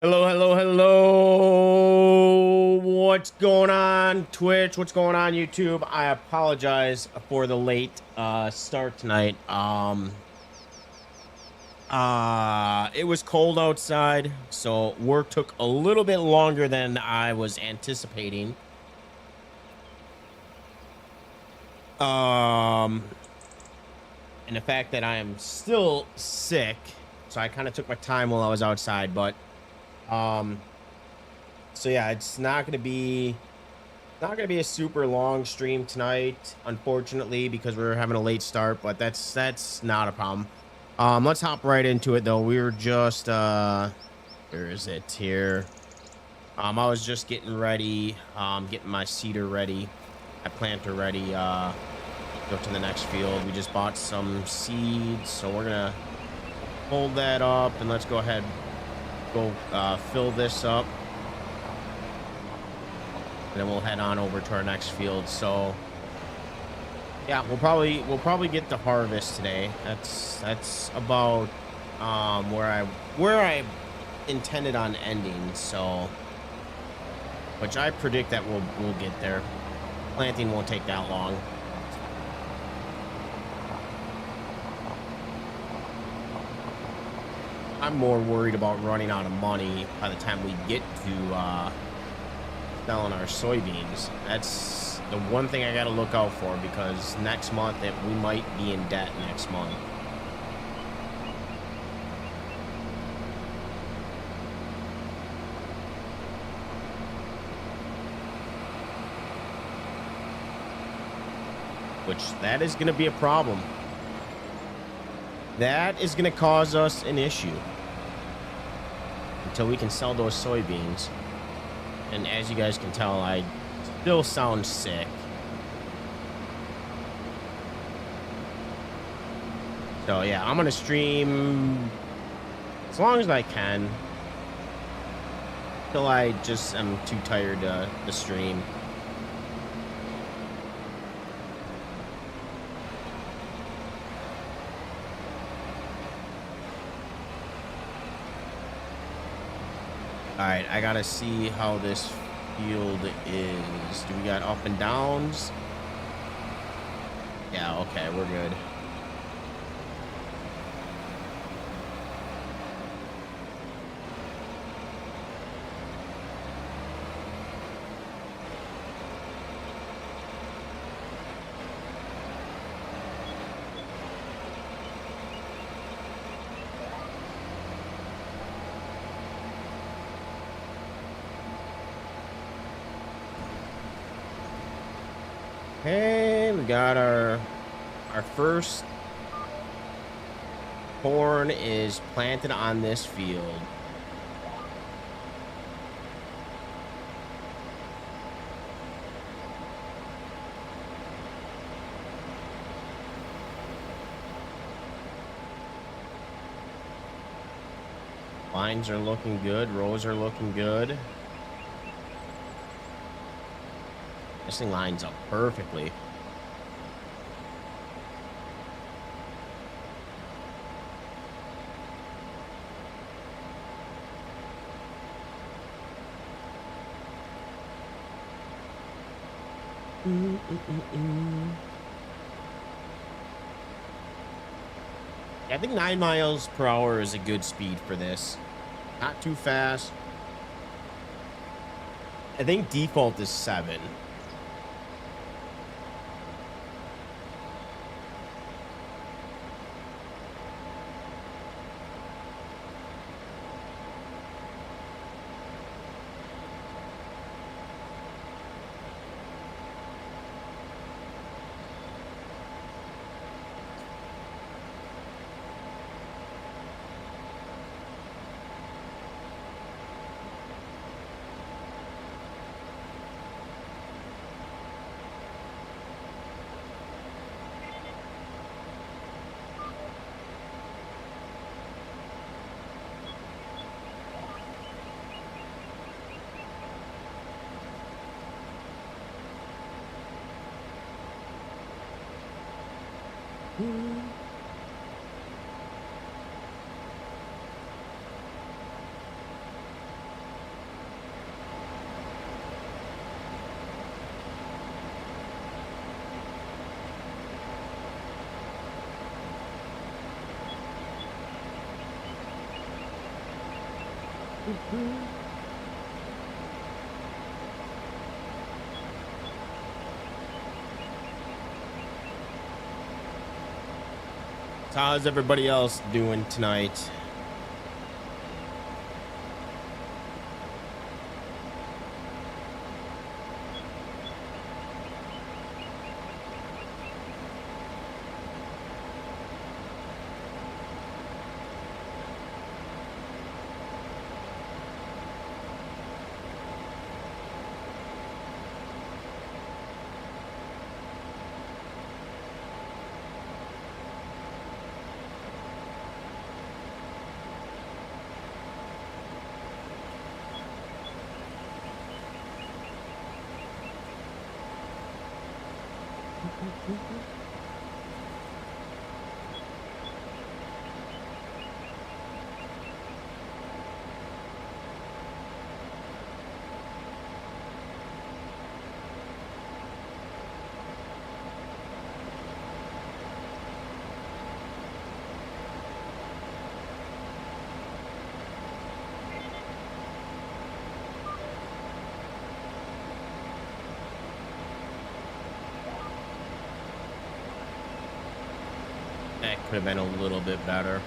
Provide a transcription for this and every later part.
Hello, hello, hello. What's going on, Twitch? What's going on, YouTube? I apologize for the late start tonight. It was cold outside, so work took a little bit longer than I was anticipating. And the fact that I am still sick, so I kind of took my time while I was outside, but so yeah, it's not gonna be a super long stream tonight, unfortunately, because we're having a late start, but that's not a problem. Let's hop right into it though. We were just where is it here? I was just getting ready, getting my seeder ready, my planter ready, go to the next field. We just bought some seeds, so we're gonna hold that up and let's go ahead, go fill this up. And then we'll head on over to our next field. So yeah, we'll probably get the harvest today. That's about where I intended on ending. So, which I predict that we'll get there. Planting won't take that long. I'm more worried about running out of money by the time we get to selling our soybeans. That's the one thing I got to look out for, because next month we might be in debt next month. Which that is going to be a problem. That is going to cause us an issue until we can sell those soybeans. And as you guys can tell, I still sound sick. So yeah, I'm gonna stream as long as I can till I just am too tired to stream. All right, I gotta see how this field is. Do we got up and downs? Yeah, okay, we're good. Hey, we got our first corn is planted on this field. Lines are looking good. Rows are looking good. This thing lines up perfectly. I think 9 miles per hour is a good speed for this. Not too fast. I think default is 7. So how's everybody else doing tonight? That could have been a little bit better.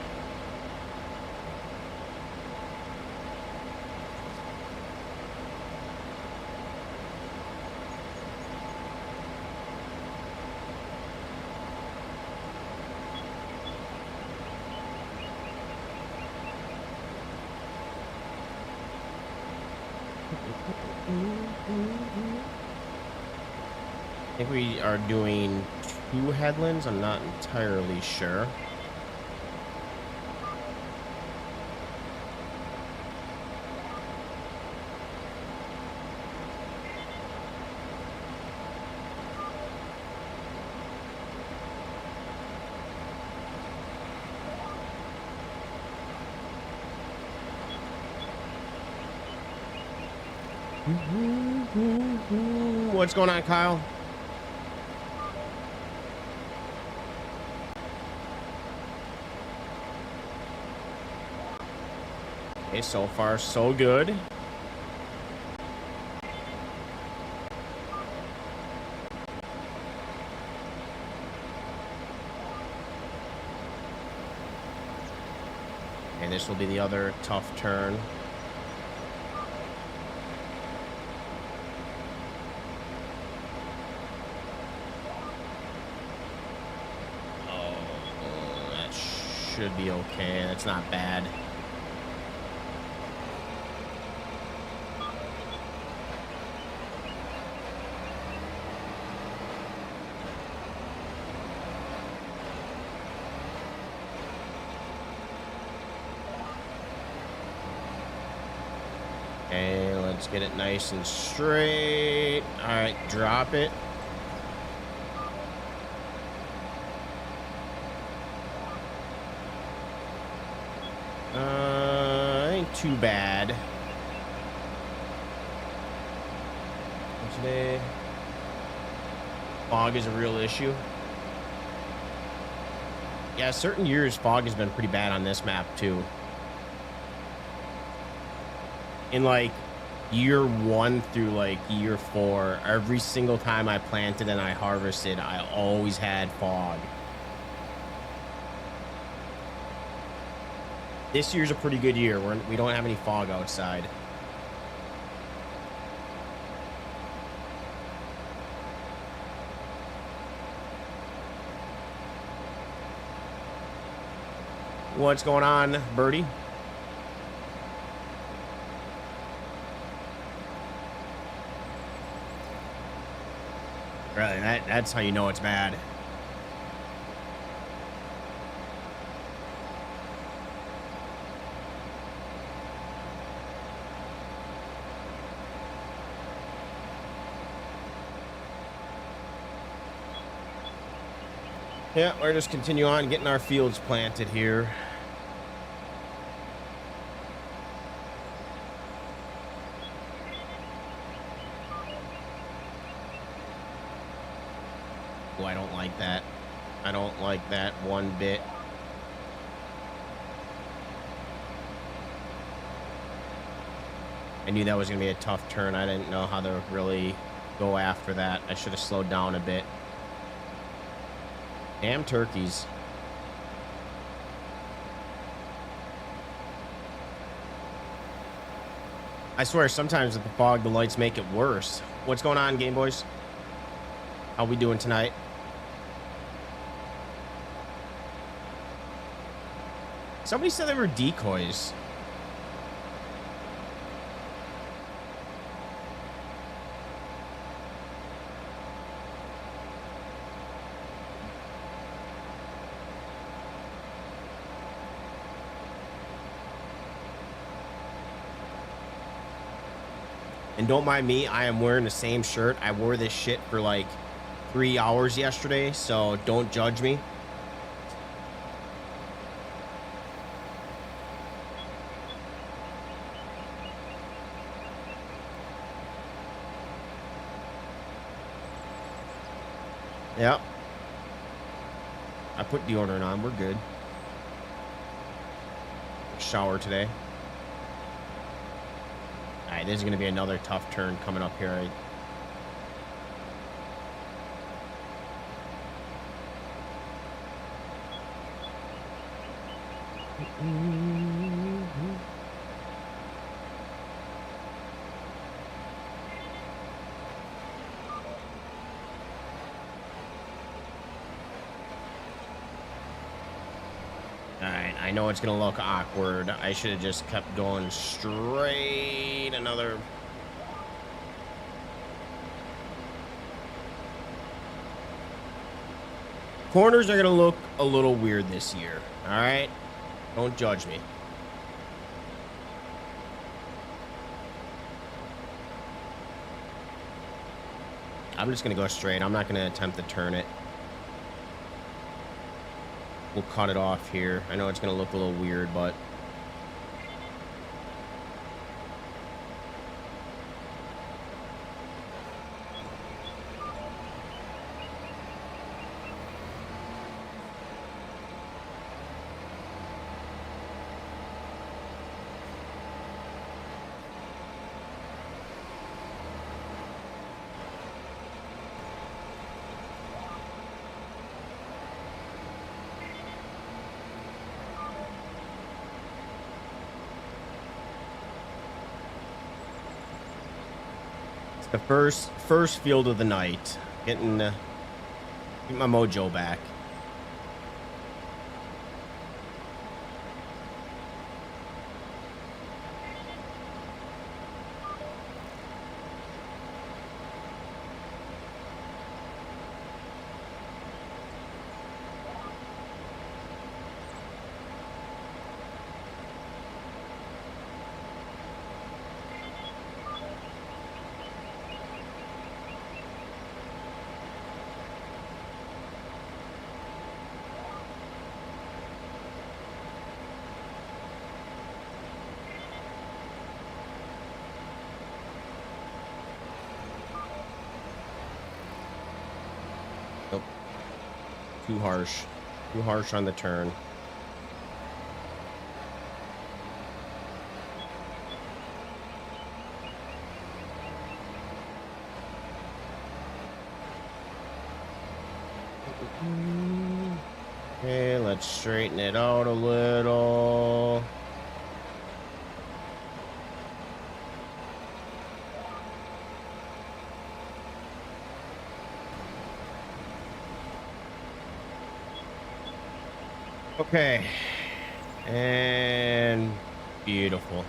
I think we are doing 2 headlands. I'm not entirely sure. What's going on, Kyle? Okay, so far so good. And this will be the other tough turn. Should be okay. That's not bad. Okay, let's get it nice and straight. All right, drop it. Ain't too bad. Today, fog is a real issue. Yeah, certain years fog has been pretty bad on this map too. In like year 1 through like year 4, every single time I planted and I harvested, I always had fog. This year's a pretty good year. We don't have any fog outside. What's going on, Birdie? Really, that's how you know it's bad. Yeah, we're just continue on getting our fields planted here. Oh, I don't like that. I don't like that one bit. I knew that was going to be a tough turn. I didn't know how to really go after that. I should have slowed down a bit. Damn turkeys. I swear, sometimes with the fog, the lights make it worse. What's going on, Game Boys? How we doing tonight? Somebody said they were decoys. And don't mind me, I am wearing the same shirt. I wore this shit for like 3 hours yesterday, so don't judge me. Yep. I put deodorant on. We're good. Shower today. All right, this is going to be another tough turn coming up here. Right? Alright, I know it's gonna look awkward. I should have just kept going straight. Another... Corners are gonna look a little weird this year. Alright? Don't judge me. I'm just gonna go straight. I'm not gonna attempt to turn it. We'll cut it off here. I know it's going to look a little weird, but... The first field of the night. Getting my mojo back. Nope. Too harsh. Too harsh on the turn. Okay, let's straighten it out a little. Okay. And beautiful.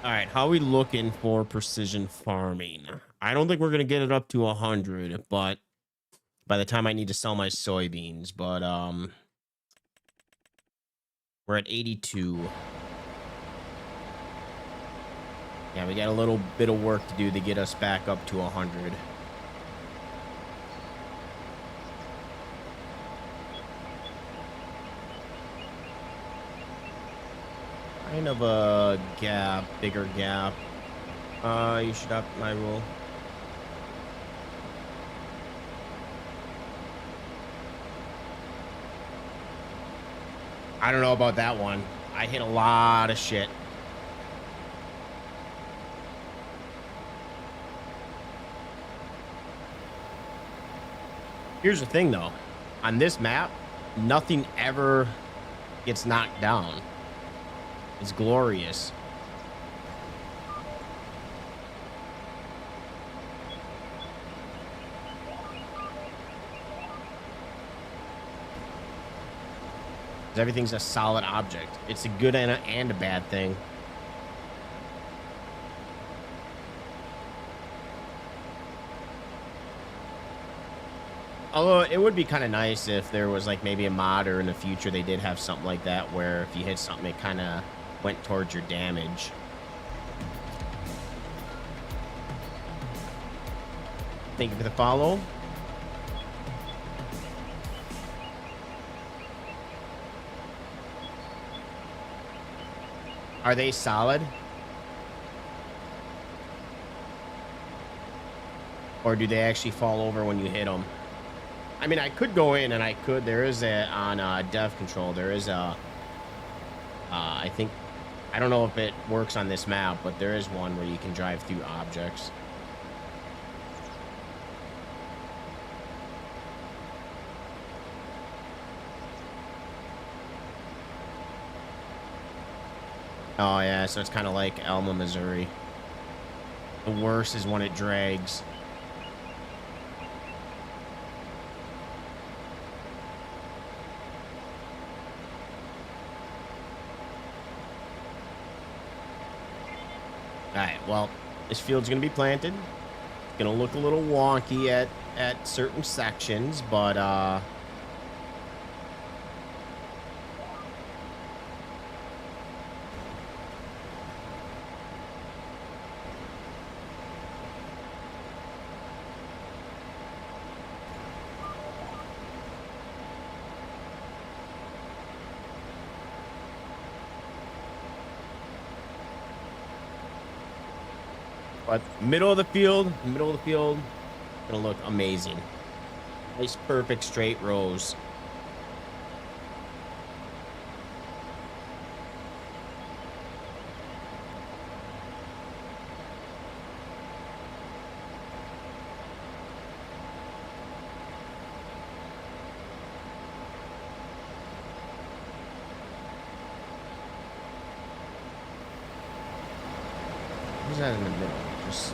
All right, how are we looking for precision farming? I don't think we're going to get it up to 100, but by the time I need to sell my soybeans, but we're at 82. Yeah, we got a little bit of work to do to get us back up to 100. Kind of a gap, bigger gap. You should up my rule. I don't know about that one. I hit a lot of shit. Here's the thing, though. On this map, nothing ever gets knocked down. It's glorious. Everything's a solid object. It's a good and a bad thing. Although it would be kind of nice if there was like maybe a mod, or in the future they did have something like that where if you hit something, it kind of went towards your damage. Thank you for the follow. Are they solid? Or do they actually fall over when you hit them? I mean, I could go in and I could. There is a, on dev control, there is a, I think, I don't know if it works on this map, but there is one where you can drive through objects. Oh, yeah, so it's kind of like Elma, Missouri. The worst is when it drags. Alright, well, this field's going to be planted. It's going to look a little wonky at certain sections, but, middle of the field, gonna look amazing. Nice, perfect straight rows. Who's that in the middle? Just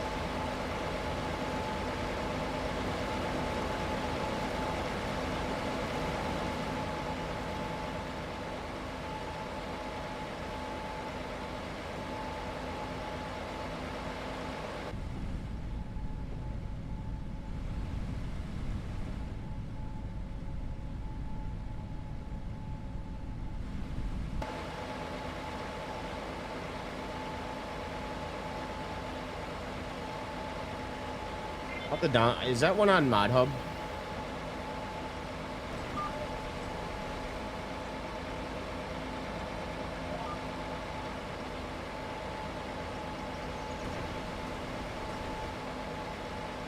up the down. Is that one on Mod Hub?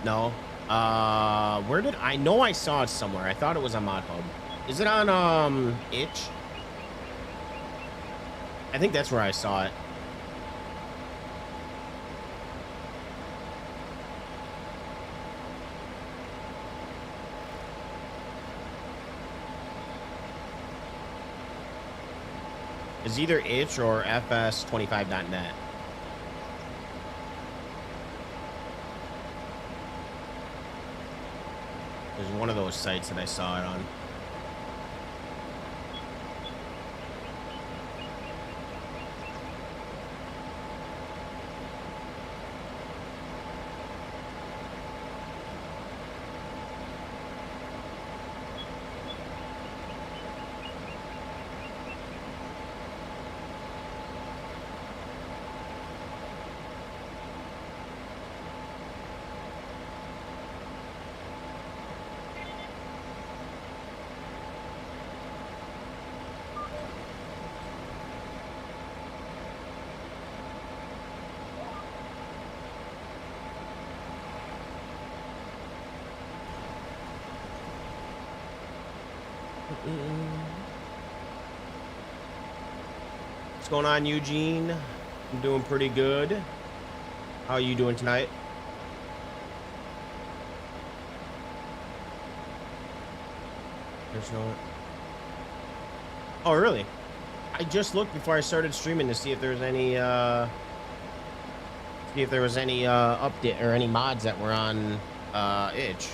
No. Where did I know I saw it somewhere? I thought it was on Mod Hub. Is it on Itch? I think that's where I saw it. It's either Itch or fs25.net. There's one of those sites that I saw it on. What's going on, Eugene? I'm doing pretty good. How are you doing tonight? There's no. Oh, really? I just looked before I started streaming to see if there's any update or any mods that were on itch.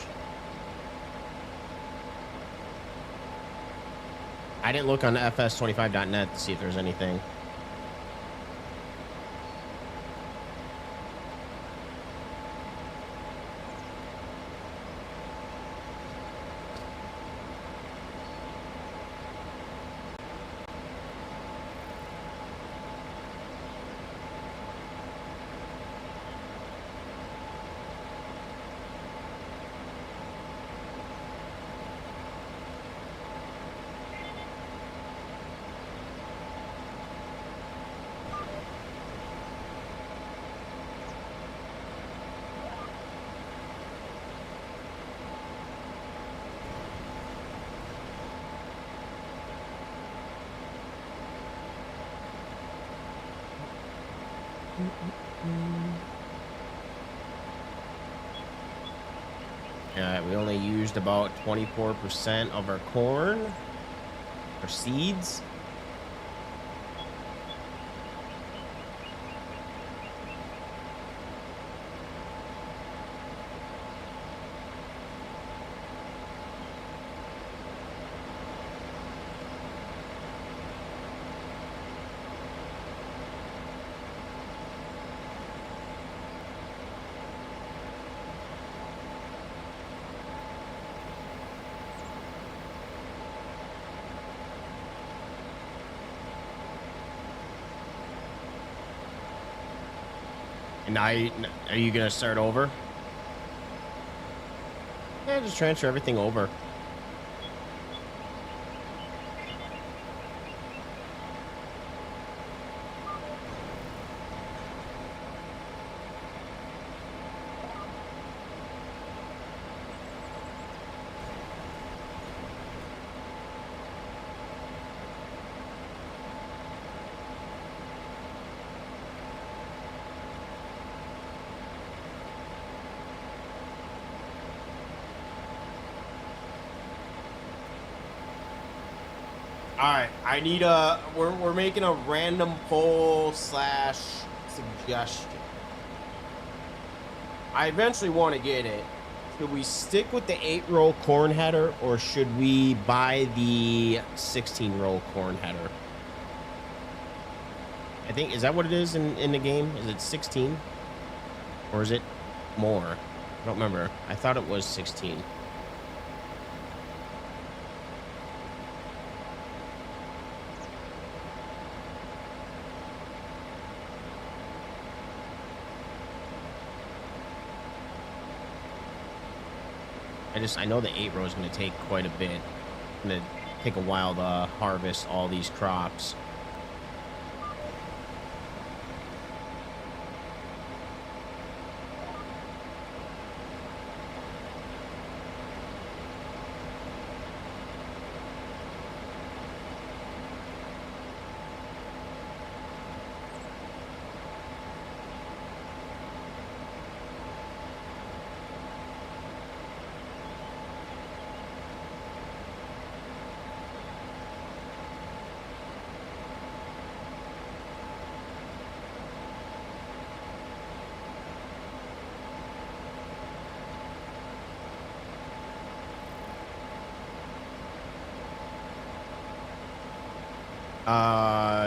I didn't look on fs25.net to see if there's anything. We only used about 24% of our corn, our seeds. And now, are you gonna start over? Yeah, just transfer everything over. All right, I need a. We're making a random poll / suggestion. I eventually want to get it. Should we stick with the 8-row corn header, or should we buy the 16-row corn header? I think, is that what it is in the game? Is it 16, or is it more? I don't remember. I thought it was 16. I know the 8-row is going to take quite a bit. It's going to take a while to harvest all these crops.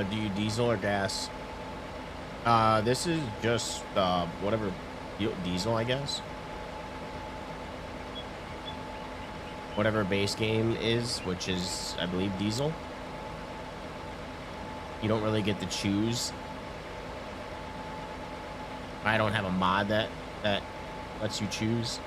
Do you diesel or gas? This is just whatever diesel, I guess. Whatever base game is, which is, I believe, diesel. You don't really get to choose. I don't have a mod that lets you choose.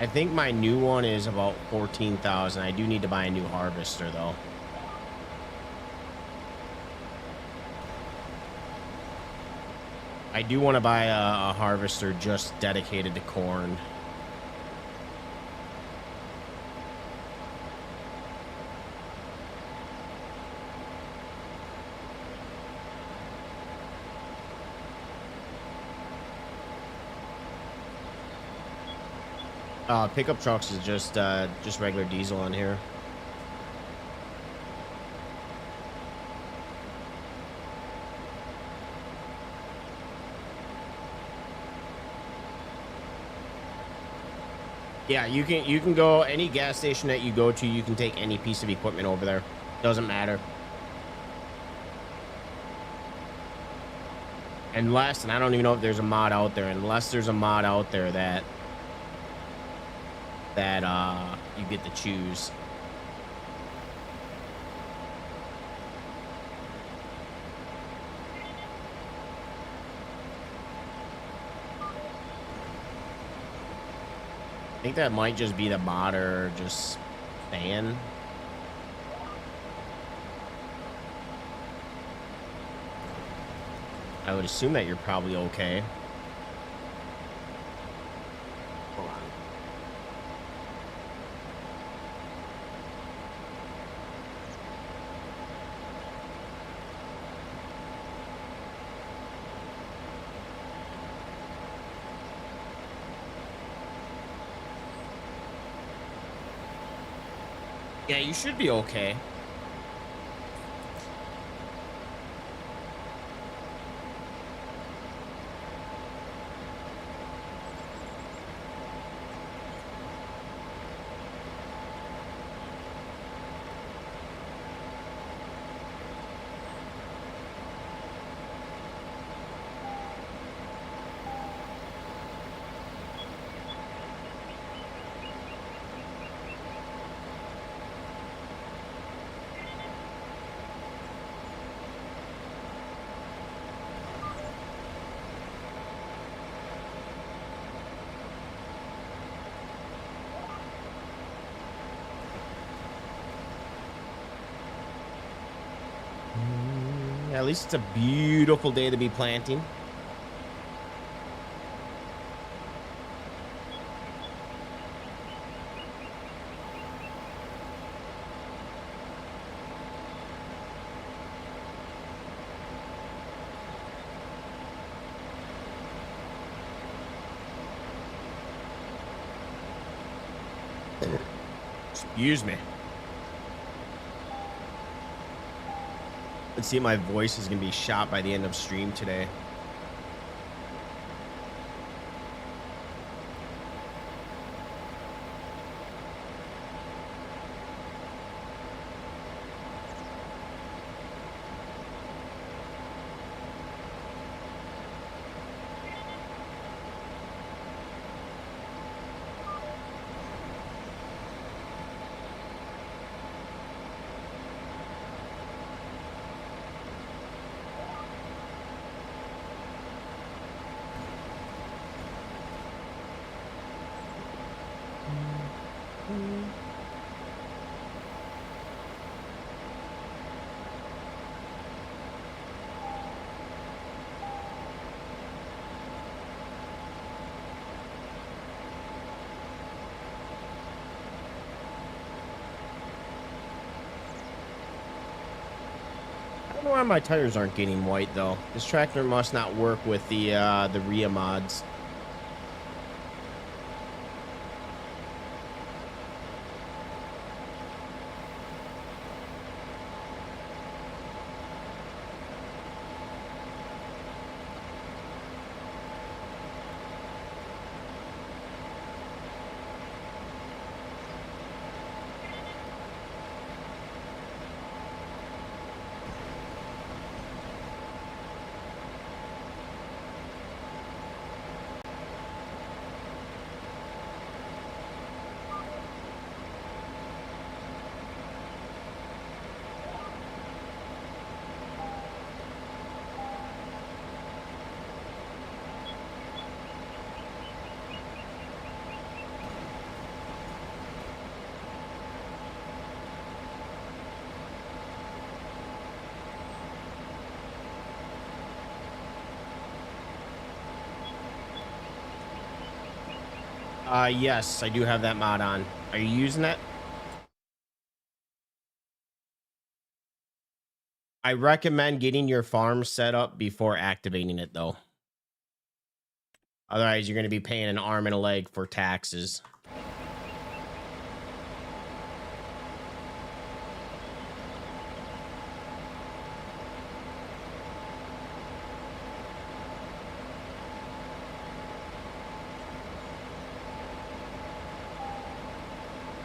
I think my new one is about 14,000. I do need to buy a new harvester though. I do want to buy a harvester just dedicated to corn. Pickup trucks is just regular diesel on here. Yeah, you can go any gas station that you go to, you can take any piece of equipment over there. Doesn't matter. Unless, and I don't even know if there's a mod out there, unless there's a mod out there that you get to choose. I think that might just be the mod or just fan. I would assume that you're probably okay. Hold on. Yeah, you should be okay. At least it's a beautiful day to be planting. Excuse me. Let's see if my voice is going to be shot by the end of stream today. I don't know why my tires aren't getting white though. This tractor must not work with the RIA mods. Yes, I do have that mod on. Are you using that? I recommend getting your farm set up before activating it though. Otherwise, you're going to be paying an arm and a leg for taxes.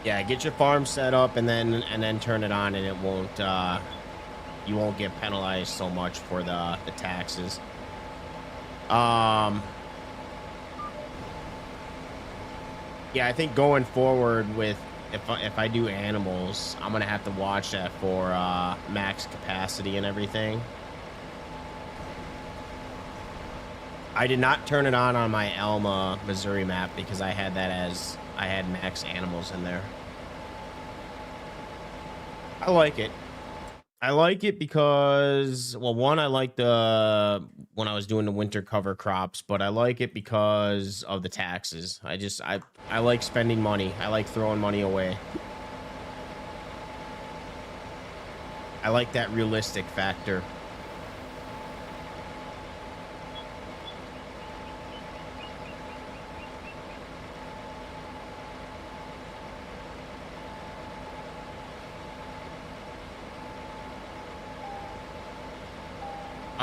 Yeah, get your farm set up and then turn it on, and it won't you won't get penalized so much for the taxes. Um yeah, I think going forward with if I do animals, I'm gonna have to watch that for max capacity and everything. I did not turn it on my Alma, Missouri map because I had max animals in there. I like it. I like it because, well, one, I like the when I was doing the winter cover crops, but I like it because of the taxes. I like spending money. I like throwing money away. I like that realistic factor.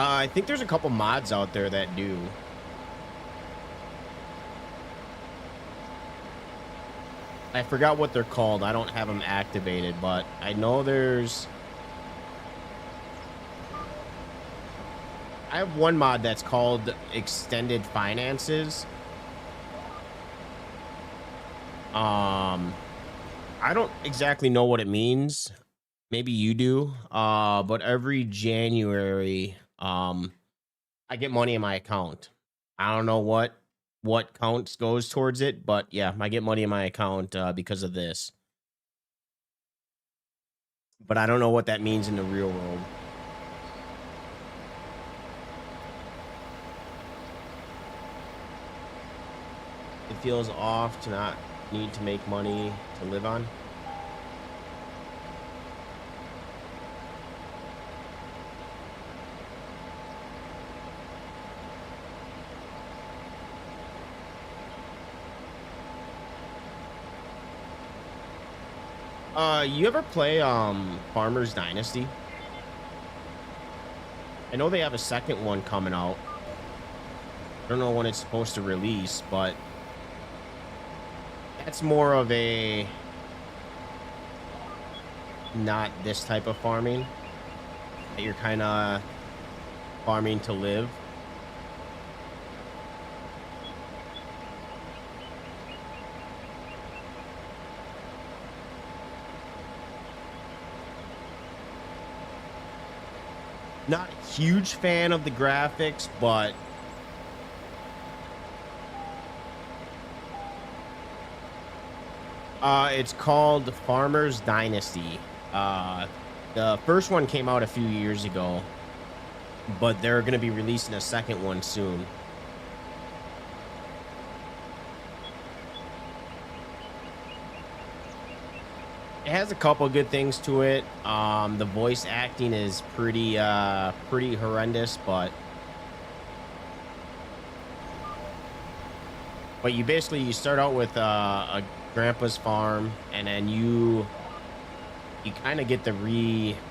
I think there's a couple mods out there that do. I forgot what they're called. I don't have them activated, but I know I have one mod that's called Extended Finances. Um, I don't exactly know what it means. Maybe you do. But every January, I get money in my account. I don't know what counts goes towards it, but yeah, I get money in my account because of this. But I don't know what that means in the real world. It feels off to not need to make money to live on. You ever play Farmers Dynasty? I know they have a second one coming out. I don't know when it's supposed to release, but that's more of a not this type of farming. You're kind of farming to live. Not a huge fan of the graphics, but it's called Farmers Dynasty. The first one came out a few years ago, but they're going to be releasing a second one soon. It has a couple good things to it. The voice acting is pretty horrendous, but you start out with a grandpa's farm, and then you kind of get to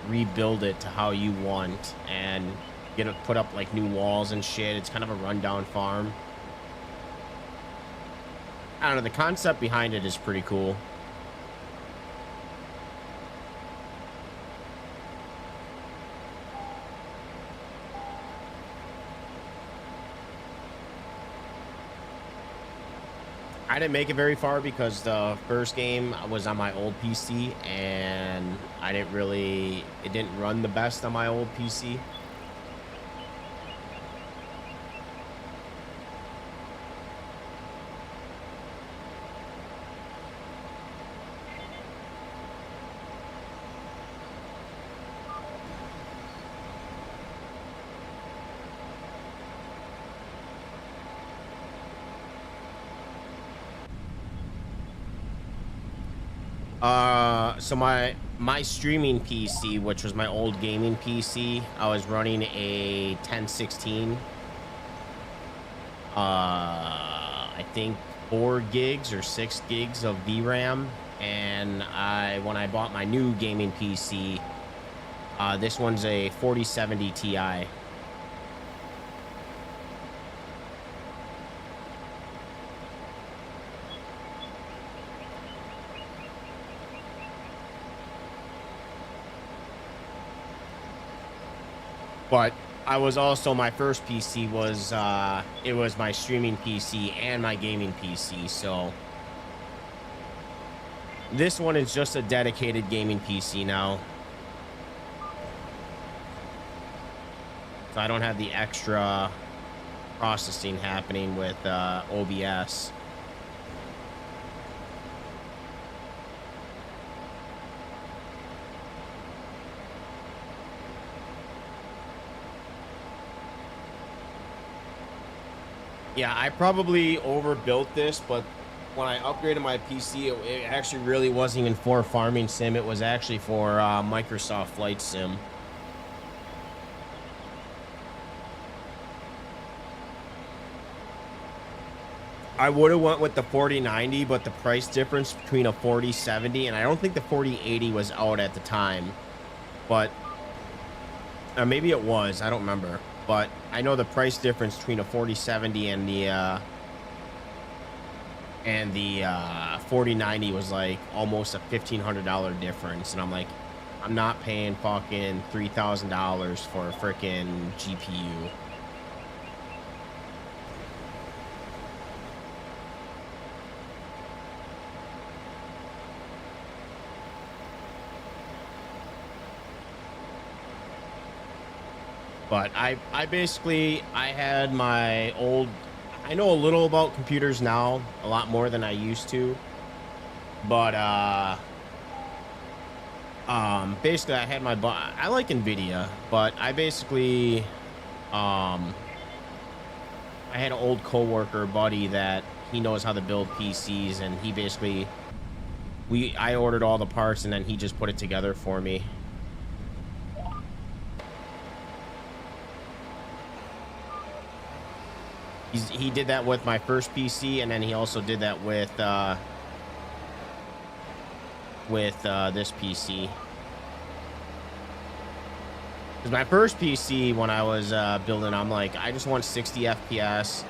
rebuild it to how you want, and get to put up like new walls and shit. It's kind of a rundown farm. I don't know. The concept behind it is pretty cool. I didn't make it very far because the first game was on my old PC, and it didn't run the best on my old PC. So my streaming PC, which was my old gaming PC, I was running a 1016. I think 4 gigs or 6 gigs of VRAM, and when I bought my new gaming PC, this one's a 4070 Ti. But I was also my first PC was it was my streaming PC and my gaming PC. So this one is just a dedicated gaming PC now. So I don't have the extra processing happening with OBS. Yeah, I probably overbuilt this, but when I upgraded my PC, it actually really wasn't even for Farming Sim. It was actually for Microsoft Flight Sim. I would have went with the 4090, but the price difference between a 4070 and I don't think the 4080 was out at the time, but maybe it was. I don't remember, but I know the price difference between a 4070 and the 4090 was like almost a $1,500 difference, and I'm like, I'm not paying fucking $3,000 for a freaking GPU. But I basically, I had my old, I know a little about computers now, a lot more than I used to. But basically I had I like Nvidia, but I basically I had an old coworker buddy that he knows how to build PCs, and he basically I ordered all the parts and then he just put it together for me. He did that with my first PC, and then he also did that with this PC. Because my first PC, when I was building, I'm like, I just want 60 FPS.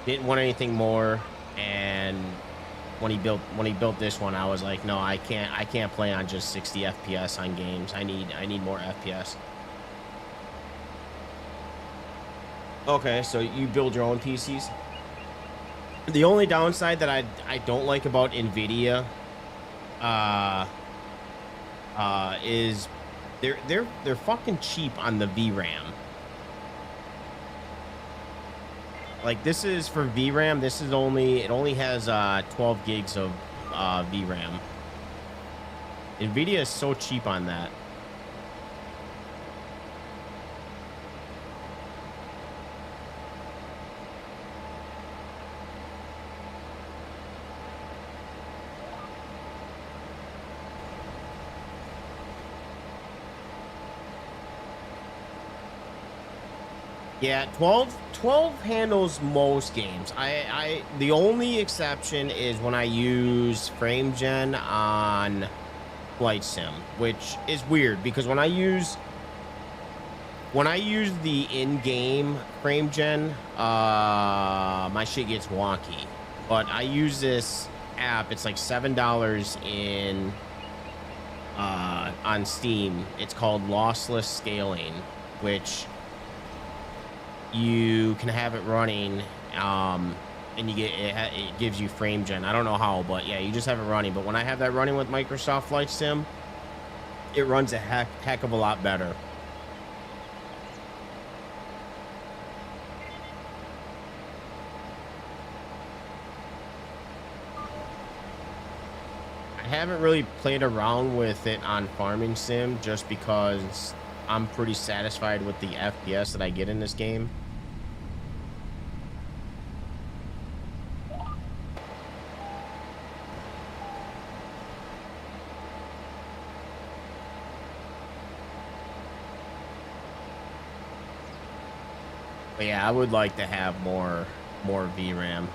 Didn't want anything more. And when he built this one, I was like, no, I can't play on just 60 FPS on games. I need more FPS. Okay, so you build your own PCs. The only downside that I don't like about Nvidia is they're fucking cheap on the VRAM. Like, this is for VRAM, it only has 12 gigs of VRAM. Nvidia is so cheap on that. Yeah, 12 handles most games. The only exception is when I use FrameGen on Flight Sim, which is weird because when I use the in-game FrameGen, my shit gets wonky. But I use this app. It's like $7 in on Steam. It's called Lossless Scaling, which you can have it running, and you get it gives you FrameGen. I don't know how, but yeah, you just have it running. But when I have that running with Microsoft Flight Sim, it runs a heck of a lot better. I haven't really played around with it on Farming Sim just because I'm pretty satisfied with the FPS that I get in this game. But yeah, I would like to have more VRAM.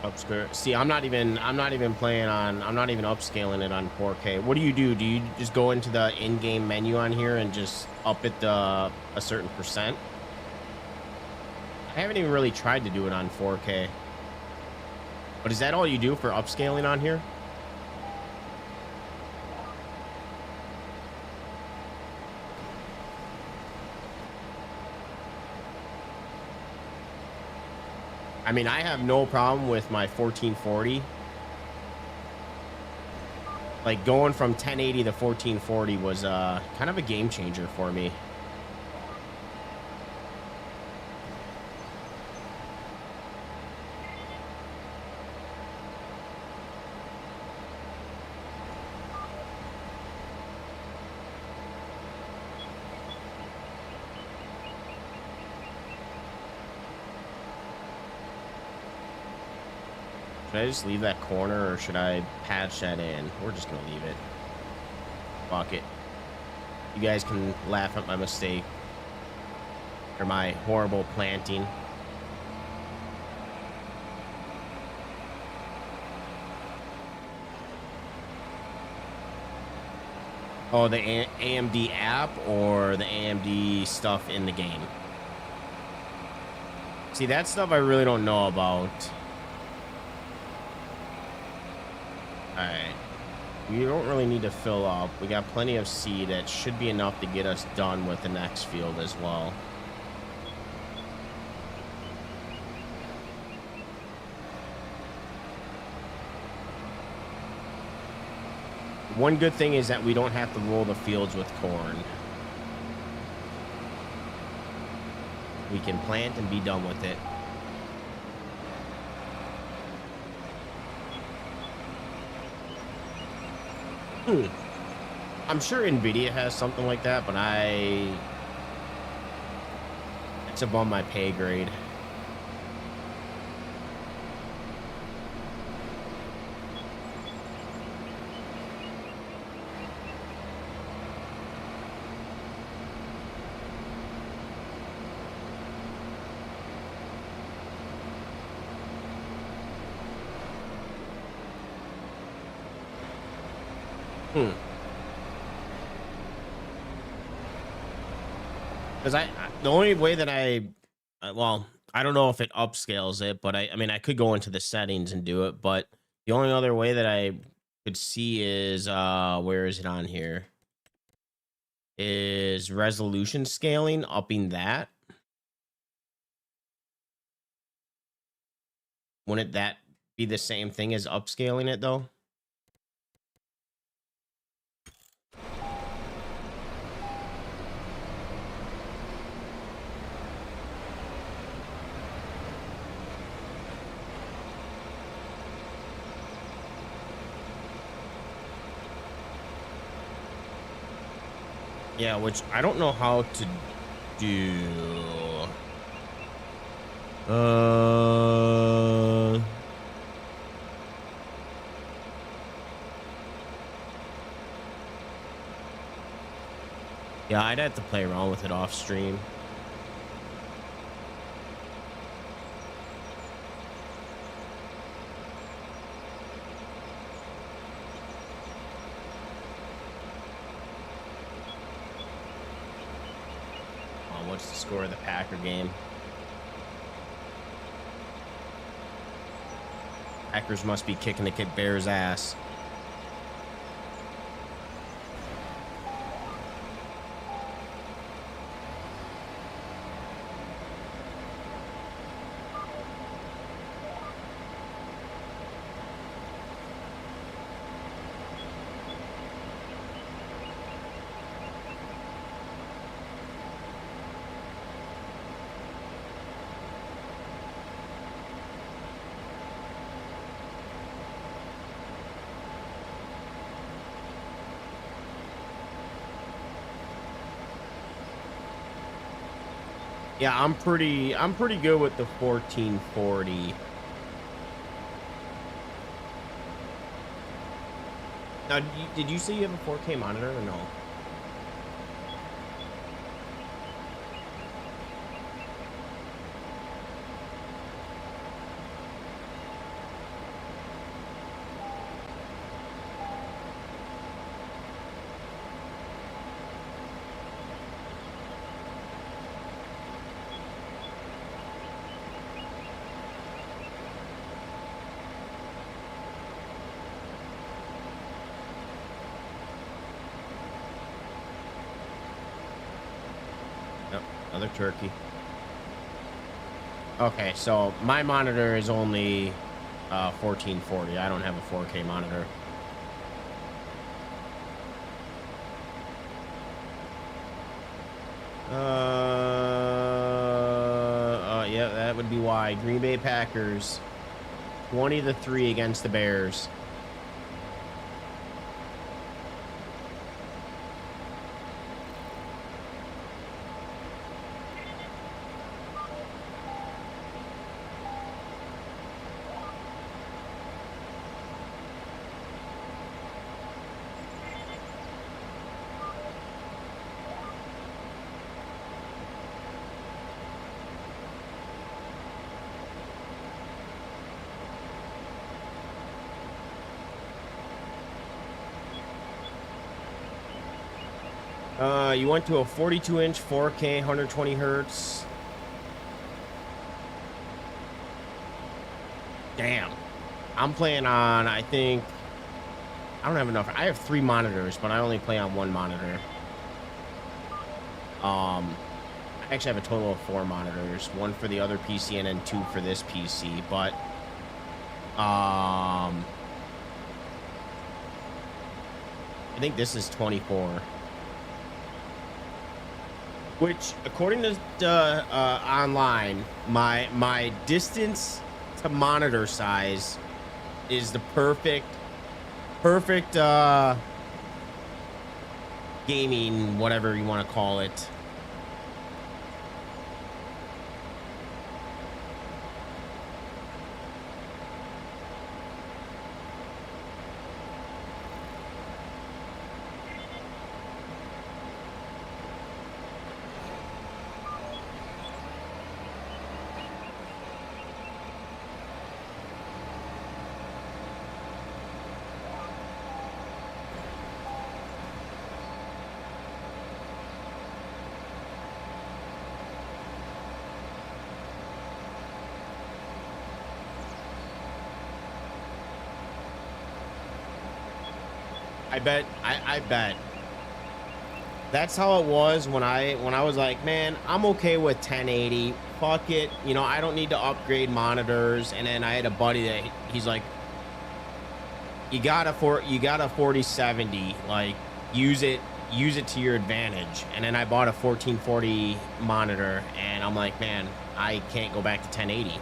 Upscale. See, I'm not even playing on, I'm not even upscaling it on 4K. What do? Do you just go into the in-game menu on here and just up it a certain percent? I haven't even really tried to do it on 4K. But is that all you do for upscaling on here? I mean, I have no problem with my 1440. Like going from 1080 to 1440 was kind of a game changer for me. Should I just leave that corner or should I patch that in? We're just gonna leave it. Fuck it. You guys can laugh at my mistake or my horrible planting. Oh, the AMD app or the AMD stuff in the game? See, that stuff I really don't know about. Alright. We don't really need to fill up. We got plenty of seed. That should be enough to get us done with the next field as well. One good thing is that we don't have to roll the fields with corn. We can plant and be done with it. I'm sure Nvidia has something like that, but it's above my pay grade. Because the only way that well, I don't know if it upscales it, but I mean, I could go into the settings and do it, but the only other way that I could see is, where is it on here? Is resolution scaling, upping that. Wouldn't that be the same thing as upscaling it though? Yeah, which I don't know how to do. Yeah, I'd have to play around with it off stream. What's the score of the Packer game? Packers must be kicking the Bears' ass. Yeah, I'm pretty good with the 1440. Now, did you say you have a 4K monitor or no? Another turkey. Okay, so my monitor is only 1440. I don't have a 4K monitor. Yeah, that would be why. Green Bay Packers 20-3 against the Bears. You went to a 42-inch 4K 120 hertz. Damn. I'm playing on, I think, I don't have enough. I have 3 monitors, but I only play on 1 monitor. I actually have a total of 4 monitors, 1 for the other PC and then 2 for this PC, but I think this is 24. Which, according to online, my distance to monitor size is the perfect gaming, whatever you want to call it. I bet that's how it was when I was like, man, I'm okay with 1080. Fuck it, you know, I don't need to upgrade monitors. And then I had a buddy that he's like, you got a 4070, like use it to your advantage. And then I bought a 1440 monitor, and I'm like, man, I can't go back to 1080.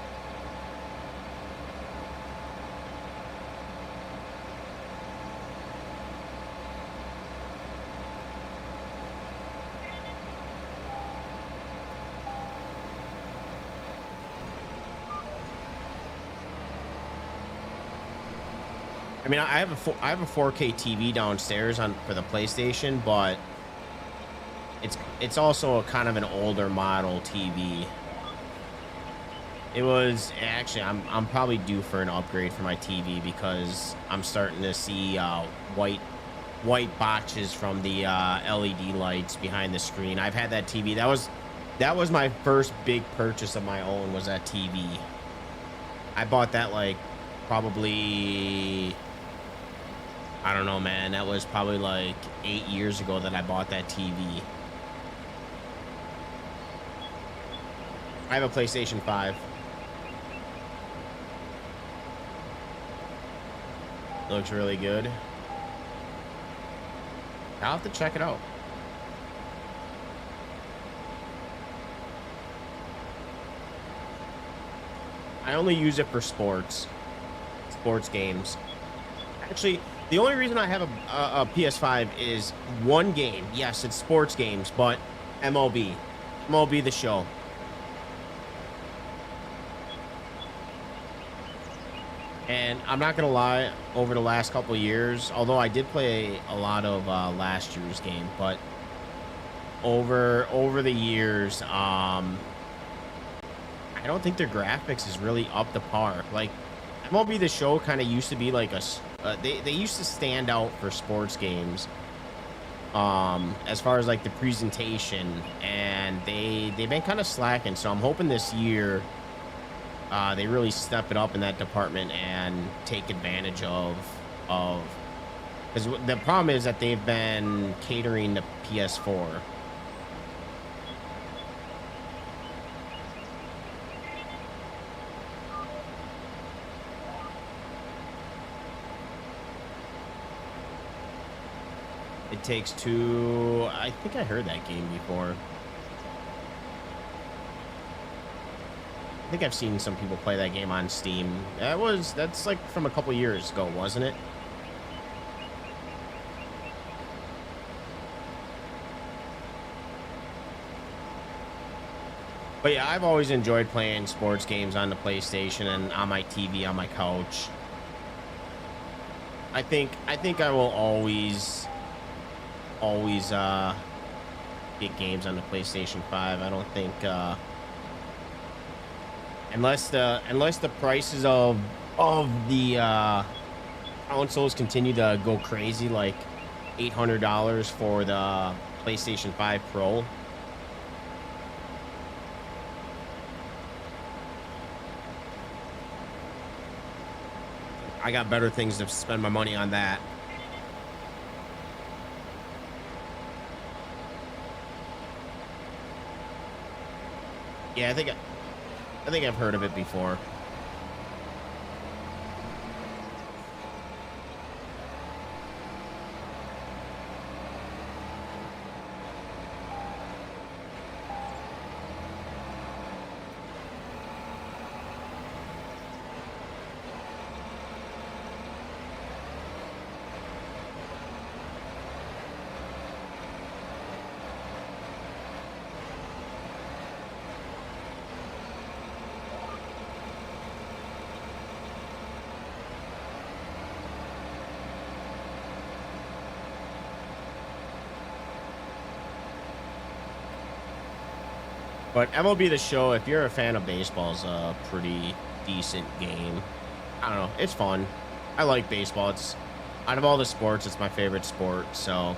I mean, I have a 4K TV downstairs for the PlayStation, but it's also a kind of an older model TV. It was actually, I'm probably due for an upgrade for my TV because I'm starting to see white botches from the LED lights behind the screen. I've had that TV. That was my first big purchase of my own, was that TV. I bought that like probably, I don't know, man. That was probably like 8 years ago that I bought that TV. I have a PlayStation 5. Looks really good. I'll have to check it out. I only use it for sports games. Actually, the only reason I have a PS5 is one game. Yes, it's sports games, but MLB The Show. And I'm not gonna lie, over the last couple of years, although I did play a lot of last year's game, but over the years, I don't think their graphics is really up to par. Like, MLB The Show kind of used to be like they used to stand out for sports games, as far as like the presentation, and they've been kind of slacking. So I'm hoping this year they really step it up in that department and take advantage of because the problem is that they've been catering to PS4. It Takes Two. I think I heard that game before. I think I've seen some people play that game on Steam. That's like from a couple years ago, wasn't it? But yeah, I've always enjoyed playing sports games on the PlayStation and on my TV on my couch. I think I will always get games on the PlayStation 5. I don't think unless the prices of the consoles continue to go crazy, like $800 for the PlayStation 5 Pro. I got better things to spend my money on that. Yeah, I think I've heard of it before. But MLB The Show, if you're a fan of baseball, is a pretty decent game. I don't know. It's fun. I like baseball. It's out of all the sports, it's my favorite sport. So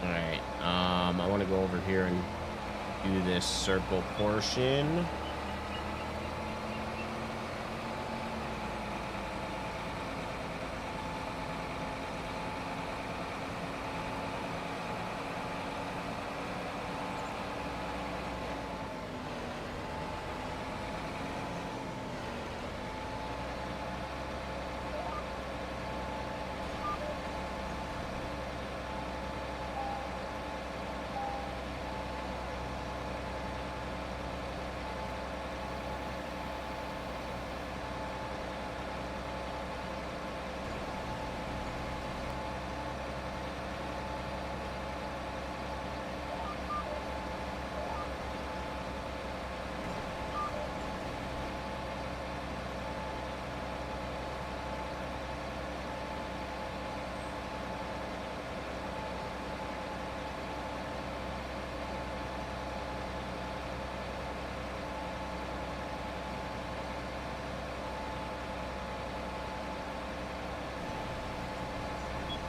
all right. I want to go over here and do this circle portion.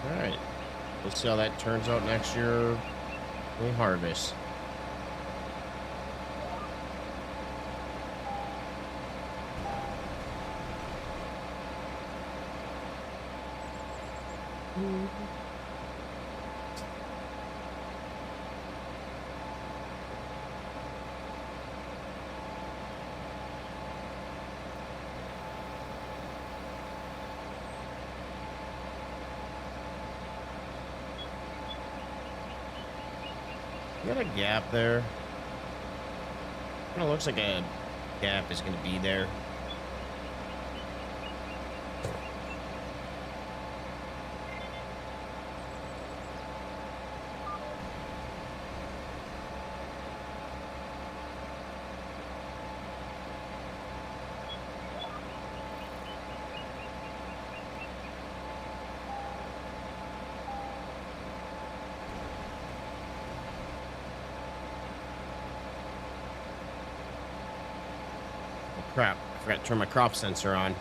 All right. We'll see how that turns out next year when we harvest. You got a gap there. Kind of looks like a gap is going to be there. Crap. I forgot to turn my crop sensor on.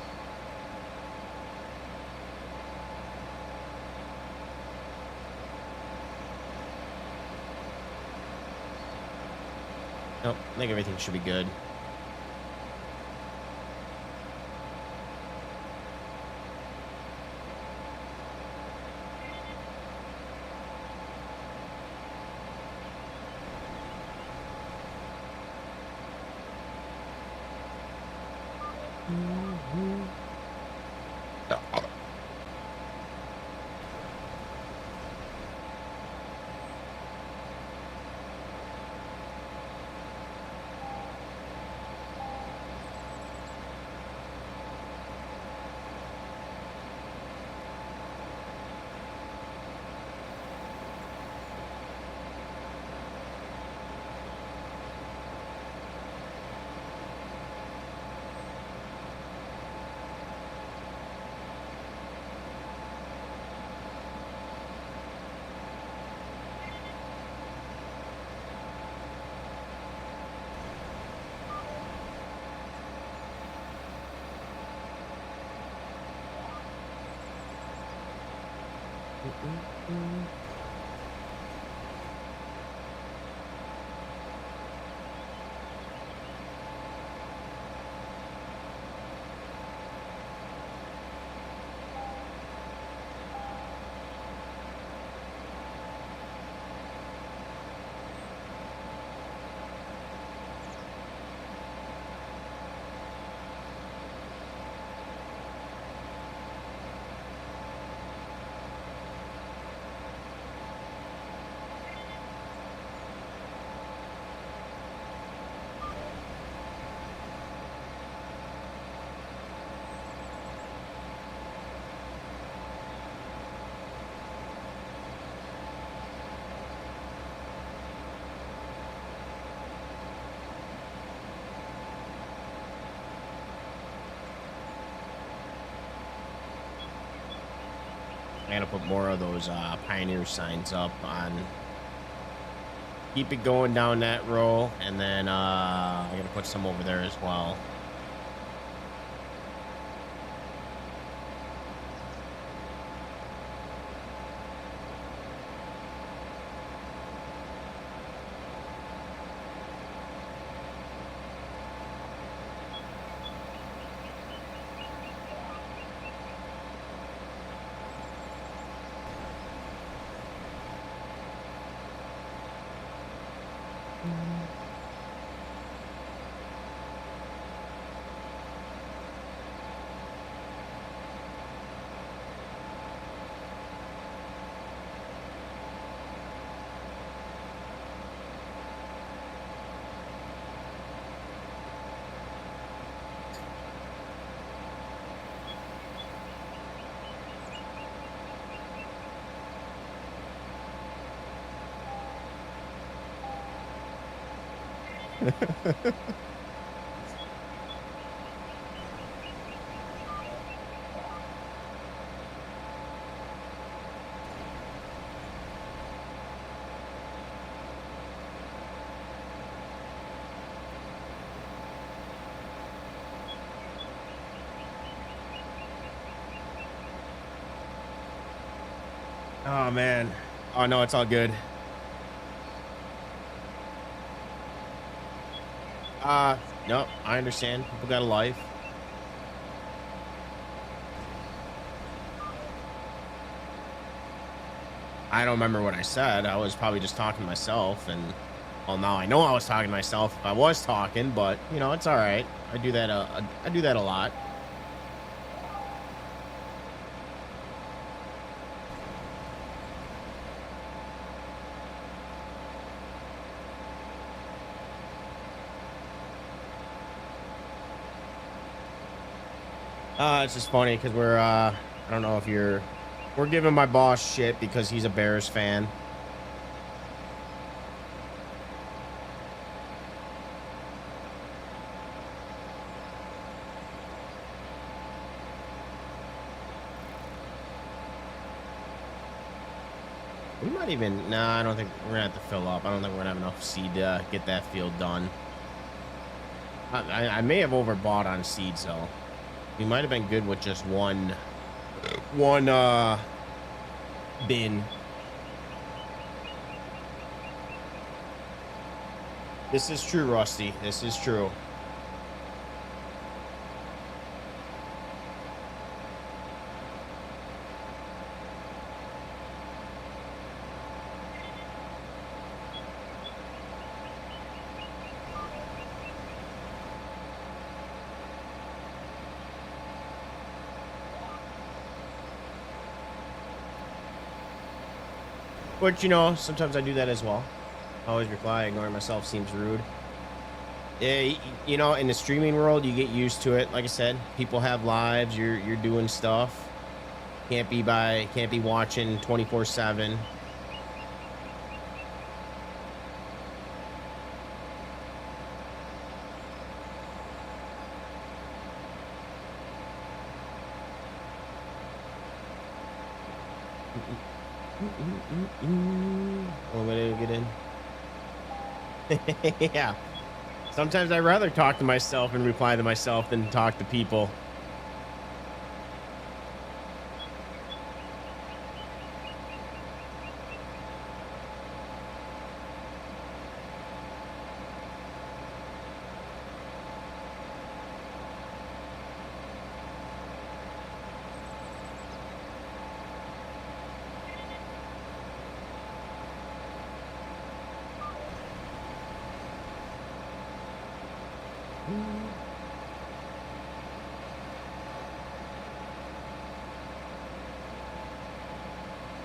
Nope, I think everything should be good. I gotta put more of those Pioneer signs up on. Keep it going down that row, and then I gotta put some over there as well. Oh man. Oh no, it's all good. No, I understand. People got a life. I don't remember what I said. I was probably just talking to myself, and well, now I know I was talking to myself if I was talking, but you know, it's all right. I do that. I do that a lot. It's just funny because I don't know if we're giving my boss shit because he's a Bears fan. We might even, nah, I don't think we're gonna have to fill up. I don't think we're gonna have enough seed to get that field done. I may have overbought on seeds though. We might have been good with just one bin. This is true, Rusty. This is true. But you know, sometimes I do that as well. I always reply, ignoring myself seems rude. Yeah, you know, in the streaming world, you get used to it. Like I said, people have lives. You're doing stuff. Can't be watching 24/7. One way to get in. Yeah. Sometimes I'd rather talk to myself and reply to myself than talk to people.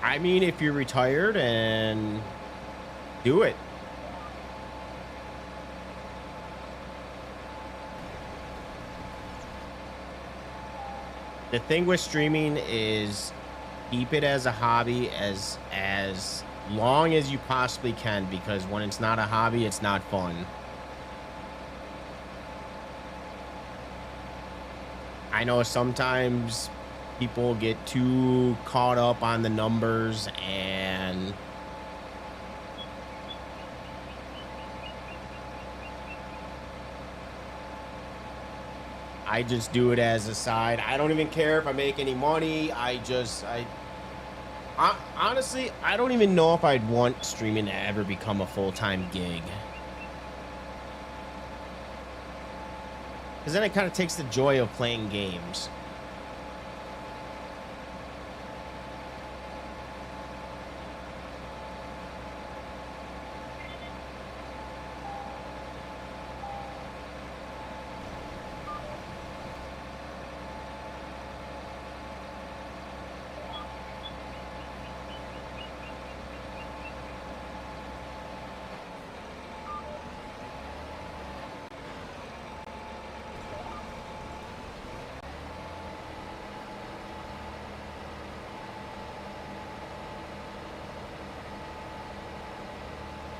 I mean, if you're retired and do it. The thing with streaming is keep it as a hobby as long as you possibly can, because when it's not a hobby, it's not fun. I know sometimes people get too caught up on the numbers, and I just do it as a side. I don't even care if I make any money. Honestly, I don't even know if I'd want streaming to ever become a full-time gig. Because then it kind of takes the joy of playing games.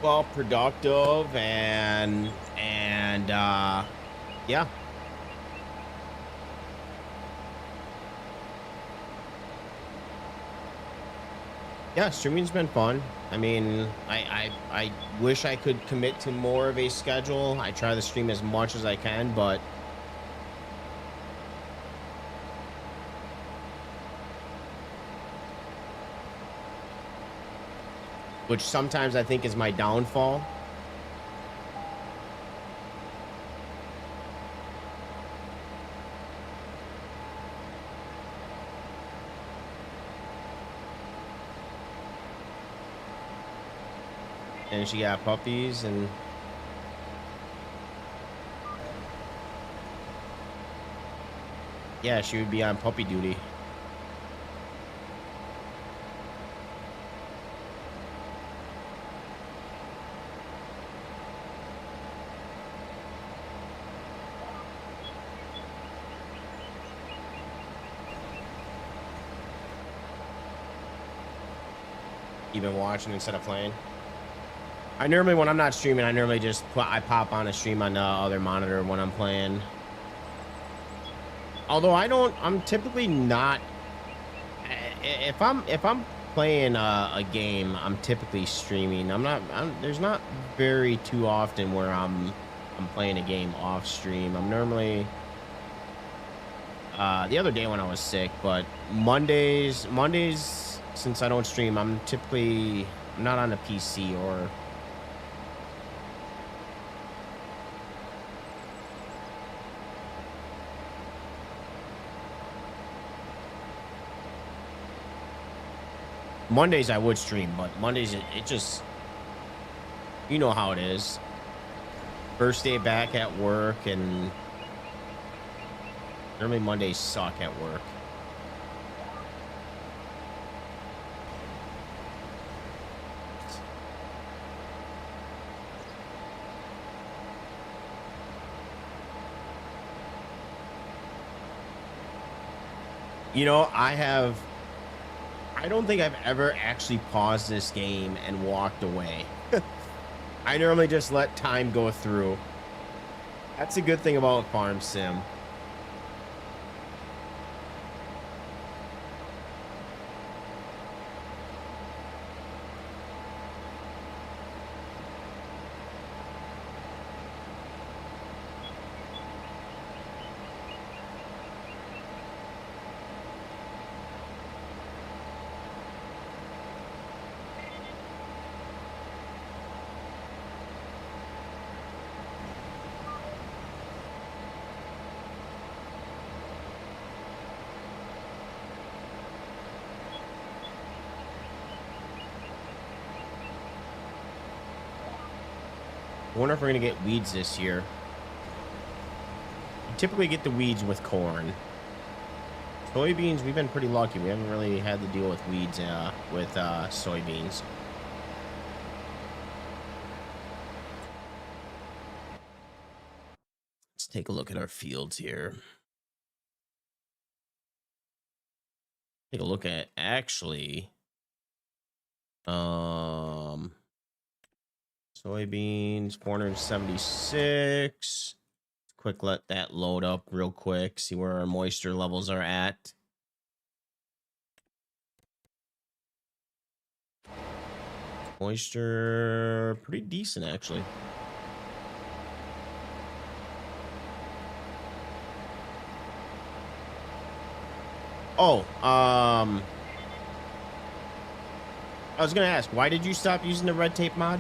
Well, productive and yeah. Yeah, streaming's been fun. I mean, I wish I could commit to more of a schedule. I try to stream as much as I can, but which sometimes I think is my downfall. And she got puppies and yeah, she would be on puppy duty. Even watching instead of playing. I normally, when I'm not streaming, I normally just I pop on a stream on the other monitor when I'm playing. Although I'm typically not. If I'm playing a game, I'm typically streaming. There's not very too often where I'm I'm playing a game off stream. I'm normally the other day when I was sick, but Mondays since I don't stream, I'm not on a PC or Mondays I would stream, but Mondays it just, you know how it is. First day back at work, and normally Mondays suck at work. You know, I don't think I've ever actually paused this game and walked away. I normally just let time go through. That's a good thing about Farm Sim. I wonder if we're going to get weeds this year. You typically get the weeds with corn. Soybeans, we've been pretty lucky. We haven't really had to deal with weeds with soybeans. Let's take a look at our fields here. Take a look at actually soybeans 476. Quick, let that load up real quick, see where our moisture levels are at. Moisture pretty decent actually. Oh, I was gonna ask, why did you stop using the red tape mod?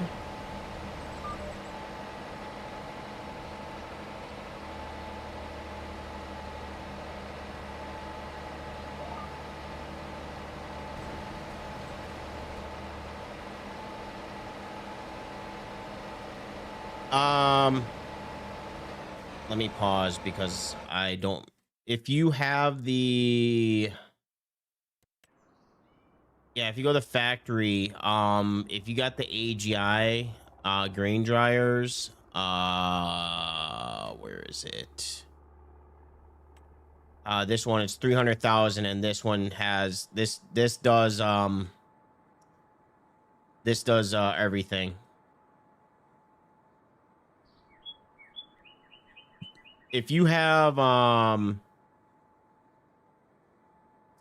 Let me pause because I don't. If you have the, yeah, if you go to the factory, if you got the AGI grain dryers, where is it? This one is 300,000, and this one has this does everything. If you have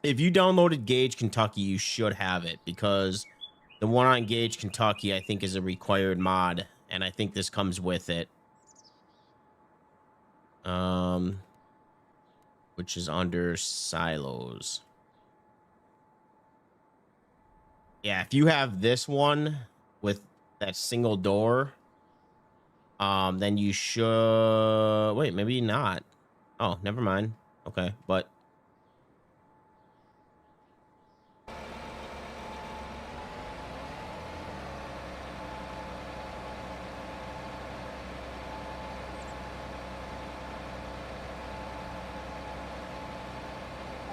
if you downloaded Gauge Kentucky, you should have it, because the one on Gauge Kentucky I think is a required mod, and I think this comes with it. Which is under silos. Yeah, if you have this one with that single door, then you should wait, maybe not. Oh, never mind. Okay, but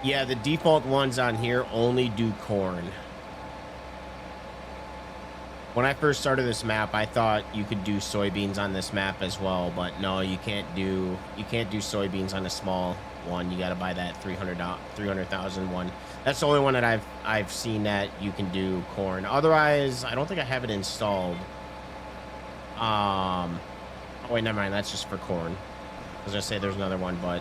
yeah, the default ones on here only do corn. When I first started this map, I thought you could do soybeans on this map as well, but no, you can't do soybeans on a small one. You got to buy that 300,000 one. That's the only one that I've seen that you can do corn. Otherwise, I don't think I have it installed. Oh wait, never mind. That's just for corn. I was gonna say there's another one, but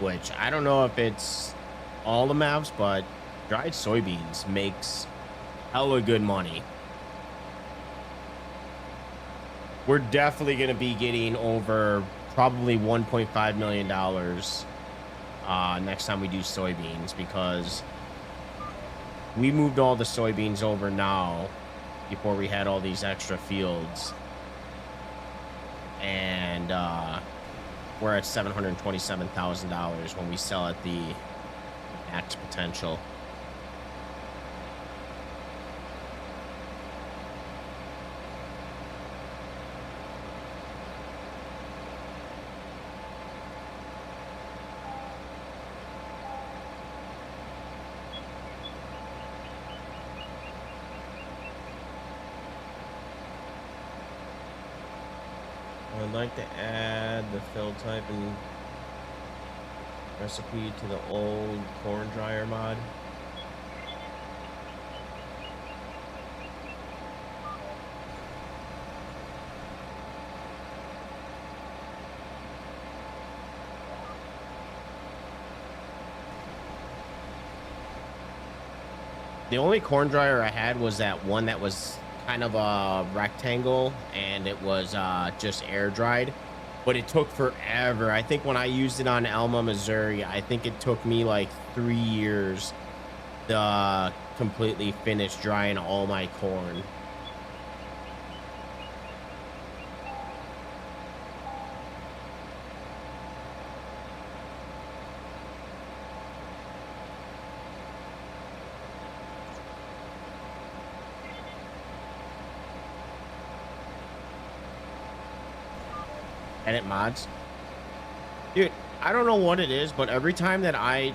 which I don't know if it's all the maps, but dried soybeans makes hella good money. We're definitely going to be getting over probably $1.5 million next time we do soybeans, because we moved all the soybeans over now before we had all these extra fields. And we're at $727,000 when we sell at the max potential. I'd like to add the fill type and recipe to the old corn dryer mod. The only corn dryer I had was that one that was kind of a rectangle, and it was just air dried, but it took forever. I think when I used it on Elma, Missouri, I think it took me like 3 years to completely finish drying all my corn. Edit mods, dude. I don't know what it is, but every time that I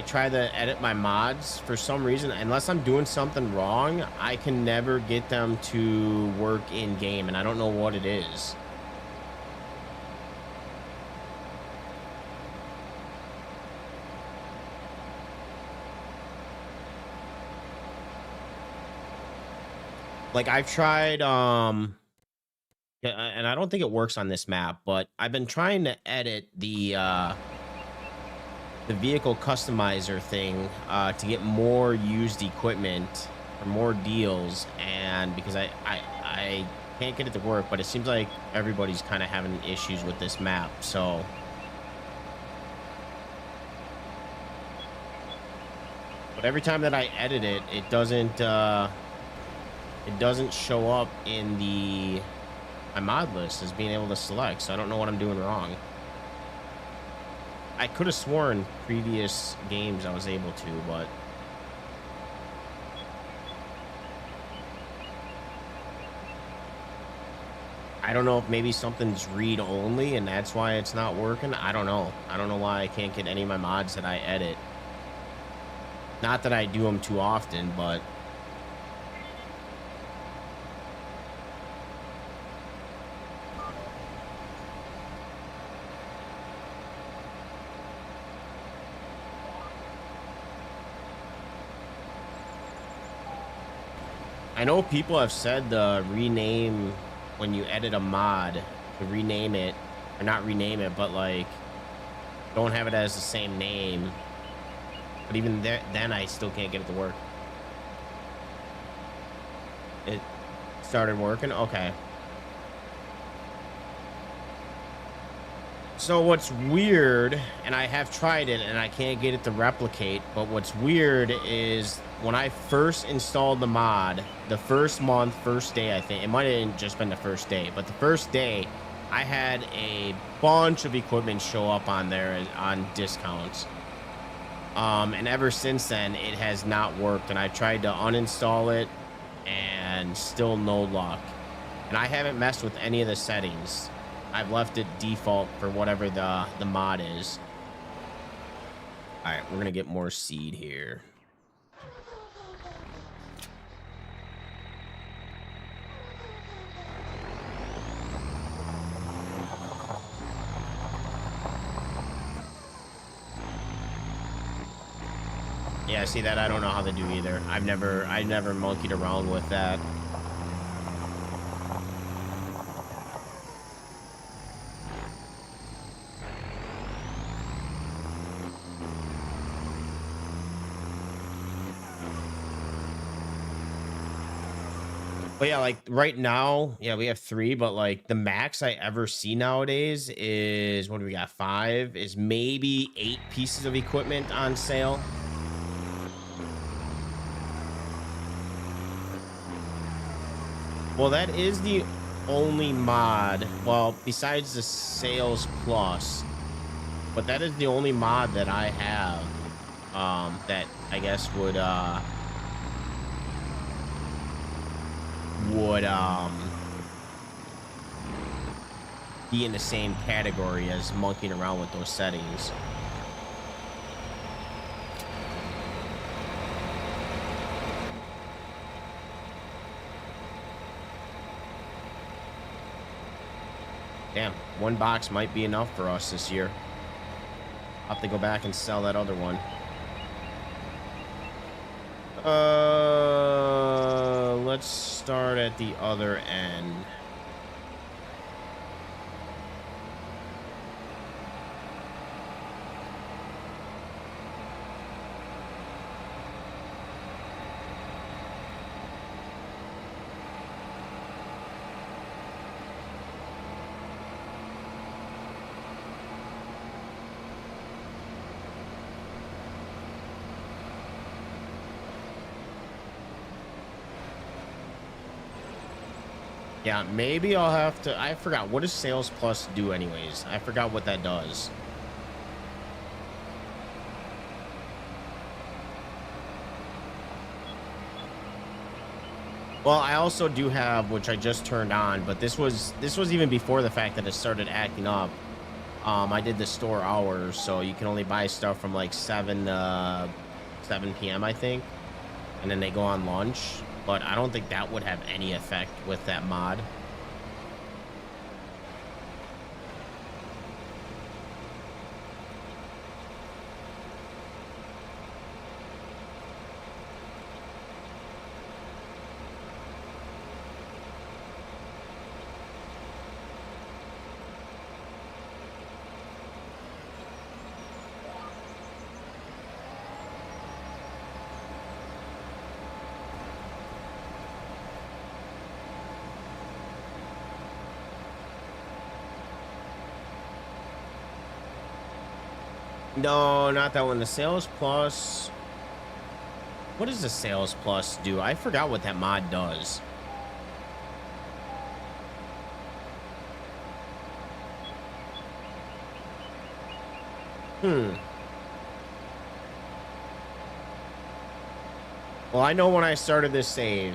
try to edit my mods, for some reason, unless I'm doing something wrong, I can never get them to work in game, and I don't know what it is. Like I've tried yeah, and I don't think it works on this map, but I've been trying to edit the vehicle customizer thing to get more used equipment or more deals, and because I can't get it to work, but it seems like everybody's kind of having issues with this map. So but every time that I edit it, it doesn't show up in the my mod list as being able to select, so I don't know what I'm doing wrong. I could have sworn previous games I was able to, but I don't know if maybe something's read only and that's why it's not working. I don't know. I don't know why I can't get any of my mods that I edit. Not that I do them too often, but I know people have said the rename when you edit a mod, to rename it, or not rename it, but like don't have it as the same name. But even there, then I still can't get it to work. It started working? Okay. So what's weird, and I have tried it and I can't get it to replicate, but what's weird is when I first installed the mod, the first month, first day, I think, it might have just been the first day, but the first day, I had a bunch of equipment show up on there on discounts. And ever since then, it has not worked, and I tried to uninstall it, and still no luck. And I haven't messed with any of the settings. I've left it default for whatever the mod is. All right, we're gonna get more seed here. Yeah, see that? I don't know how to do either. I never monkeyed around with that. But yeah, like right now, yeah, we have 3, but like the max I ever see nowadays is, what do we got? 5, is maybe 8 pieces of equipment on sale. Well, that is the only mod. Well, besides the Sales Plus, but that is the only mod that I have that I guess would be in the same category as monkeying around with those settings. Damn, 1 box might be enough for us this year. I'll have to go back and sell that other one. Let's start at the other end. Yeah, maybe I'll have to. I forgot, what does Sales Plus do anyways? I forgot what that does. Well, I also do have, which I just turned on, but this was even before the fact that it started acting up. I did the store hours, so you can only buy stuff from like 7 p.m. I think, and then they go on lunch. But I don't think that would have any effect with that mod. No, not that one. The Sales Plus. What does the Sales Plus do? I forgot what that mod does. Hmm. Well, I know when I started this save,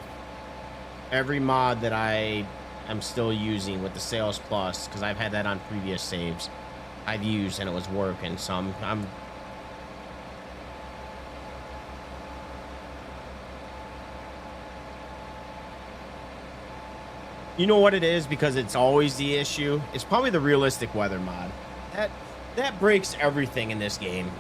every mod that I am still using with the Sales Plus, because I've had that on previous saves, I've used and it was working. So I'm you know what it is, because it's always the issue. It's probably the realistic weather mod. That that breaks everything in this game.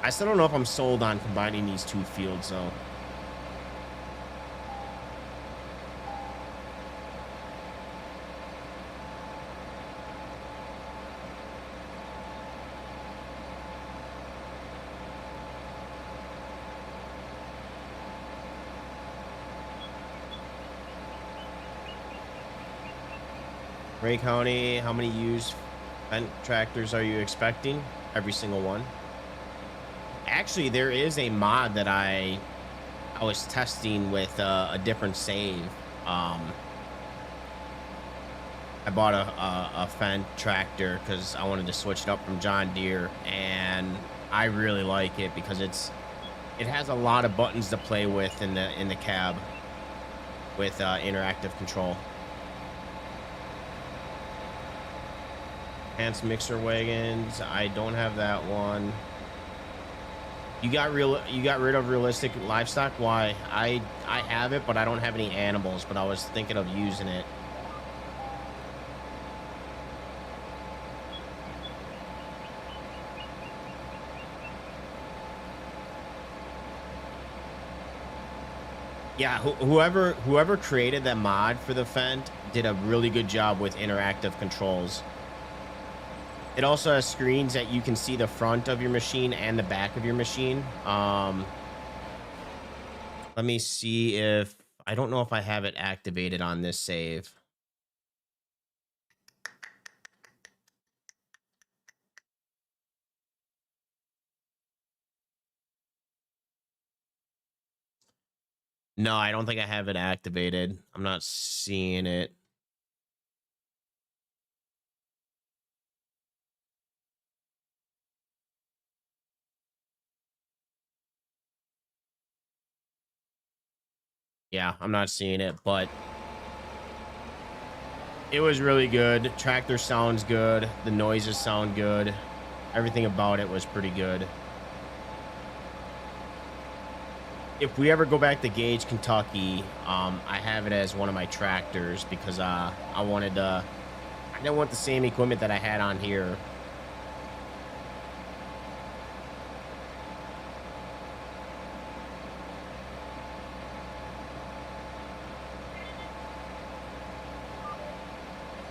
I still don't know if I'm sold on combining these 2 fields though. Ray County, how many used Fendt tractors are you expecting? Every single one. Actually, there is a mod that I was testing with a different save. Um, I bought a Fendt tractor because I wanted to switch it up from John Deere, and I really like it because it has a lot of buttons to play with in the cab with interactive control. Enhanced mixer wagons. I don't have that one. You got rid of realistic livestock. Why? I have it, but I don't have any animals. But I was thinking of using it. Yeah, whoever created that mod for the Fendt did a really good job with interactive controls. It also has screens that you can see the front of your machine and the back of your machine. Let me see if I don't know if I have it activated on this save. No, I don't think I have it activated. I'm not seeing it. Yeah, I'm not seeing it, but it was really good. Tractor sounds good. The noises sound good. Everything about it was pretty good. If we ever go back to Gage, Kentucky, I have it as one of my tractors because I didn't want the same equipment that I had on here.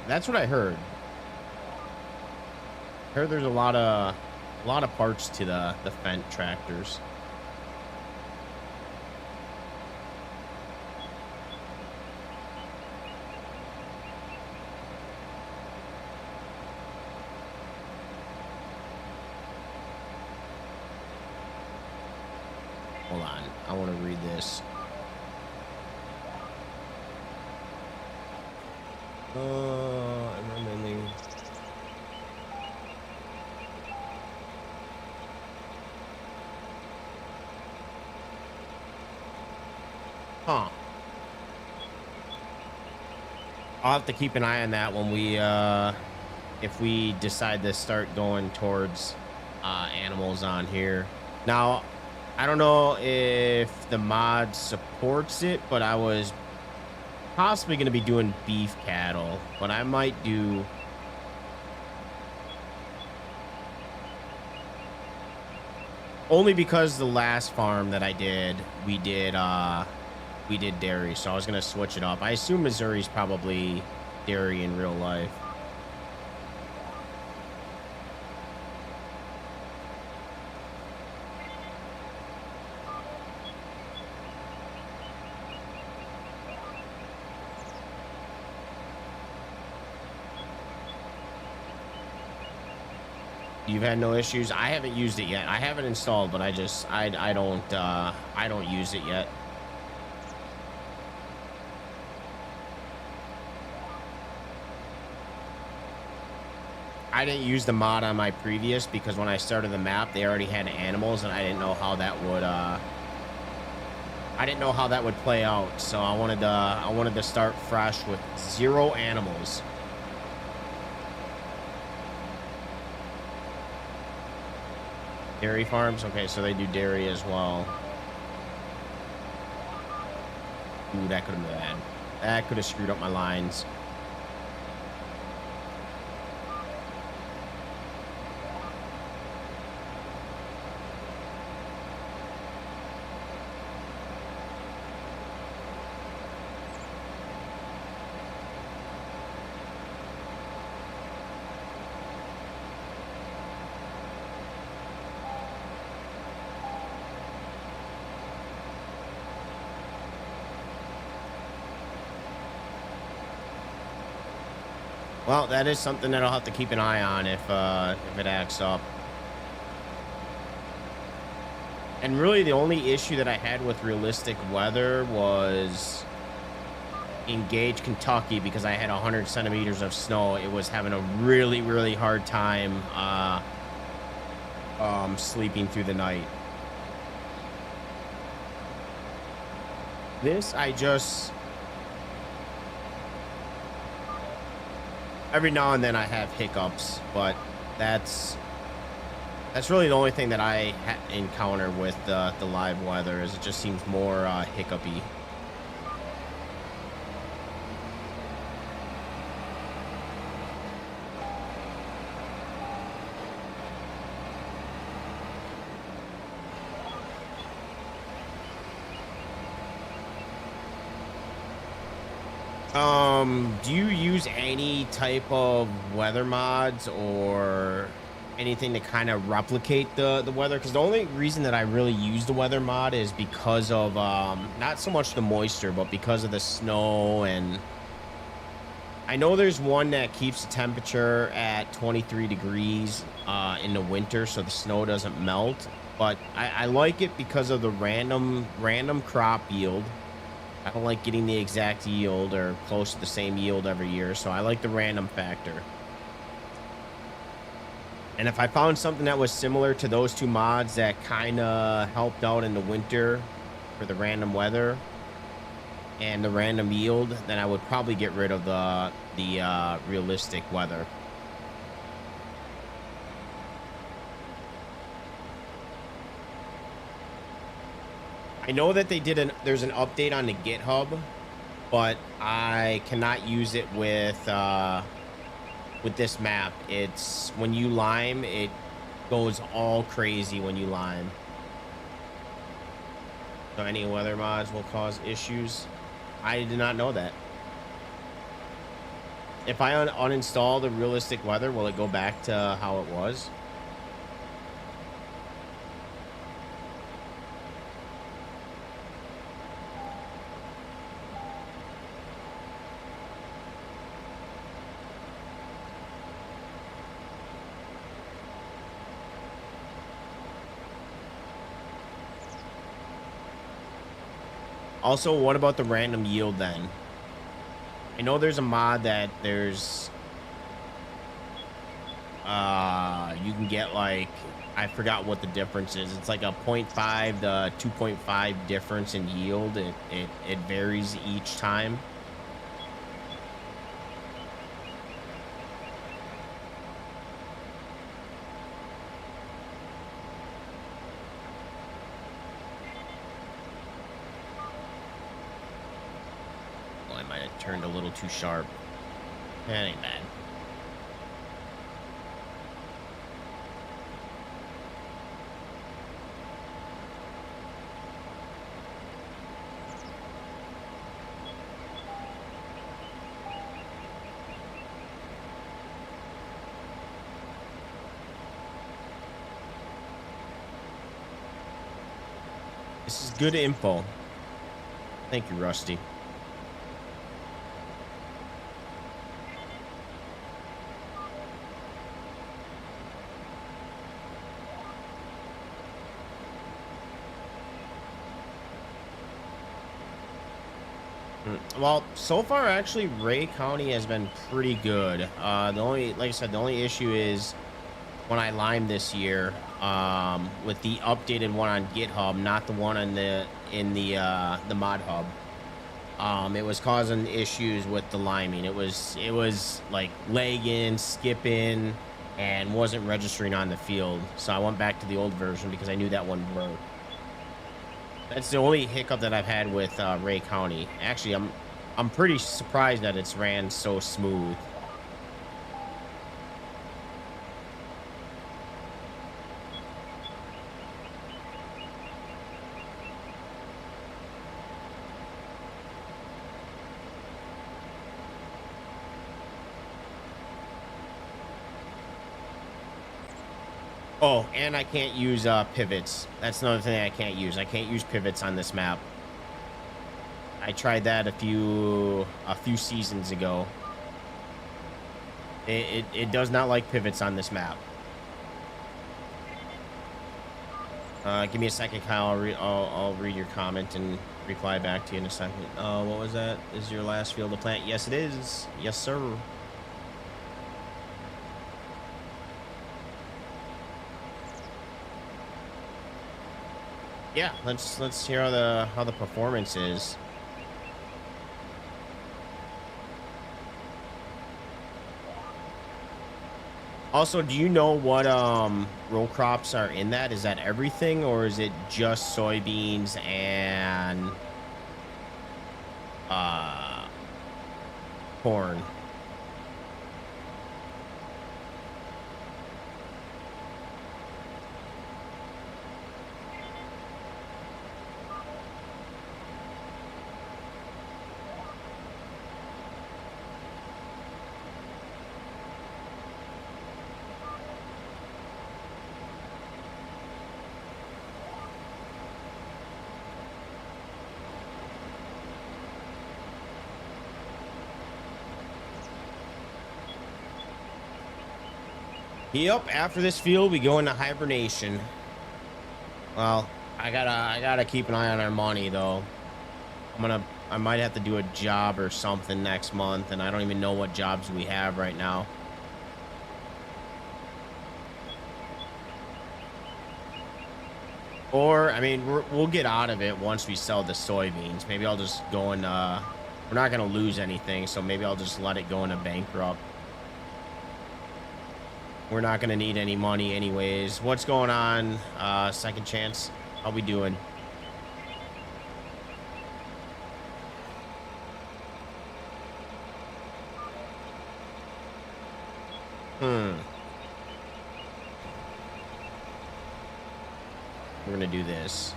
That's what I heard. I heard there's a lot of parts to the Fendt tractors. Hold on, I want to read this. Environmentally. Huh. I'll have to keep an eye on that when we, if we decide to start going towards animals on here. Now, I don't know if the mod supports it, but I was possibly going to be doing beef cattle, but I might do only because the last farm that I did, we did dairy, so I was going to switch it up. I assume Missouri's probably dairy in real life. You've had no issues? I haven't used it yet. I have it installed, but I don't use it yet. I didn't use the mod on my previous because when I started the map, they already had animals, and I didn't know how that would play out. So I wanted to start fresh with 0 animals. Dairy farms? Okay, so they do dairy as well. Ooh, that could have been bad. That could have screwed up my lines. Well, that is something that I'll have to keep an eye on if it acts up. And really, the only issue that I had with realistic weather was in Gage, Kentucky, because I had 100 centimeters of snow. It was having a really, really hard time sleeping through the night. This, every now and then I have hiccups, but that's really the only thing that I encounter with the live weather, is it just seems more hiccupy. Do you use any type of weather mods or anything to kind of replicate the weather? Because the only reason that I really use the weather mod is because of not so much the moisture, but because of the snow. And I know there's one that keeps the temperature at 23 degrees in the winter, so the snow doesn't melt. But I like it because of the random crop yield. I don't like getting the exact yield or close to the same yield every year, so I like the random factor. And if I found something that was similar to those two mods that kind of helped out in the winter for the random weather and the random yield, then I would probably get rid of the realistic weather. I know that there's an update on the GitHub, but I cannot use it with this map. It's when you lime, it goes all crazy when you lime. So any weather mods will cause issues. I did not know that. If I uninstall the realistic weather, will it go back to how it was? Also, what about the random yield then? I know there's a mod that you can get like, I forgot what the difference is. It's like a 0.5 to 2.5 difference in yield. It varies each time. Well, I might have turned a little too sharp. That ain't bad. This is good info. Thank you, Rusty. Well, so far, actually, Ray County has been pretty good. Like I said, the only issue is when I limed this year, with the updated one on GitHub, not the one on the mod hub. It was causing issues with the liming. It was like lagging, skipping, and wasn't registering on the field. So I went back to the old version because I knew that one broke. That's the only hiccup that I've had with Ray County. Actually, I'm pretty surprised that it's ran so smooth. Oh, and I can't use pivots. That's another thing I can't use. I can't use pivots on this map. I tried that a few seasons ago. It does not like pivots on this map. Give me a second, Kyle. I'll read your comment and reply back to you in a second. What was that? Is your last field to plant? Yes, it is. Yes, sir. Yeah, let's hear how the performance is. Also, do you know what row crops are in that? Is that everything, or is it just soybeans and corn? Yep, after this field, we go into hibernation. Well, I gotta keep an eye on our money though. I might have to do a job or something next month, and I don't even know what jobs we have right now. Or, I mean, we'll get out of it once we sell the soybeans. Maybe I'll just go and, we're not gonna lose anything, so maybe I'll just let it go into bankrupt. We're not gonna need any money anyways. What's going on, Second Chance? How we doing? Hmm. We're gonna do this.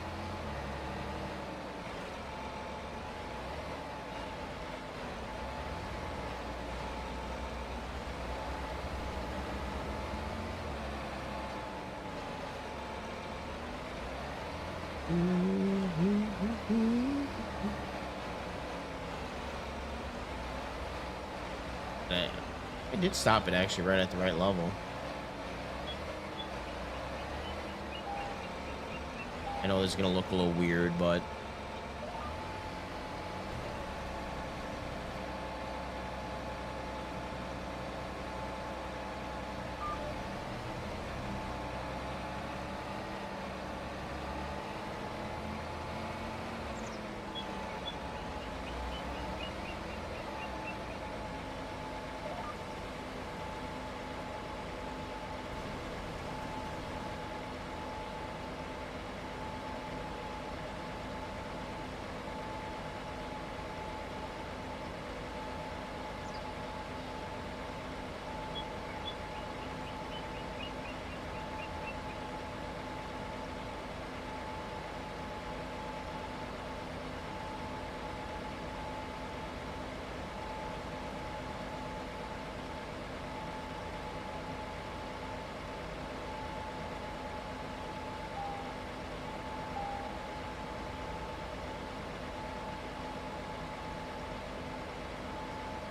Damn. I did stop it actually right at the right level. I know this is gonna look a little weird, but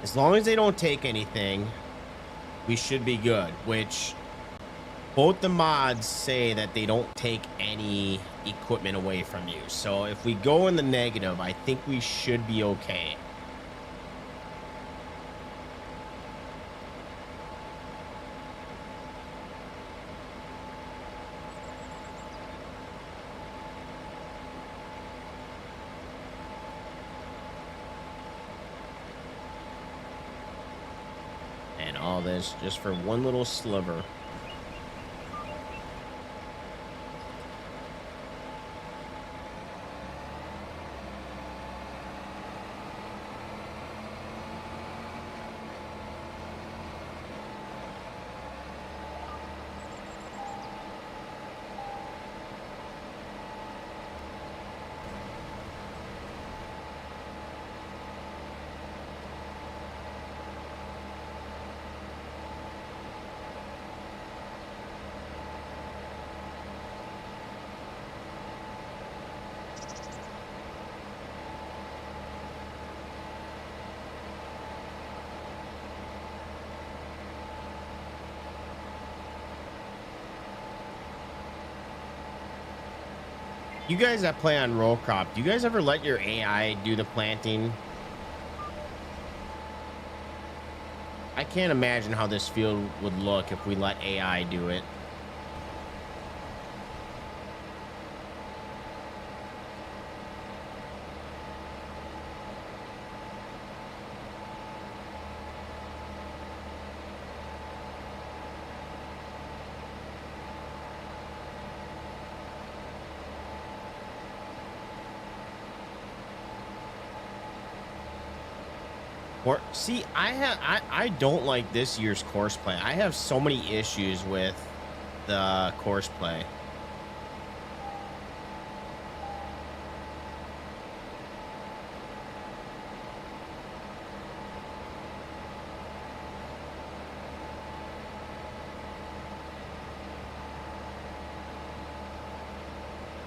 as long as they don't take anything, we should be good, which both the mods say that they don't take any equipment away from you. So if we go in the negative, I think we should be okay. And all this just for one little sliver. You guys that play on row crop, do you guys ever let your AI do the planting? I can't imagine how this field would look if we let AI do it. Or see, I don't like this year's course play. I have so many issues with the course play.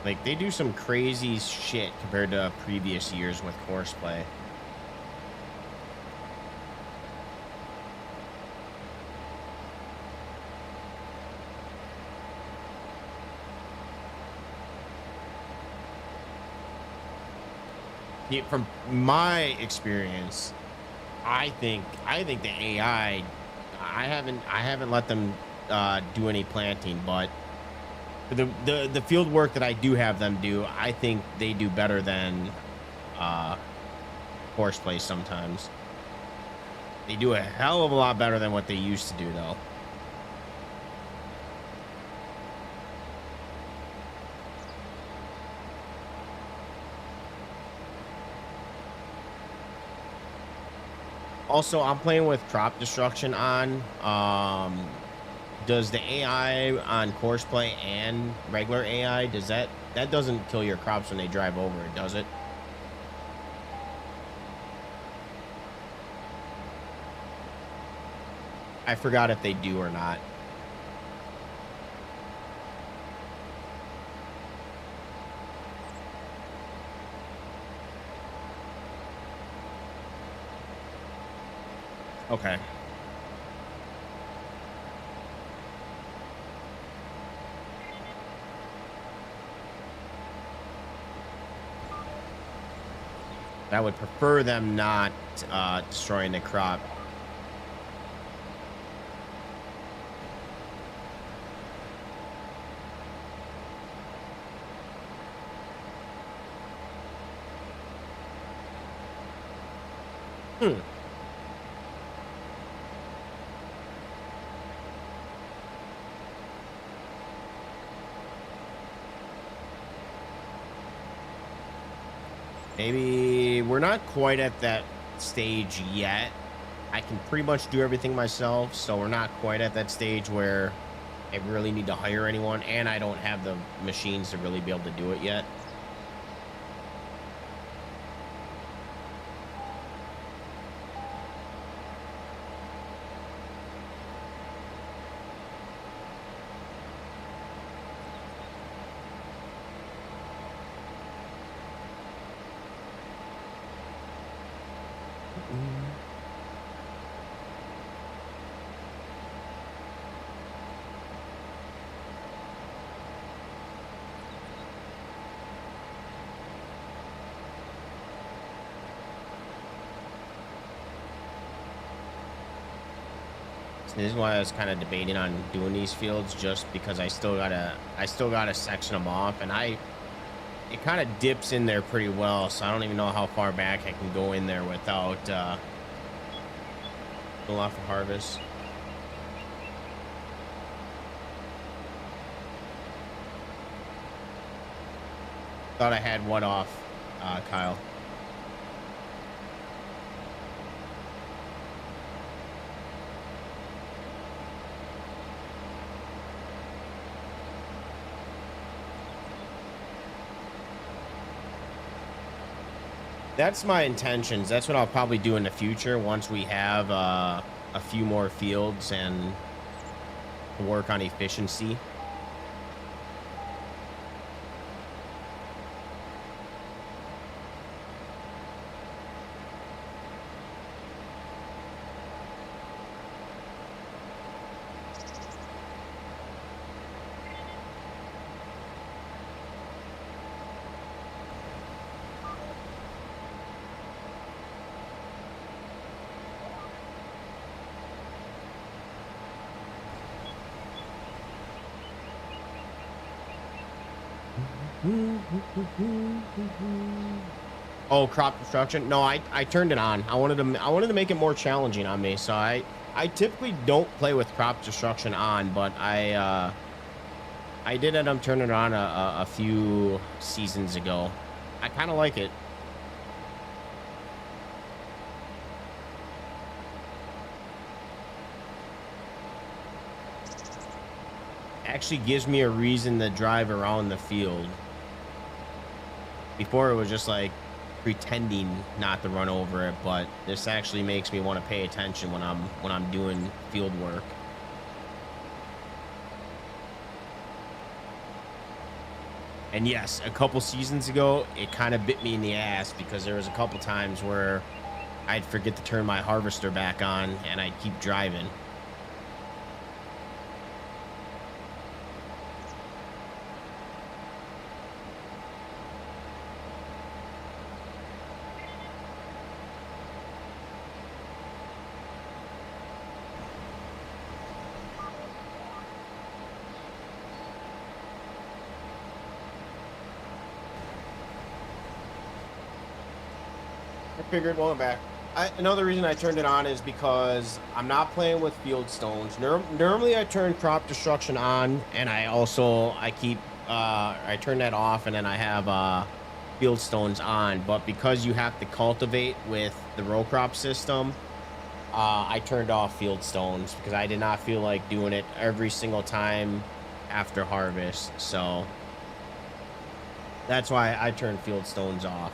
Like they do some crazy shit compared to previous years with course play. from my experience, I think the AI. I haven't let them do any planting, but the field work that I do have them do, I think they do better than uh, horseplay sometimes. They do a hell of a lot better than what they used to do, though. Also, I'm playing with crop destruction on. Does the AI on Courseplay and regular AI, does that doesn't kill your crops when they drive over it, does it? I forgot if they do or not. Okay. I would prefer them not destroying the crop. Hmm. Maybe we're not quite at that stage yet. I can pretty much do everything myself, so we're not quite at that stage where I really need to hire anyone, and I don't have the machines to really be able to do it yet. So this is why I was kind of debating on doing these fields, just because I still gotta section them off, and it kind of dips in there pretty well, so I don't even know how far back I can go in there without going off for harvest. Thought I had one off, Kyle. That's my intentions. That's what I'll probably do in the future once we have a few more fields and work on efficiency. Oh, crop destruction. No, I turned it on. I wanted to make it more challenging on me. So I typically don't play with crop destruction on, but I did end up turning it on a few seasons ago. I kind of like it. Actually gives me a reason to drive around the field. Before it was just like pretending not to run over it, but this actually makes me want to pay attention when I'm doing field work. And yes, a couple seasons ago, it kind of bit me in the ass because there was a couple times where I'd forget to turn my harvester back on and I'd keep driving. I figured, well, I'm back. Another reason I turned it on is because I'm not playing with field stones. Normally, I turn crop destruction on, and I keep I turn that off, and then I have field stones on. But because you have to cultivate with the row crop system, I turned off field stones because I did not feel like doing it every single time after harvest. So that's why I turned field stones off.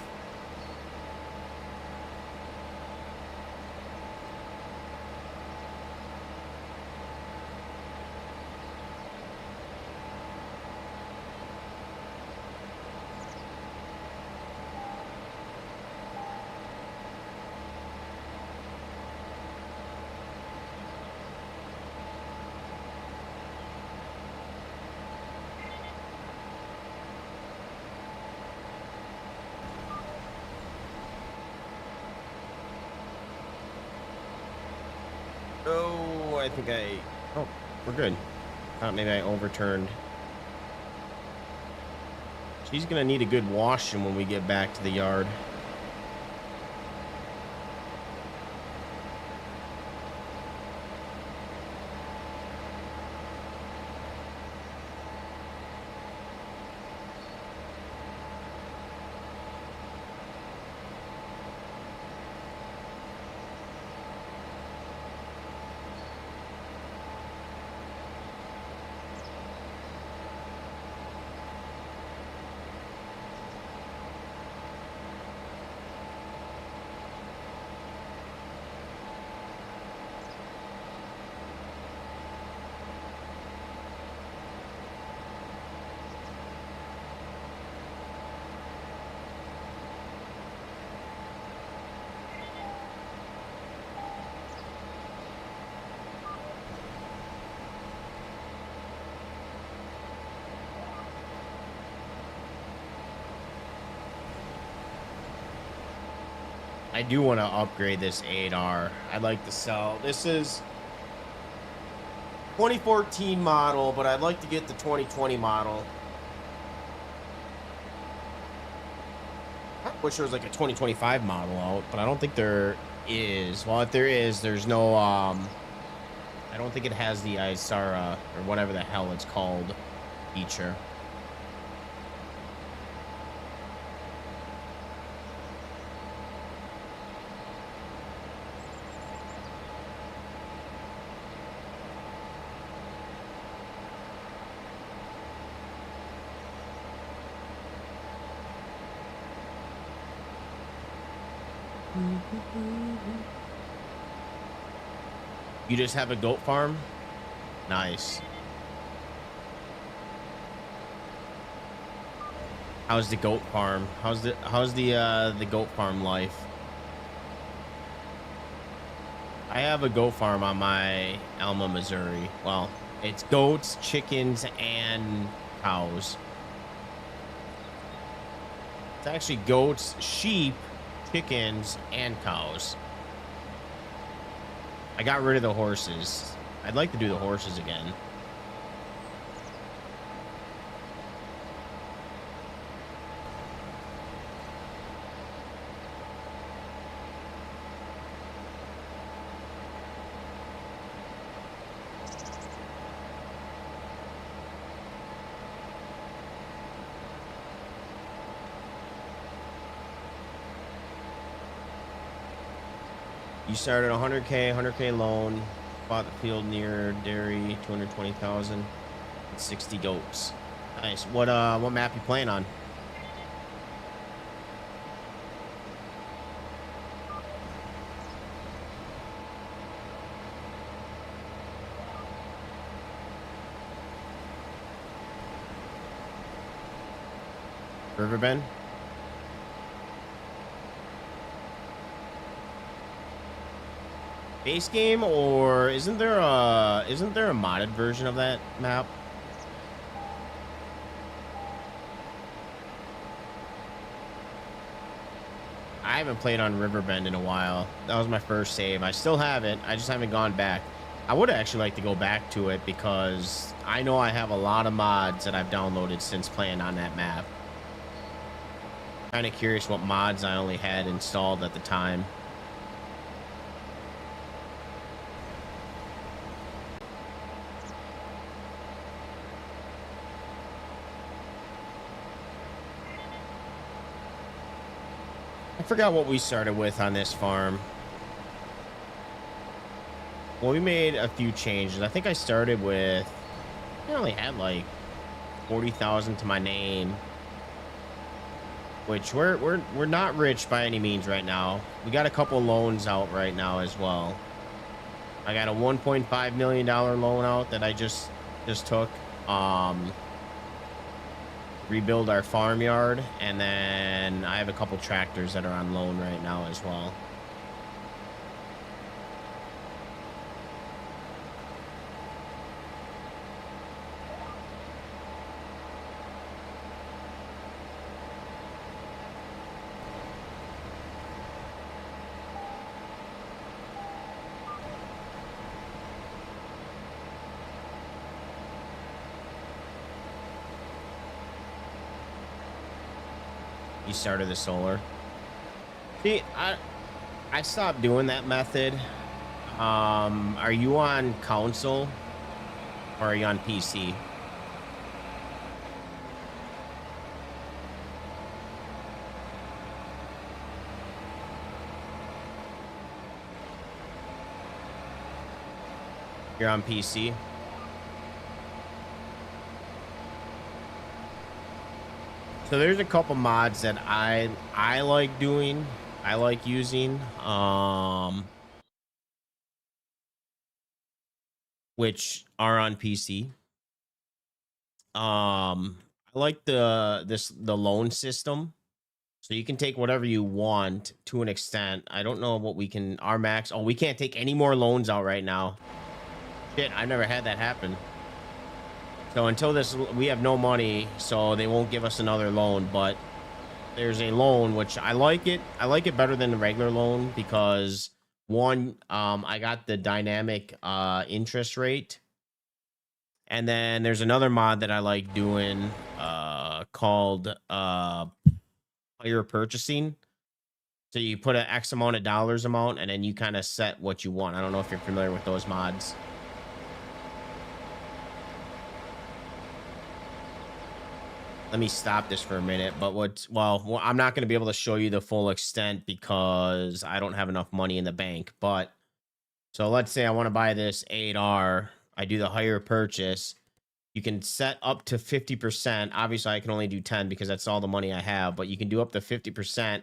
Oh, I think oh, we're good. Maybe I overturned. She's gonna need a good washing when we get back to the yard. I do want to upgrade this 8R. I'd like to sell. This is 2014 model, but I'd like to get the 2020 model. I wish there was like a 2025 model out, but I don't think there is. Well, if there is, there's no, I don't think it has the Isara or whatever the hell it's called feature. You just have a goat farm? Nice. How's the goat farm? How's the goat farm life? I have a goat farm on my Alma, Missouri. Well, it's goats, chickens, and cows. It's actually goats, sheep, chickens, and cows. I got rid of the horses. I'd like to do the horses again. You started 100K loan, bought the field near dairy, 220,000, 60 goats. Nice. What map you playing on? Riverbend? Base game, or isn't there a modded version of that map? I haven't played on Riverbend in a while. That was my first save. I still have it. I just haven't gone back. I would actually like to go back to it because I know I have a lot of mods that I've downloaded since playing on that map. Kind of curious what mods I only had installed at the time. I forgot what we started with on this farm. Well, we made a few changes. I think I started with, I only had like 40,000 to my name, which we're not rich by any means right now. We got a couple loans out right now as well. I got a $1.5 million loan out that I just took. Rebuild our farmyard, and then I have a couple tractors that are on loan right now as well. You started the solar. See, I stopped doing that method. Are you on console or are you on PC? You're on PC. So there's a couple mods that I like doing. I like using. Which are on PC. I like the loan system. So you can take whatever you want to an extent. I don't know what we can our max. Oh, we can't take any more loans out right now. Shit, I never had that happen. So until this, we have no money, so they won't give us another loan. But there's a loan which I like it. I like it better than the regular loan because one, I got the dynamic interest rate. And then there's another mod that I like doing called higher purchasing. So you put an X amount of dollars amount and then you kind of set what you want. I don't know if you're familiar with those mods. Let me stop this for a minute. But well, I'm not going to be able to show you the full extent because I don't have enough money in the bank. But so let's say I want to buy this 8R. I do the higher purchase. You can set up to 50%. Obviously, I can only do 10 because that's all the money I have, but you can do up to 50%.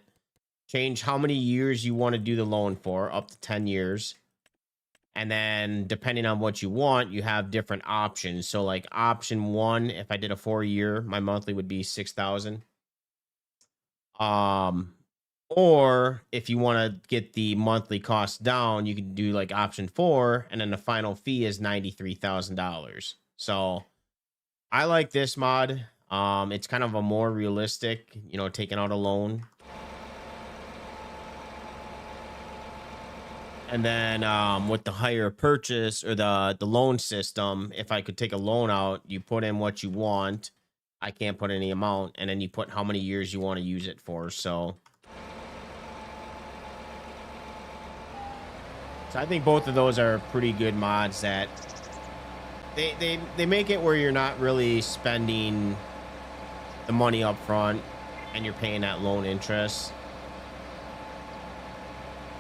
Change how many years you want to do the loan for, up to 10 years. And then depending on what you want, you have different options. So like option 1, if I did a 4-year, my monthly would be 6,000. Or if you want to get the monthly cost down, you can do like option 4, and then the final fee is $93,000. So I like this mod. It's kind of a more realistic, taking out a loan. And then with the higher purchase or the loan system, if I could take a loan out, you put in what you want. I can't put any amount, and then you put how many years you want to use it for. So I think both of those are pretty good mods that they make it where you're not really spending the money up front and you're paying that loan interest.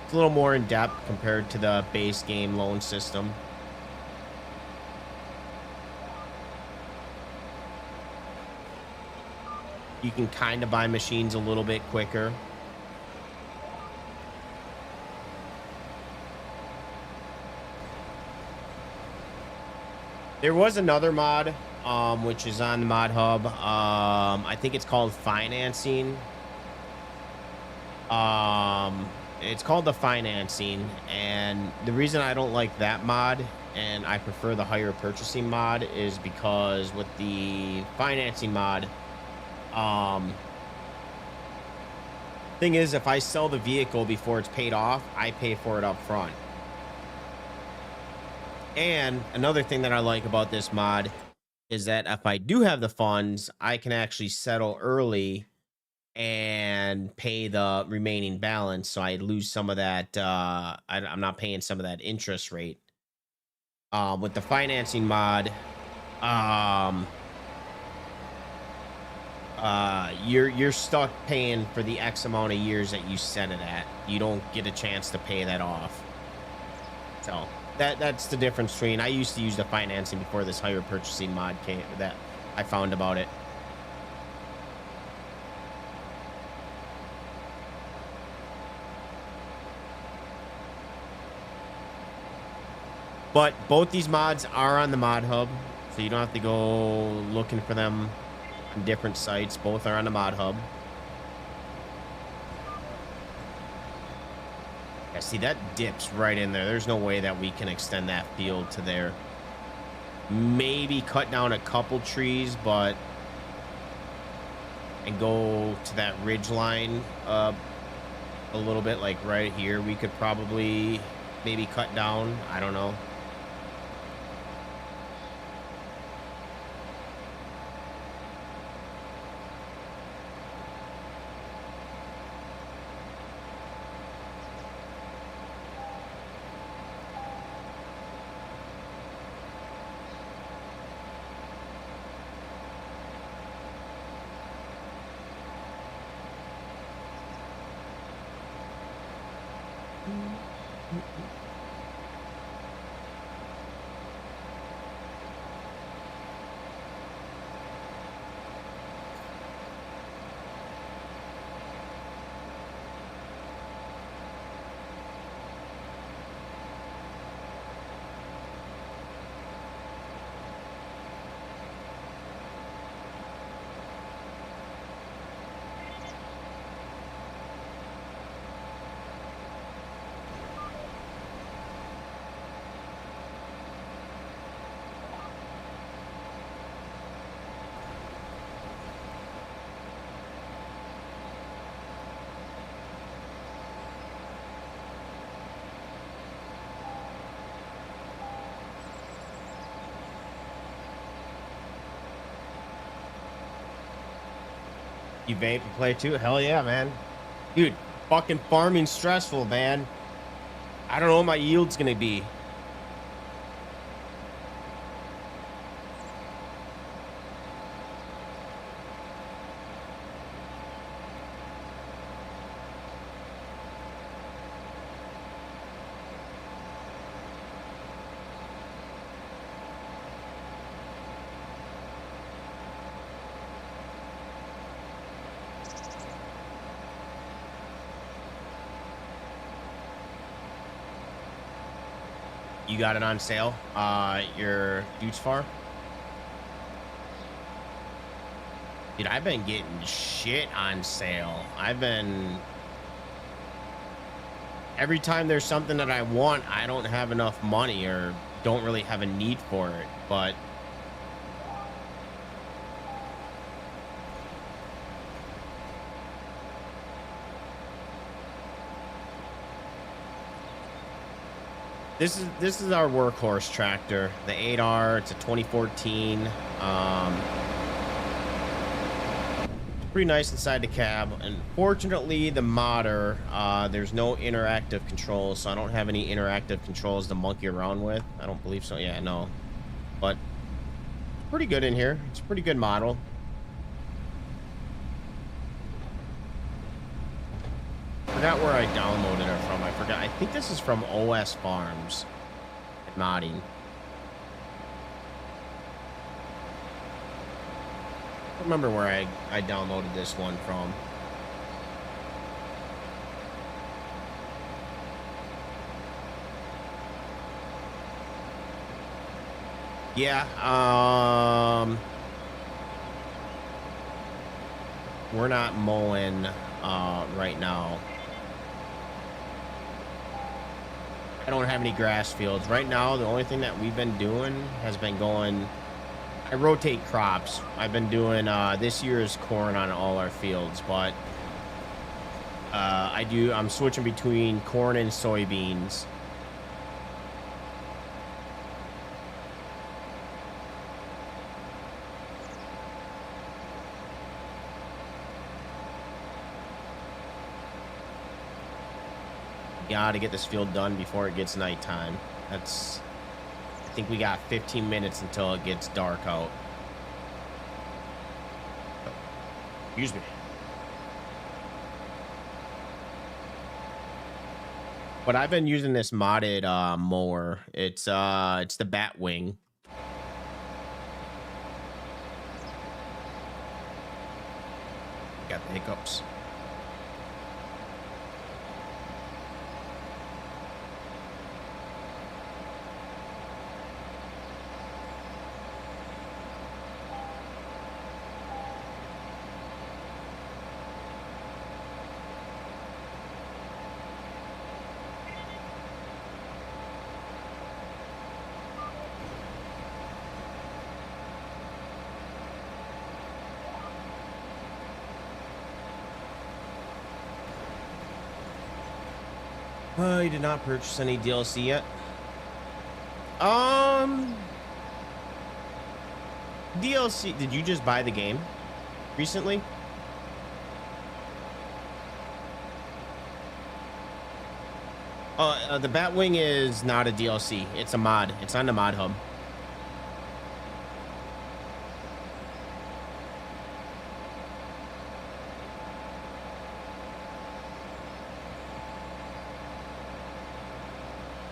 It's a little more in depth compared to the base game loan system. You can kind of buy machines a little bit quicker. There was another mod, which is on the Mod Hub. I think it's called financing. It's called the financing, and the reason I don't like that mod and I prefer the higher purchasing mod is because with the financing mod, thing is, if I sell the vehicle before it's paid off, I pay for it up front. And another thing that I like about this mod is that if I do have the funds, I can actually settle early and pay the remaining balance, so I lose some of that. I'm not paying some of that interest rate. With the financing mod, um, you're stuck paying for the X amount of years that you set it at. You don't get a chance to pay that off. So that's the difference between. I used to use the financing before this higher purchasing mod came that I found about it. But both these mods are on the mod hub, so you don't have to go looking for them on different sites. Both are on the mod hub. Yeah, see, that dips right in there. There's no way that we can extend that field to there. Maybe cut down a couple trees, but and go to that ridge line a little bit, like right here. We could probably maybe cut down. I don't know. You vape and play too? Hell yeah, man. Dude, fucking farming's stressful, man. I don't know what my yield's gonna be. You got it on sale? Your Dude's Farm? Dude, I've been getting shit on sale. Every time there's something that I want, I don't have enough money or don't really have a need for it. But this is our workhorse tractor, the 8R. It's a 2014. Pretty nice inside the cab. Unfortunately, the modder, there's no interactive controls, so I don't have any interactive controls to monkey around with. I don't believe so. Yeah, no. But pretty good in here. It's a pretty good model. Forgot where I downloaded it from. I forgot. I think this is from OS Farms modding. I don't remember where I downloaded this one from. Yeah, we're not mowing right now. I don't have any grass fields right now. The only thing that we've been doing has been going. I rotate crops. I've been doing this year's corn on all our fields, but I'm switching between corn and soybeans. Gotta get this field done before it gets nighttime. That's, I think we got 15 minutes until it gets dark out. Excuse me. But I've been using this modded mower. It's the Batwing. Got the hiccups. You did not purchase any DLC yet. DLC. Did you just buy the game recently? The Batwing is not a DLC. It's a mod. It's on the Mod Hub.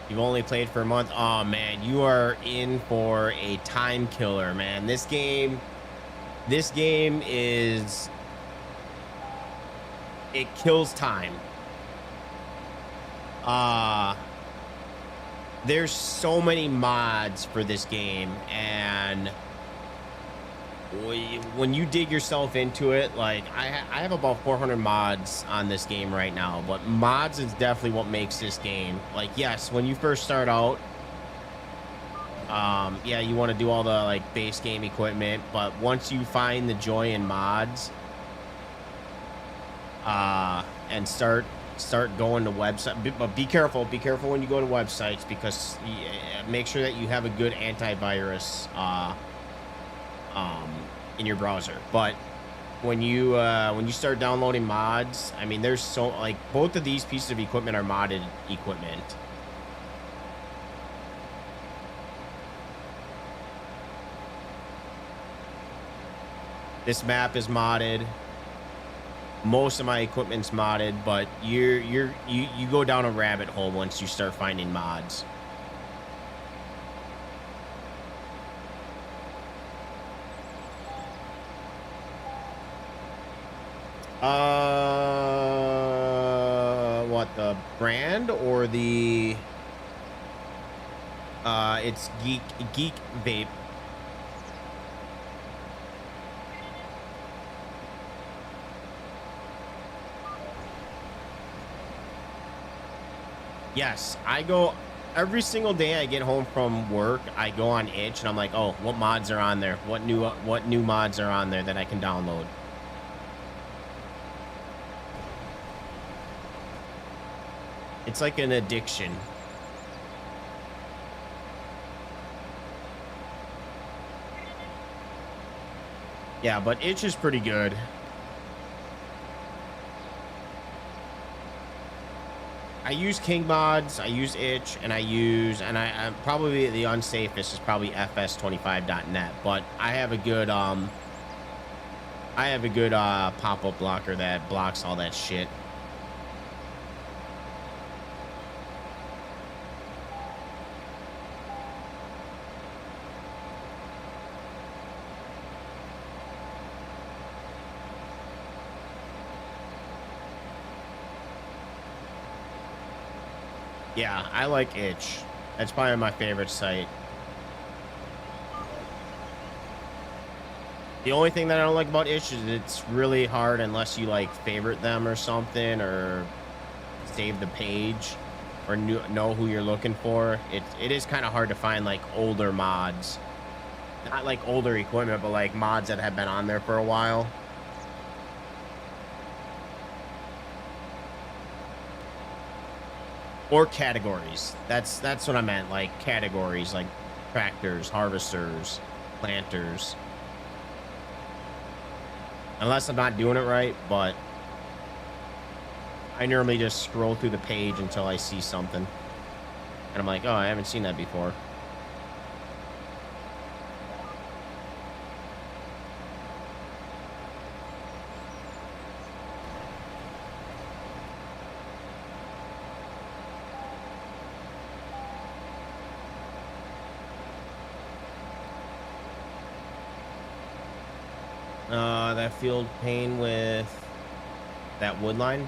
You've only played for a month. Oh man, you are in for a time killer, man. This game is, it kills time. There's so many mods for this game, and when you dig yourself into it, like I have about 400 mods on this game right now, but mods is definitely what makes this game. Like, yes, when you first start out, yeah, you want to do all the like base game equipment, but once you find the joy in mods, and start going to website, but be careful when you go to websites, because make sure that you have a good antivirus in your browser. But when you start downloading mods, I mean, there's so, like, both of these pieces of equipment are modded equipment. This map is modded. Most of my equipment's modded, but you go down a rabbit hole once you start finding mods. What, the brand or the it's Geek Vape. Yes, I go every single day I get home from work, I go on Itch and I'm like, "Oh, what mods are on there? What new mods are on there that I can download?" It's like an addiction. Yeah, but Itch is pretty good. I use King Mods, I use Itch, and I'm probably the unsafest is probably fs25.net, but I have a good pop-up blocker that blocks all that shit. Yeah, I like Itch. That's probably my favorite site. The only thing that I don't like about Itch is it's really hard unless you like favorite them or something, or save the page, or know who you're looking for. It is kind of hard to find like older mods. Not like older equipment, but like mods that have been on there for a while. Or categories. That's what I meant. Like categories, like tractors, harvesters, planters. Unless I'm not doing it right, but I normally just scroll through the page until I see something. And I'm like, oh, I haven't seen that before. That field pane with that wood line.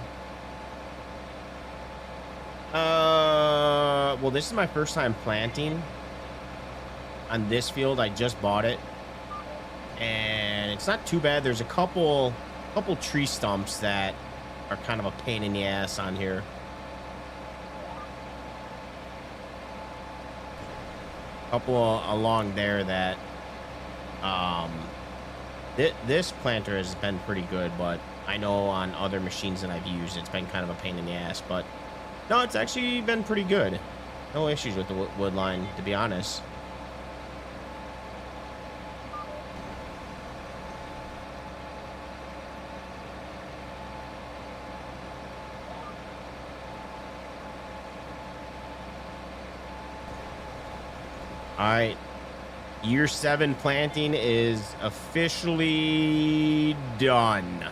Well, this is my first time planting on this field. I just bought it, and it's not too bad. There's a couple tree stumps that are kind of a pain in the ass on here. Couple along there that this planter has been pretty good, but I know on other machines that I've used, it's been kind of a pain in the ass. But no, it's actually been pretty good. No issues with the wood line, to be honest. All right. Year 7 planting is officially done.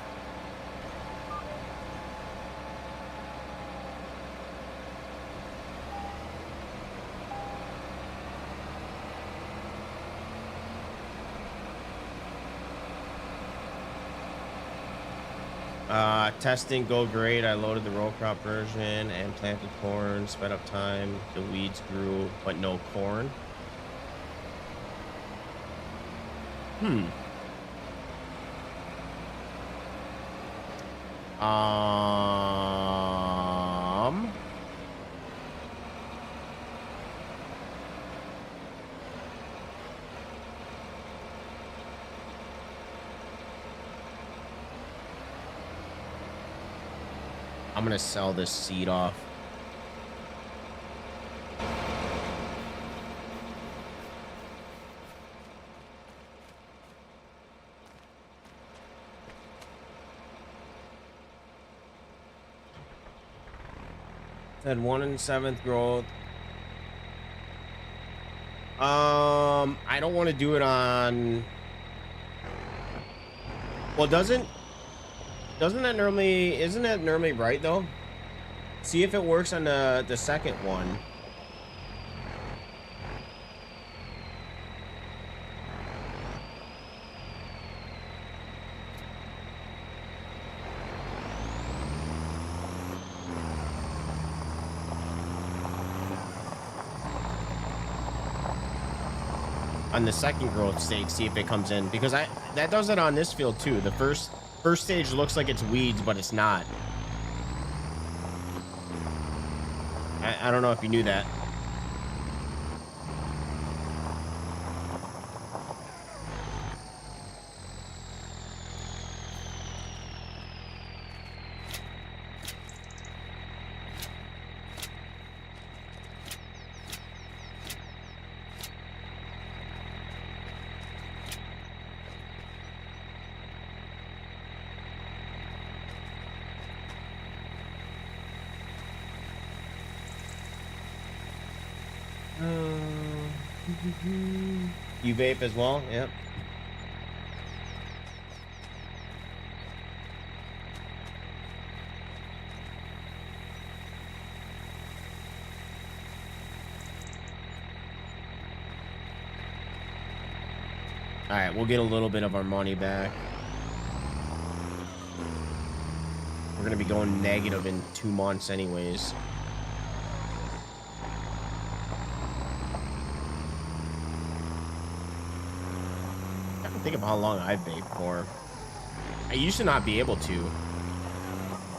Testing go great. I loaded the row crop version and planted corn, sped up time. The weeds grew, but no corn. I'm gonna sell this seed off. Had 1 in 7th growth. I don't want to do it on. Well, doesn't that normally, isn't that normally right though? See if it works on the second one. On the second growth stage, see if it comes in, because that does it on this field too. The first stage looks like it's weeds, but it's not. I don't know if you knew that. You vape as well? Yep. All right, we'll get a little bit of our money back. We're gonna be going negative in 2 months anyways. Think of how long I've vaped for. I used to not be able to.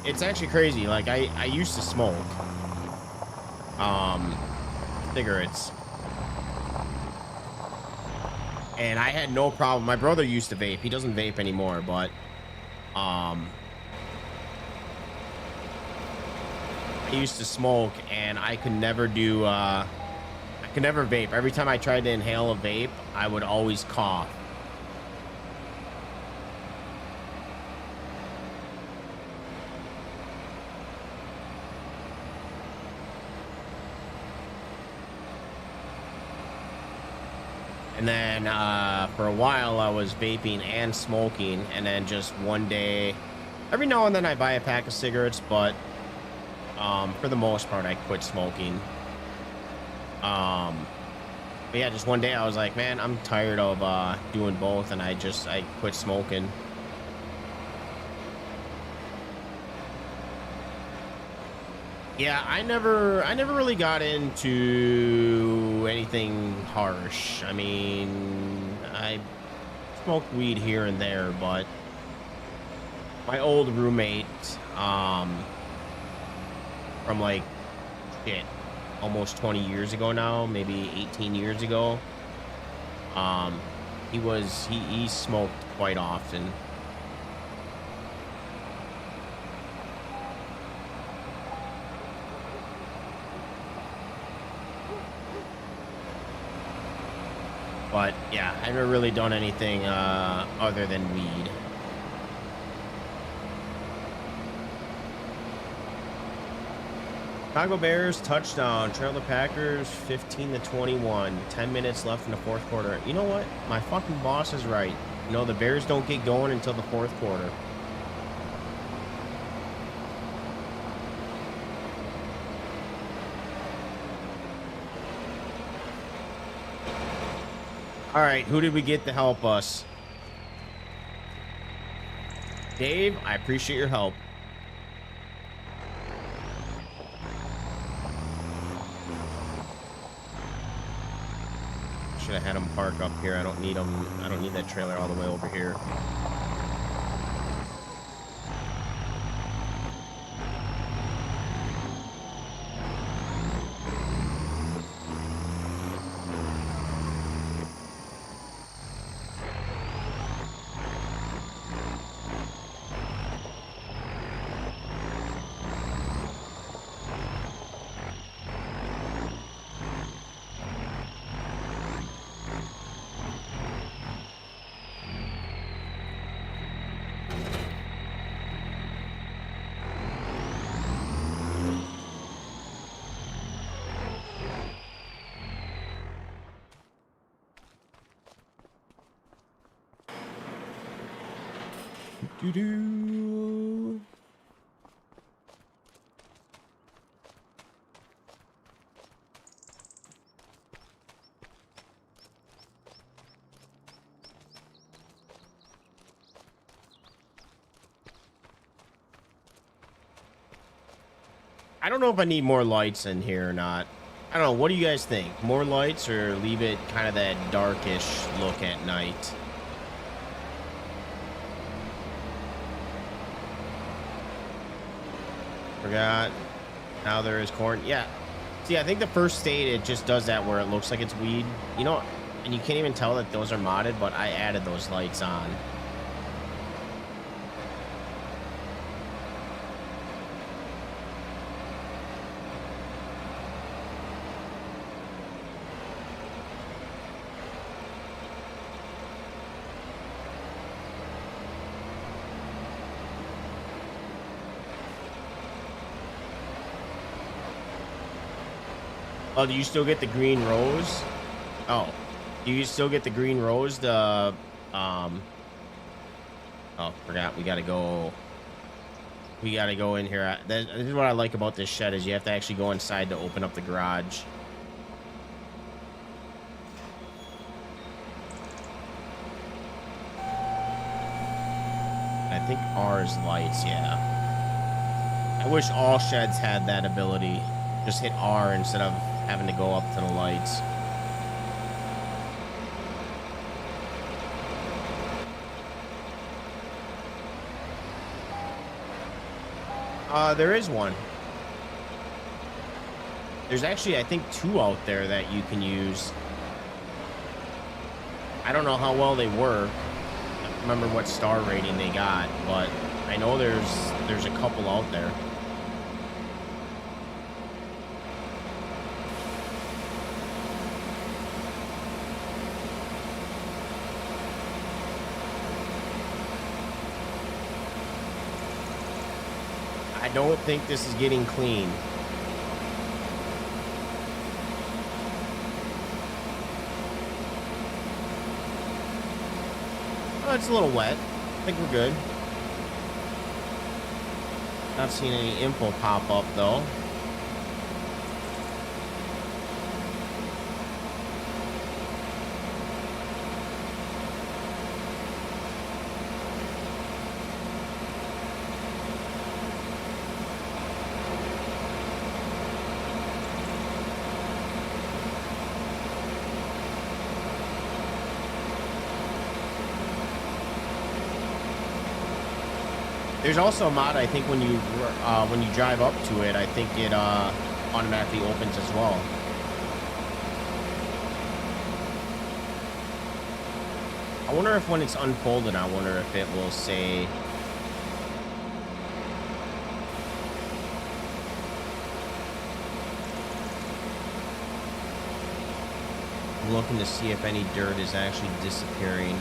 It's actually crazy. Like I used to smoke cigarettes, and I had no problem. My brother used to vape. He doesn't vape anymore, but I used to smoke, and I could never do I could never vape. Every time I tried to inhale a vape, I would always cough. And then for a while, I was vaping and smoking. And then just one day, every now and then I buy a pack of cigarettes, but for the most part, I quit smoking. But yeah, just one day I was like, man, I'm tired of doing both, and I quit smoking. Yeah, I never really got into anything harsh. I mean, I smoked weed here and there, but my old roommate, from like shit, almost 20 years ago now, maybe 18 years ago, he smoked quite often. But yeah, I haven't really done anything other than weed. Chicago Bears touchdown. Trail the Packers 15-21. 10 minutes left in the fourth quarter. You know what? My fucking boss is right. You know, the Bears don't get going until the fourth quarter. All right, who did we get to help us? Dave, I appreciate your help. Should have had him park up here. I don't need him. I don't need that trailer all the way over here. Doo-doo. I don't know if I need more lights in here or not. I don't know. What do you guys think? More lights or leave it kind of that darkish look at night? Forgot. Now there is corn. Yeah. See, I think the first state, it just does that where it looks like it's weed. You know, and you can't even tell that those are modded, but I added those lights on. Oh, do you still get the green rose? Oh, do you still get the green rose? The oh, forgot. We gotta go. We gotta go in here. This is what I like about this shed is you have to actually go inside to open up the garage. I think ours lights. Yeah. I wish all sheds had that ability. Just hit R instead of having to go up to the lights. There is one. There's actually, I think, 2 out there that you can use. I don't know how well they work. I don't remember what star rating they got, but I know there's a couple out there. I don't think this is getting clean. it's a little wet. I think we're good. Not seeing any info pop up though. There's also a mod, I think, when you drive up to it, I think it automatically opens as well. I wonder if when it's unfolded, I wonder if it will say. I'm looking to see if any dirt is actually disappearing.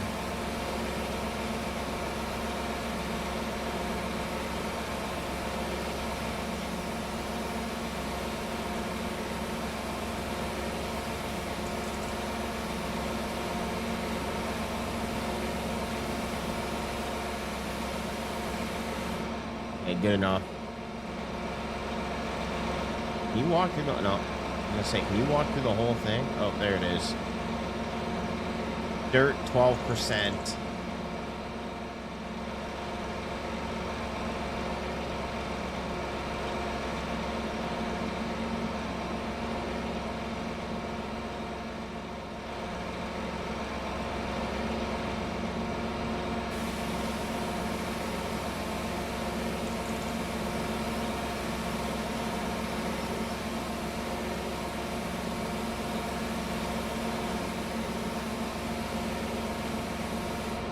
Good enough. Can you walk through the... No. I'm gonna say, can you walk through the whole thing? Oh, there it is. Dirt, 12%.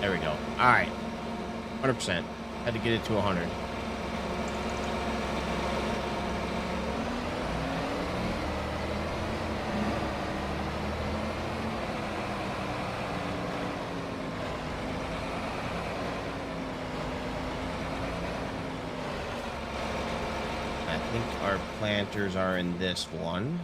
There we go. All right. 100%. Had to get it to 100. I think our planters are in this one.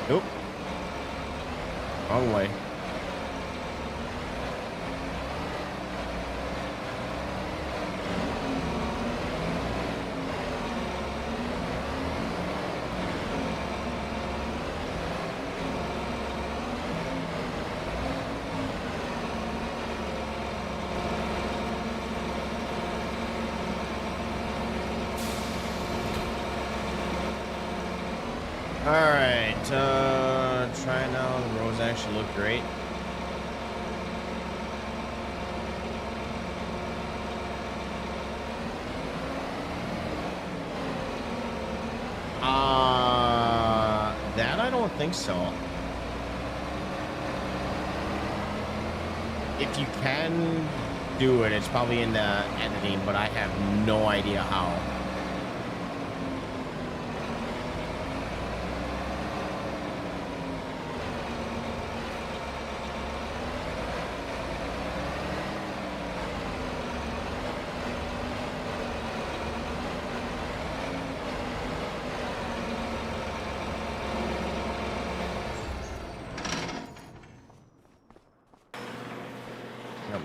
Nope. Wrong way. All right, try now. The roads actually look great. That I don't think so. If you can do it, it's probably in the editing, but I have no idea how.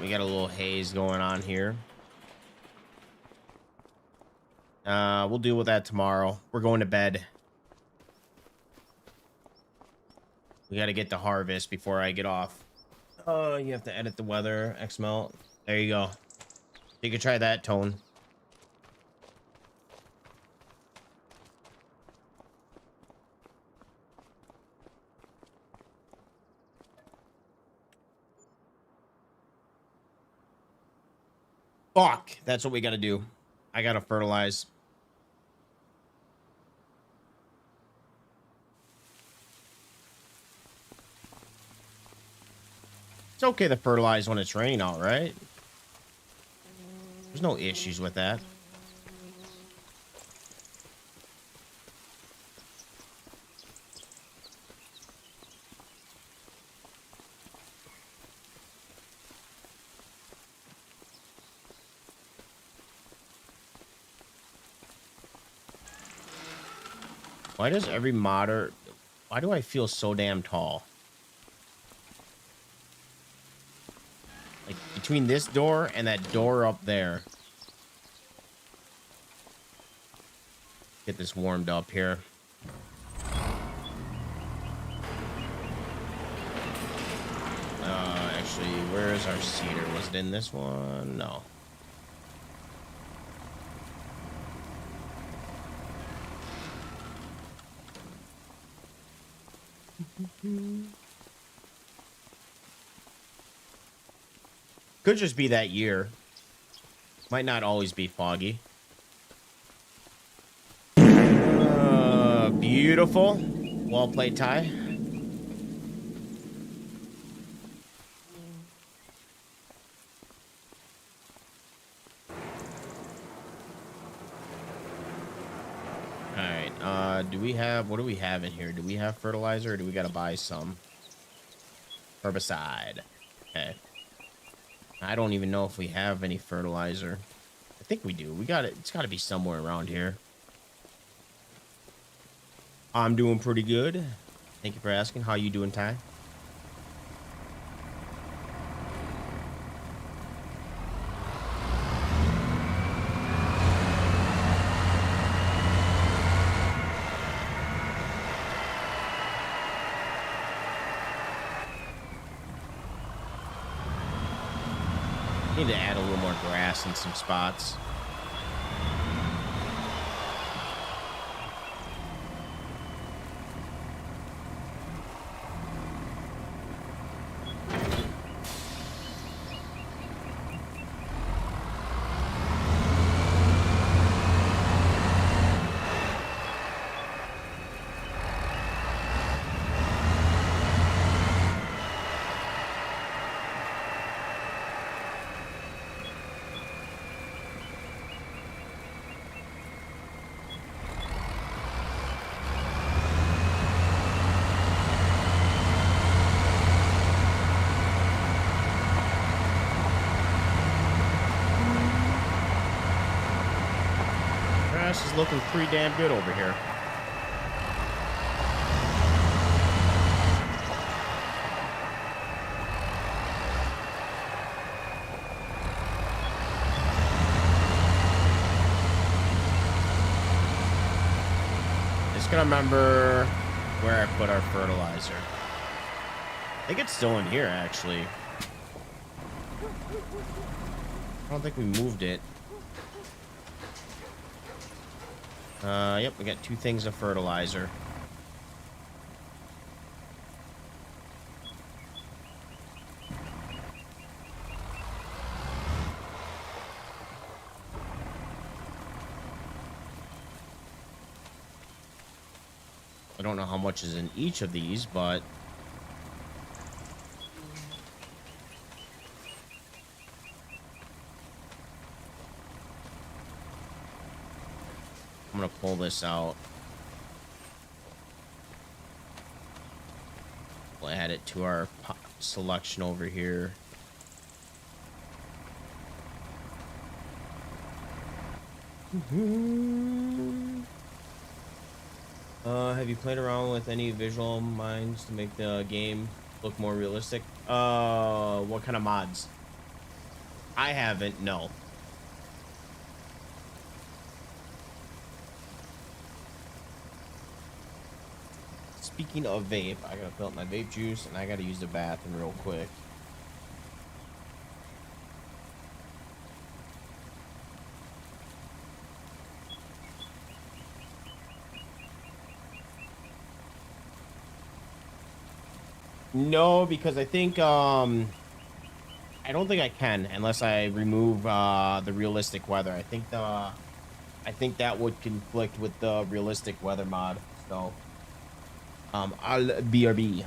We got a little haze going on here. We'll deal with that tomorrow. We're going to bed. We got to get to harvest before I get off. Oh, you have to edit the weather, XML. There you go. You can try that, Tone. Fuck. That's what we got to do. I got to fertilize. It's okay to fertilize when it's raining out, right? There's no issues with that. Why does every modder... Why do I feel so damn tall? Like, between this door and that door up there. Get this warmed up here. Actually, where is our cedar? Was it in this one? No. Could just be that year. Might not always be foggy. Beautiful. Well played, Ty. Do we have, what do we have in here? Do we have fertilizer or do we got to buy some? Herbicide. Okay. I don't even know if we have any fertilizer. I think we do. We got it. It's got to be somewhere around here. I'm doing pretty good. Thank you for asking. How you doing, Ty? Need to add a little more grass in some spots. Is looking pretty damn good over here. Just gonna remember where I put our fertilizer. I think it's still in here, actually. I don't think we moved it. Yep, we got 2 things of fertilizer. I don't know how much is in each of these, but I'm gonna pull this out. We'll add it to our selection over here. Have you played around with any visual minds to make the game look more realistic? What kind of mods? I haven't, no. Speaking of vape, I gotta fill up my vape juice and I gotta use the bathroom real quick. No, because I think I don't think I can unless I remove the realistic weather. I think that would conflict with the realistic weather mod. So I'll BRB.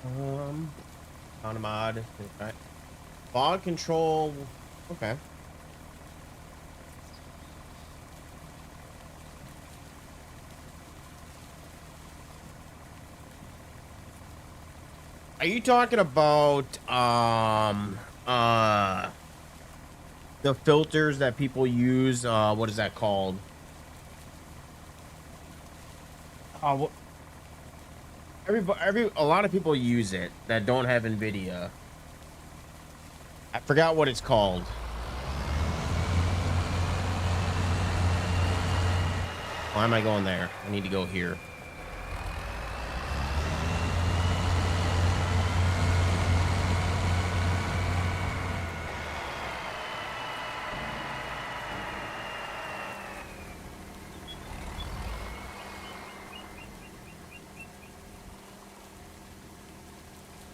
Um, on a mod. Okay. Fog control. Okay. Are you talking about the filters that people use? What is that called? Uh, a lot of people use it that don't have NVIDIA. I forgot what it's called. Why am I going there? I need to go here.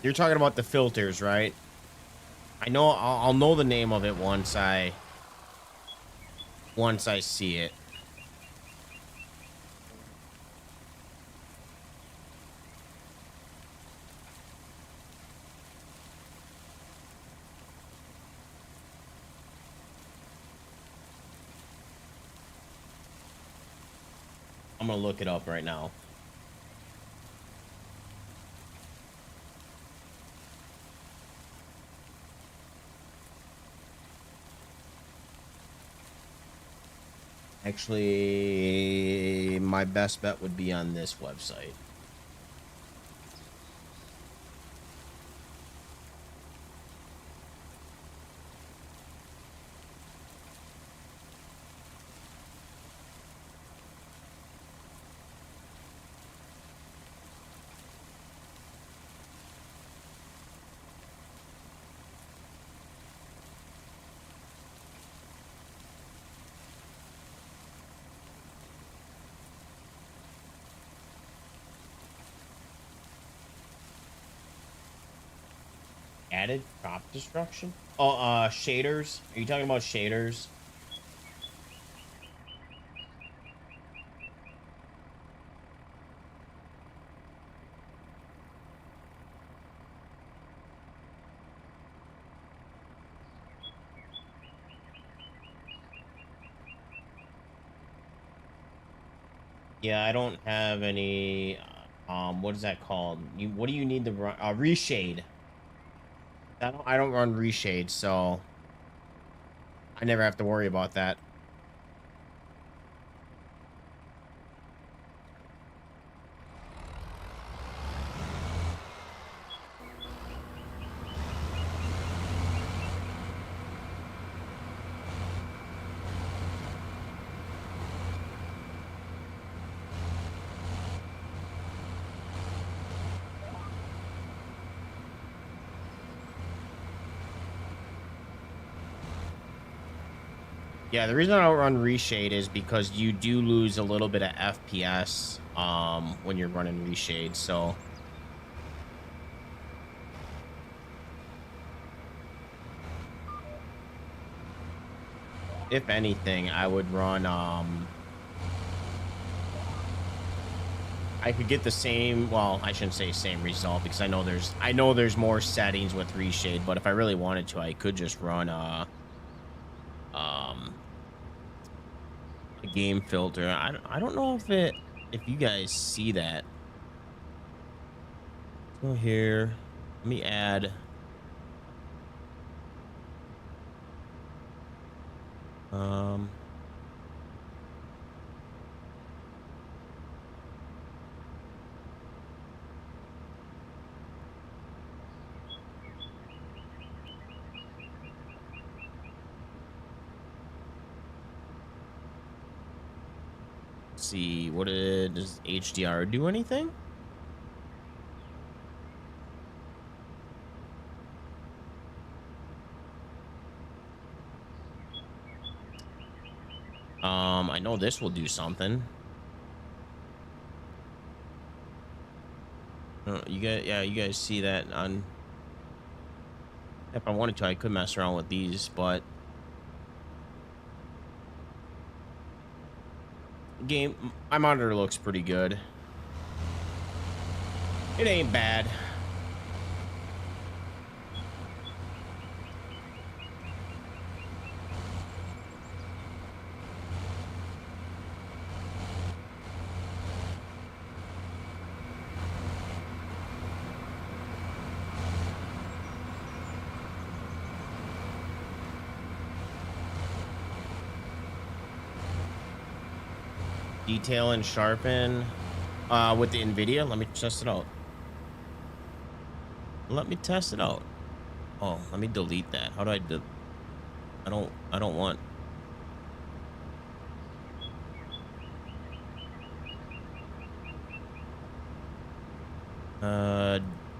You're talking about the filters, right? I know I'll know the name of it once I see it. I'm gonna look it up right now. Actually, my best bet would be on this website. Added crop destruction? Oh, shaders. Are you talking about shaders? Yeah, I don't have any. What is that called? What do you need to run? Reshade. I don't run reshade, so I never have to worry about that. Yeah, the reason I don't run reshade is because you do lose a little bit of FPS when you're running reshade. So if anything, I would run I could get the same, well, I shouldn't say same result because I know there's more settings with reshade, but if I really wanted to, I could just run um a game filter. I don't know if you guys see that. Go here. Let me add um see does HDR do anything? I know this will do something. You guys see that on. If I wanted to, I could mess around with these, but my monitor looks pretty good. It ain't bad. Detail and sharpen with the NVIDIA. Let me test it out. Let me test it out. Oh, let me delete that. How do I do? I don't want.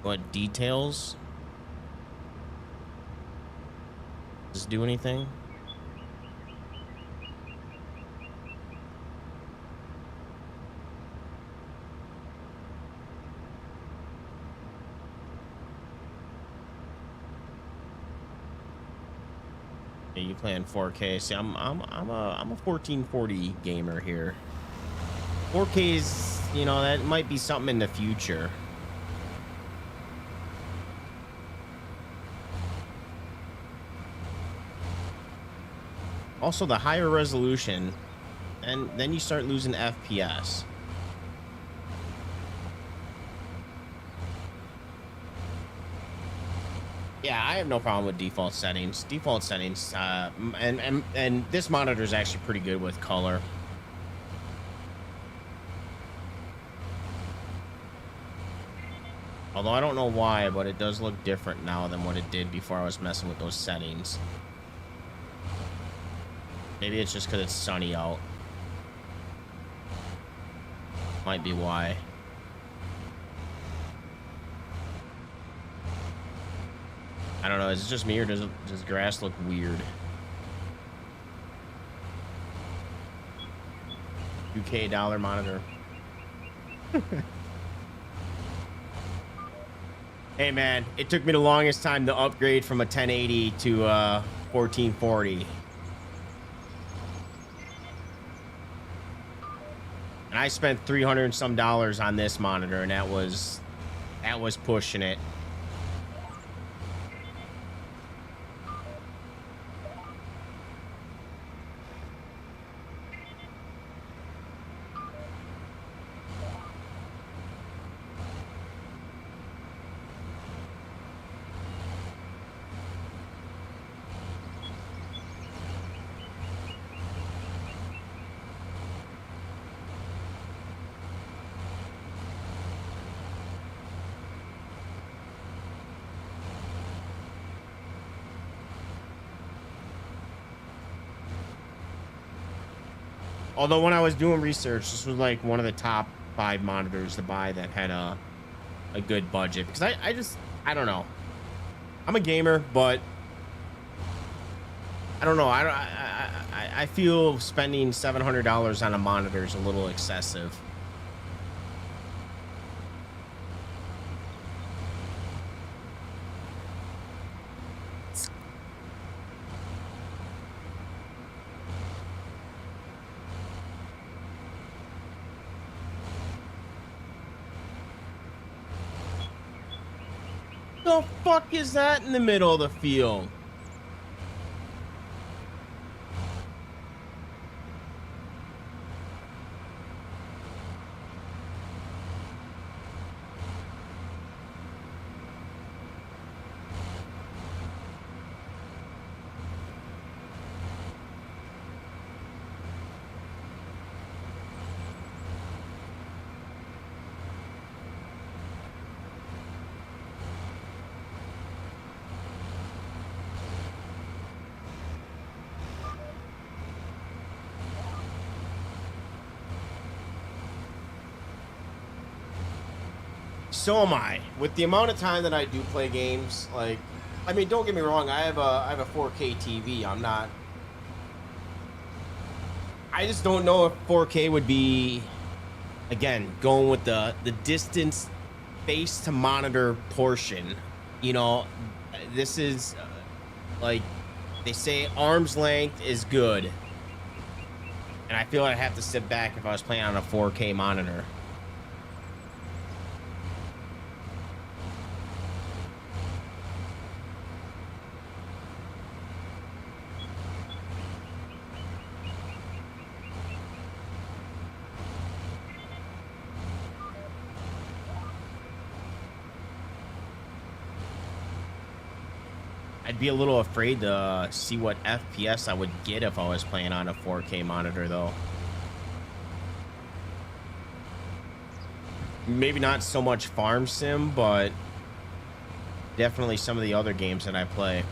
What details? Does it do anything? Yeah, you playing 4K? See, I'm a 1440 gamer here. 4K is, that might be something in the future. Also, the higher resolution, and then you start losing FPS. Yeah, I have no problem with default settings. Default settings, and this monitor is actually pretty good with color. Although I don't know why, but it does look different now than what it did before I was messing with those settings. Maybe it's just because it's sunny out. Might be why. I don't know. Is it just me or does grass look weird? $2K monitor. Hey man, it took me the longest time to upgrade from a 1080 to 1440. And I spent 300 and some dollars on this monitor, and that was pushing it. Although when I was doing research, this was like one of the top 5 monitors to buy that had a good budget, because I don't know. I'm a gamer, but I don't know. I feel spending $700 on a monitor is a little excessive. The fuck is that in the middle of the field? So am I. With the amount of time that I do play games, like, I mean, don't get me wrong, I have a 4K TV. I just don't know if 4K would be, again, going with the distance face to monitor portion. You know, this is like they say arm's length is good. And I feel I'd have to sit back if I was playing on a 4K monitor. I'd be a little afraid to see what FPS I would get if I was playing on a 4K monitor, though. Maybe not so much Farm Sim, but definitely some of the other games that I play.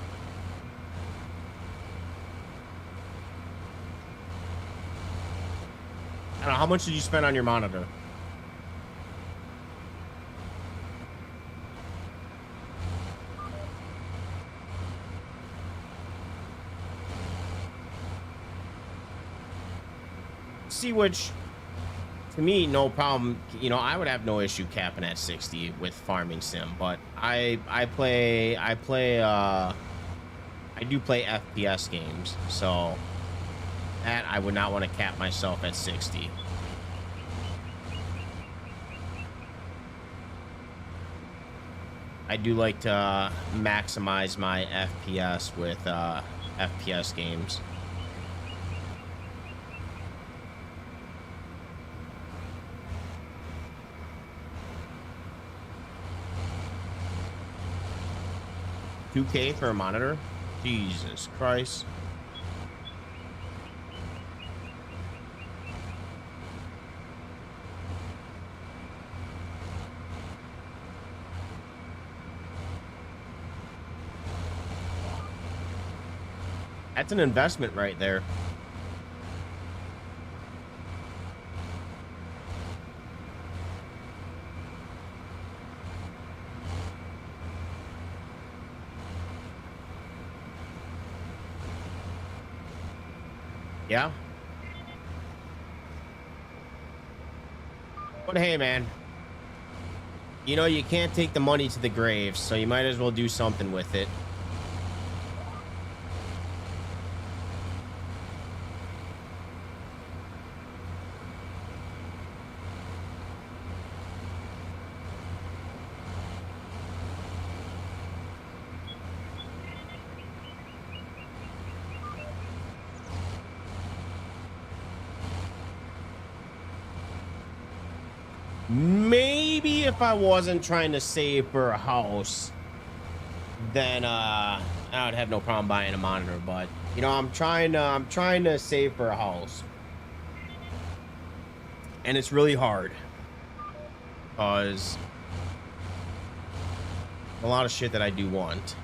I don't know, how much did you spend on your monitor? See, which to me, no problem. You know, I would have no issue capping at 60 with Farming Sim, but I do play FPS games, so that I would not want to cap myself at 60. I do like to maximize my FPS with FPS games. $2K for a monitor? Jesus Christ. That's an investment right there. Yeah. But hey, man, You know, you can't take the money to the grave, so you might as well do something with it. Maybe if I wasn't trying to save for a house, then I would have no problem buying a monitor. But you know, I'm trying to save for a house, and it's really hard because a lot of shit that I do want.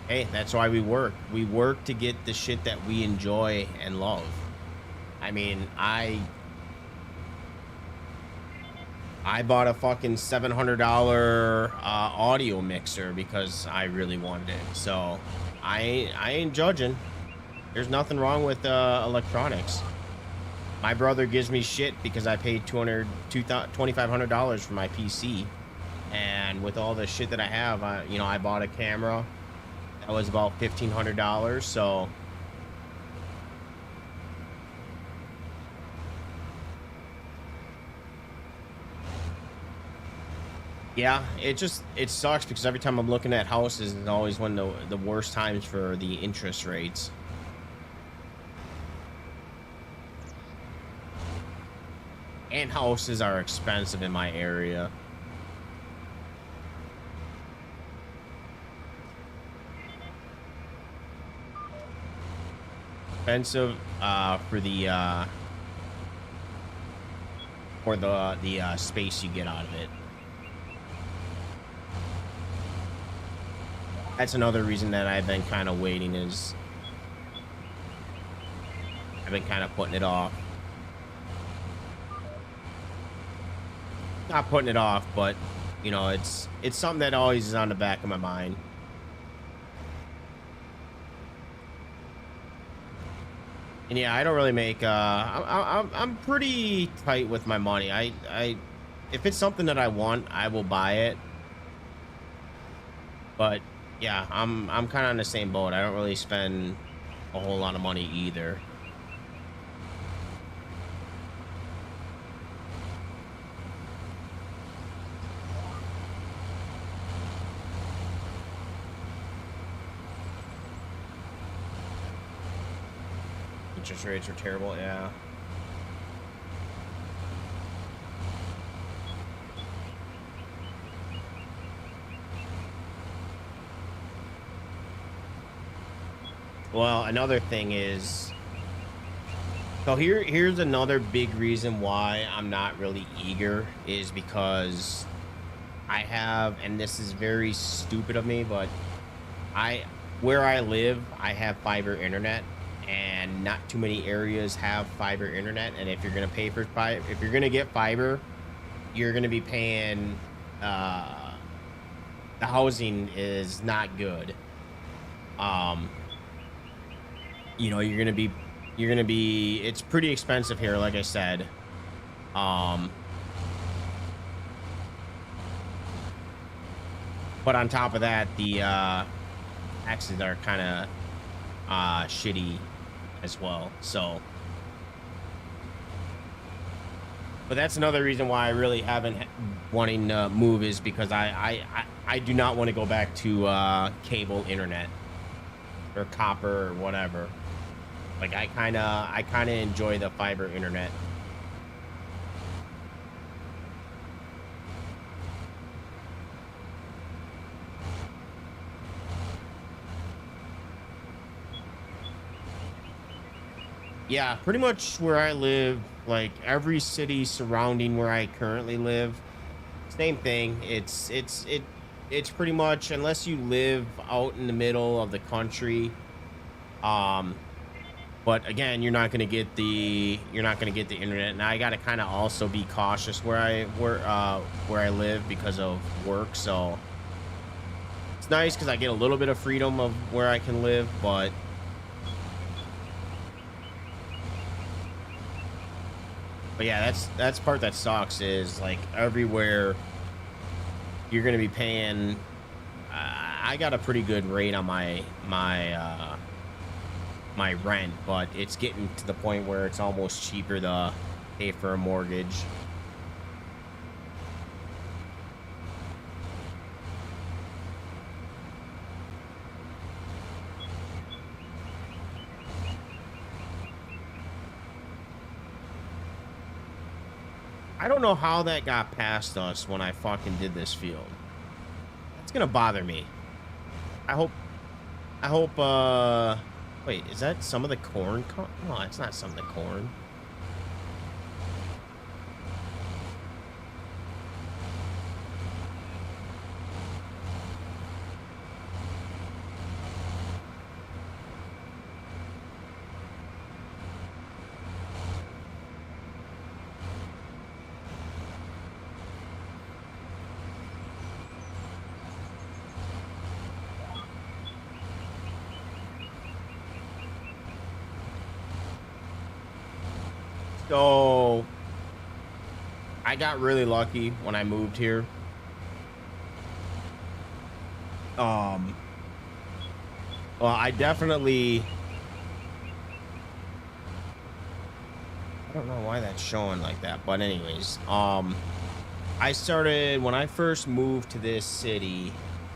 Hey, that's why we work. We work to get the shit that we enjoy and love. I mean, I bought a fucking $700 audio mixer because I really wanted it. So I ain't judging. There's nothing wrong with electronics. My brother gives me shit because I paid $2,500 for my PC, and with all the shit that I have, you know, I bought a camera that was about $1,500. So yeah, it sucks because every time I'm looking at houses, it's always one of the worst times for the interest rates. And houses are expensive in my area. Expensive for the space you get out of it. That's another reason that I've been kind of waiting, is I've been kind of putting it off. Not putting it off, but you know, it's something that always is on the back of my mind. And yeah, I don't really make I'm pretty tight with my money. I if it's something that I want, I will buy it. But yeah, I'm kind of on the same boat. I don't really spend a whole lot of money either. Interest rates are terrible, yeah. Well, another thing is, so here's another big reason why I'm not really eager, is because I have, and this is very stupid of me, but I where I live, I have fiber internet, and not too many areas have fiber internet. And if you're gonna pay for fiber, if you're gonna get fiber, you're gonna be paying. Uh, the housing is not good. Um, you know, you're gonna be. It's pretty expensive here, like I said. Um, but on top of that, the taxes are kind of shitty as well. So, but that's another reason why I really haven't wanting to move, is because I do not want to go back to cable internet or copper or whatever. Like I kind of enjoy the fiber internet. Yeah, pretty much where I live, like every city surrounding where I currently live, same thing. It's pretty much, unless you live out in the middle of the country. Um, but again, you're not gonna get the internet. And I gotta kind of also be cautious where I live because of work. So it's nice because I get a little bit of freedom of where I can live, but But yeah, that's part that sucks is like everywhere you're gonna be paying. I got a pretty good rate on my rent, but it's getting to the point where it's almost cheaper to pay for a mortgage. I don't know how that got past us when I fucking did this field. It's gonna bother me. I hope wait, is that some of the corn? No, it's not some of the corn. So I got really lucky when I moved here. Um, well, I don't know why that's showing like that, but anyways, I started when I first moved to this city.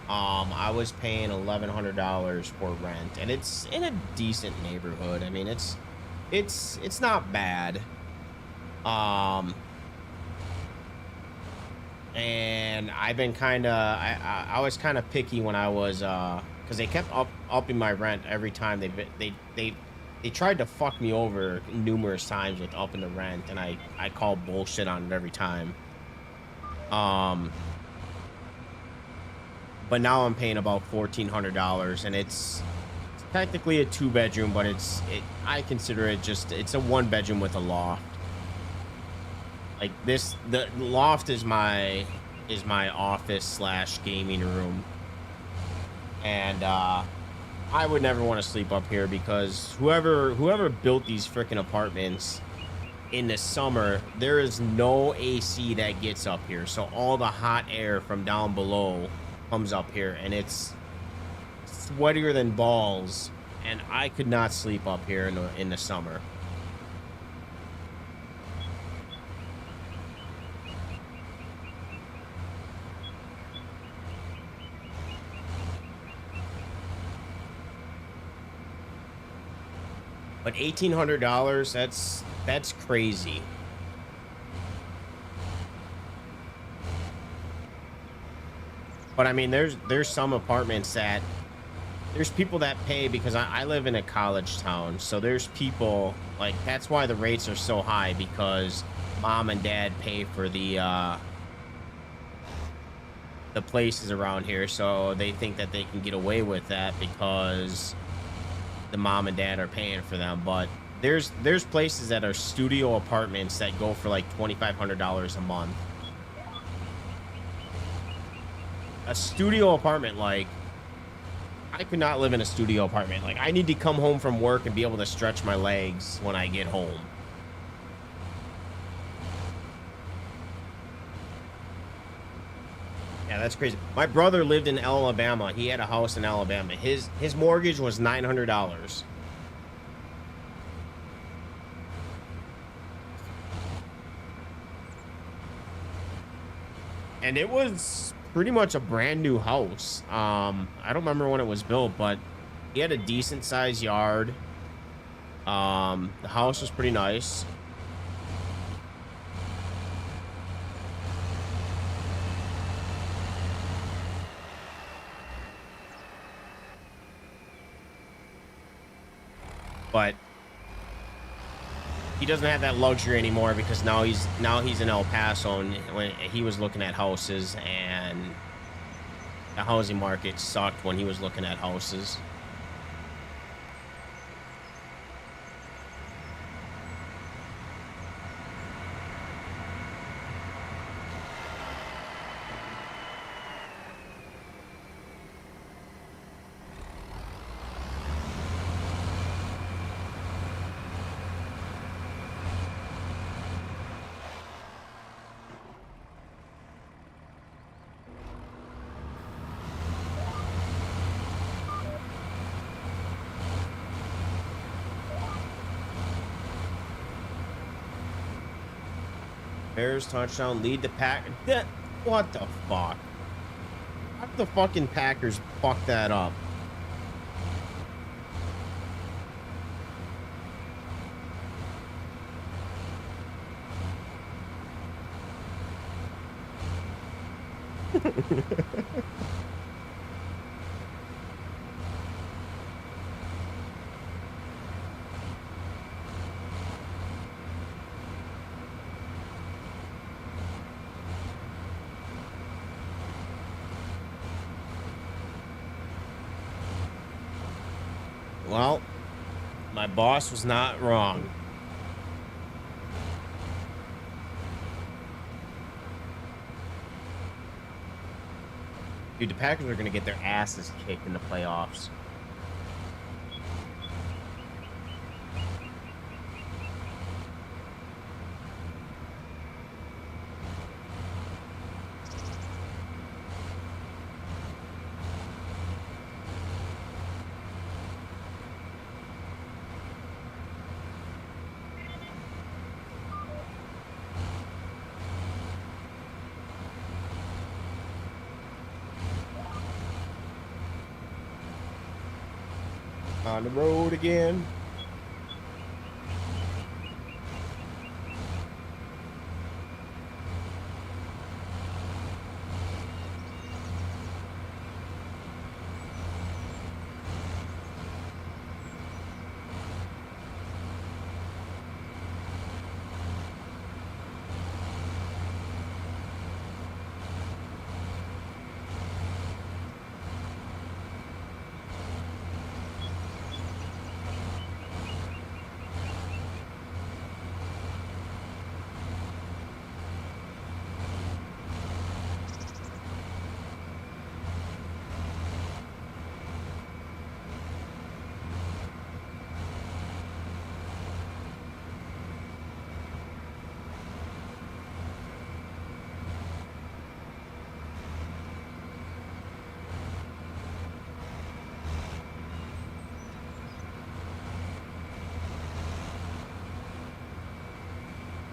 I was paying $1,100 for rent, and it's in a decent neighborhood. I mean, it's not bad. Um, and I've been kind of I was kind of picky when I was because they kept upping my rent every time they tried to fuck me over numerous times with upping the rent, and I called bullshit on it every time. Um, but now I'm paying about $1,400, and it's technically a two-bedroom, but I consider it just it's a one-bedroom with a loft. Like the loft is my office slash gaming room, and I would never want to sleep up here because whoever built these freaking apartments in the summer, there is no AC that gets up here, so all the hot air from down below comes up here, and it's sweatier than balls, and I could not sleep up here in the summer. But $1,800, that's crazy. But I mean, there's some apartments that there's people that pay because I live in a college town, so there's people like that's why the rates are so high because mom and dad pay for the places around here, so they think that they can get away with that because the mom and dad are paying for them. But there's places that are studio apartments that go for like $2,500 a month. A studio apartment, like I could not live in a studio apartment. Like I need to come home from work and be able to stretch my legs when I get home. Yeah, that's crazy. My brother lived in Alabama. He had a house in Alabama. His mortgage was $900. And it was pretty much a brand new house. I don't remember when it was built, but he had a decent sized yard. The house was pretty nice. But he doesn't have that luxury anymore because now he's in El Paso, and when he was looking at houses, and the housing market sucked when he was looking at houses. Bears touchdown, lead the pack. What the fuck? How did the fucking Packers fuck that up? Well, my boss was not wrong. Dude, the Packers are going to get their asses kicked in the playoffs. On the road again.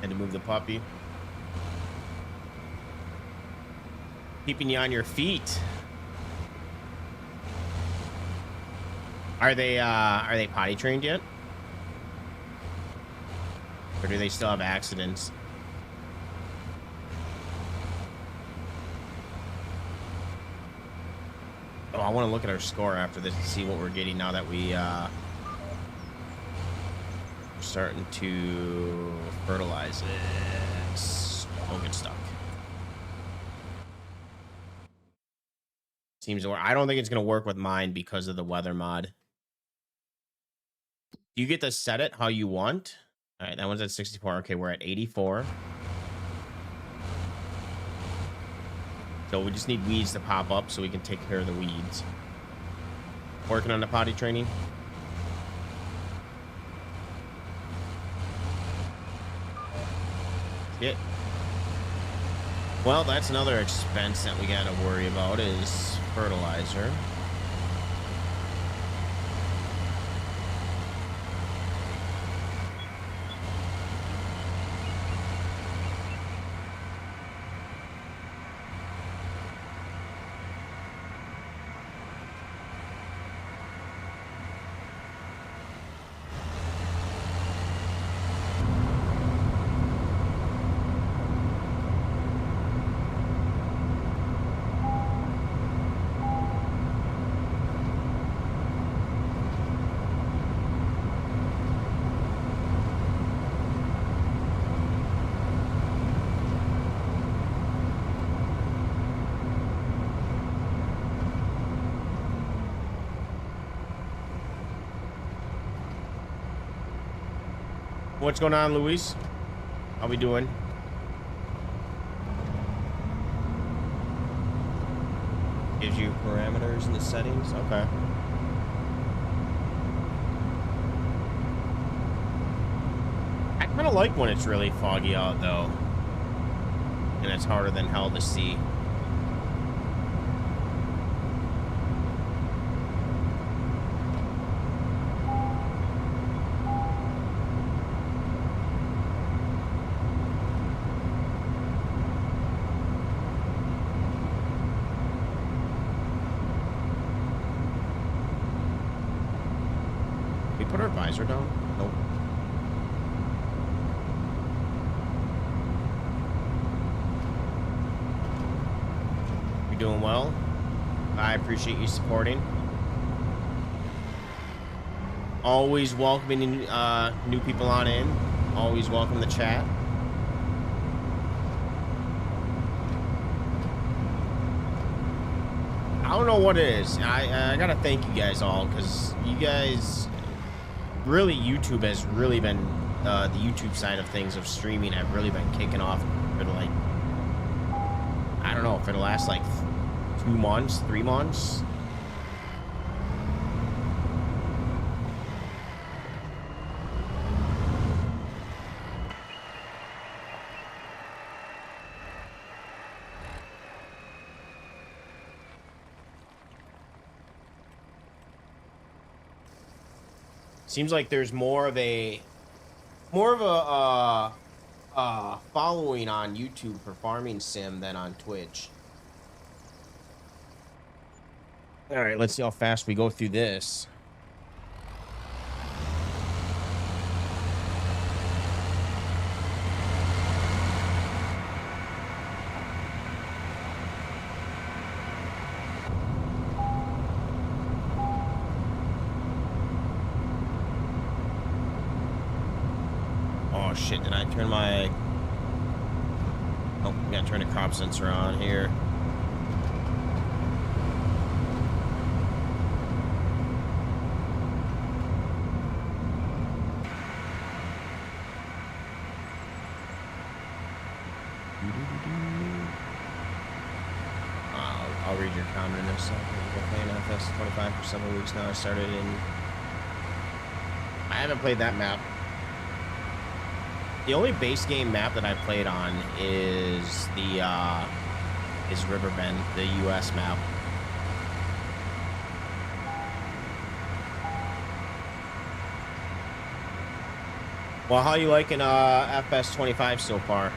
And to move the puppy. Keeping you on your feet. Are they potty trained yet? Or do they still have accidents? Oh, I want to look at our score after this to see what we're getting now that we starting to fertilize it. Don't get stuck. Seems to work. I don't think it's gonna work with mine because of the weather mod. You get to set it how you want. All right, that one's at 64. Okay, we're at 84. So we just need weeds to pop up so we can take care of the weeds. Working on the potty training. Shit. Well, that's another expense that we got to worry about is fertilizer. What's going on, Luis? How we doing? Gives you parameters in the settings. Okay. I kind of like when it's really foggy out, though. And it's harder than hell to see. visor down? Nope. You're doing well. I appreciate you supporting. Always welcoming new people on in. Always welcome the chat. I don't know what it is. I gotta thank you guys all, because you guys really, YouTube has really been the YouTube side of things of streaming have really been kicking off for like, I don't know, for the last like 2 months, 3 months. Seems like there's more of a following on YouTube for Farming Sim than on Twitch. All right, let's see how fast we go through this. Oh shit, did I turn my... Oh, we gotta turn the crop sensor on here. I'll read your comment in a second. I've been playing FS 25 for several weeks now. I started in... I haven't played that map. The only base game map that I played on is the Riverbend, the US map. Well, how you liking FS 25 so far?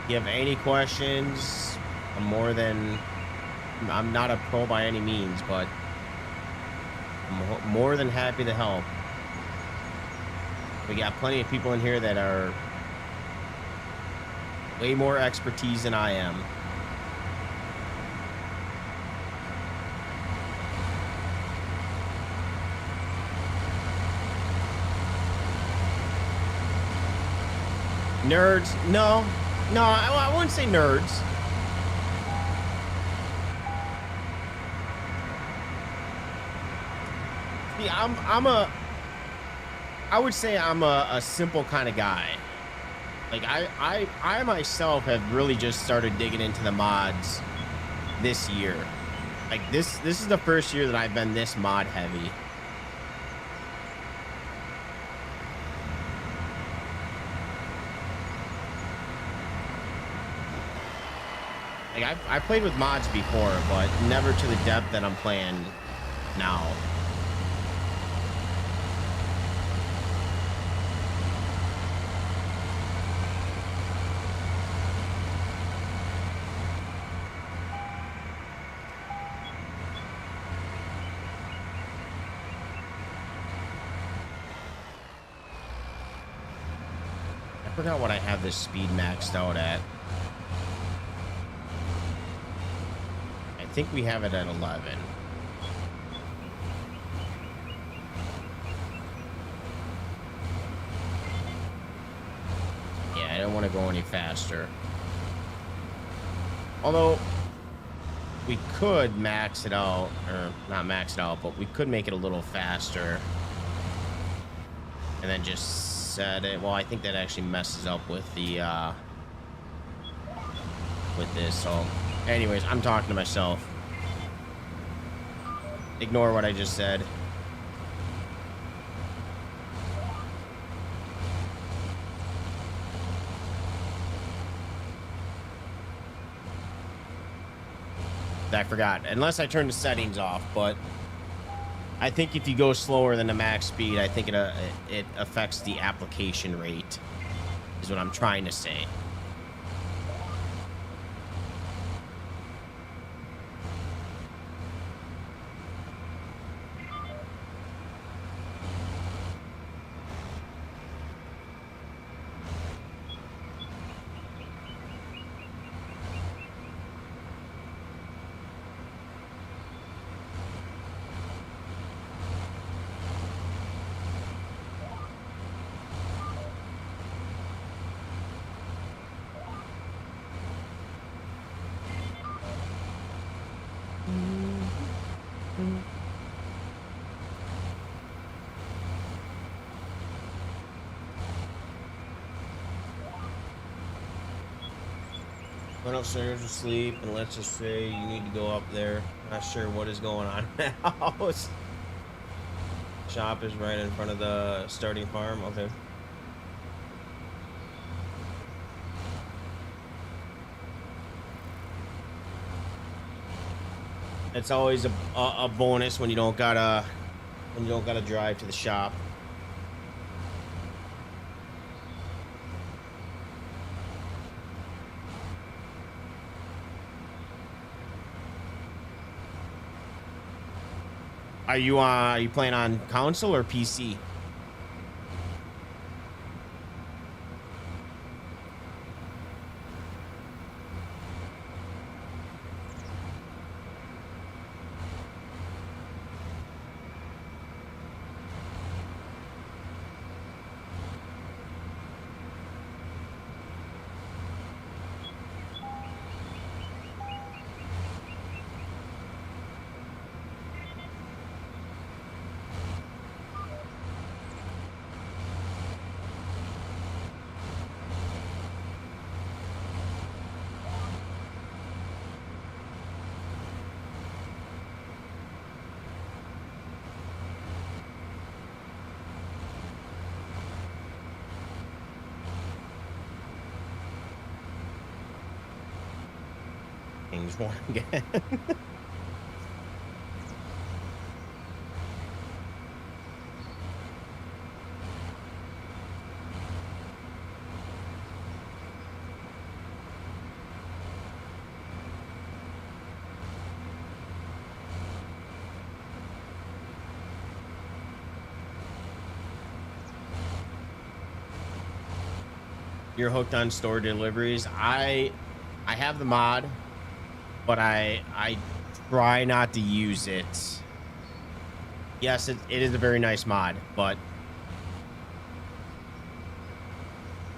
You have any questions? I'm not a pro by any means, but I'm more than happy to help. We got plenty of people in here that are way more expertise than I am. Nerds? No, I wouldn't say nerds. I would say I'm a simple kind of guy. Like I myself have really just started digging into the mods this year. Like this is the first year that I've been this mod heavy. Like I played with mods before, but never to the depth that I'm playing now. I forgot what I have this speed maxed out at. I think we have it at 11. Yeah, I don't want to go any faster. Although, we could max it out, or not max it out, but we could make it a little faster. And then just set it. Well, I think that actually messes up with the, with this, so... Anyways, I'm talking to myself. Ignore what I just said. I forgot. Unless I turn the settings off, but I think if you go slower than the max speed, I think it affects the application rate, is what I'm trying to say. Went upstairs to sleep, and let's just say you need to go up there. Not sure what is going on in the house. Shop is right in front of the starting farm. Okay. It's always a bonus when you don't gotta drive to the shop. Are you playing on console or PC? Things wrong again. You're hooked on store deliveries. I have the mod, but I try not to use it. Yes, it is a very nice mod, but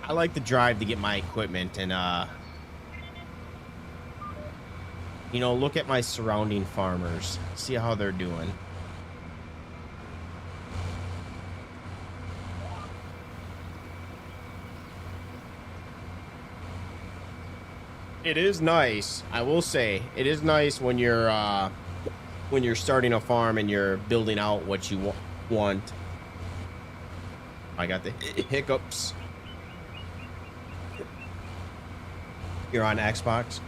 I like the drive to get my equipment and you know, look at my surrounding farmers, see how they're doing. It is nice, I will say, it is nice when you're starting a farm and you're building out what you want. I got the hiccups. You're on Xbox?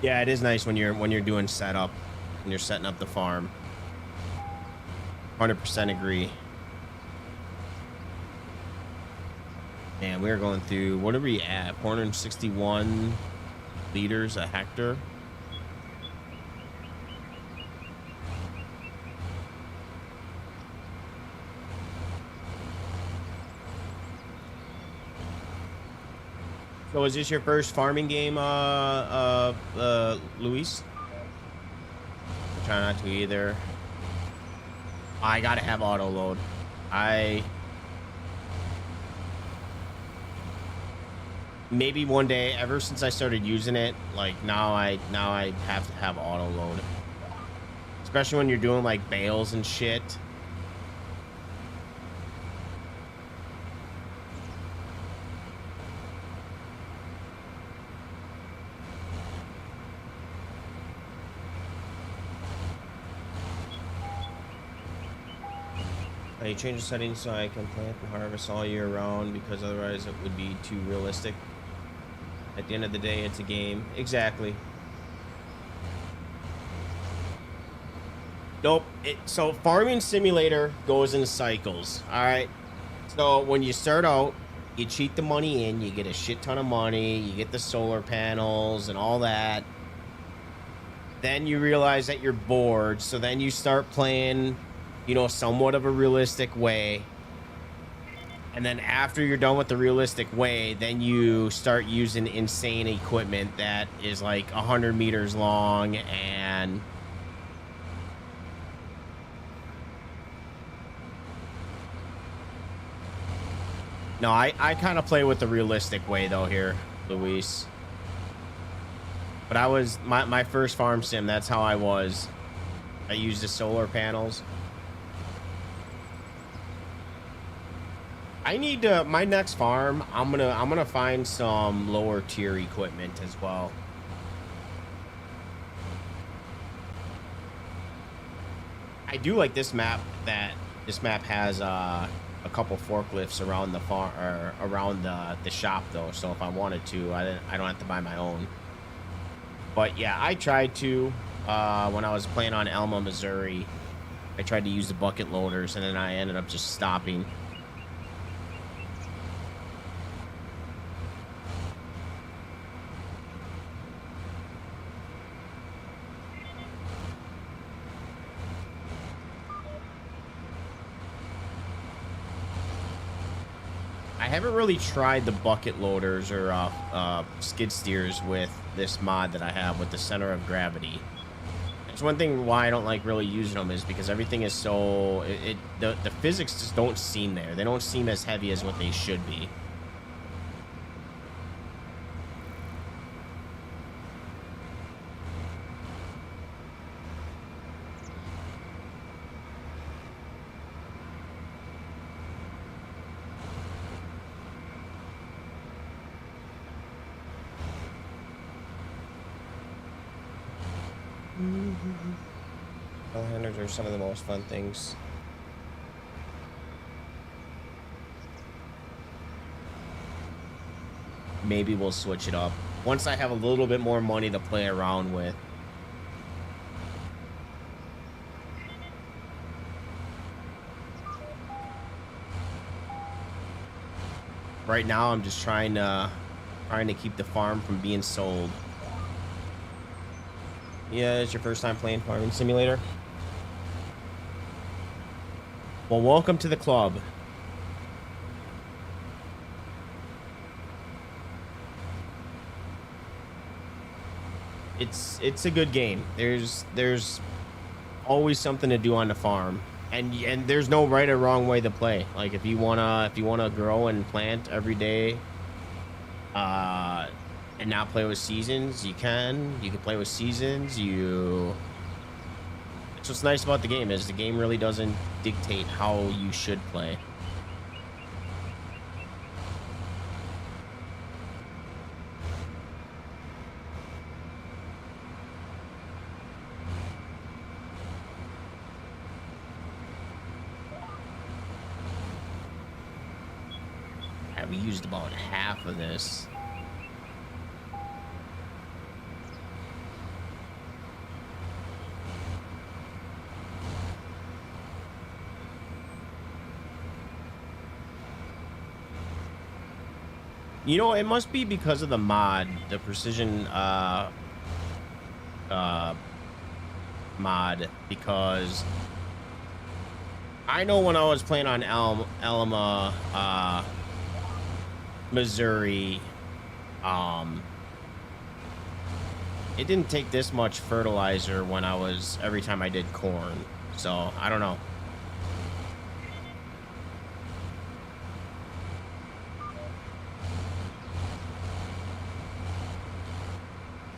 Yeah, it is nice when you're doing setup, when you're setting up the farm. 100% agree. And we're going through, what are we at? 461 liters a hectare. So is this your first farming game, Luis? I try not to either. I gotta have auto load. Maybe one day, ever since I started using it, like now I have to have auto load, especially when you're doing like bales and shit. I change the settings so I can plant and harvest all year round, because otherwise it would be too realistic. At the end of the day, it's a game. Exactly. Nope. So Farming Simulator goes in cycles. All right. So when you start out, you cheat the money in, you get a shit ton of money, you get the solar panels and all that. Then you realize that you're bored, so then you start playing, you know, somewhat of a realistic way. And then after you're done with the realistic way, then you start using insane equipment that is like 100 meters long. And no, I kind of play with the realistic way though here, Luis. But I was my first farm sim, that's how I was. I used the solar panels. I need to my next farm. I'm gonna find some lower tier equipment as well. I do like this map. That this map has a couple forklifts around the farm or around the shop though. So if I wanted to, I don't have to buy my own. But yeah, I tried to when I was playing on Elma, Missouri. I tried to use the bucket loaders, and then I ended up just stopping. I haven't really tried the bucket loaders or skid steers with this mod that I have with the center of gravity. It's one thing why I don't like really using them is because everything is so the physics just don't seem there. They don't seem as heavy as what they should be. Telehandlers are some of the most fun things. Maybe we'll switch it up once I have a little bit more money to play around with. Right now, I'm just trying to keep the farm from being sold. Yeah, it's your first time playing Farming Simulator. Well, welcome to the club. It's a good game. There's always something to do on the farm, and there's no right or wrong way to play. Like if you wanna grow and plant every day, and not play with seasons, you can play with seasons. It's what's nice about the game is the game really doesn't dictate how you should play. Yeah, we used about half of this. You know, it must be because of the mod, the precision mod, because I know when I was playing on Elma, Missouri, it didn't take this much fertilizer when every time I did corn. So I don't know.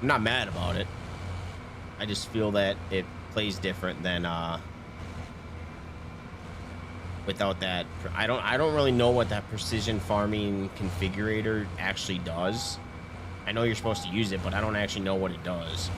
I'm not mad about it. I just feel that it plays different than without that. I don't really know what that precision farming configurator actually does. I know you're supposed to use it, but I don't actually know what it does.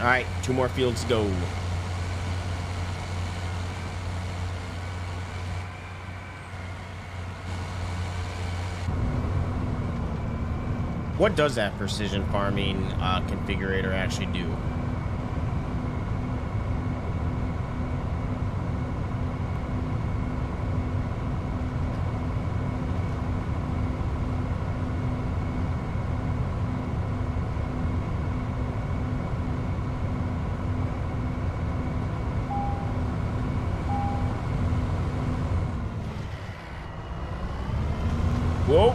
All right, 2 more fields to go. What does that precision farming configurator actually do? Whoa.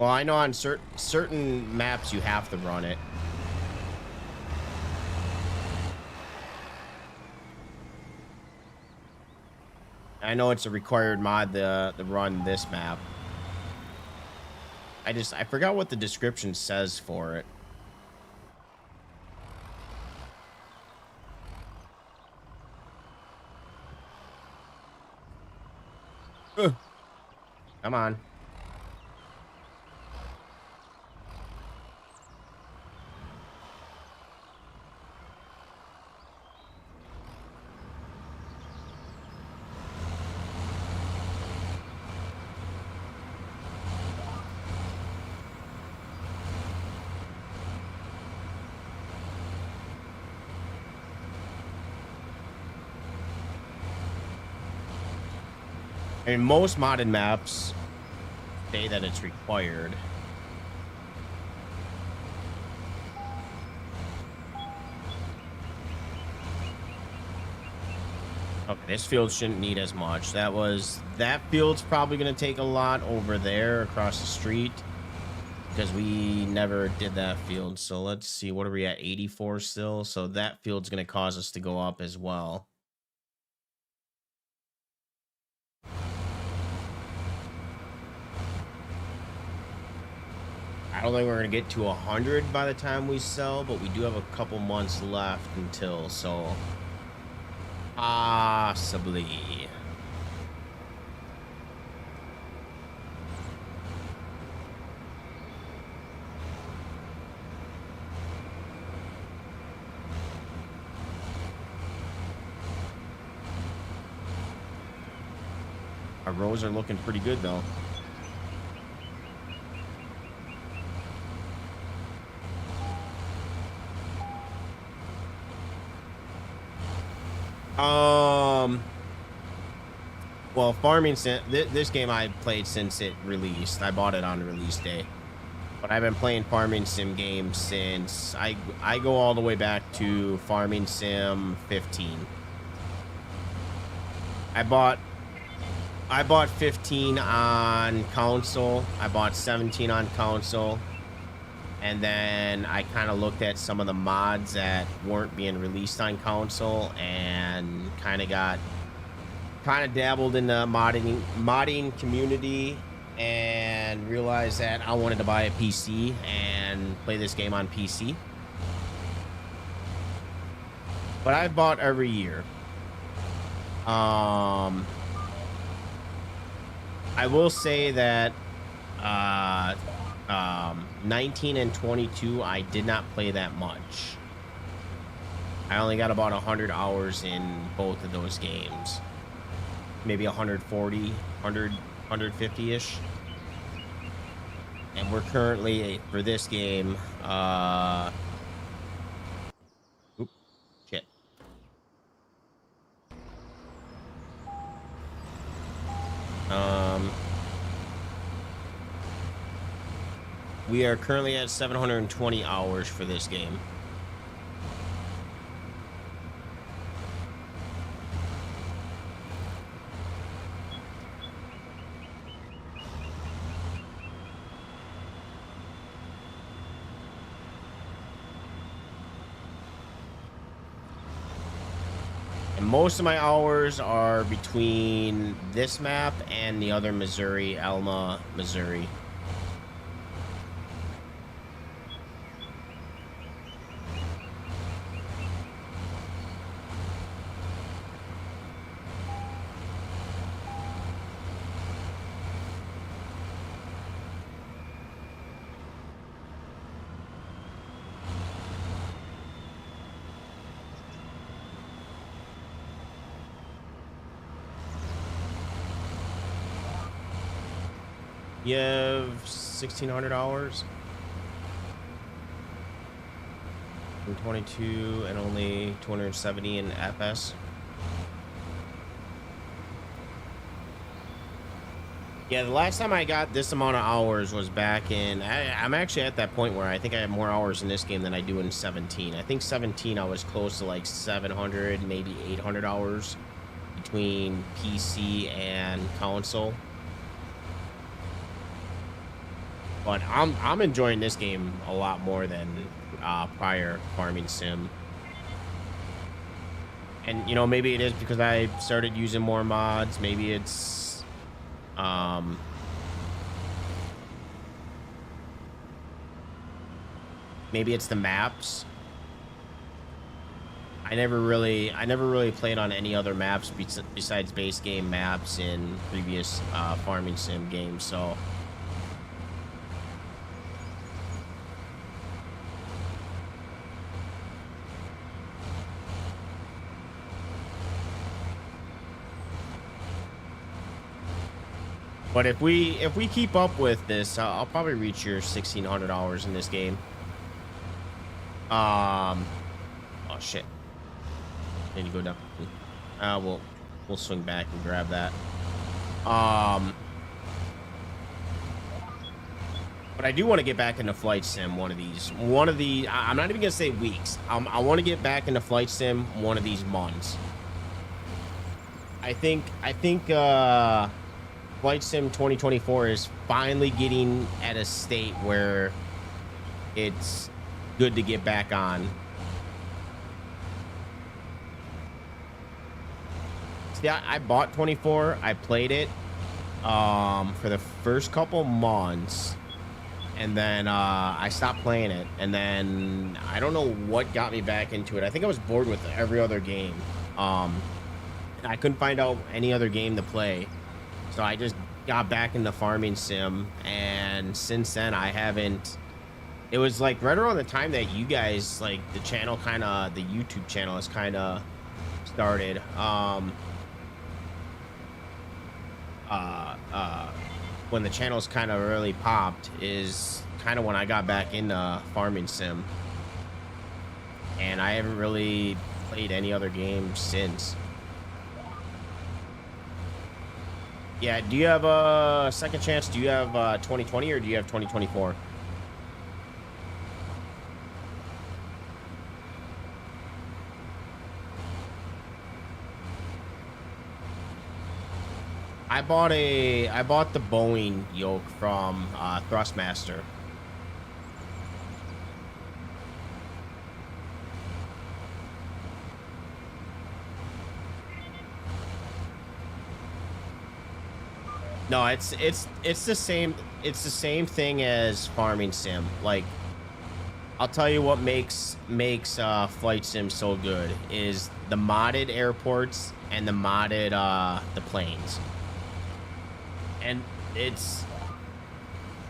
Well, I know on certain maps you have to run it. I know it's a required mod to run this map. I forgot what the description says for it. Ugh. Come on. I mean, most modded maps say that it's required. Okay, this field shouldn't need as much. That field's probably going to take a lot over there across the street because we never did that field. So let's see, what are we at? 84 still. So that field's going to cause us to go up as well. I don't think we're going to get to 100 by the time we sell, but we do have a couple months left until, so possibly. Our rows are looking pretty good though. Well, Farming Sim, this game I played since it released. I bought it on release day, but I've been playing Farming Sim games since I go all the way back to Farming Sim 15. I bought 15 on console. I bought 17 on console. And then I kind of looked at some of the mods that weren't being released on console and kind of dabbled in the modding community and realized that I wanted to buy a PC and play this game on PC. But I've bought every year. I will say that 19 and 22 I did not play that much. I only got about 100 hours in both of those games, maybe 140, 150 ish. And we're currently for this game shit. We are currently at 720 hours for this game. And most of my hours are between this map and the other Missouri, Alma, Missouri. You have 1,600 hours in 22 and only 270 in FS. Yeah, the last time I got this amount of hours was back in... I'm actually at that point where I think I have more hours in this game than I do in 17. I think 17 I was close to like 700, maybe 800 hours between PC and console. But I'm enjoying this game a lot more than prior farming sim. And you know, maybe it is because I started using more mods. Maybe it's um maybe it's the maps. I never really played on any other maps besides base game maps in previous farming sim games. So but if we keep up with this, I'll probably reach your 1,600 hours in this game. Oh shit. Need to go down. We'll swing back and grab that. But I do want to get back into flight sim one of these. I'm not even gonna say weeks. I want to get back into flight sim one of these months. I think Flight Sim 2024 is finally getting at a state where it's good to get back on. See, I bought 24. I played it for the first couple months, and then I stopped playing it. And then I don't know what got me back into it. I think I was bored with every other game. I couldn't find out any other game to play. So I just got back into farming sim, and since then I haven't. It was like right around the time that you guys, like, the channel the YouTube channel has kind of started. When the channel's kind of really popped is kind of when I got back into farming sim, and I haven't really played any other game since. Yeah, do you have a second chance? Do you have 2020 or do you have 2024? I bought the Boeing yoke from Thrustmaster. No, it's the same. It's the same thing as farming sim. Like, I'll tell you what makes flight sim so good is the modded airports and the modded the planes. And it's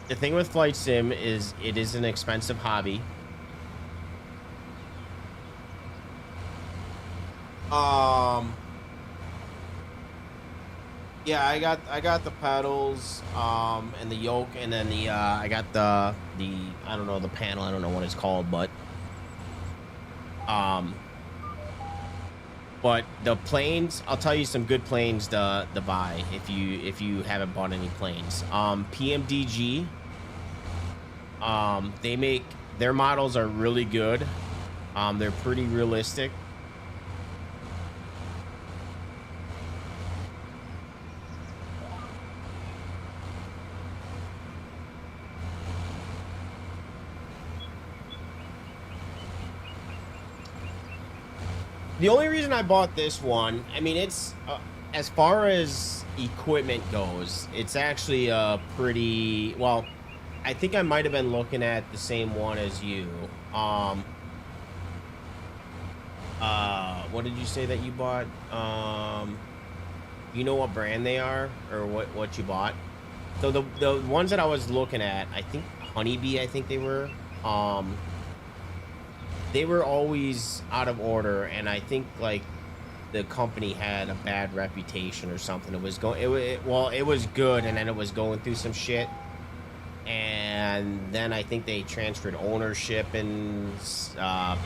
the thing with flight sim is it is an expensive hobby. Yeah, I got the pedals, and the yoke, and then I got the I don't know, the panel. I don't know what it's called, um, but the planes. I'll tell you some good planes to buy if you haven't bought any planes. PMDG. They make their models are really good. They're pretty realistic. The only reason I bought this one, I mean, it's as far as equipment goes, it's actually pretty well. I think I might have been looking at the same one as you. What did you say that you bought? You know what brand they are or what you bought? So the ones that I was looking at, I think Honeybee, I think they were always out of order, and I think like the company had a bad reputation or something. It was it was good, and then it was going through some shit, and then I think they transferred ownership, and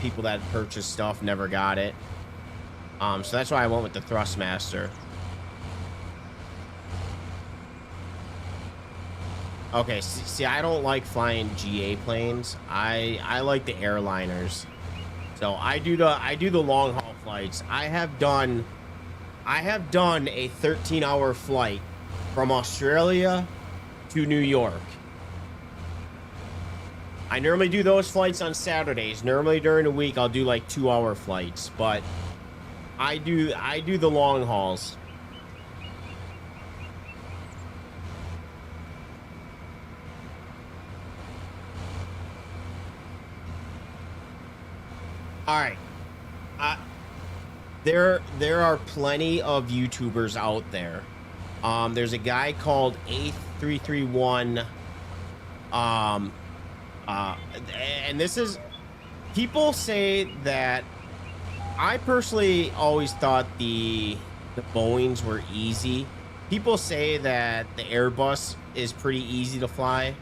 people that purchased stuff never got it. So that's why I went with the Thrustmaster. Okay, see, I don't like flying GA planes. I like the airliners. So I do the long haul flights. I have done a 13-hour flight from Australia to New York. I normally do those flights on Saturdays. Normally during the week, I'll do like 2-hour flights, but I do the long hauls. All right. There are plenty of YouTubers out there. There's a guy called A331. And this is, people say that, I personally always thought the Boeings were easy. People say that the Airbus is pretty easy to fly.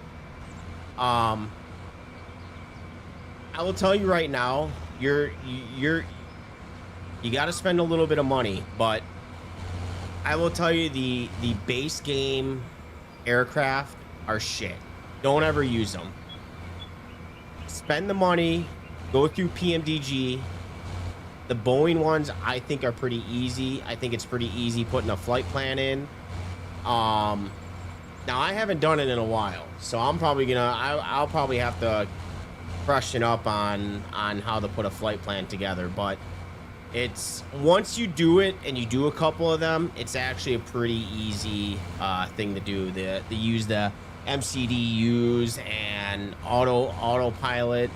I will tell you right now, you got to spend a little bit of money, but I will tell you the base game aircraft are shit. Don't ever use them. Spend the money, go through PMDG. The Boeing ones I think are pretty easy. I think it's pretty easy putting a flight plan in. Now I haven't done it in a while, so I'm probably I'll probably have to freshen up on how to put a flight plan together, but it's, once you do it and you do a couple of them, it's actually a pretty easy thing to do. They use the MCDUs and autopilot,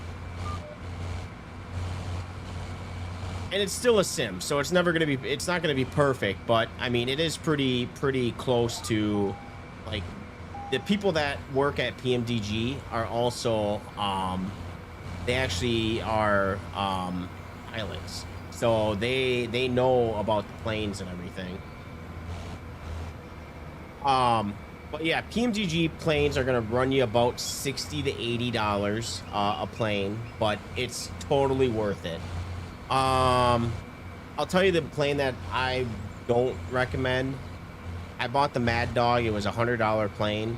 and it's still a sim, so it's not gonna be perfect, but I mean it is pretty close to, like, the people that work at PMDG are also they actually are pilots, so they know about the planes and everything. But yeah, PMDG planes are gonna run you about $60 to $80 a plane, but it's totally worth it. I'll tell you the plane that I don't recommend. I bought the Mad Dog. It was a $100 plane.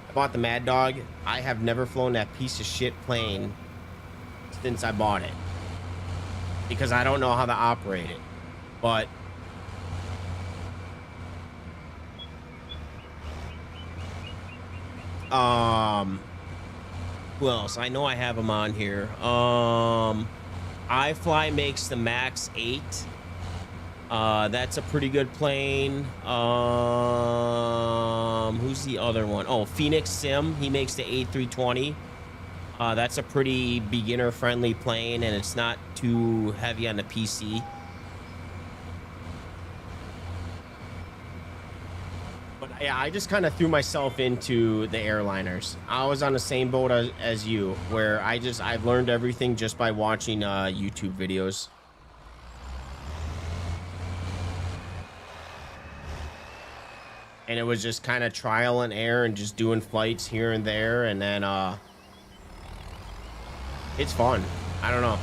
I bought the Mad Dog. I have never flown that piece of shit plane since I bought it, because I don't know how to operate it. But who else? I know I have them on here. iFly makes the Max 8. That's a pretty good plane. Who's the other one? Oh, Phoenix Sim. He makes the A320. That's a pretty beginner friendly plane, and it's not too heavy on the PC. But yeah, I just kind of threw myself into the airliners. I was on the same boat as you, where I've learned everything just by watching YouTube videos. And it was just kind of trial and error and just doing flights here and there, and then it's fun. I don't know.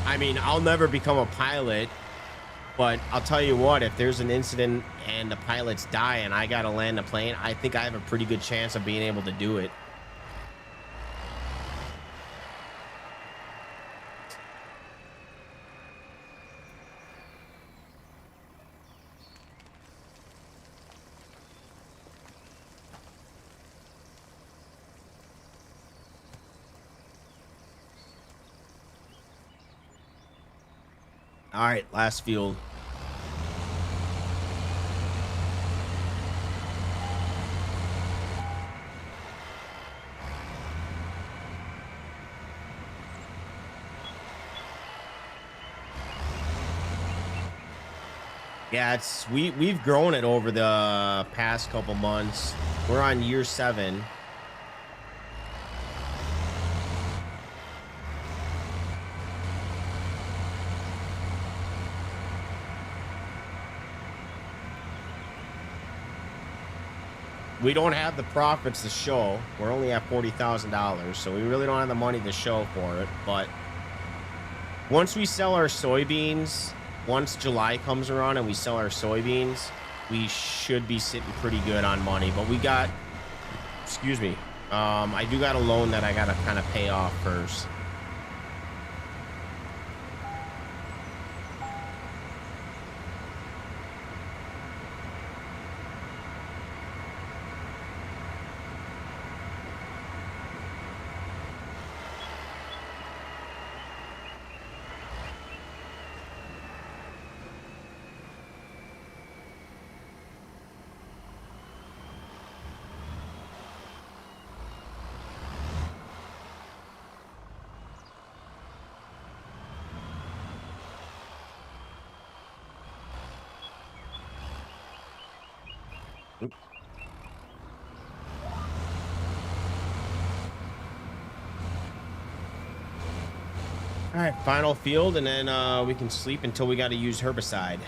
I mean, I'll never become a pilot, but I'll tell you what, if there's an incident and the pilots die and I gotta land the plane, I think I have a pretty good chance of being able to do it. All right, last field. Yeah, we've grown it over the past couple months. We're on year 7. We don't have the profits to show. We're only at $40,000, so we really don't have the money to show for it. But once we sell our soybeans, once July comes around and we sell our soybeans, we should be sitting pretty good on money. But we got, excuse me, I do got a loan that I got to kind of pay off first. Oop. All right, final field, and then we can sleep until we got to use herbicide.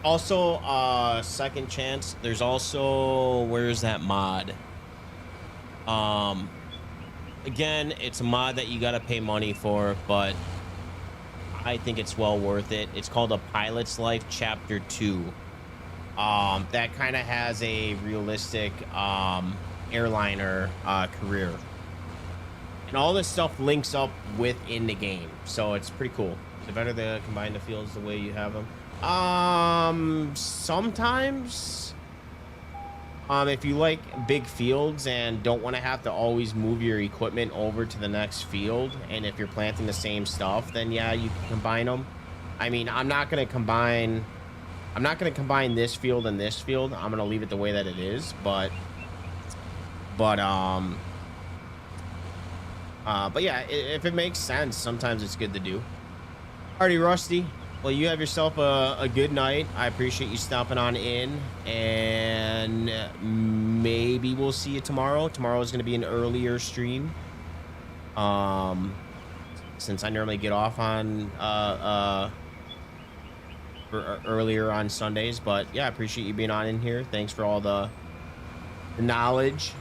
Also, second chance. There's also, where's that mod? Um, Again, it's a mod that you gotta pay money for, but I think it's well worth it. It's called A Pilot's Life Chapter 2. That kind of has a realistic airliner career. And all this stuff links up within the game. So it's pretty cool. Is it better to combine the fields the way you have them? Sometimes, if you like big fields and don't want to have to always move your equipment over to the next field, and if you're planting the same stuff, then yeah, you can combine them. I mean, I'm not going to combine this field and this field. I'm going to leave it the way that it is, but yeah, if it makes sense, sometimes it's good to do. Alrighty, Rusty. Well, you have yourself a good night. I appreciate you stopping on in, and maybe we'll see you tomorrow. Tomorrow is going to be an earlier stream. Since I normally get off on earlier on Sundays, but yeah, I appreciate you being on in here. Thanks for all the knowledge.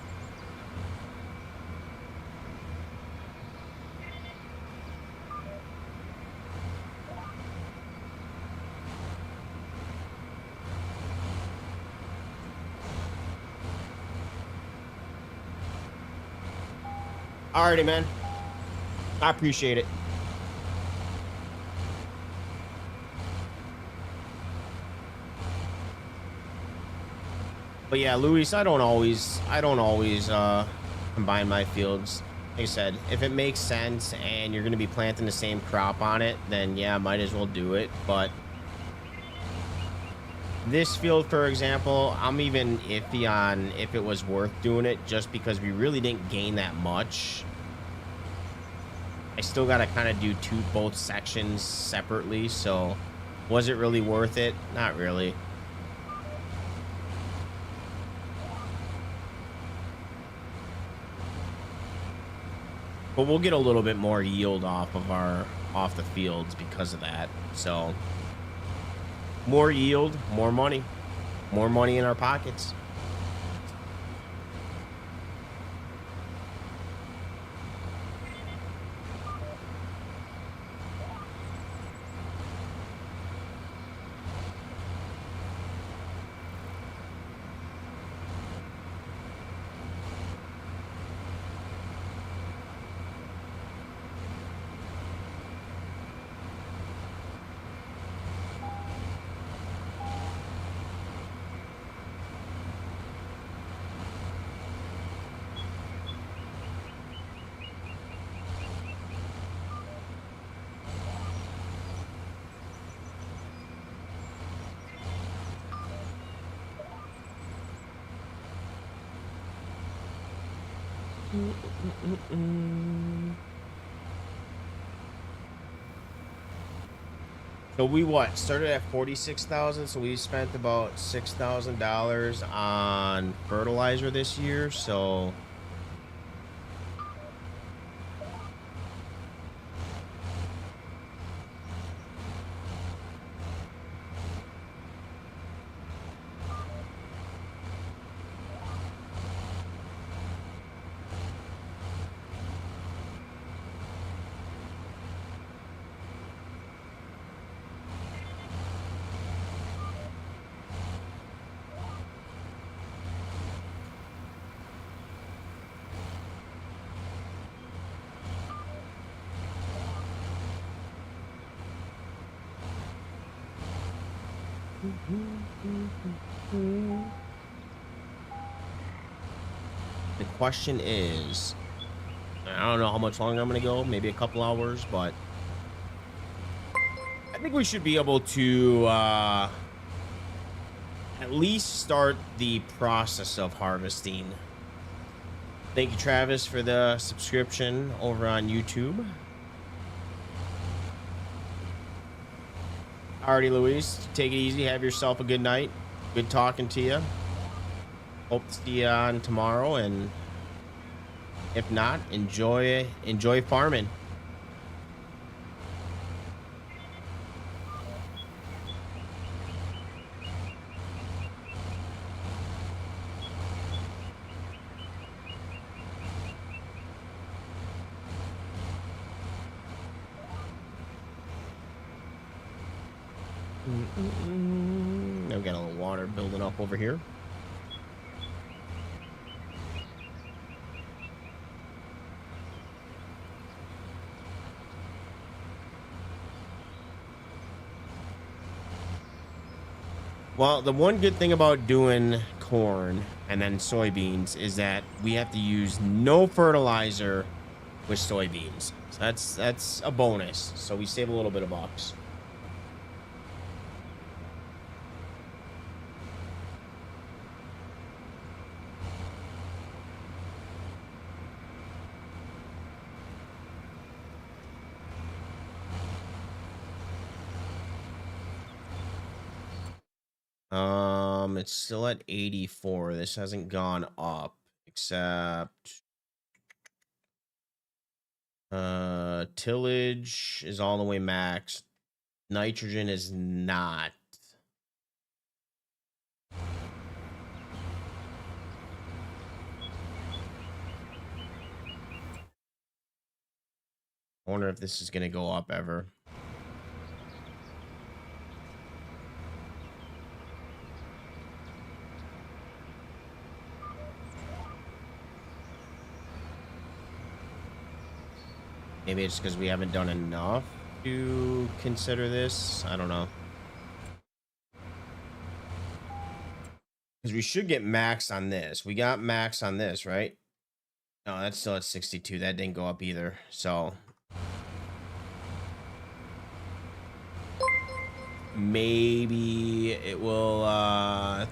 Alrighty, man. I appreciate it. But yeah, Luis, I don't always combine my fields. Like I said, if it makes sense and you're going to be planting the same crop on it, then yeah, might as well do it. But this field, for example, I'm even iffy on if it was worth doing it, just because we really didn't gain that much. I still got to kind of do both sections separately, so was it really worth it? Not really. But we'll get a little bit more yield off the fields because of that. So more yield, more money in our pockets. So we started at 46,000, so we spent about $6,000 on fertilizer this year. So The question is, I don't know how much longer I'm going to go, maybe a couple hours, but I think we should be able to at least start the process of harvesting. Thank you, Travis, for the subscription over on YouTube. Alrighty, Luis, take it easy. Have yourself a good night. Good talking to you. Hope to see you on tomorrow, and if not, enjoy farming. I've got a little water building up over here. Well, the one good thing about doing corn and then soybeans is that we have to use no fertilizer with soybeans. So that's a bonus. So we save a little bit of bucks. It's still at 84. This hasn't gone up except tillage is all the way max. Nitrogen is not. I wonder if this is going to go up ever. Maybe it's because we haven't done enough to consider this. I don't know. Because we should get max on this. We got max on this, right? No, that's still at 62. That didn't go up either. So maybe it will.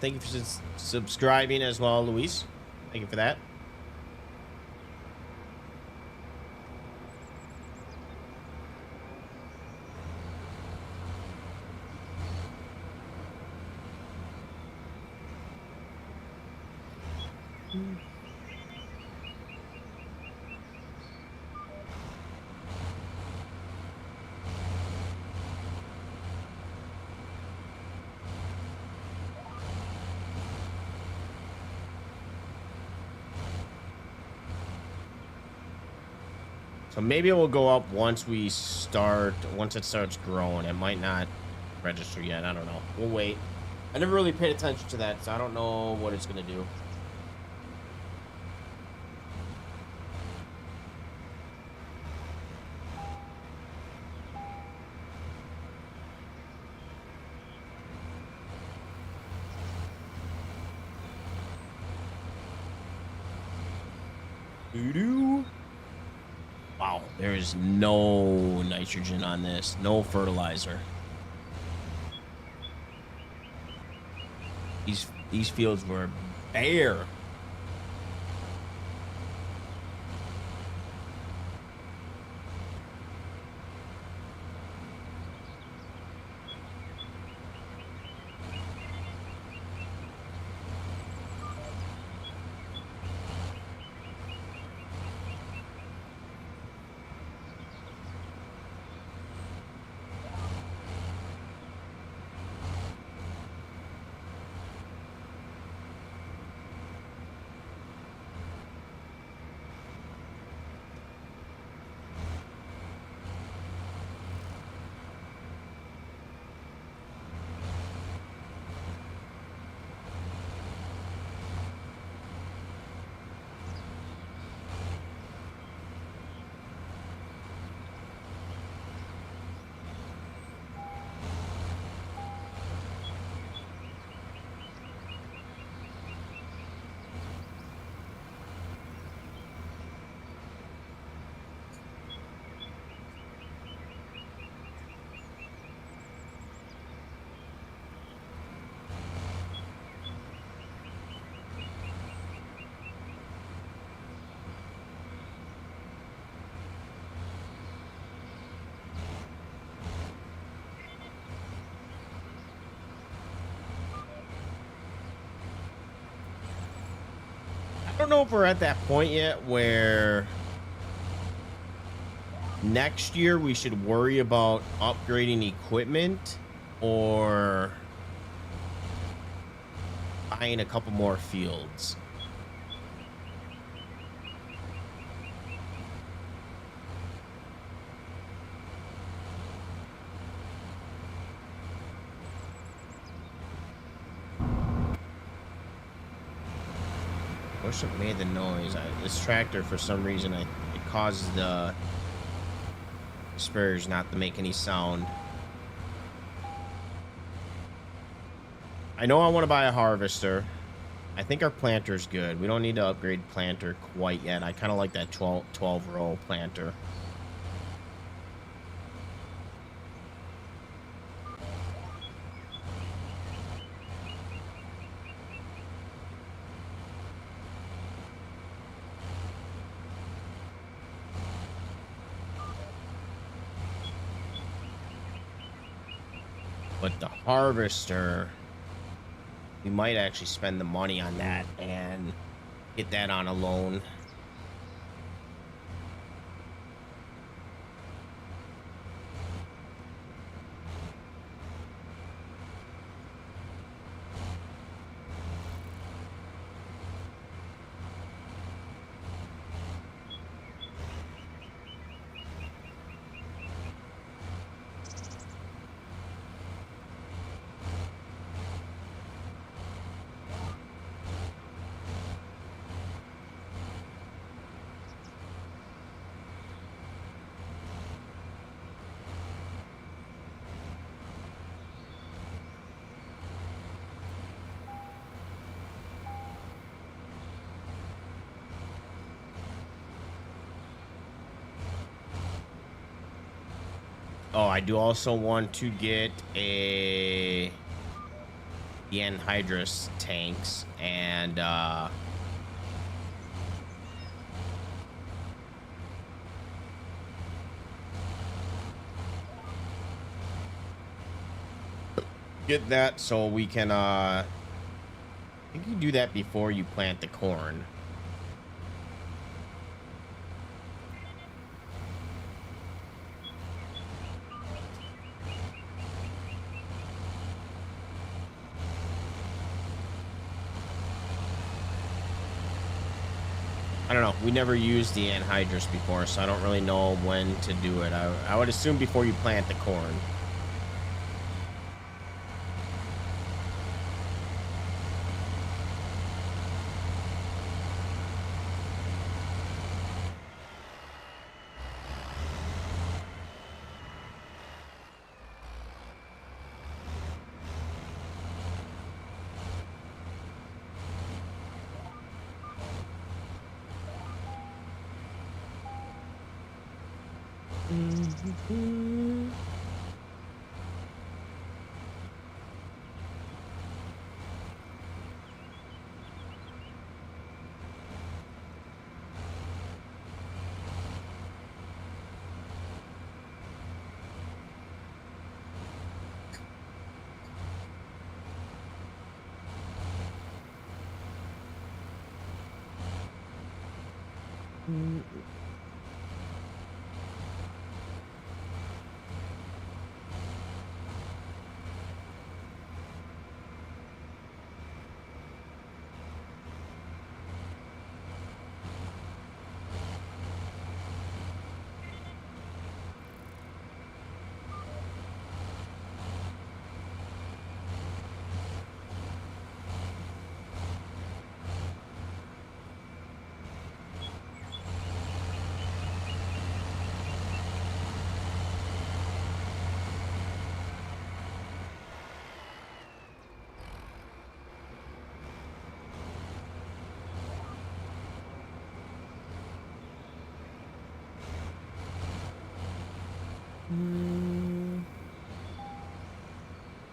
Thank you for subscribing as well, Luis. Thank you for that. So maybe it will go up once it starts growing. It might not register yet. I don't know. We'll wait. I never really paid attention to that, so I don't know what it's going to do. Doo-doo. Wow, there is no nitrogen on this, no fertilizer. These fields were bare. don't know if we're at that point yet where next year we should worry about upgrading equipment or buying a couple more fields. Wish it made the noise. This tractor, for some reason, it causes the spurs not to make any sound. I know I want to buy a harvester. I think our planter's good. We don't need to upgrade planter quite yet. I kind of like that 12 row planter. But the harvester, we might actually spend the money on that and get that on a loan. Oh, I do also want to get the anhydrous tanks and get that so we can I think you do that before you plant the corn. I don't know. We never used the anhydrous before, so I don't really know when to do it. I would assume before you plant the corn.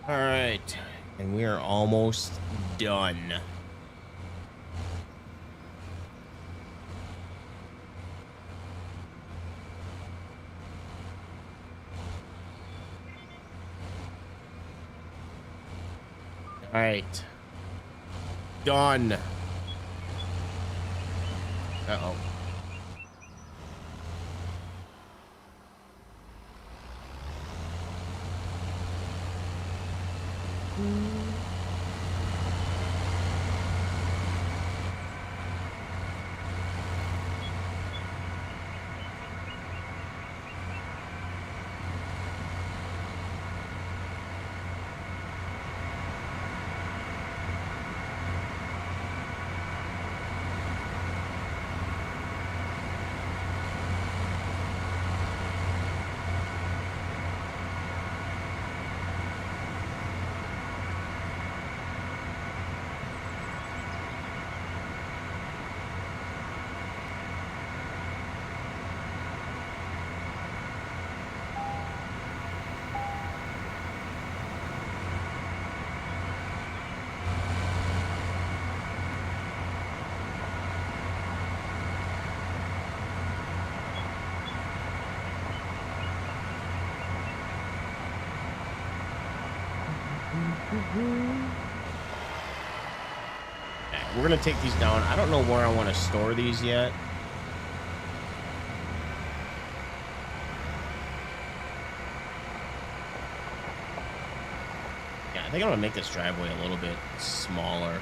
All right, and we are almost done. All right, done. Uh-oh. Okay, we're gonna take these down. I don't know where I want to store these yet. Yeah, I think I'm gonna make this driveway a little bit smaller.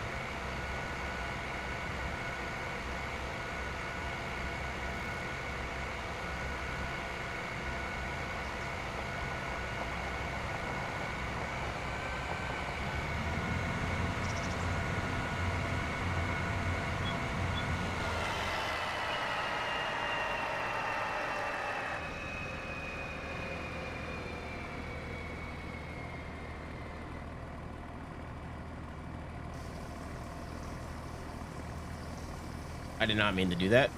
I did not mean to do that.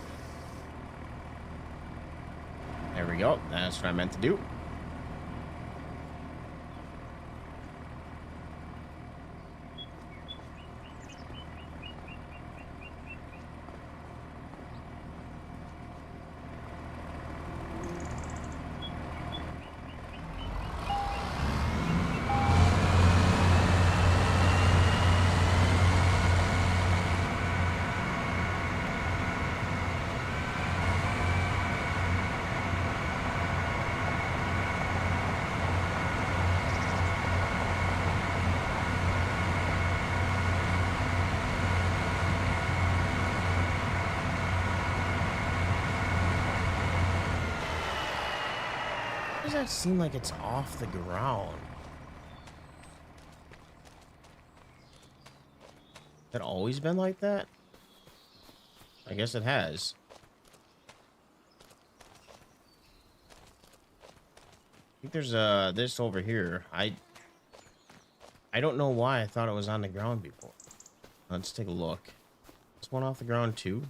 There we go. That's what I meant to do. Why does that seem like it's off the ground? Has it always been like that? I guess it has. I think there's this over here. I don't know why I thought it was on the ground before. Let's take a look. This one off the ground too.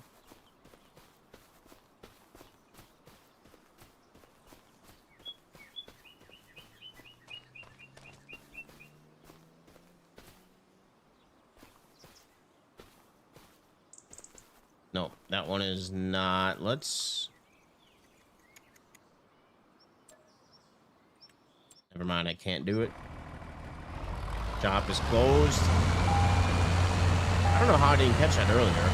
No, that one is not. Let's... Never mind, I can't do it. Shop is closed. I don't know how I didn't catch that earlier.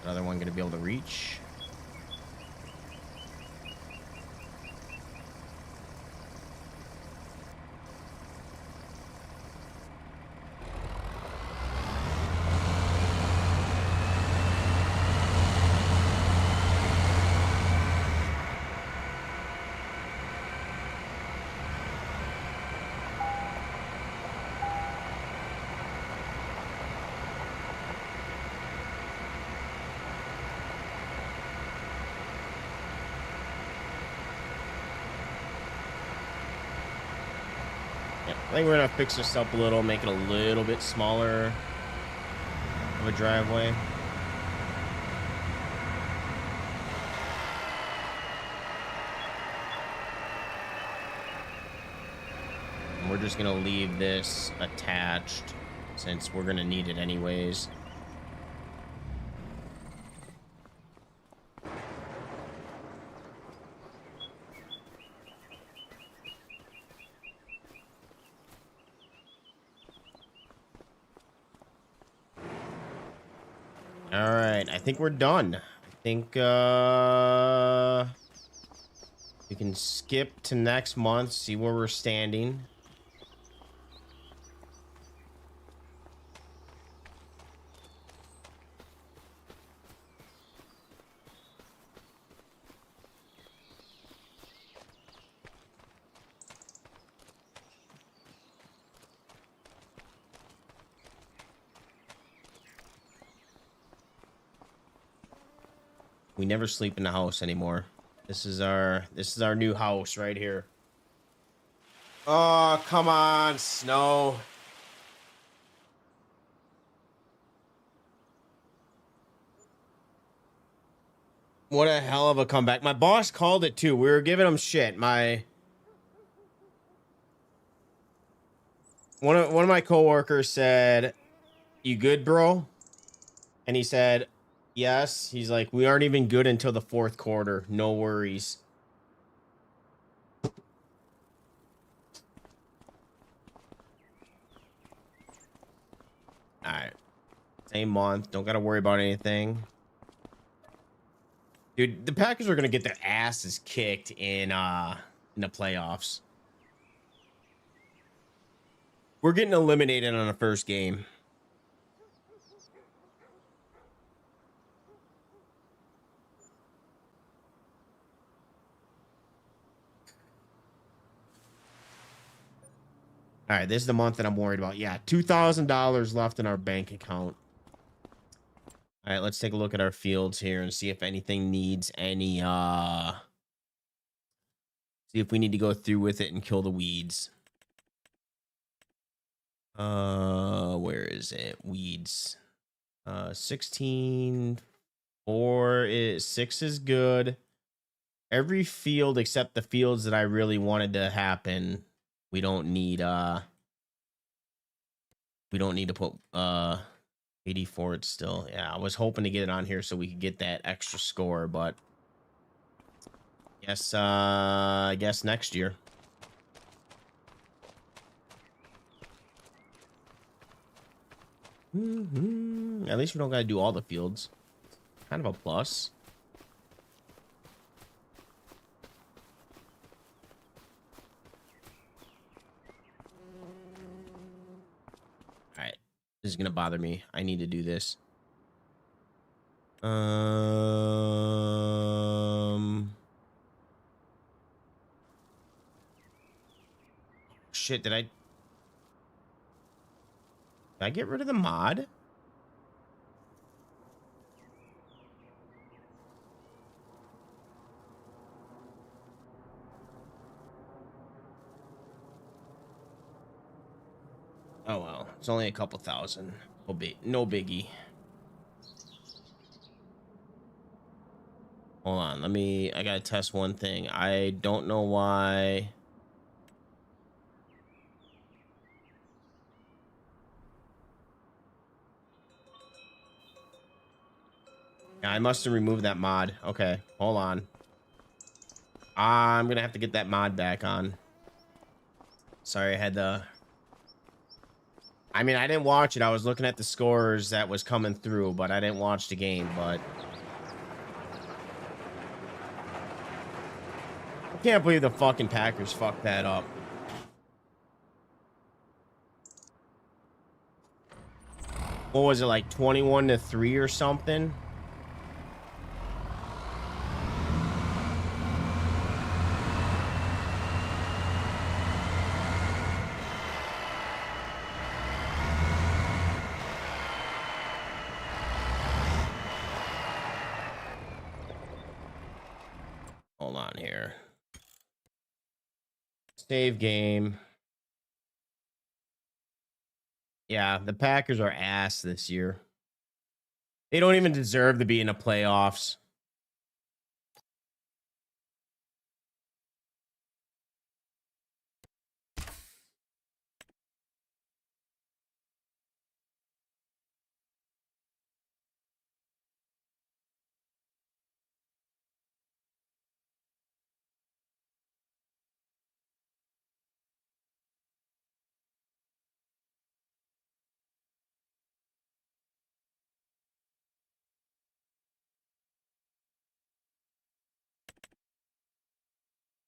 Another one gonna be able to reach. I think we're gonna fix this up a little, make it a little bit smaller of a driveway. And we're just gonna leave this attached since we're gonna need it anyways. right, I think we're done. I think we can skip to next month, see where we're standing. We never sleep in the house anymore. This is our new house right here. Oh, come on, snow. What a hell of a comeback. My boss called it too. We were giving him shit. One of my coworkers said, "You good, bro?" And he said, "Yes." He's like, "We aren't even good until the fourth quarter. No worries." All right. Same month. Don't got to worry about anything. Dude, the Packers are going to get their asses kicked in the playoffs. We're getting eliminated on the first game. All right, this is the month that I'm worried about. Yeah, $2,000 left in our bank account. All right, let's take a look at our fields here and see if anything needs any see if we need to go through with it and kill the weeds. Where is it? Weeds. 16 4 is 6 is good. Every field except the fields that I really wanted to happen, we don't need to put 84 it's still. Yeah, I was hoping to get it on here so we could get that extra score, but I guess next year. At least we don't got to do all the fields. Kind of a plus. All right. This is going to bother me. I need to do this. Shit, did I get rid of the mod? Oh well, it's only a couple thousand. No biggie. Hold on, I gotta test one thing. I don't know why. Yeah, I must have removed that mod. Okay, hold on. I'm gonna have to get that mod back on. Sorry, I had the... I mean, I didn't watch it. I was looking at the scores that was coming through, but I didn't watch the game, but... I can't believe the fucking Packers fucked that up. What was it, like 21-3 or something? Hold on here. Save game. Yeah, the Packers are ass this year. They don't even deserve to be in the playoffs.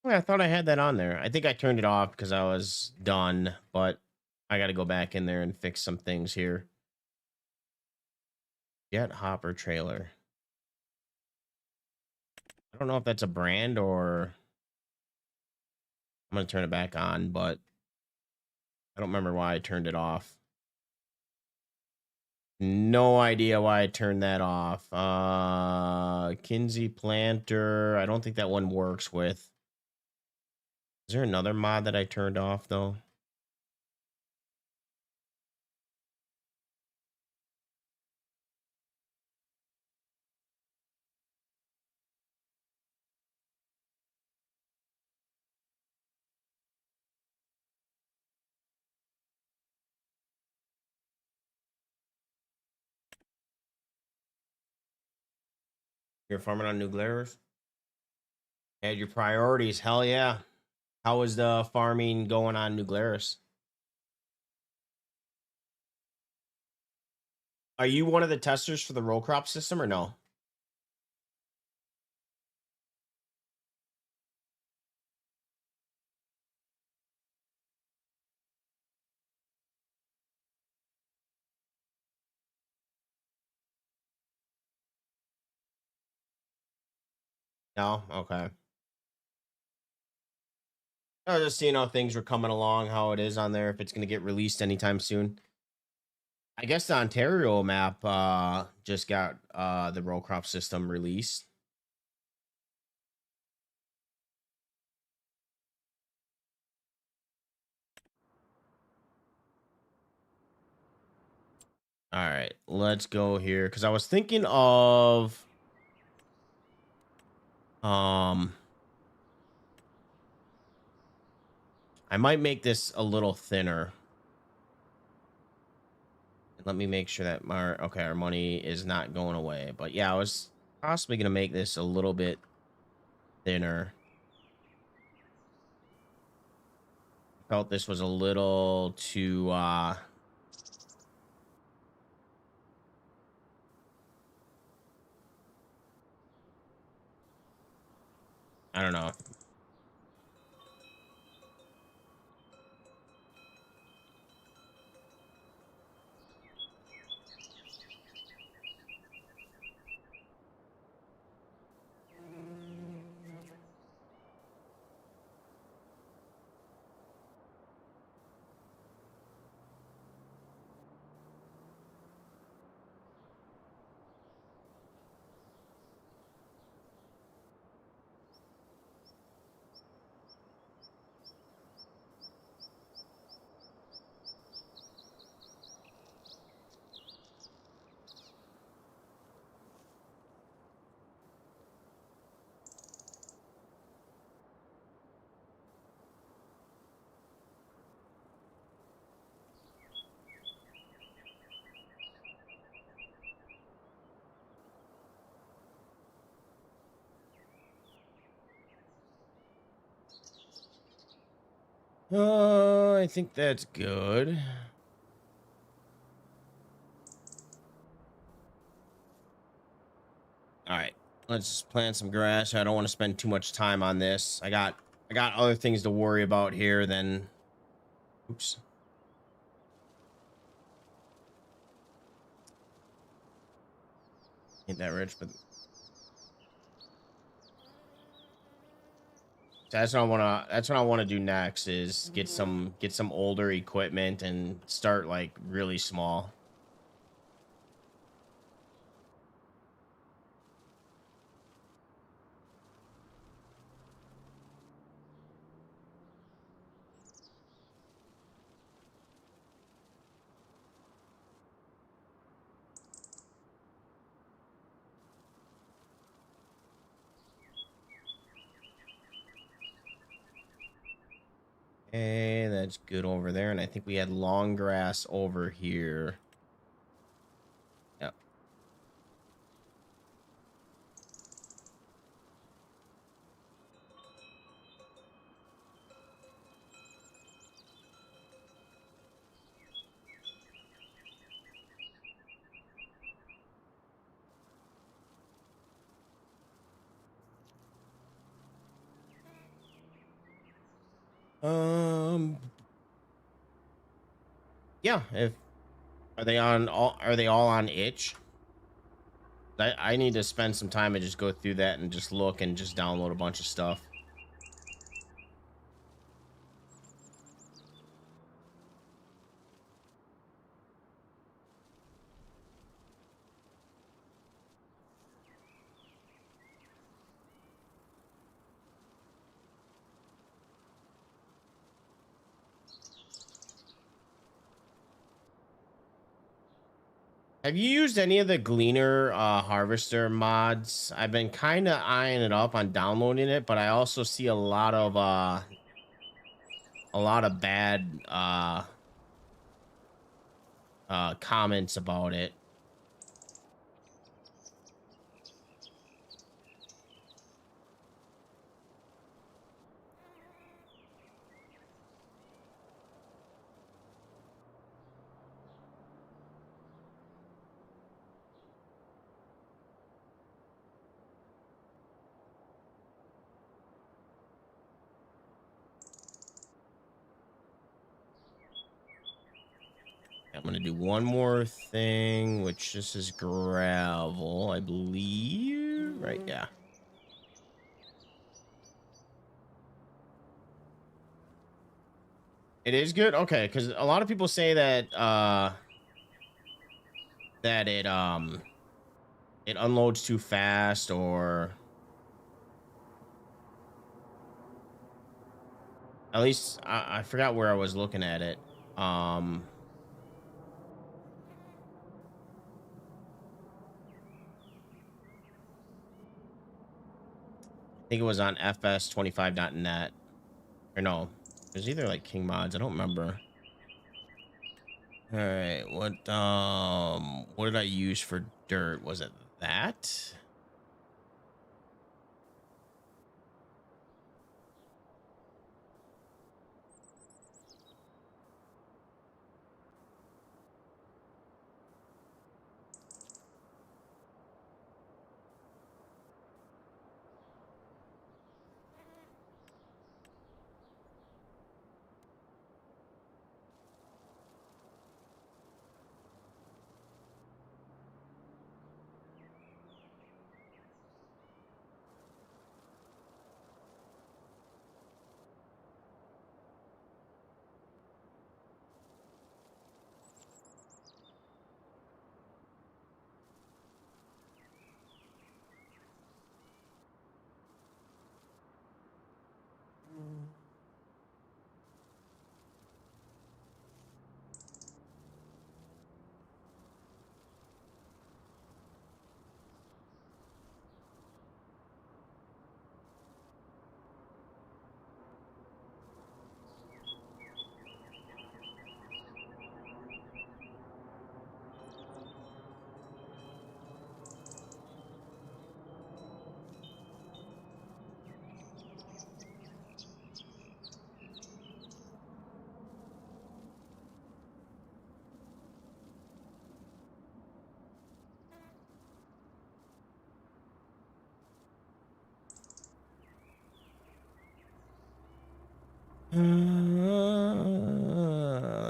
Well, I thought I had that on there. I think I turned it off because I was done, but I got to go back in there and fix some things here. Jet Hopper trailer. I don't know if that's a brand or I'm going to turn it back on, but I don't remember why I turned it off. No idea why I turned that off. Kinsey Planter. I don't think that one works with. Is there another mod that I turned off though? You're farming on new glares? Add your priorities. Hell yeah. How is the farming going on New Glarus? Are you one of the testers for the row crop system or no? No? Okay. I was just seeing how things were coming along, how it is on there, if it's going to get released anytime soon. I guess the Ontario map just got the row crop system released. All right, let's go here because I was thinking of I might make this a little thinner. Let me make sure that our money is not going away. But yeah, I was possibly gonna make this a little bit thinner. Felt this was a little too I don't know. I think that's good. All right, let's plant some grass. I don't want to spend too much time on this. I got other things to worry about here than. Oops. Ain't that rich, but that's what I want to. That's what I want to do next. Is get some older equipment and start like really small. Okay, that's good over there. And I think we had long grass over here. Yep. Um, yeah, if are they all on itch? I need to spend some time and just go through that and just look and just download a bunch of stuff. Have you used any of the Gleaner harvester mods? I've been kind of eyeing it up on downloading it, but I also see a lot of bad comments about it. I'm gonna do one more thing, which this is gravel, I believe. Right, yeah. It is good? Okay, because a lot of people say that that it unloads too fast, or at least I forgot where I was looking at it. I think it was on fs25.net. Or no, it was either like King Mods, I don't remember. All right, what did I use for dirt? Was it that?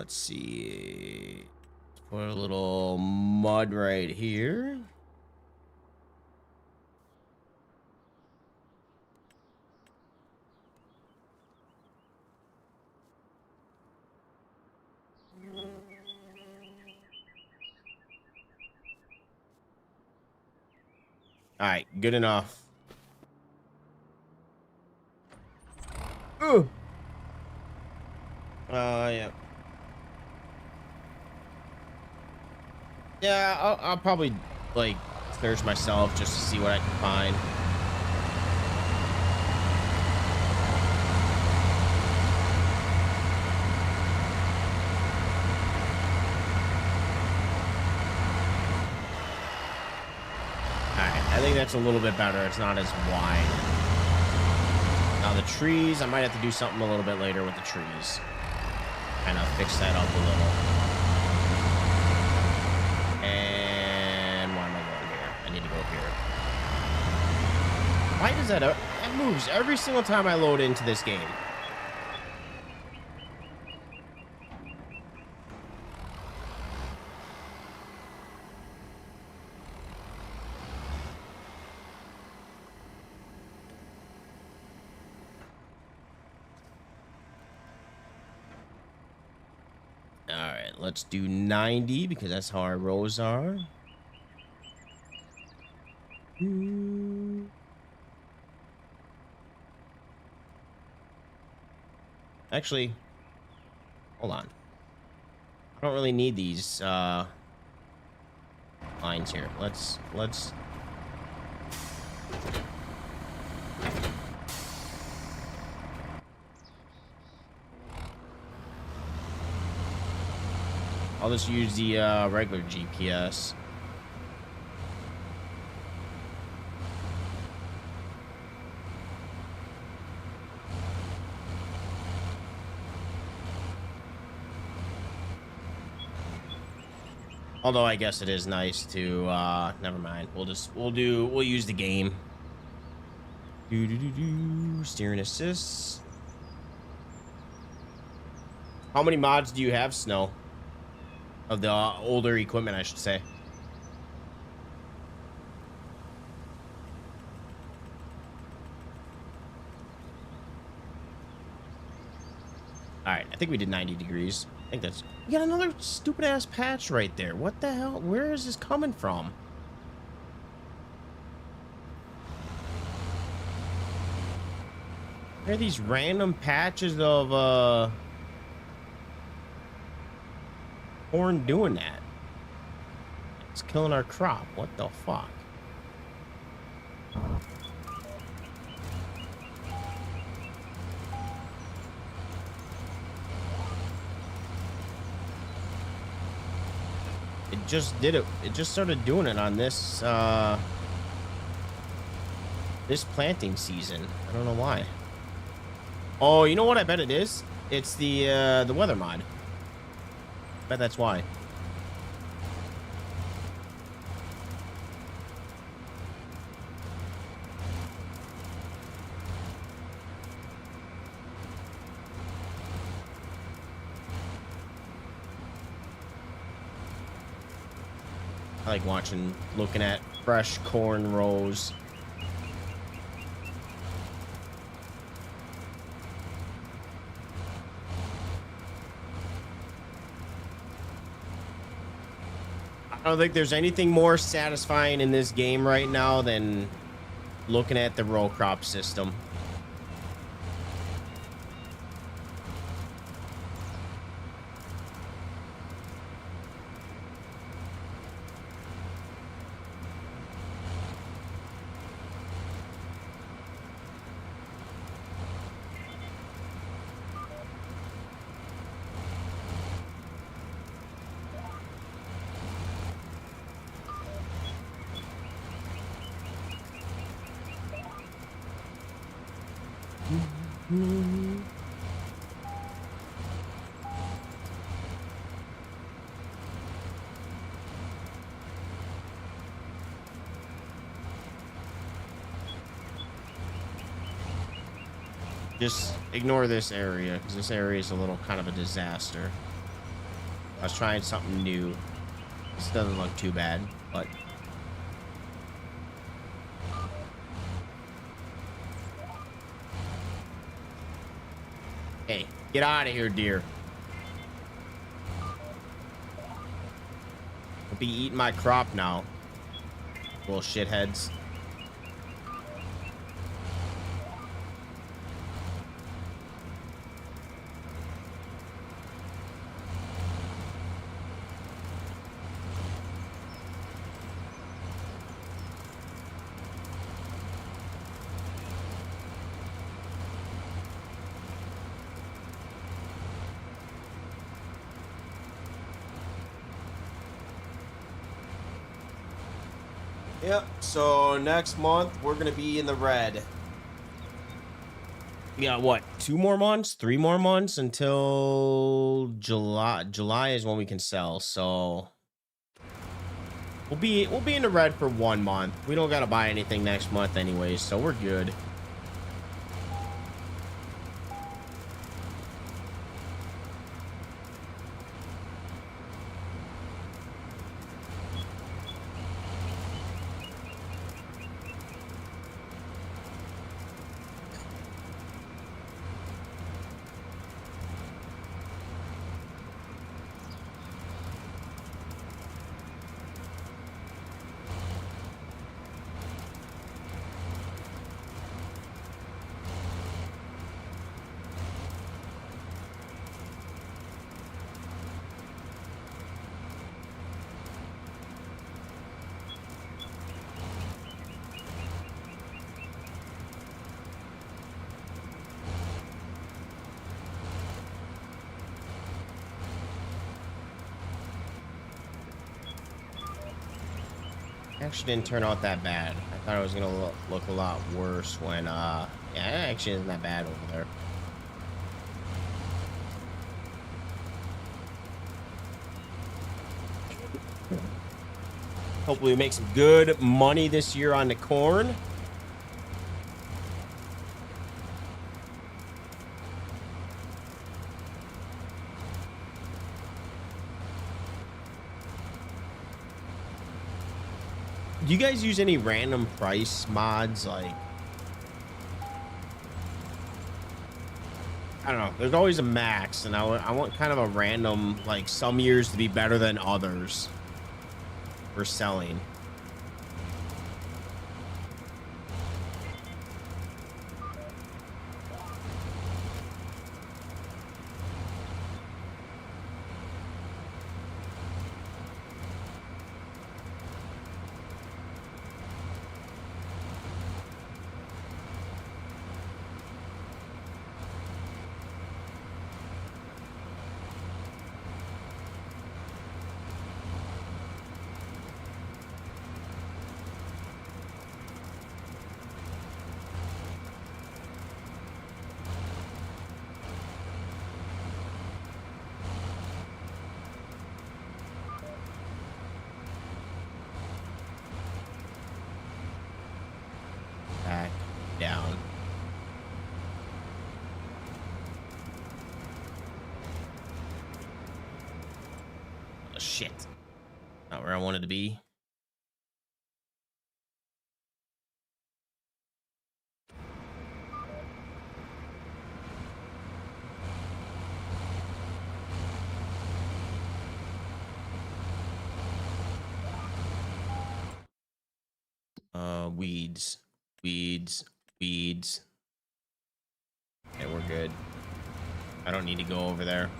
Let's see. Put a little mud right here. All right, good enough. Ooh. Yeah. Yeah, I'll probably like search myself just to see what I can find. All right, I think that's a little bit better. It's not as wide. Now the trees, I might have to do something a little bit later with the trees. Kind of fix that up a little. And why am I going here? I need to go here. Why does that moves every single time I load into this game? let's do 90 because that's how our rows are. Actually, hold on. I don't really need these lines here. Let's I'll just use the regular GPS. Although I guess it is nice to never mind. We'll use the game. Steering assist. How many mods do you have, Snow? Of the older equipment, I should say. All right, I think we did 90 degrees. I think that's... We got another stupid ass patch right there. What the hell? Where is this coming from? Where are these random patches of corn doing that? It's killing our crop. What the fuck? It just did it. It just started doing it on this this planting season. I don't know why. Oh, you know what? I bet it is. It's the weather mod. I bet that's why. I like looking at fresh corn rows. I don't think there's anything more satisfying in this game right now than looking at the row crop system. Just ignore this area because this area is a little kind of a disaster. I was trying something new. This doesn't look too bad, but hey, get out of here, deer. Don't be eating my crop now, little shitheads. Yep, so next month we're gonna be in the red. We got what, 2 more months, 3 more months until July. July is when we can sell, so we'll be in the red for 1 month. We don't gotta buy anything next month anyways, so we're good. actually didn't turn out that bad. I thought it was gonna look a lot worse when yeah, it actually isn't that bad over there. Hopefully we make some good money this year on the corn. Do you guys use any random price mods? Like, I don't know. There's always a max, and I want kind of a random, like some years to be better than others for selling. Back down. Oh, shit. Not where I wanted to be. Weeds. Okay, we're good. I don't need to go over there.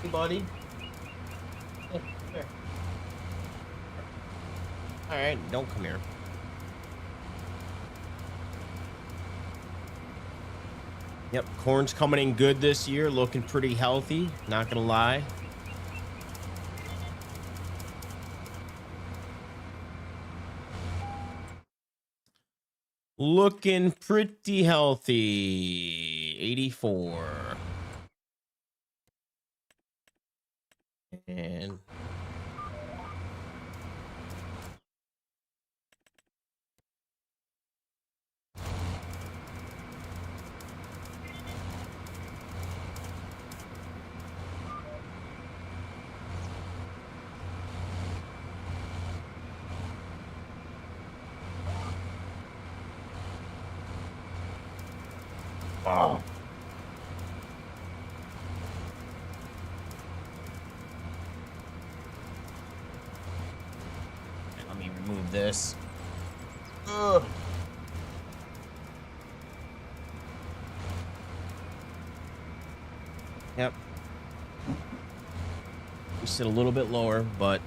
Hey, buddy. Hey, here. All right, don't come here. Yep, corn's coming in good this year, looking pretty healthy, not gonna lie. Looking pretty healthy. 84. And oh. Let me remove this. Ugh. Yep. We sit a little bit lower, but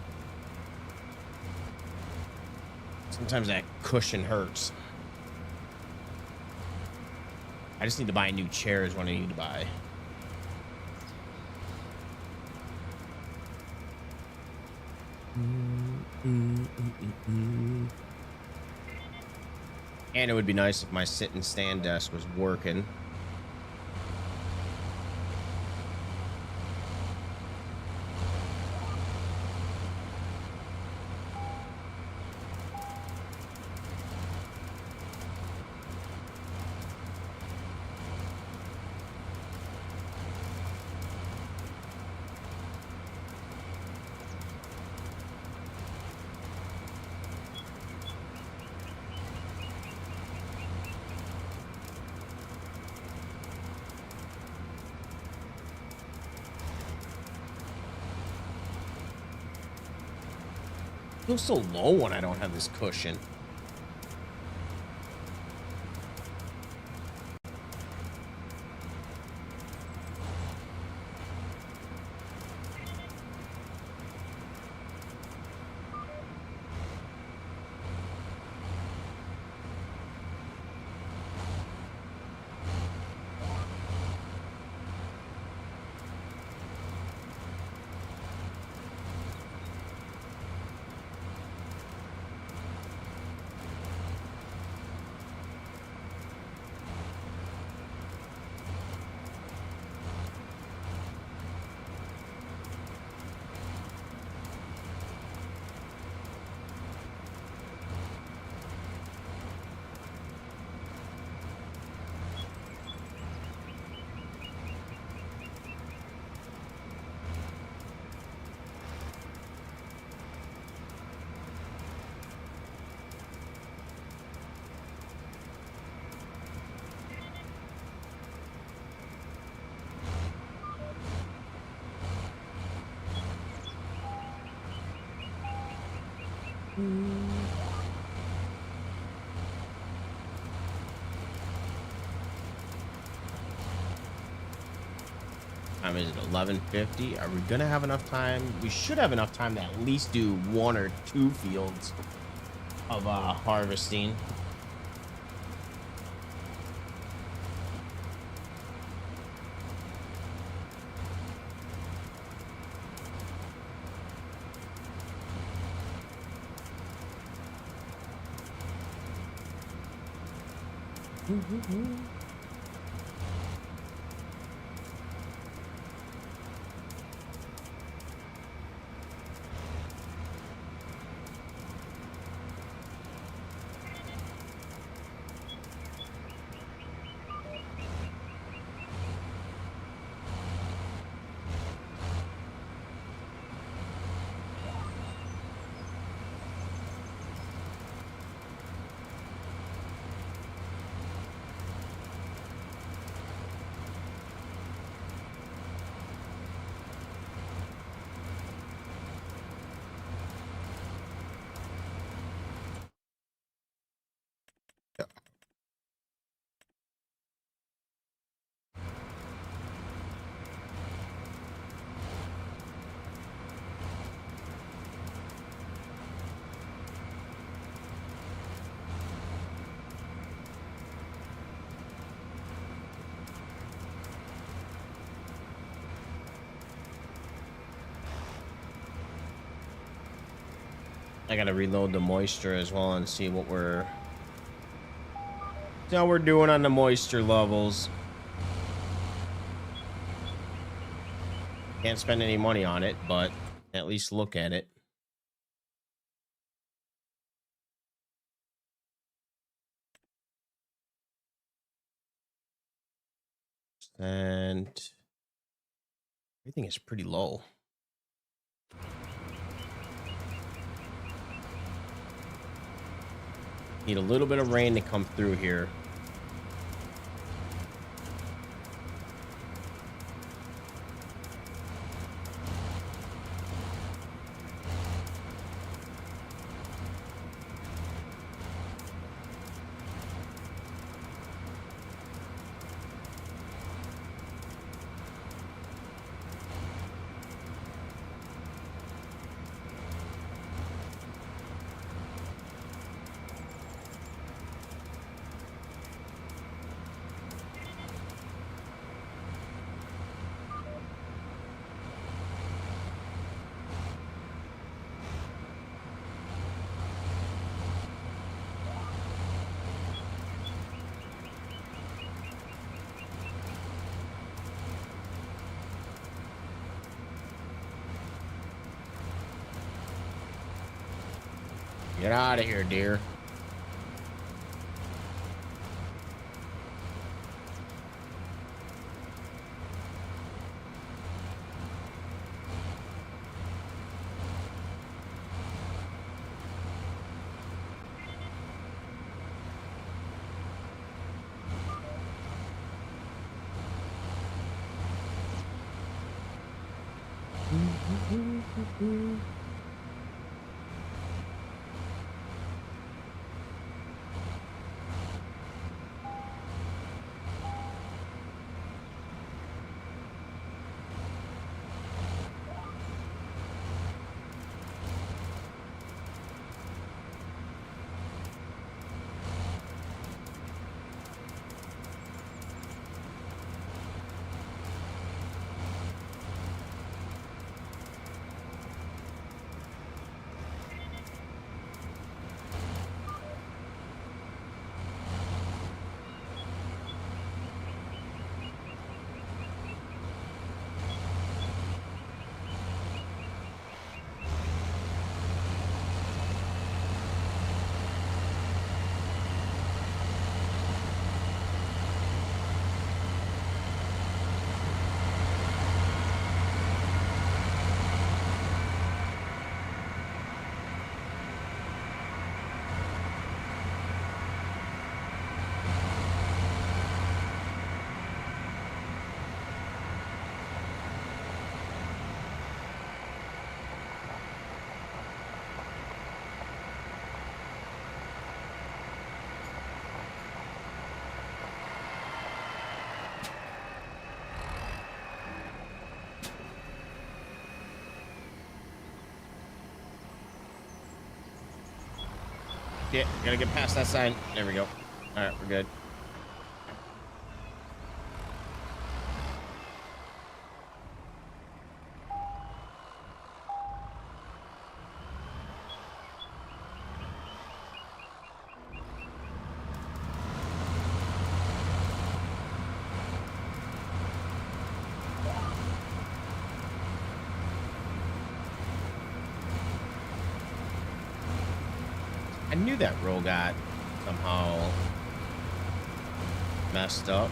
sometimes that cushion hurts. I just need to buy a new chair is what I need to buy. And it would be nice if my sit and stand desk was working. It feels so low when I don't have this cushion. Time is it 11:50? Are we gonna have enough time? We should have enough time to at least do 1 or 2 fields of harvesting. I gotta reload the moisture as well and see what we're So we're doing on the moisture levels. Can't spend any money on it, but at least look at it. And everything is pretty low. Need a little bit of rain to come through here. Get out of here, dear. Yeah, gotta get past that sign. There we go. All right, we're good. I knew that roll got somehow messed up.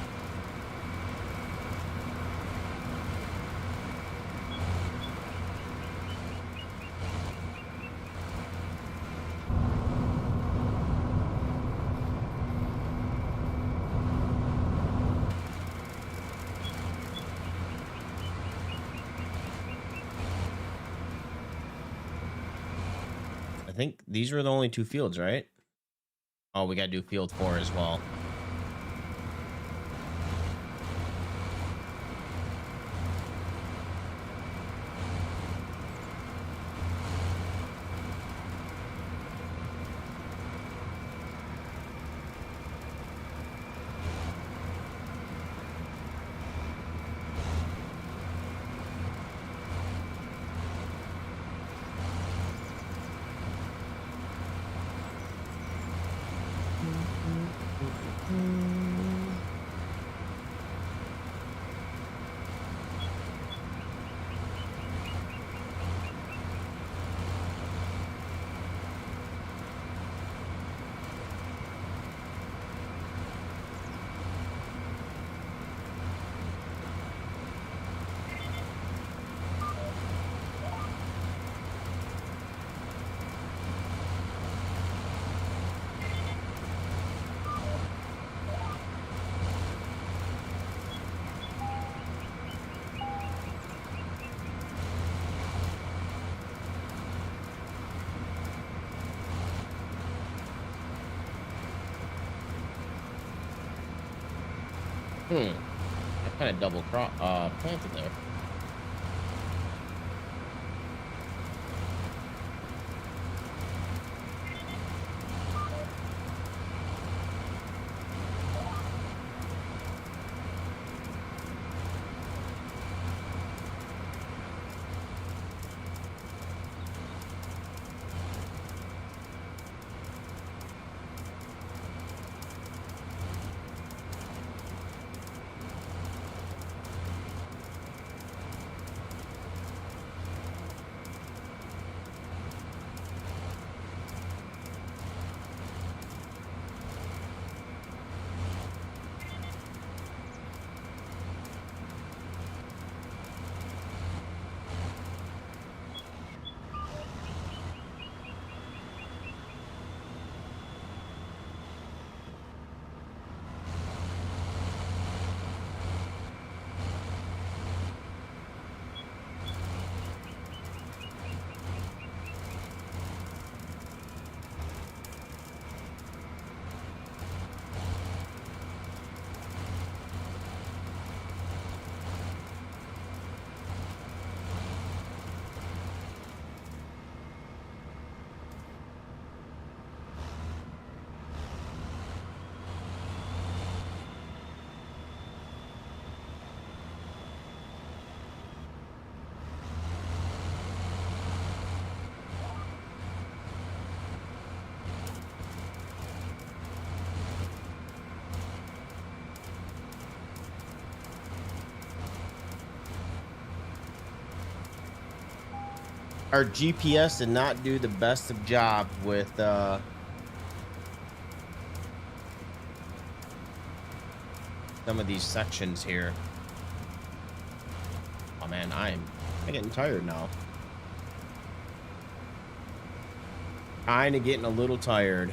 I think these were the only two fields, right? Oh, we gotta do field 4 as well. Hmm. I kind of double planted there. Our GPS did not do the best of job with some of these sections here. Oh man, I'm getting tired now. Kind of getting a little tired.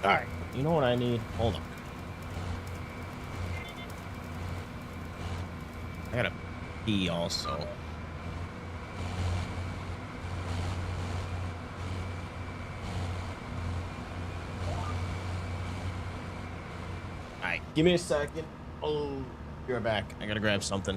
All right. You know what I need? Hold on. I gotta pee also. All right. Give me a second. Oh, you're back. I gotta grab something.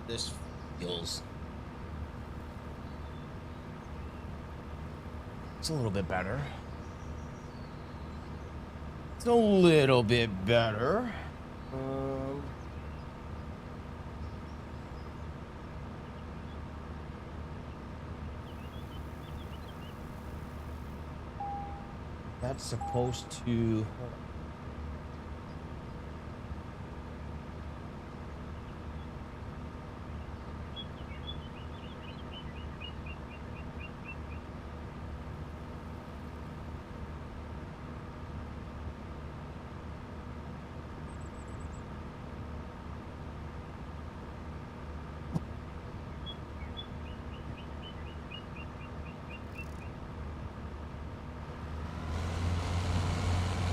This feels. It's a little bit better. It's a little bit better. That's supposed to.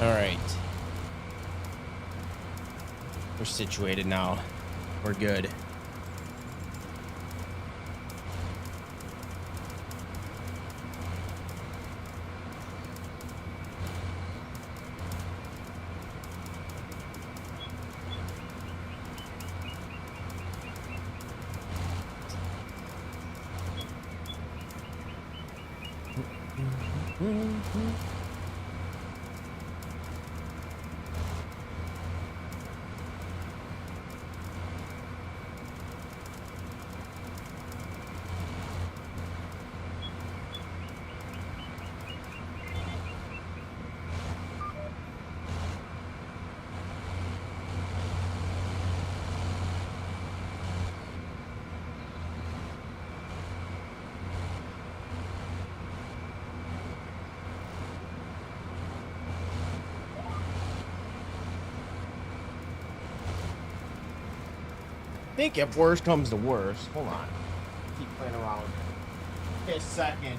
All right. We're situated now. We're good. I think if worse comes to worse, hold on. Keep playing around. Okay, a second.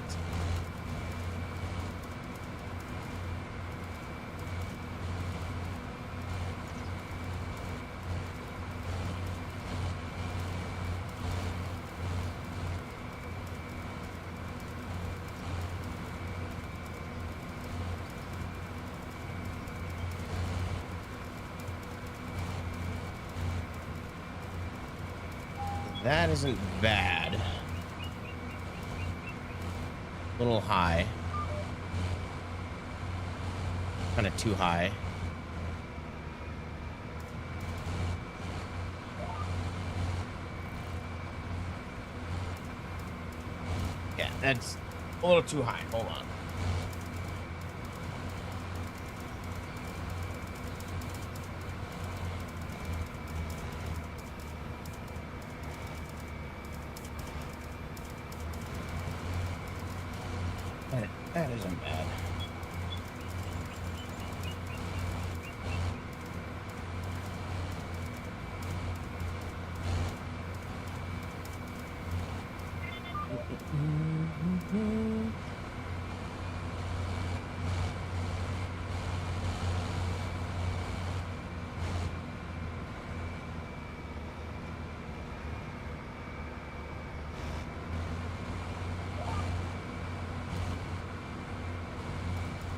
That isn't bad. A little high. Kind of too high. Yeah, that's a little too high. Hold on. That isn't bad.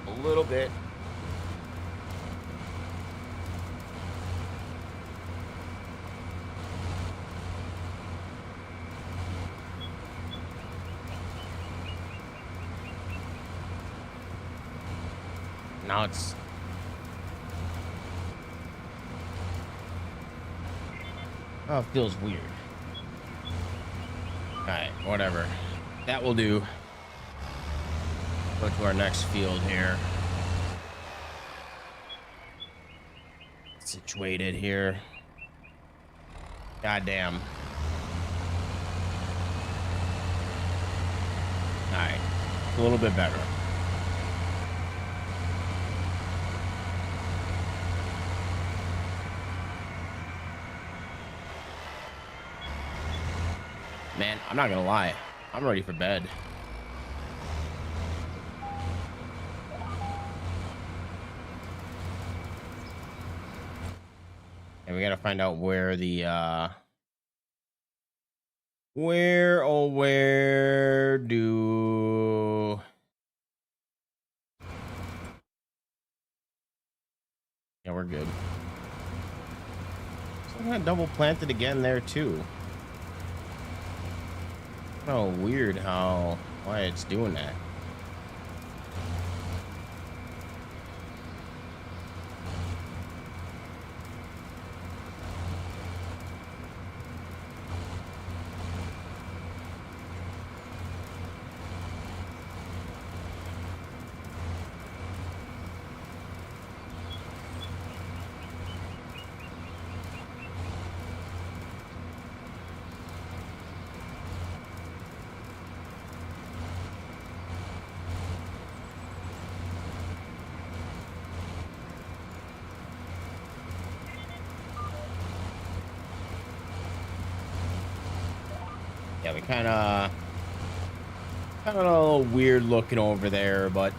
A little bit. Now it's oh, it feels weird. All right, whatever. That will do. Go to our next field here. Situated here. Goddamn. All right, a little bit better. Man, I'm not gonna lie. I'm ready for bed. And we gotta find out where the where do yeah, we're good. So I'm gonna double plant it again there too. Oh, weird how why it's doing that. Yeah, we kind of a little weird looking over there, but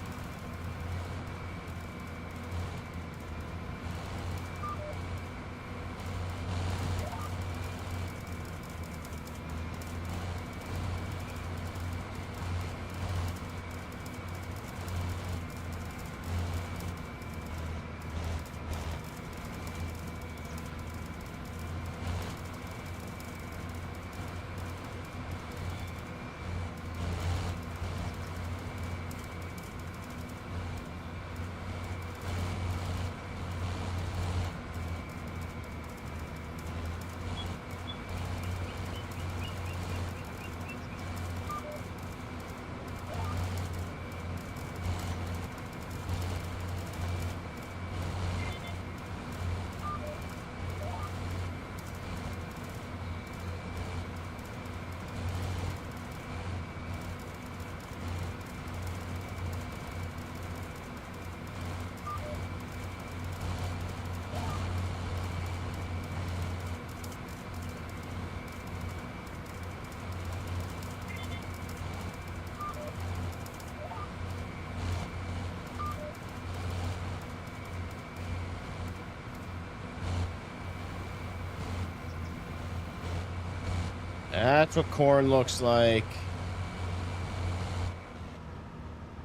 that's what corn looks like.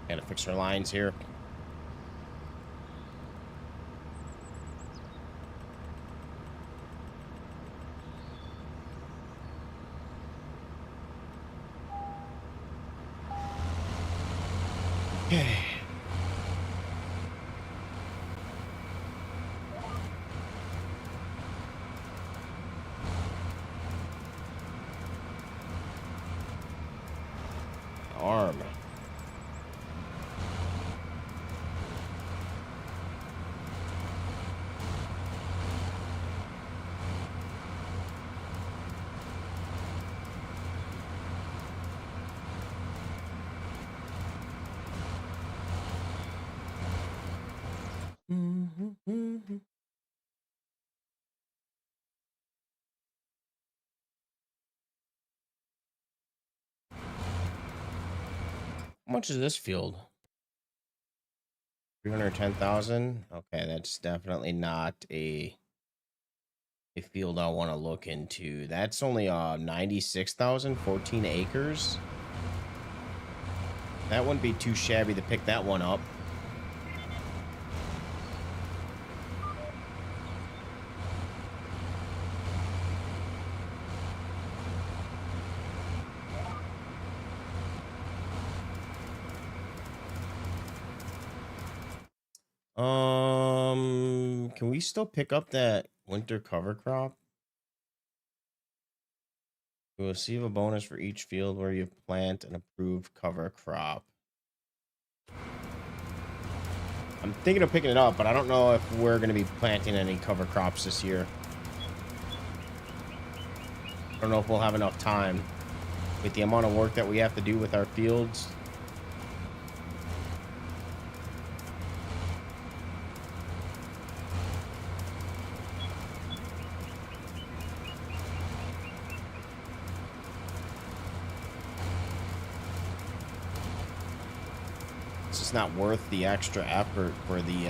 Gotta fix our lines here. How much is this field? 310,000. Okay, that's definitely not a field I want to look into. That's only 96,000, 14 acres. That wouldn't be too shabby to pick that one up. Can we still pick up that winter cover crop? You will receive a bonus for each field where you plant an approved cover crop. I'm thinking of picking it up, but I don't know if we're going to be planting any cover crops this year. I don't know if we'll have enough time with the amount of work that we have to do with our fields. It's just not worth the extra effort for the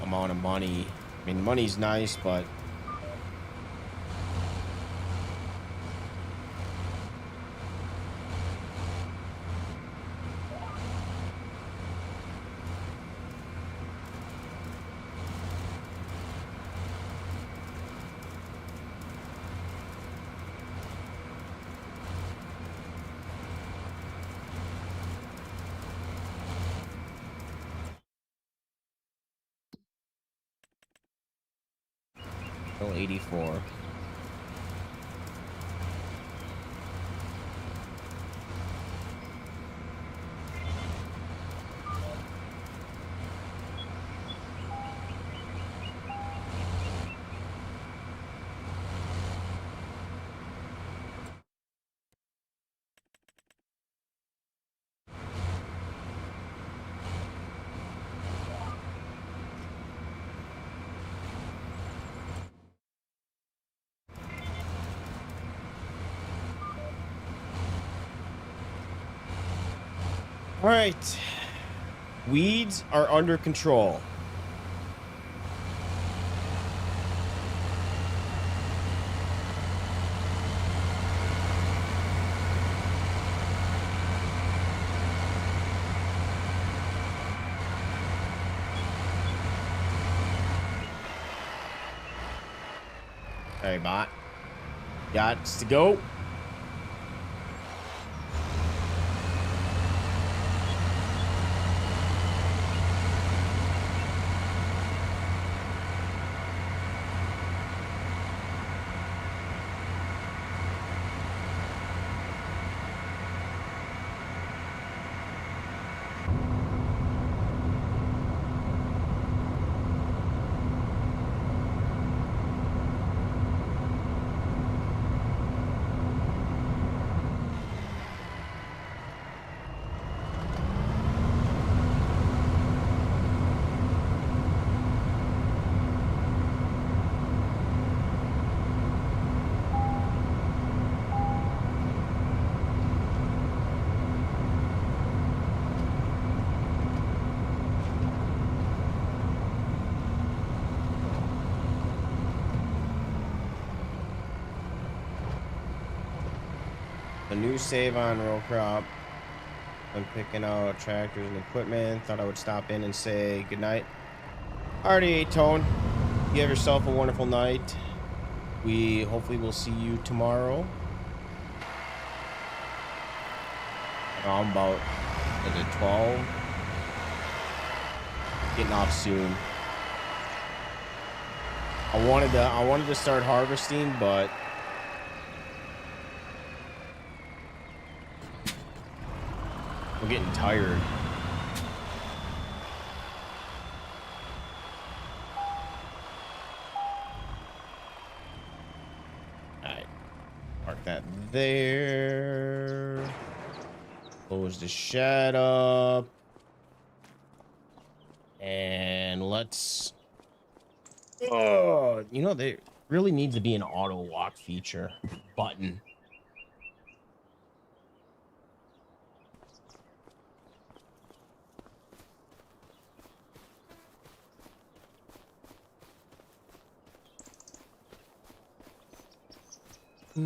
amount of money. I mean, the money's nice, but still 84. All right. Weeds are under control. Hey, bot. Got to go. A new save on row crop. I'm picking out tractors and equipment. Thought I would stop in and say goodnight. Alrighty, Tone. You have yourself a wonderful night. We hopefully will see you tomorrow. I'm about, is it 12? Getting off soon. I wanted to start harvesting, but I'm getting tired. Alright. Park that there. Close the shed up. And let's... Oh, you know, there really needs to be an auto walk feature button. All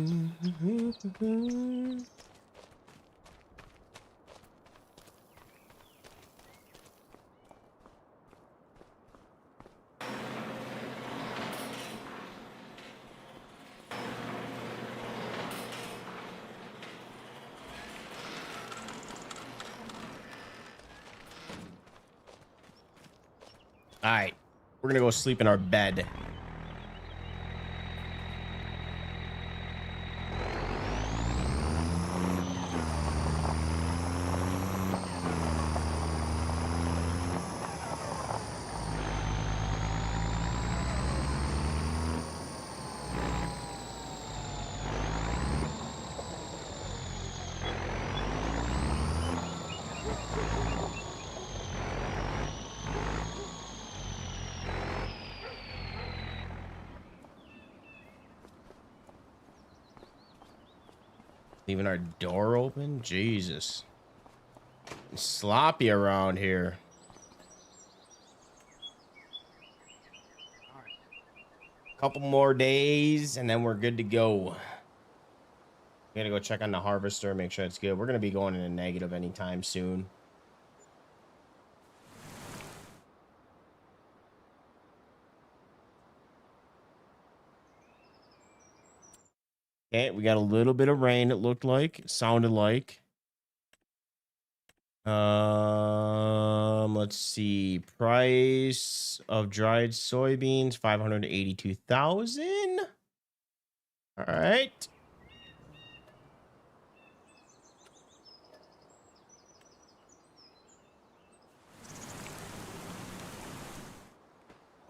right, we're gonna go sleep in our bed. Leaving our door open? Jesus. It's sloppy around here. Couple more days and then we're good to go. We gotta go check on the harvester, make sure it's good. We're gonna be going in a negative anytime soon. Okay, we got a little bit of rain, it looked like, it sounded like. Let's see. Price of dried soybeans, 582,000. All right.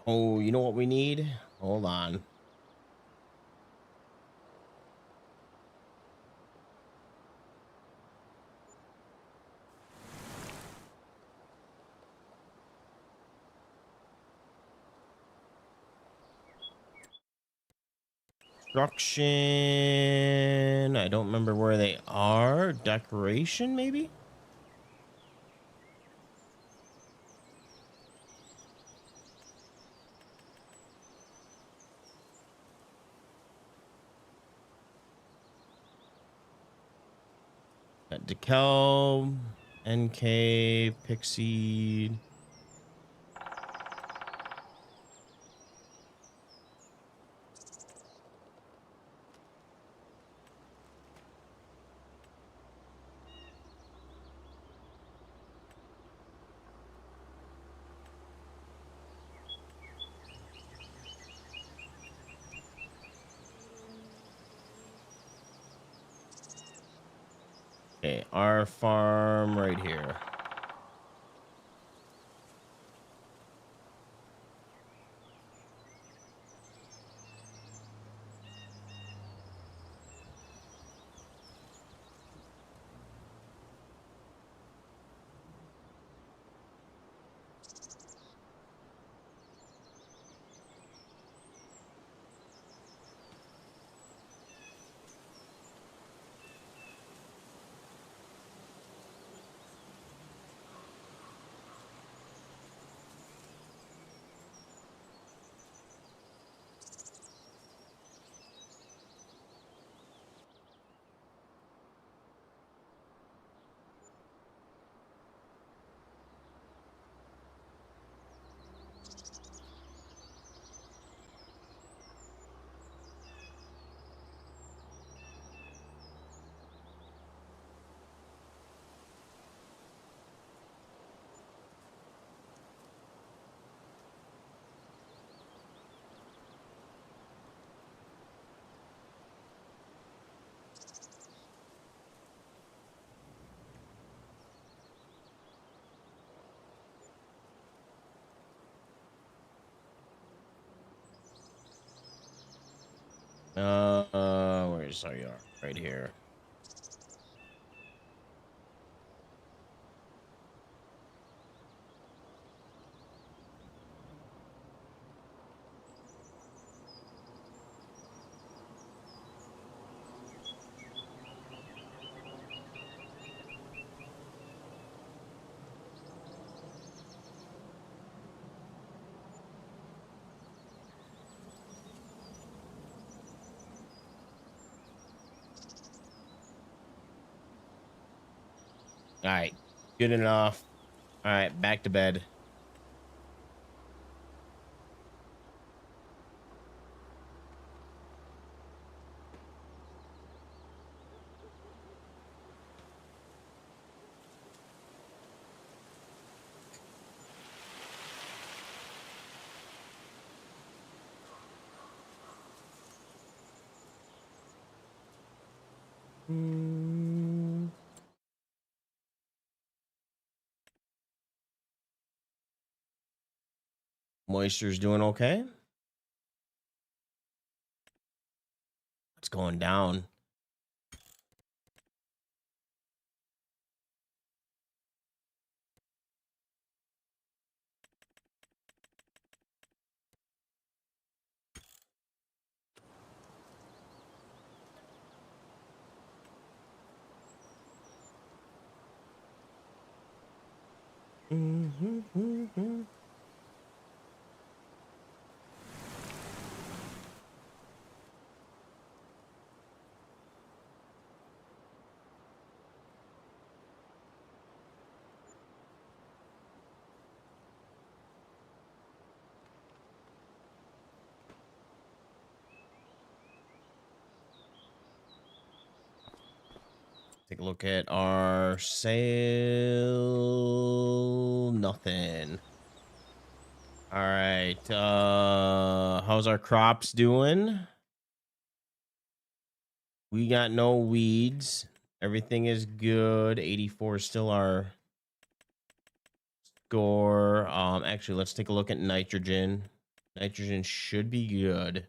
Oh, you know what we need? Hold on. Construction. I don't remember where they are. Decoration, maybe? Decal, NK, Pixie. Okay, our farm right here. Where's our yard? Right here. All right. Good enough. All right. Back to bed. Moisture's doing okay. It's going down. Take a look at our sale. Nothing. All right. How's our crops doing? We got no weeds. Everything is good. 84 is still our score. Actually, let's take a look at nitrogen. Nitrogen should be good.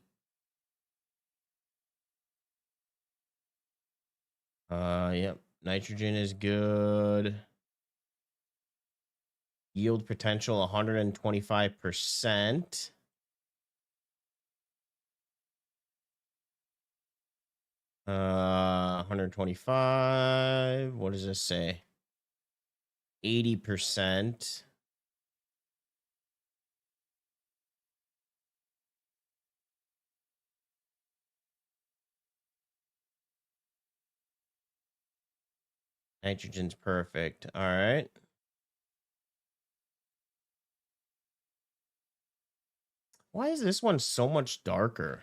Yep. Nitrogen is good. Yield potential 125%. Uh, 125. What does this say? 80%. Nitrogen's perfect. All right. Why is this one so much darker?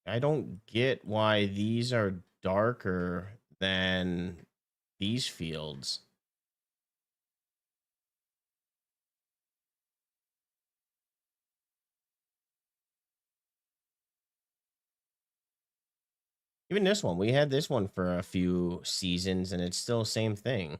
I don't get why these are darker than these fields. Even this one, we had this one for a few seasons and it's still same thing.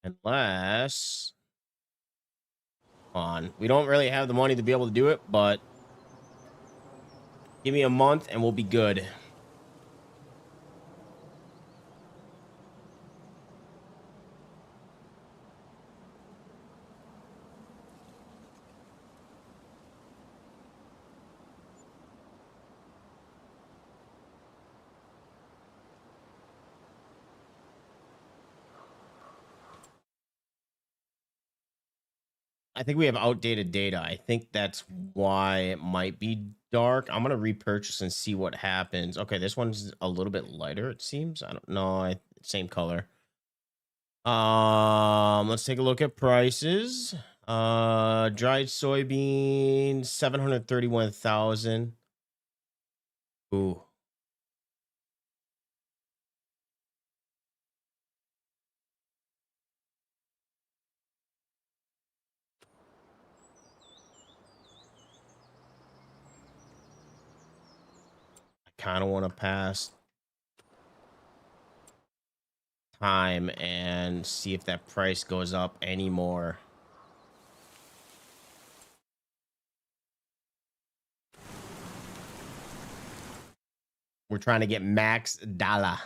Unless on, we don't really have the money to be able to do it, but give me a month and we'll be good. I think we have outdated data. I think that's why it might be dark. I'm gonna repurchase and see what happens. Okay, this one's a little bit lighter, it seems. I don't know. Same color. Let's take a look at prices. Dried soybean, 731,000. Ooh. I kind of want to pass time and see if that price goes up anymore. We're trying to get max dollar.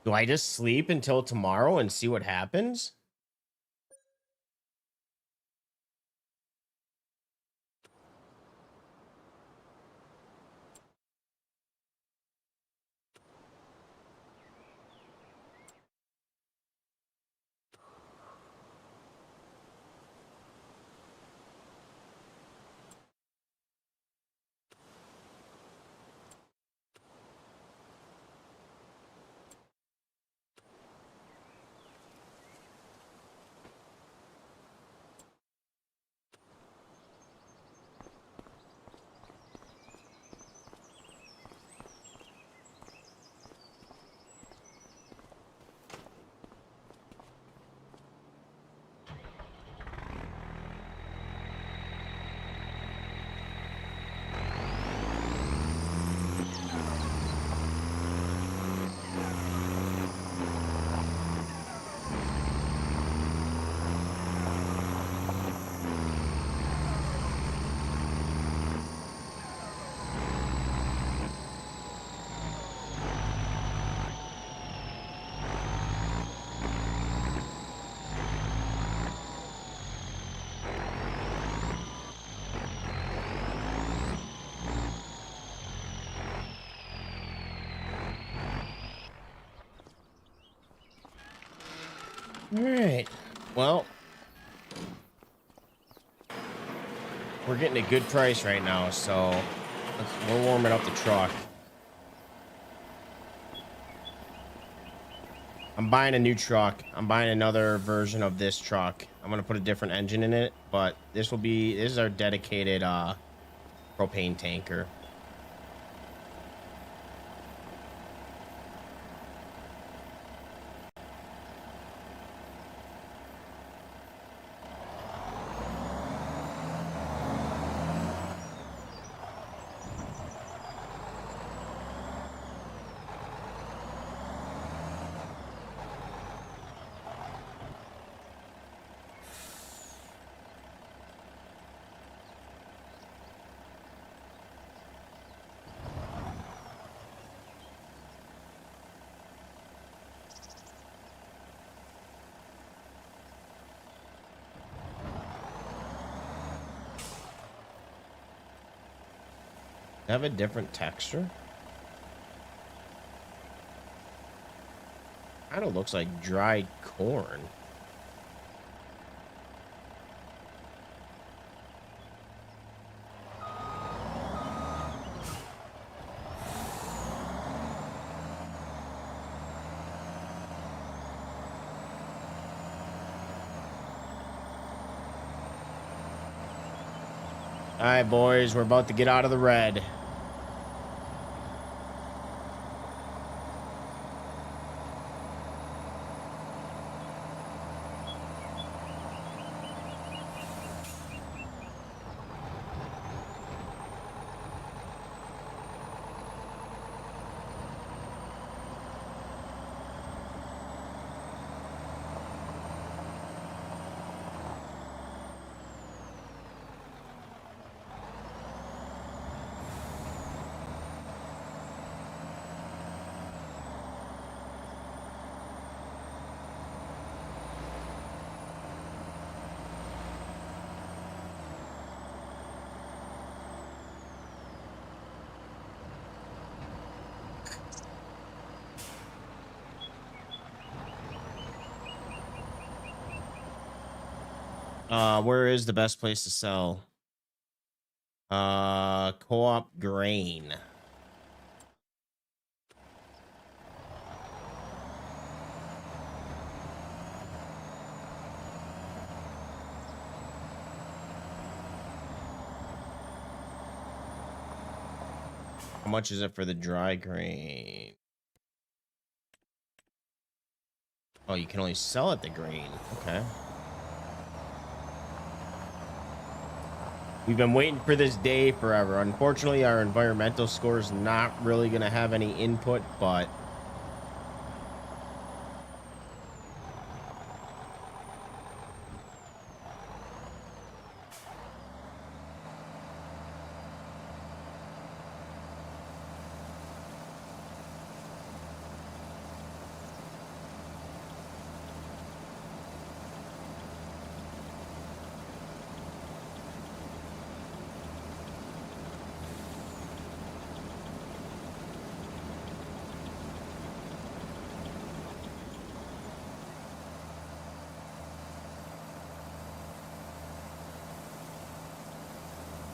Do I just sleep until tomorrow and see what happens? All right. Well, we're getting a good price right now, so we're warming up the truck. I'm buying a new truck. I'm buying another version of this truck. I'm gonna put a different engine in it, but this is our dedicated propane tanker. Have a different texture. Kind of looks like dried corn. All right, boys, we're about to get out of the red. Where is the best place to sell? Co-op grain. How much is it for the dry grain? Oh, you can only sell it the grain. Okay. We've been waiting for this day forever. Unfortunately, our environmental score is not really going to have any input, but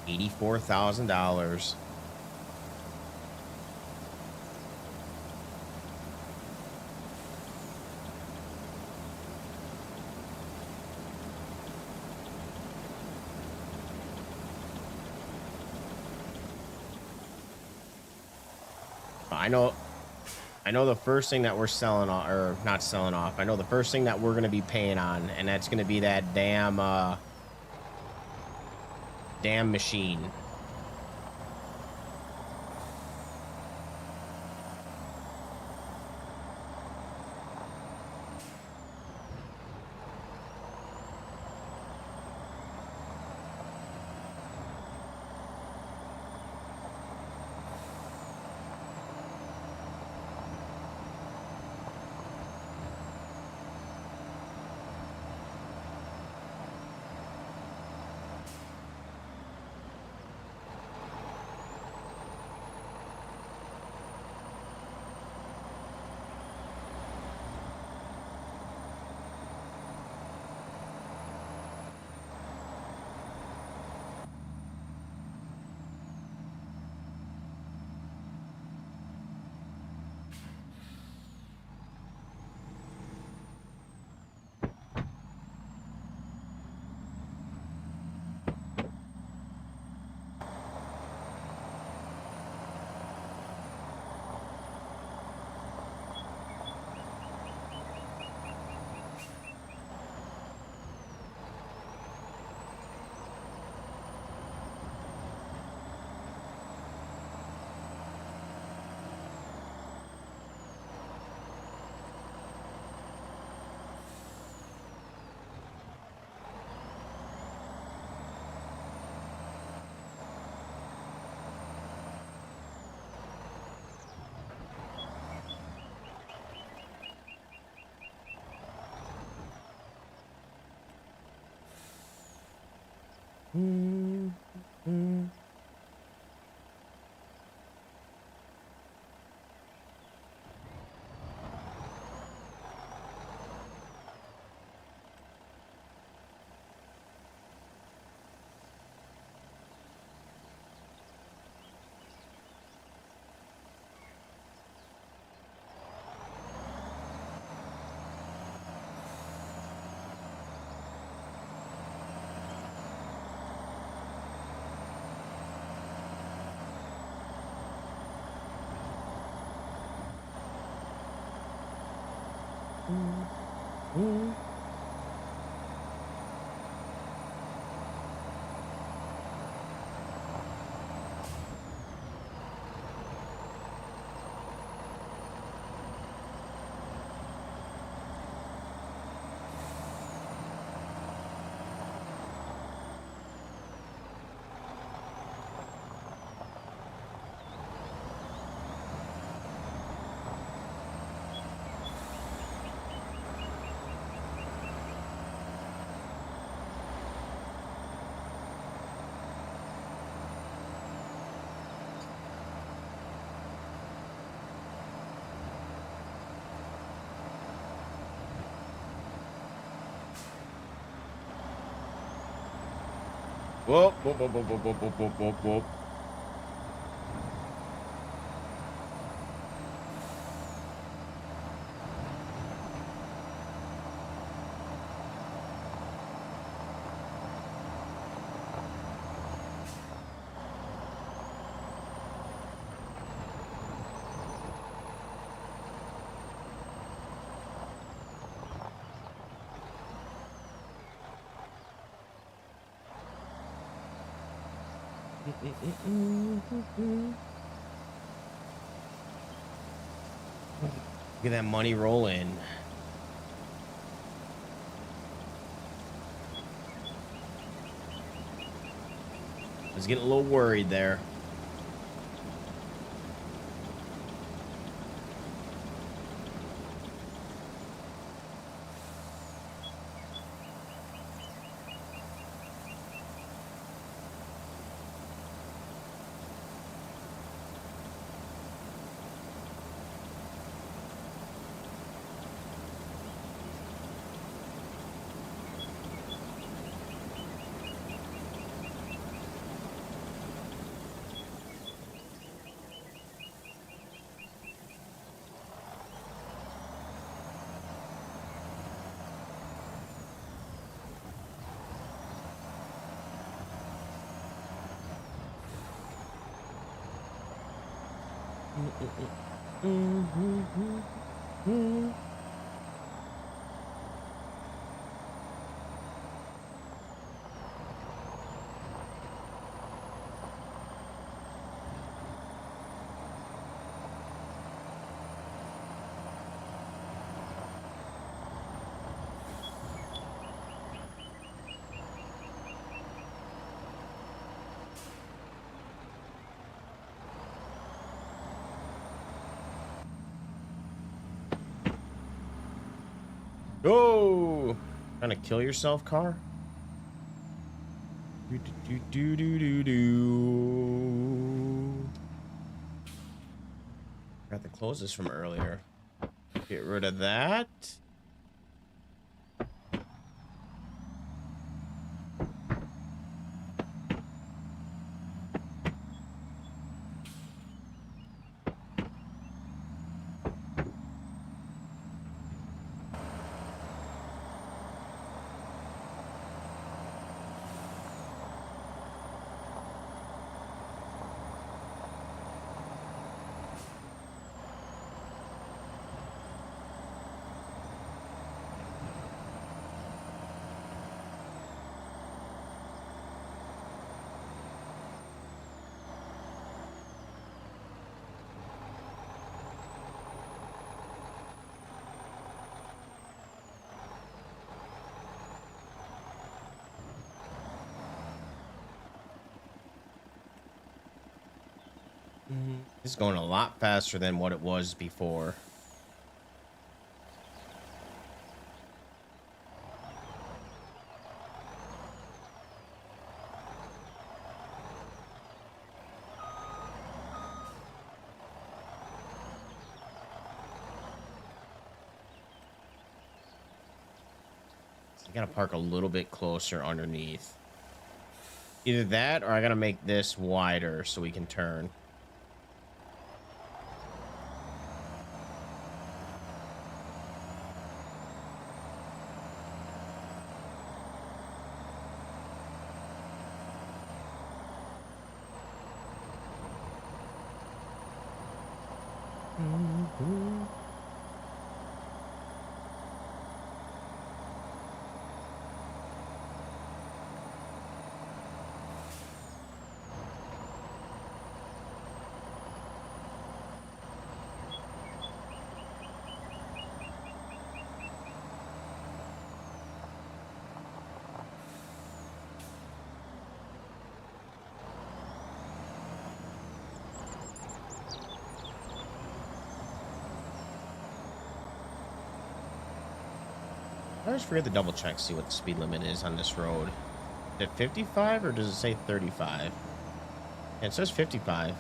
$84,000. I know the first thing that we're selling off, or not selling off. I know the first thing that we're going to be paying on, and that's going to be that damn machine. Whoop, whoop, whoop, whoop, whoop, whoop, whoop, whoop, whoop, whoop. Look at that money roll in. I was getting a little worried there. Mm, mm, mm, mm, mm, mm. Oh, trying to kill yourself, car? Do, do, do, do, do, do, do. Got to close this from earlier. Get rid of that. It's going a lot faster than what it was before. I gotta park a little bit closer underneath. Either that or I gotta make this wider so we can turn. I always forget to double check, see what the speed limit is on this road. Is it 55 or does it say 35? Yeah, it says 55.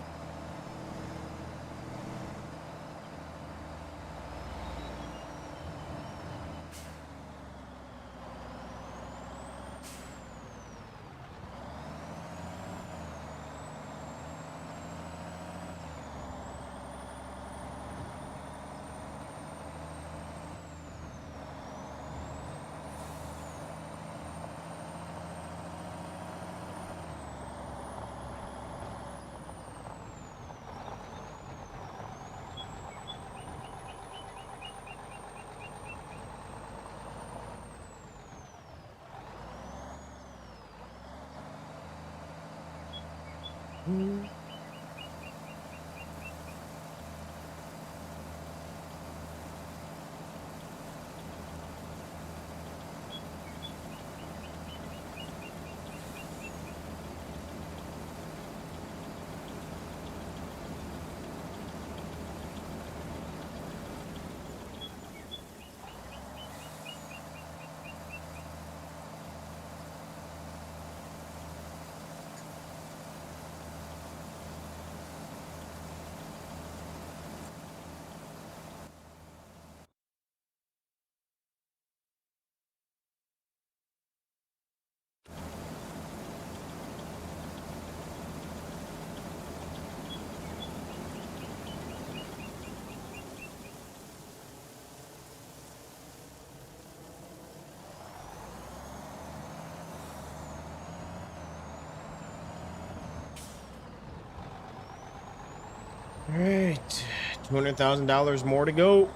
All right, $200,000 more to go.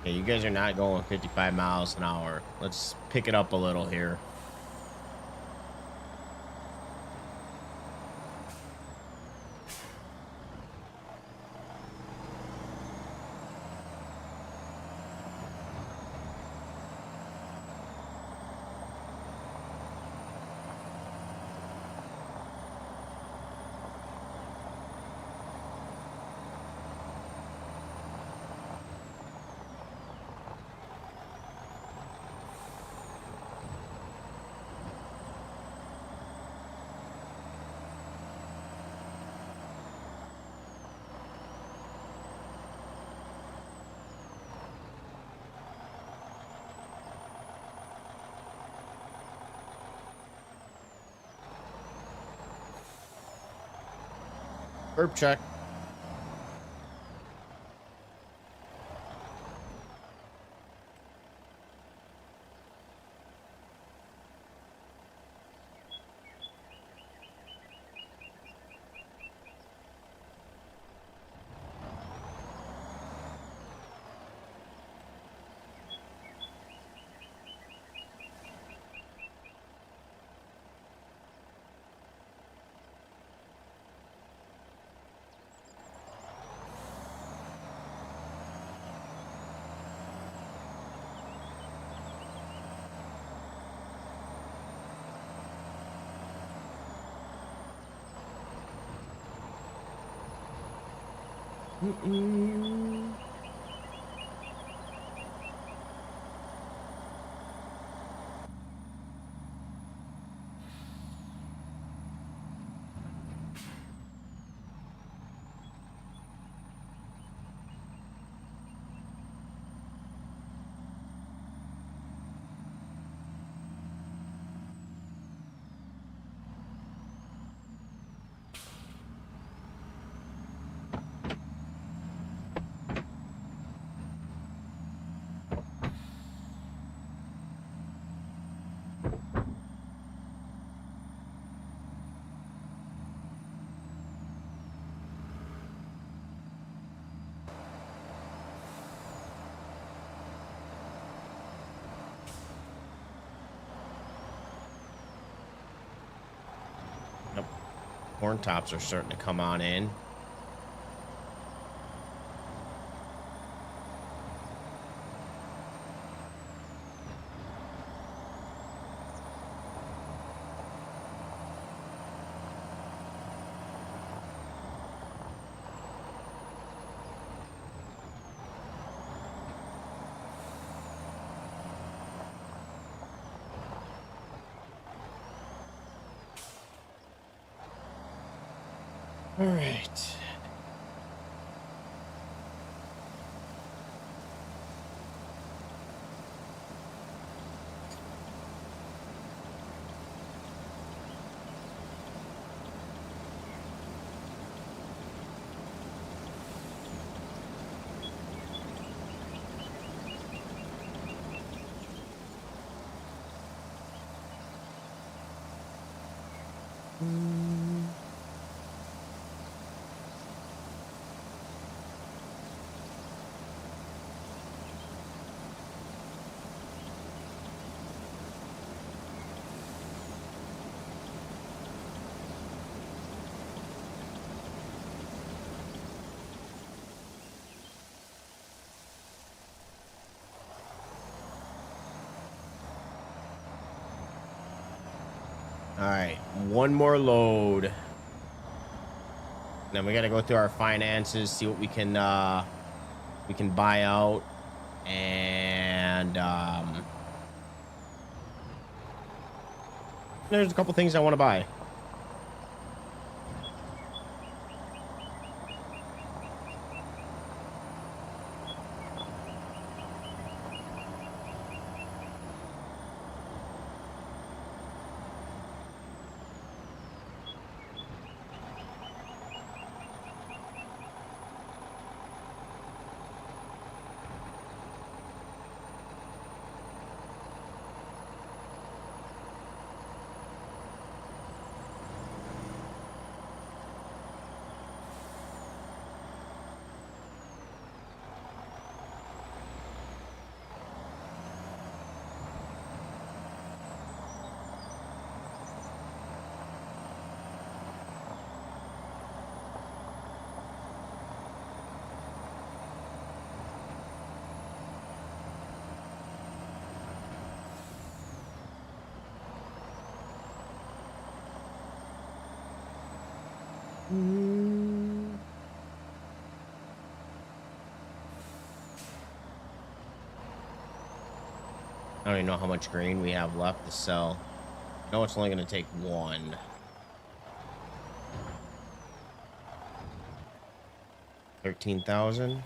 Okay, you guys are not going 55 miles an hour. Let's pick it up a little here. Herb check. Nope. Corn tops are starting to come on in. All right. All right, one more load. Then we got to go through our finances, see what we can buy out, and and there's a couple things I want to buy. I don't even know how much grain we have left to sell. I know it's only going to take one. 13,000.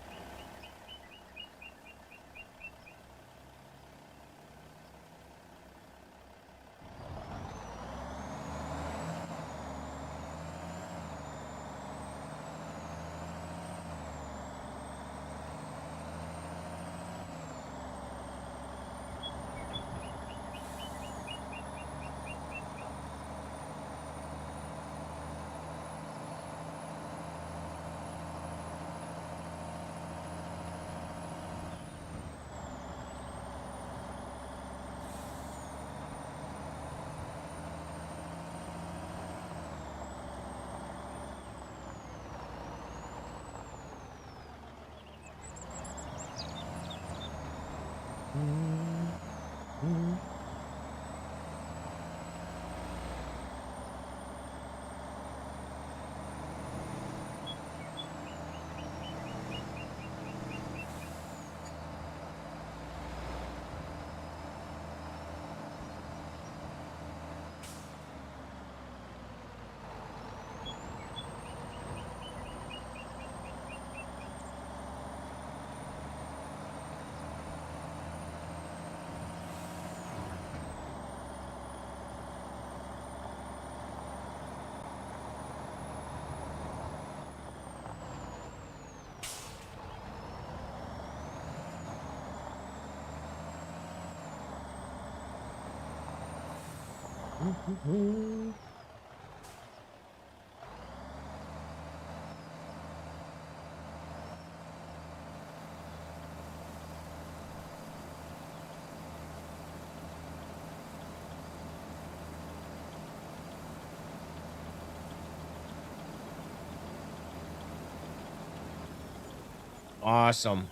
Awesome.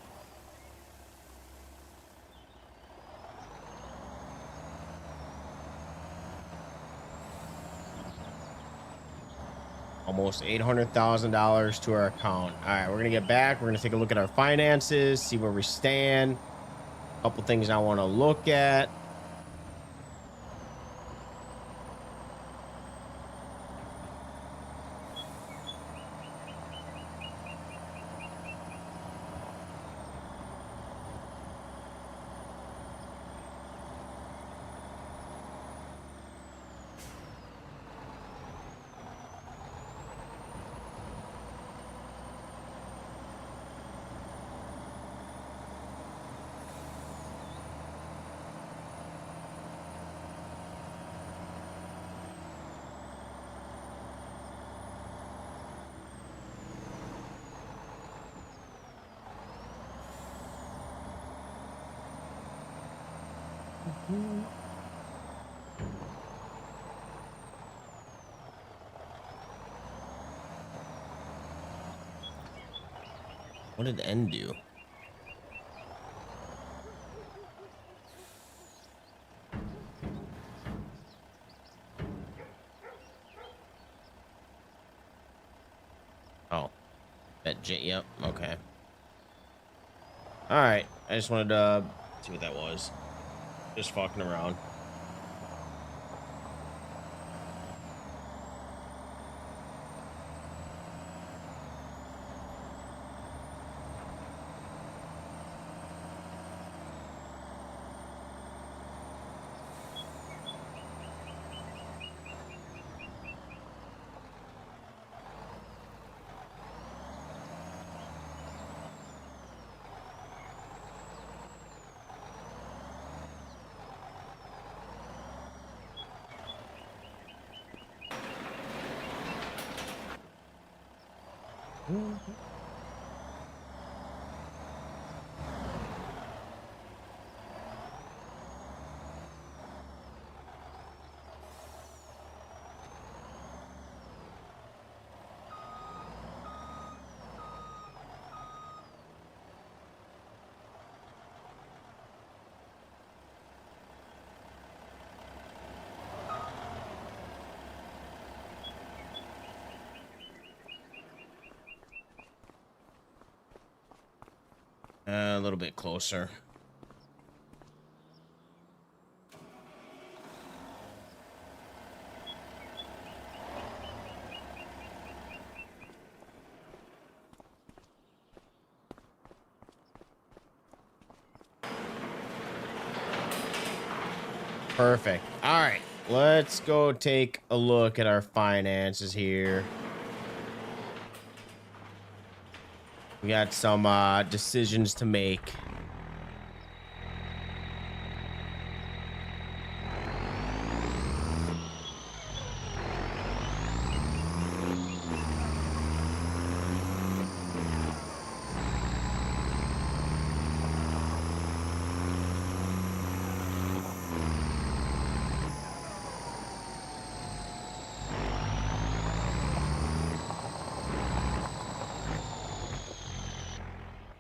Almost $800,000 to our account. All right, we're gonna get back. We're gonna take a look at our finances, see where we stand. A couple things I want to look at. What did N do? Oh, that J. Yep. Okay. All right. I just wanted to See what that was. Just fucking around. A little bit closer. Perfect. All right. Let's go take a look at our finances here. We got some decisions to make.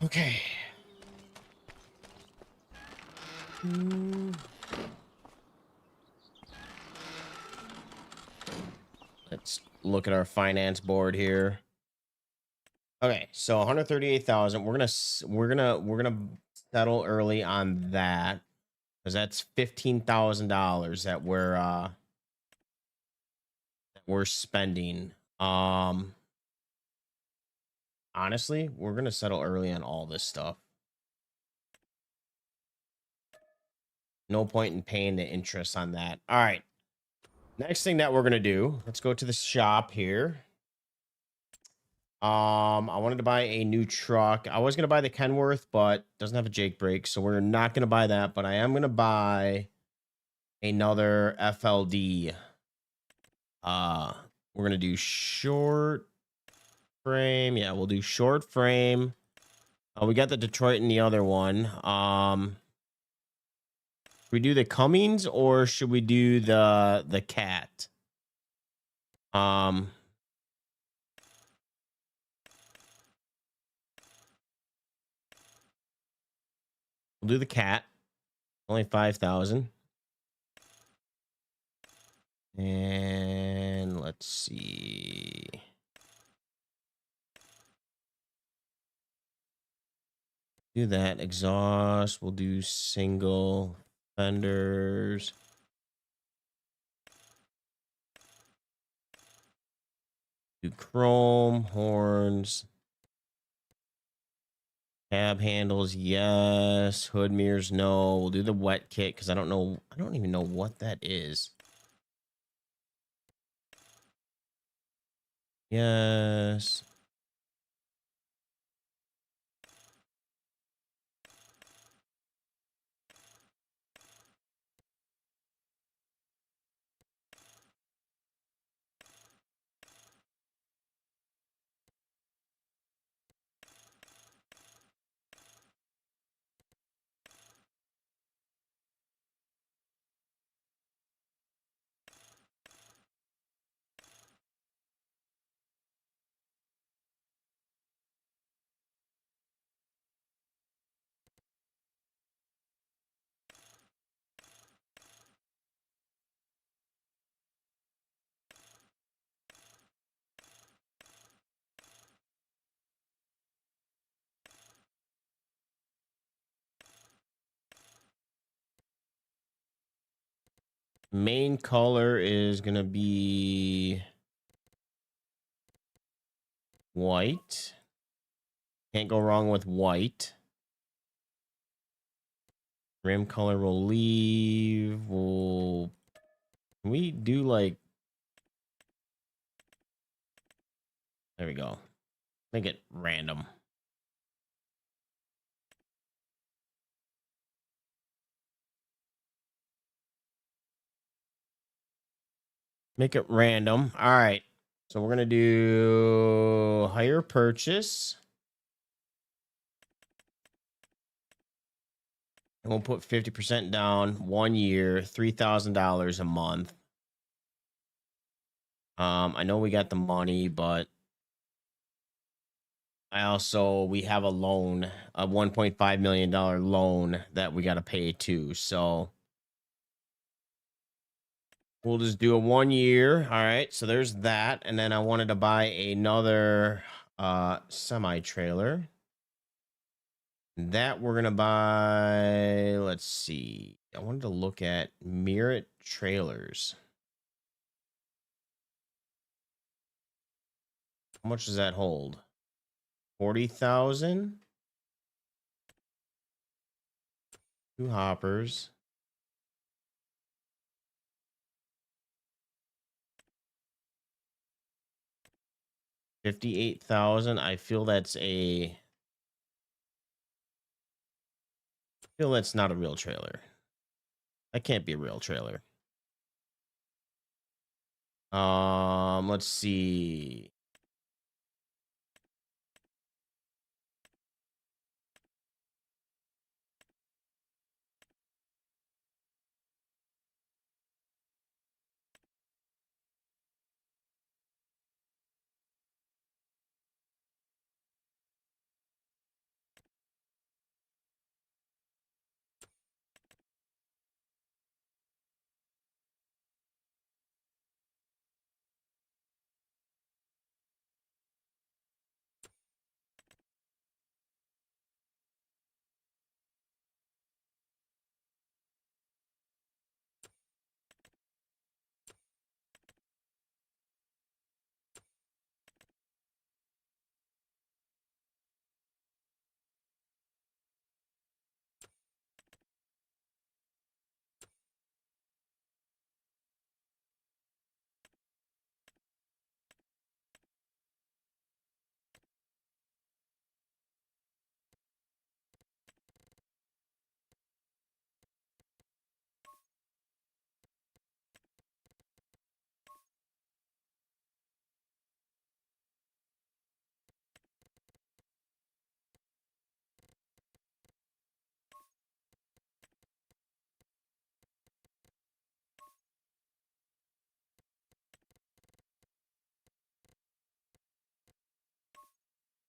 Okay. Let's look at our finance board here. Okay, so 138,000. We're gonna settle early on that because that's $15,000 that we're spending. Honestly, we're gonna settle early on all this stuff. No point in paying the interest on that. All right. Next thing that we're gonna do, let's go to the shop here. I wanted to buy a new truck. I was gonna buy the Kenworth, but doesn't have a Jake brake, so we're not gonna buy that. But I am gonna buy another FLD. We're gonna do short frame. Yeah, we'll do short frame. We got the Detroit in the other one. Should we do the Cummins or should we do the Cat? We'll do the Cat. Only 5,000. And let's see. Do that. Exhaust. We'll do single fenders. Do chrome horns. Cab handles, yes. Hood mirrors, no. We'll do the wet kit because I don't even know what that is. Yes. Main color is gonna be white. Can't go wrong with white. Rim color will leave. Can we do like, there we go. Make it random. Make it random. All right. So we're going to do hire purchase. And we'll put 50% down, 1 year, $3,000 a month. I know we got the money, but we have a loan, a $1.5 million loan that we got to pay too. So we'll just do a 1 year. All right. So there's that. And then I wanted to buy another semi trailer that we're going to buy. Let's see. I wanted to look at Merit trailers. How much does that hold? 40,000. 2 hoppers. $58,000. I feel that's not a real trailer. That can't be a real trailer. Let's see.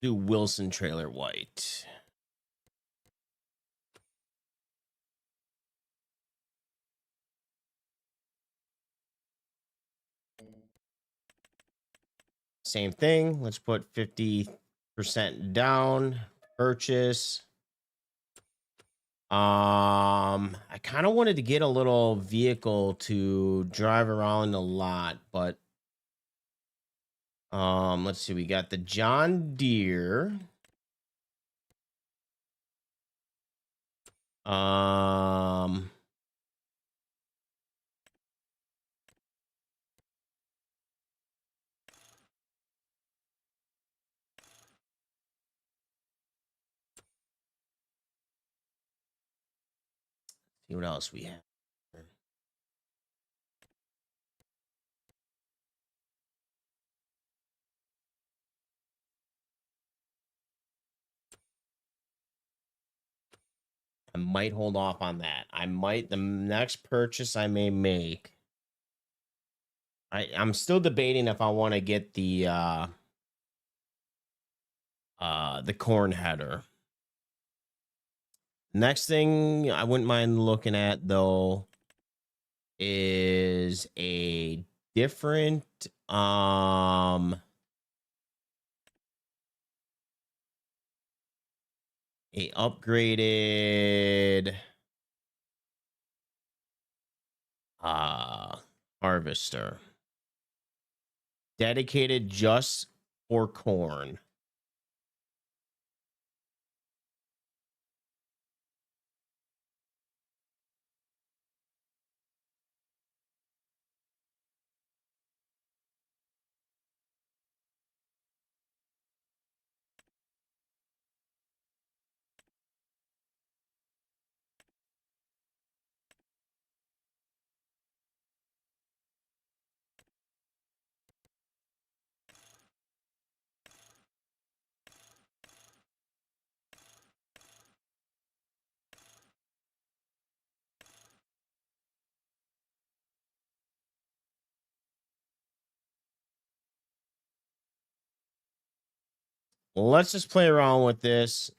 Do Wilson trailer white. Same thing. Let's put 50% down. Purchase. I kind of wanted to get a little vehicle to drive around a lot, but let's see. We got the John Deere. Um, see what else we have. I might hold off on that. The next purchase I may make. I'm still debating if I want to get the corn header. Next thing I wouldn't mind looking at though is a different a upgraded Harvester. Dedicated just for corn. Let's just play around with this.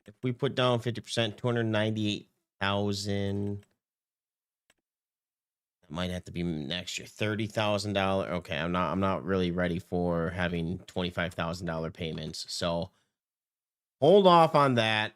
If we put down 50%, 298,000. That might have to be next year. $30,000. Okay, I'm not really ready for having $25,000 payments. So hold off on that.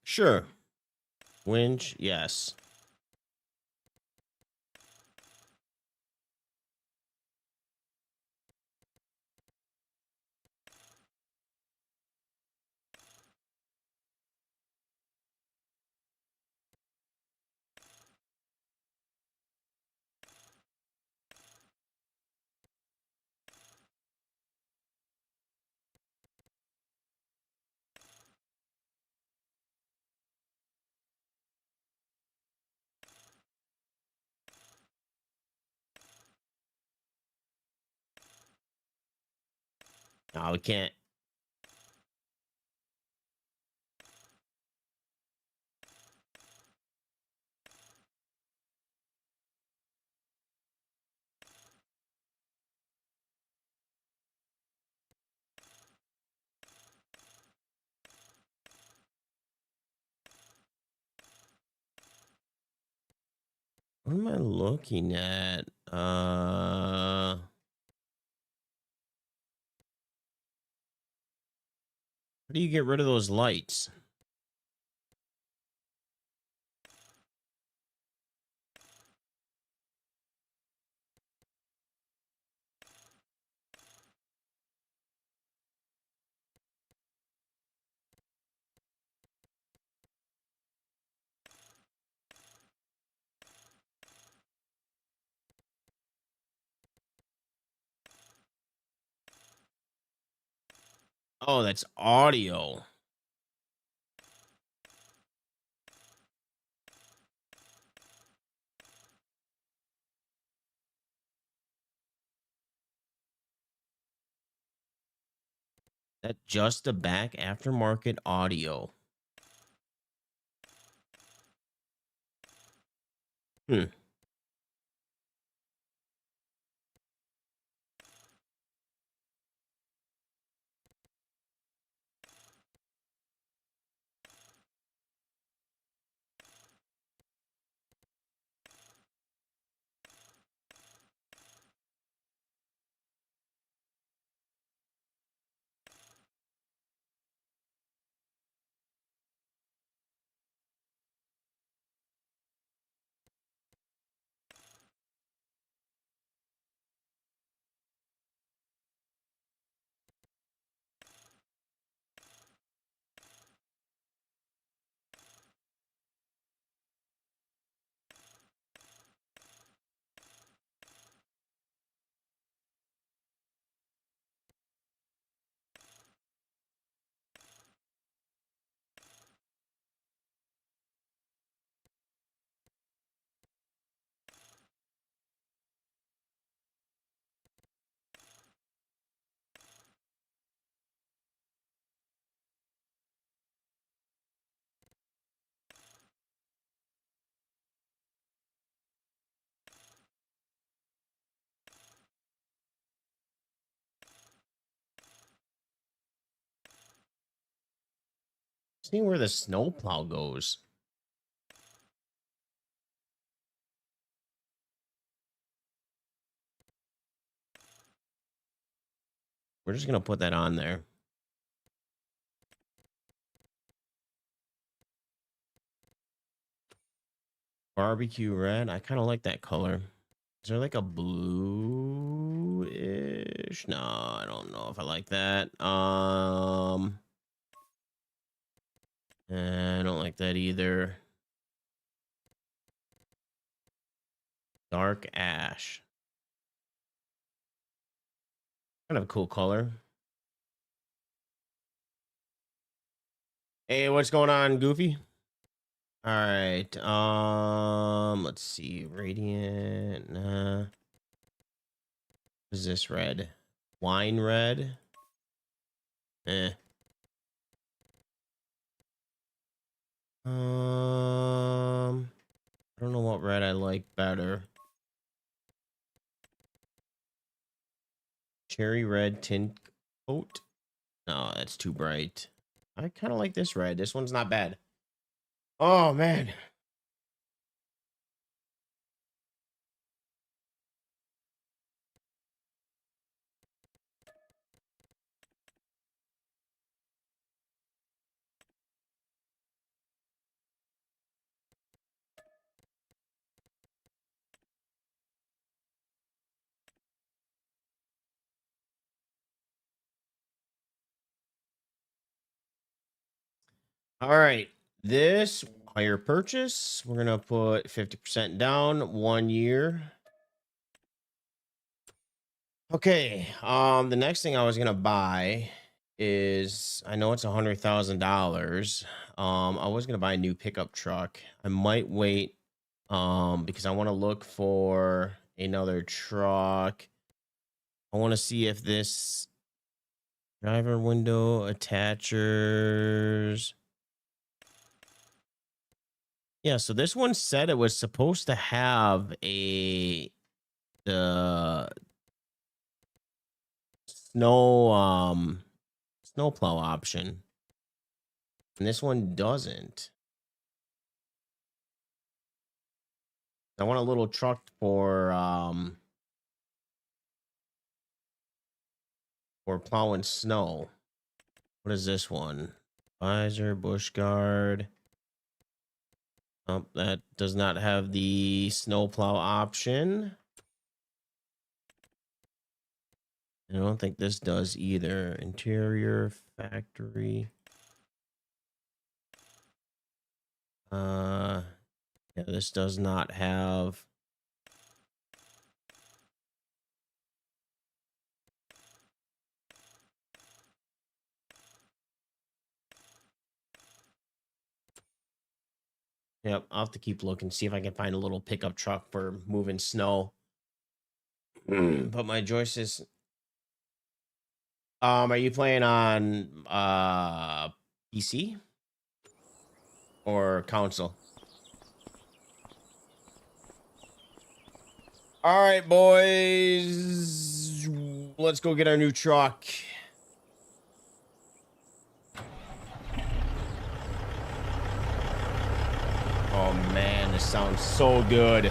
Sure. Winch, yes. No, we can't. What am I looking at? How do you get rid of those lights? Oh, that's audio. That just the back aftermarket audio. Hmm. See where the snowplow goes. We're just gonna put that on there. Barbecue red. I kind of like that color. Is there like a blue-ish? No, I don't know if I like that. I don't like that either. Dark ash. Kind of a cool color. Hey, what's going on, Goofy? All right. Let's see. Radiant. What is this red? Wine red. Eh. I don't know what red I like better. Cherry red tint coat. No, that's too bright. I kind of like this red. This one's not bad. Oh man. All right. This higher purchase, we're gonna put 50% down, 1 year. Okay. The next thing I was gonna buy is, I know it's $100,000. I was gonna buy a new pickup truck. I might wait because I want to look for another truck. I want to see if this driver window attachers. Yeah, so this one said it was supposed to have the snow snowplow option. And this one doesn't. I want a little truck for plowing snow. What is this one? Visor, bush guard. Oh, that does not have the snowplow option. I don't think this does either. Interior, factory. Yeah, this does not have. Yep, I'll have to keep looking, see if I can find a little pickup truck for moving snow. But my joists. Are you playing on PC or console? All right, boys. Let's go get our new truck. Oh man, this sounds so good.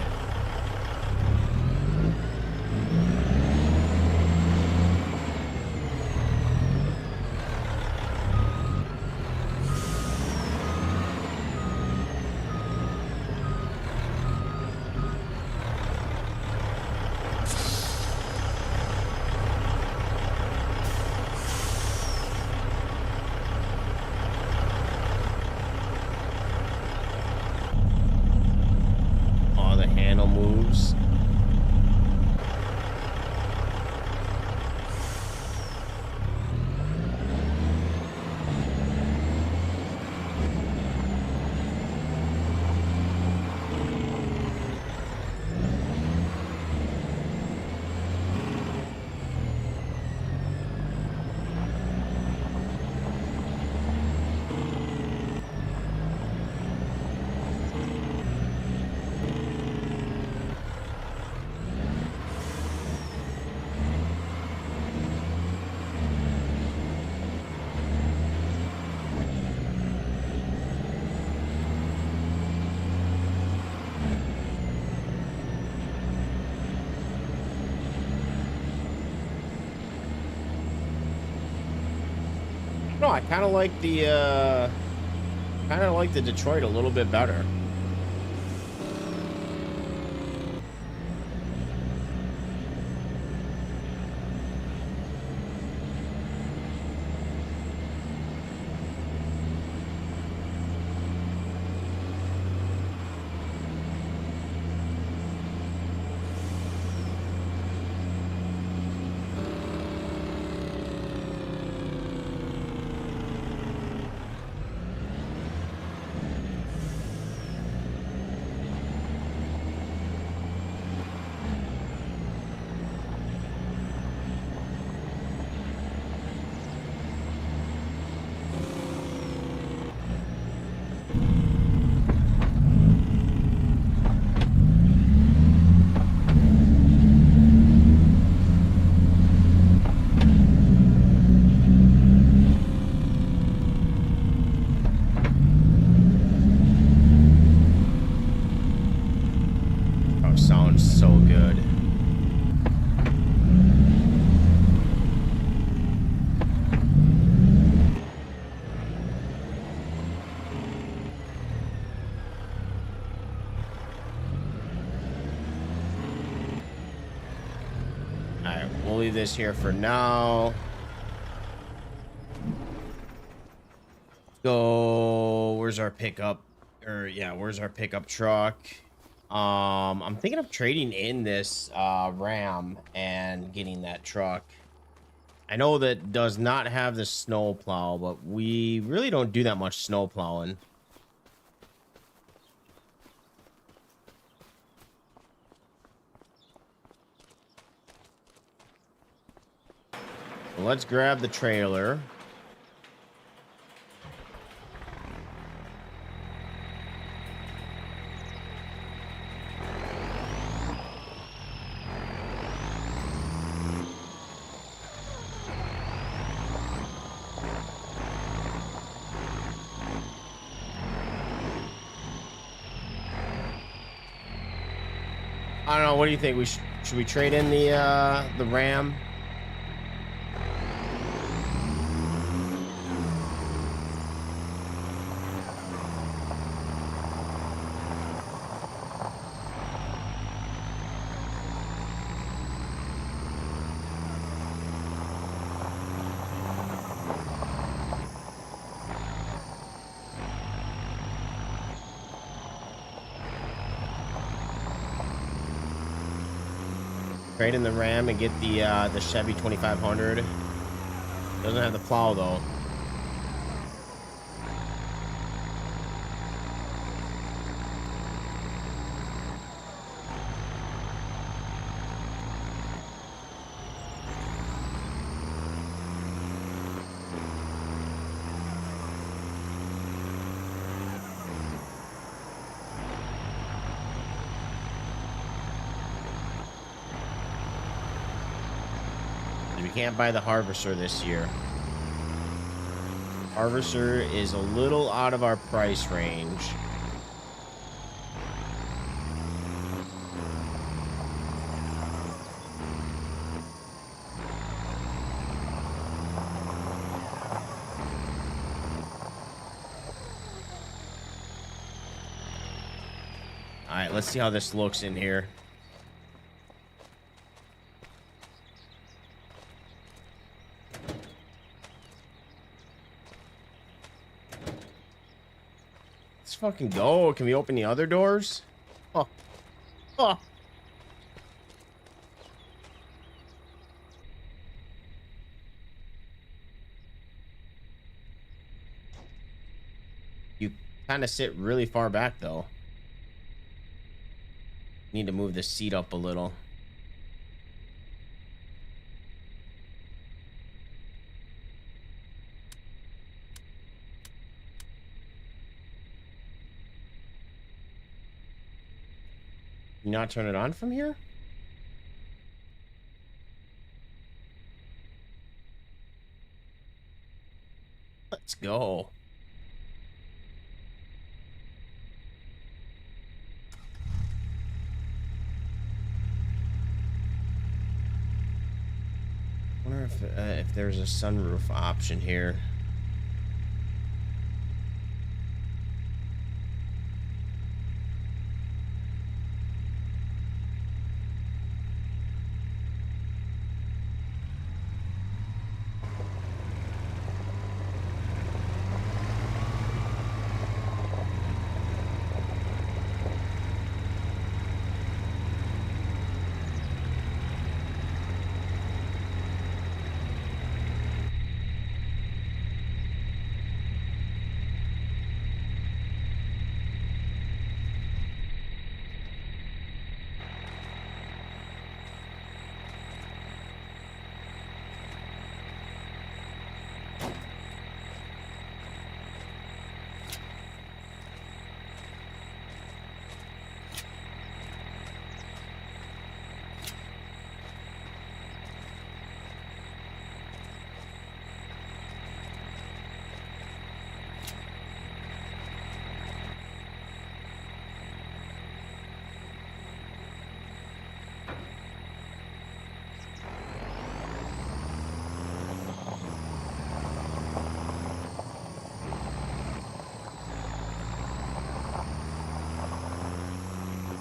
Oh, the handle moves. No, I kind of like the Detroit a little bit better. Oh, sounds so good. All right, we'll leave this here for now. Go. Where's our pickup? Or yeah, where's our pickup truck? I'm thinking of trading in this Ram and getting that truck. I know that does not have the snow plow, but we really don't do that much snow plowing. So let's grab the trailer. I don't know. What do you think? Should we trade in the Ram? Trade in the Ram and get the Chevy 2500. Doesn't have the plow though. can't buy the Harvester this year. Harvester is a little out of our price range. All right, let's see how this looks in here. Let's fucking go. Can we open the other doors? Oh. Oh. You kind of sit really far back, though. Need to move the seat up a little. Can you not turn it on from here? Let's go. Wonder if there's a sunroof option here.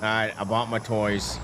All right, I bought my toys.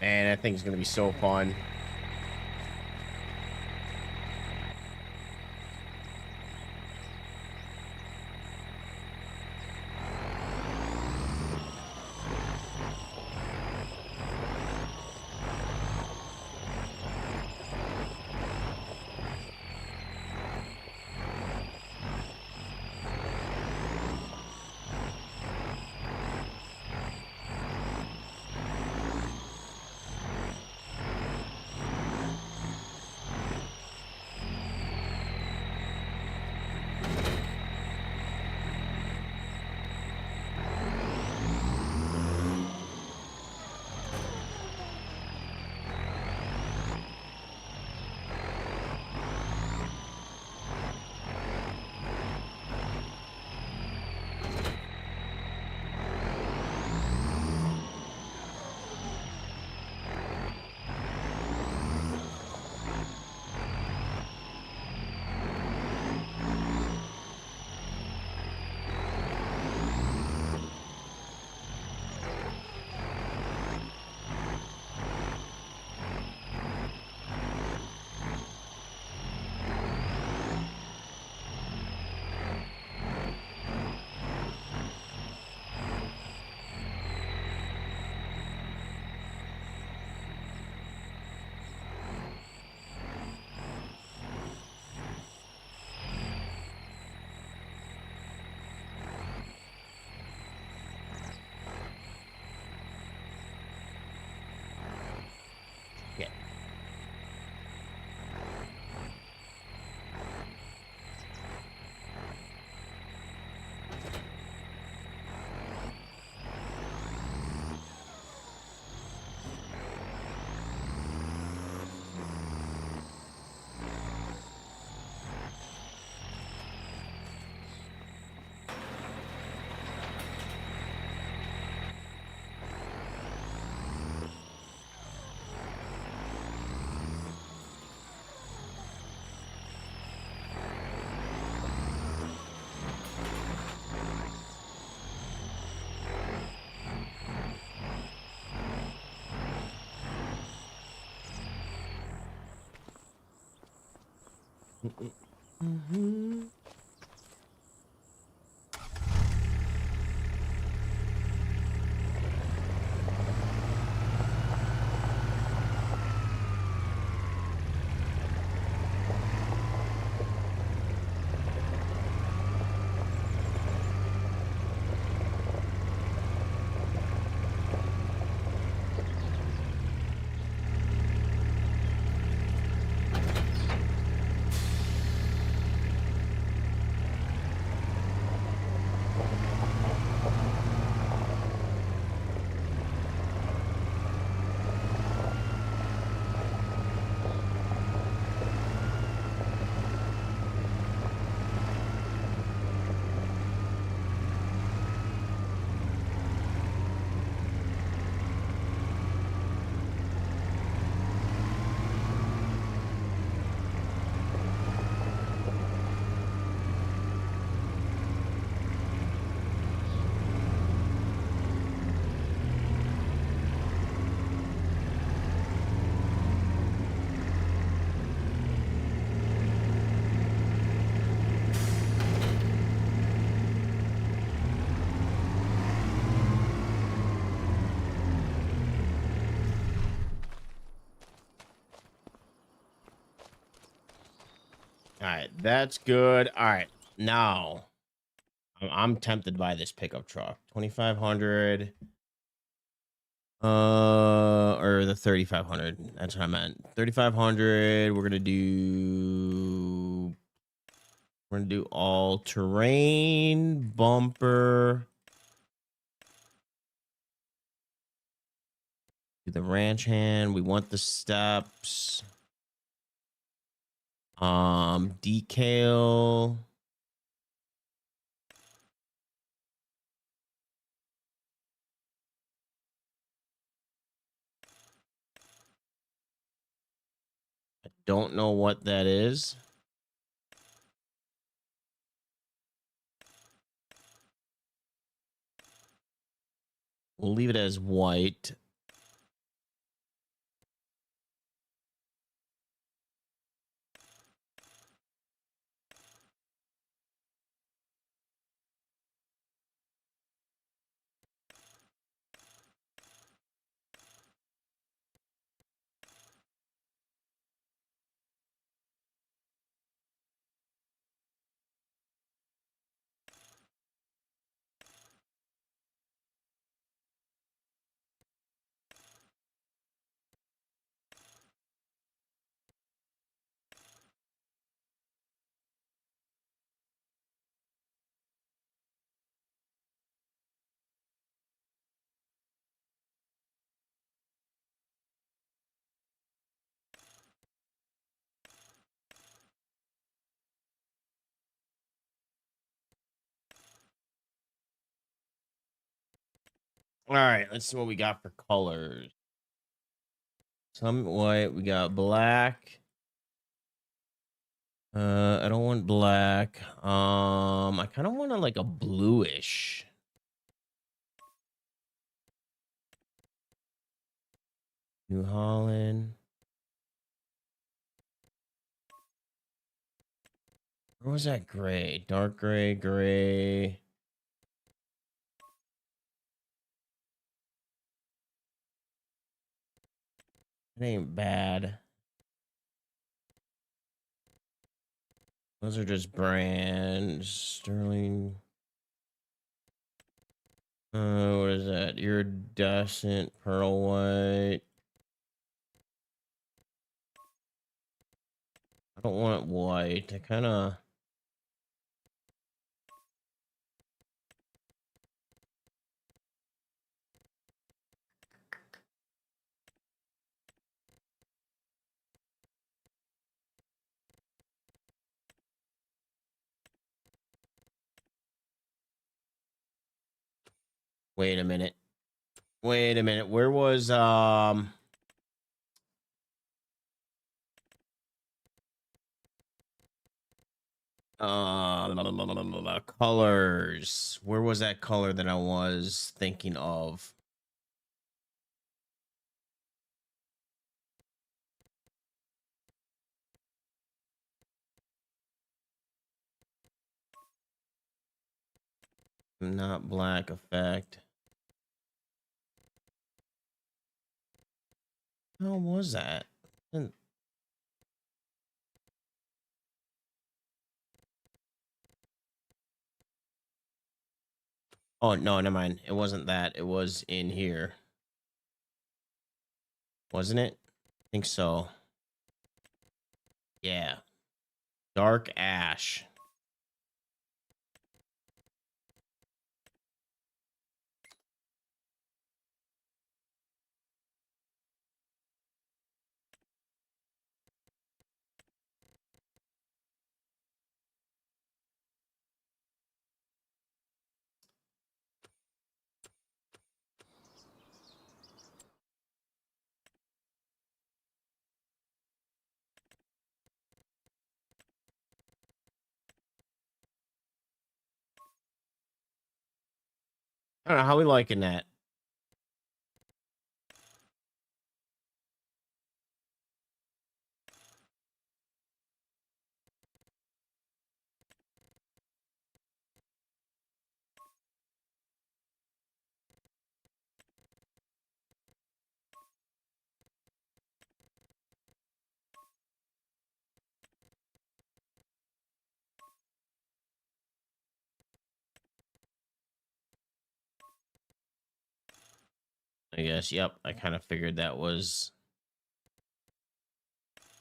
Man, that thing's gonna be so fun. Yeah. Mhm. All right, that's good. All right, now I'm tempted by this pickup truck. 2,500, or the 3,500. That's what I meant. 3,500. We're gonna do all terrain bumper. Do the ranch hand. We want the steps. Decal. I don't know what that is. We'll leave it as white. All right, let's see what we got for colors. Some white. We got black. I don't want black. I kind of want like a bluish. New Holland. Where was that gray? Dark gray, gray. It ain't bad. Those are just brands. Sterling. What is that? Iridescent pearl white. I don't want white. I kind of. Wait a minute. Wait a minute. Where was colors? Where was that color that I was thinking of? Not black effect. How was that? Oh no, never mind. It wasn't that. It was in here. Wasn't it? I think so. Yeah. Dark ash. I don't know how we liking that. I guess. Yep. I kind of figured that was.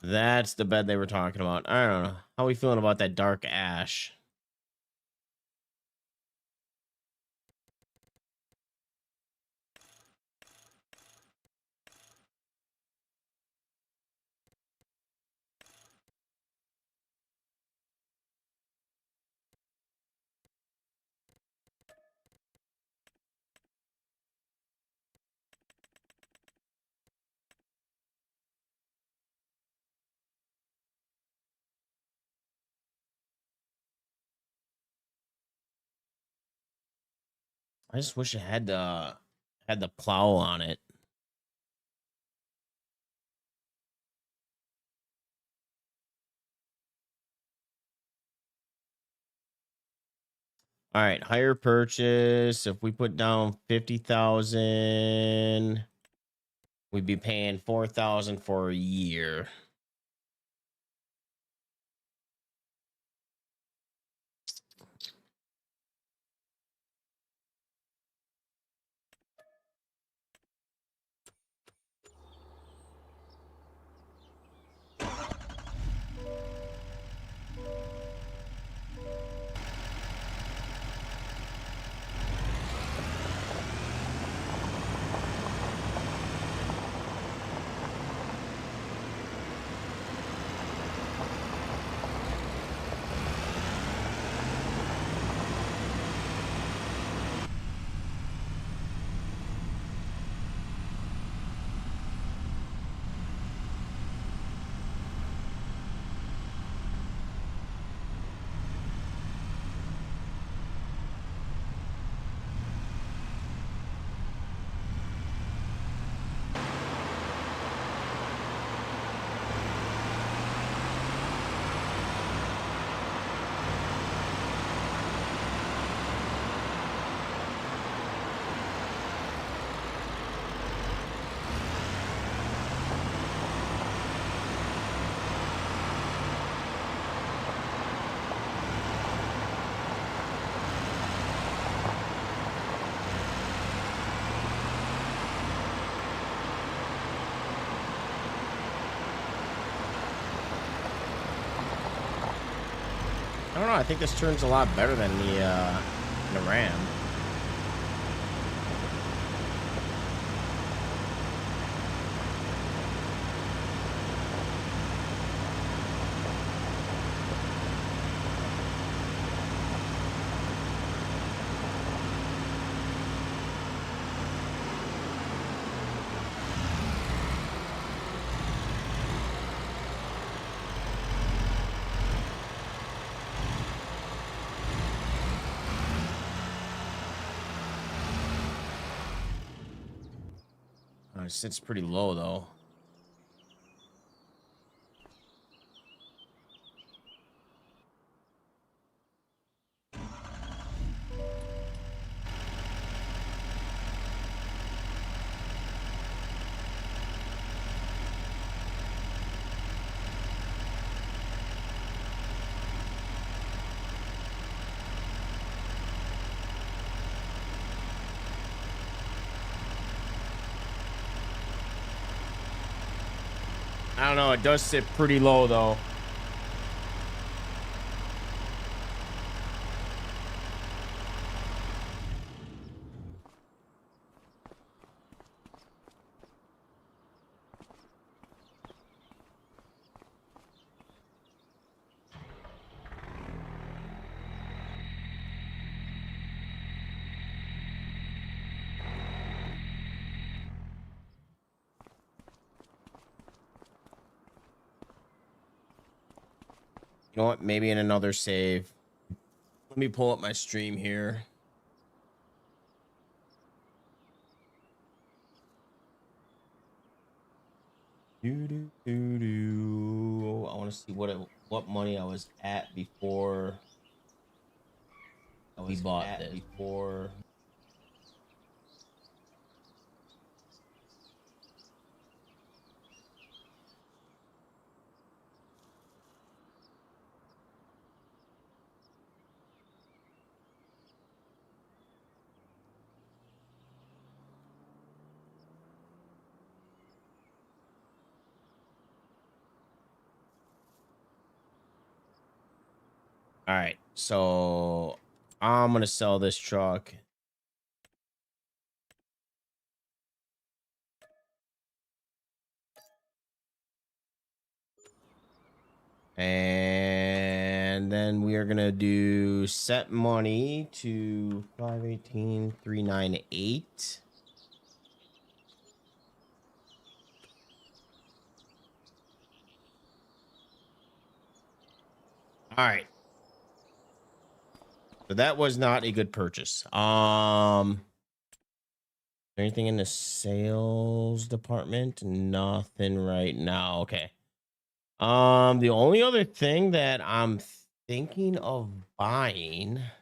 That's the bed they were talking about. I don't know. How are we feeling about that dark ash? I just wish it had the plow on it. All right, higher purchase. If we put down 50,000, we'd be paying 4,000 for a year. I don't know. I think this turns a lot better than the Ram. It sits pretty low though. I don't know. It does sit pretty low though. You know what? Maybe in another save. Let me pull up my stream here. I want to see what money I was at before we bought this. Before. All right, so I'm gonna sell this truck. And then we are gonna do set money to 518,398. All right. So that was not a good purchase. Anything in the sales department? Nothing right now. Okay. The only other thing that I'm thinking of buying, I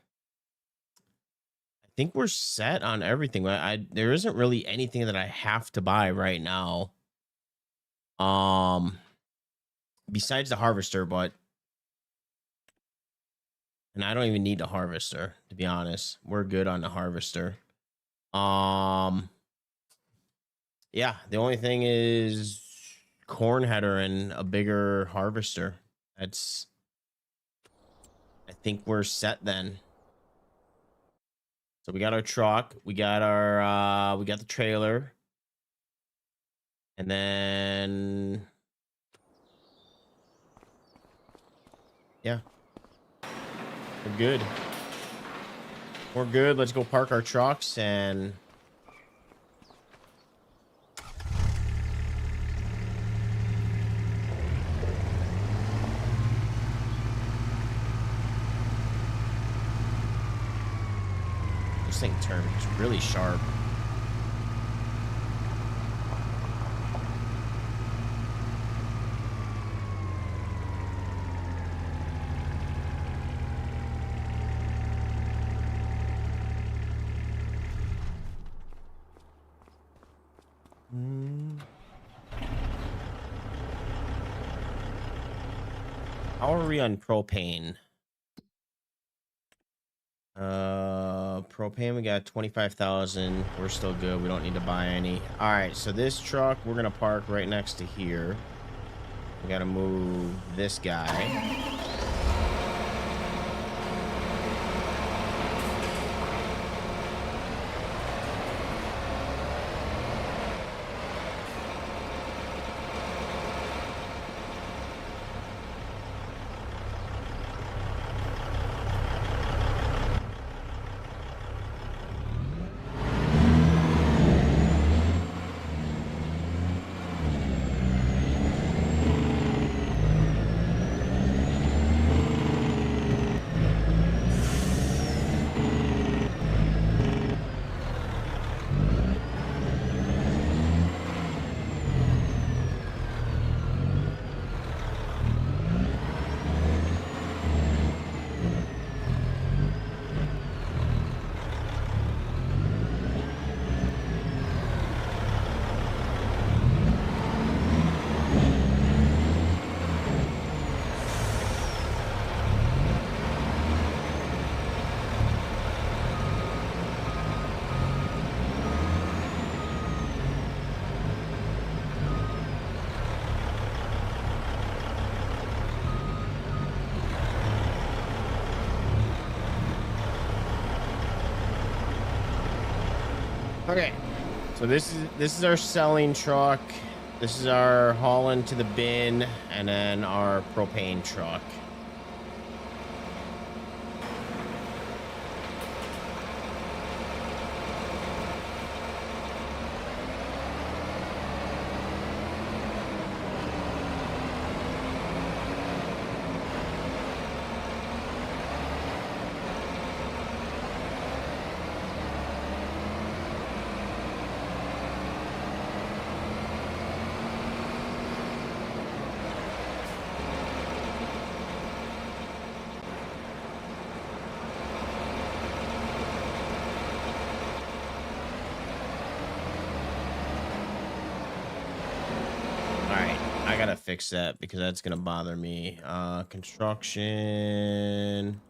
think we're set on everything. There isn't really anything that I have to buy right now. Besides the harvester, and I don't even need the harvester, to be honest. We're good on the harvester. Yeah, the only thing is corn header and a bigger harvester. I think we're set then. So we got our truck, we got the trailer, and then yeah, we're good. We're good. Let's go park our trucks and this thing turns really sharp. How are we on propane? Propane, we got 25,000. We're still good. We don't need to buy any. All right, so this truck we're gonna park right next to here. We gotta move this guy. Okay. So this is our selling truck. This is our hauling to the bin, and then our propane truck. All right, I gotta fix that because that's gonna bother me. Construction.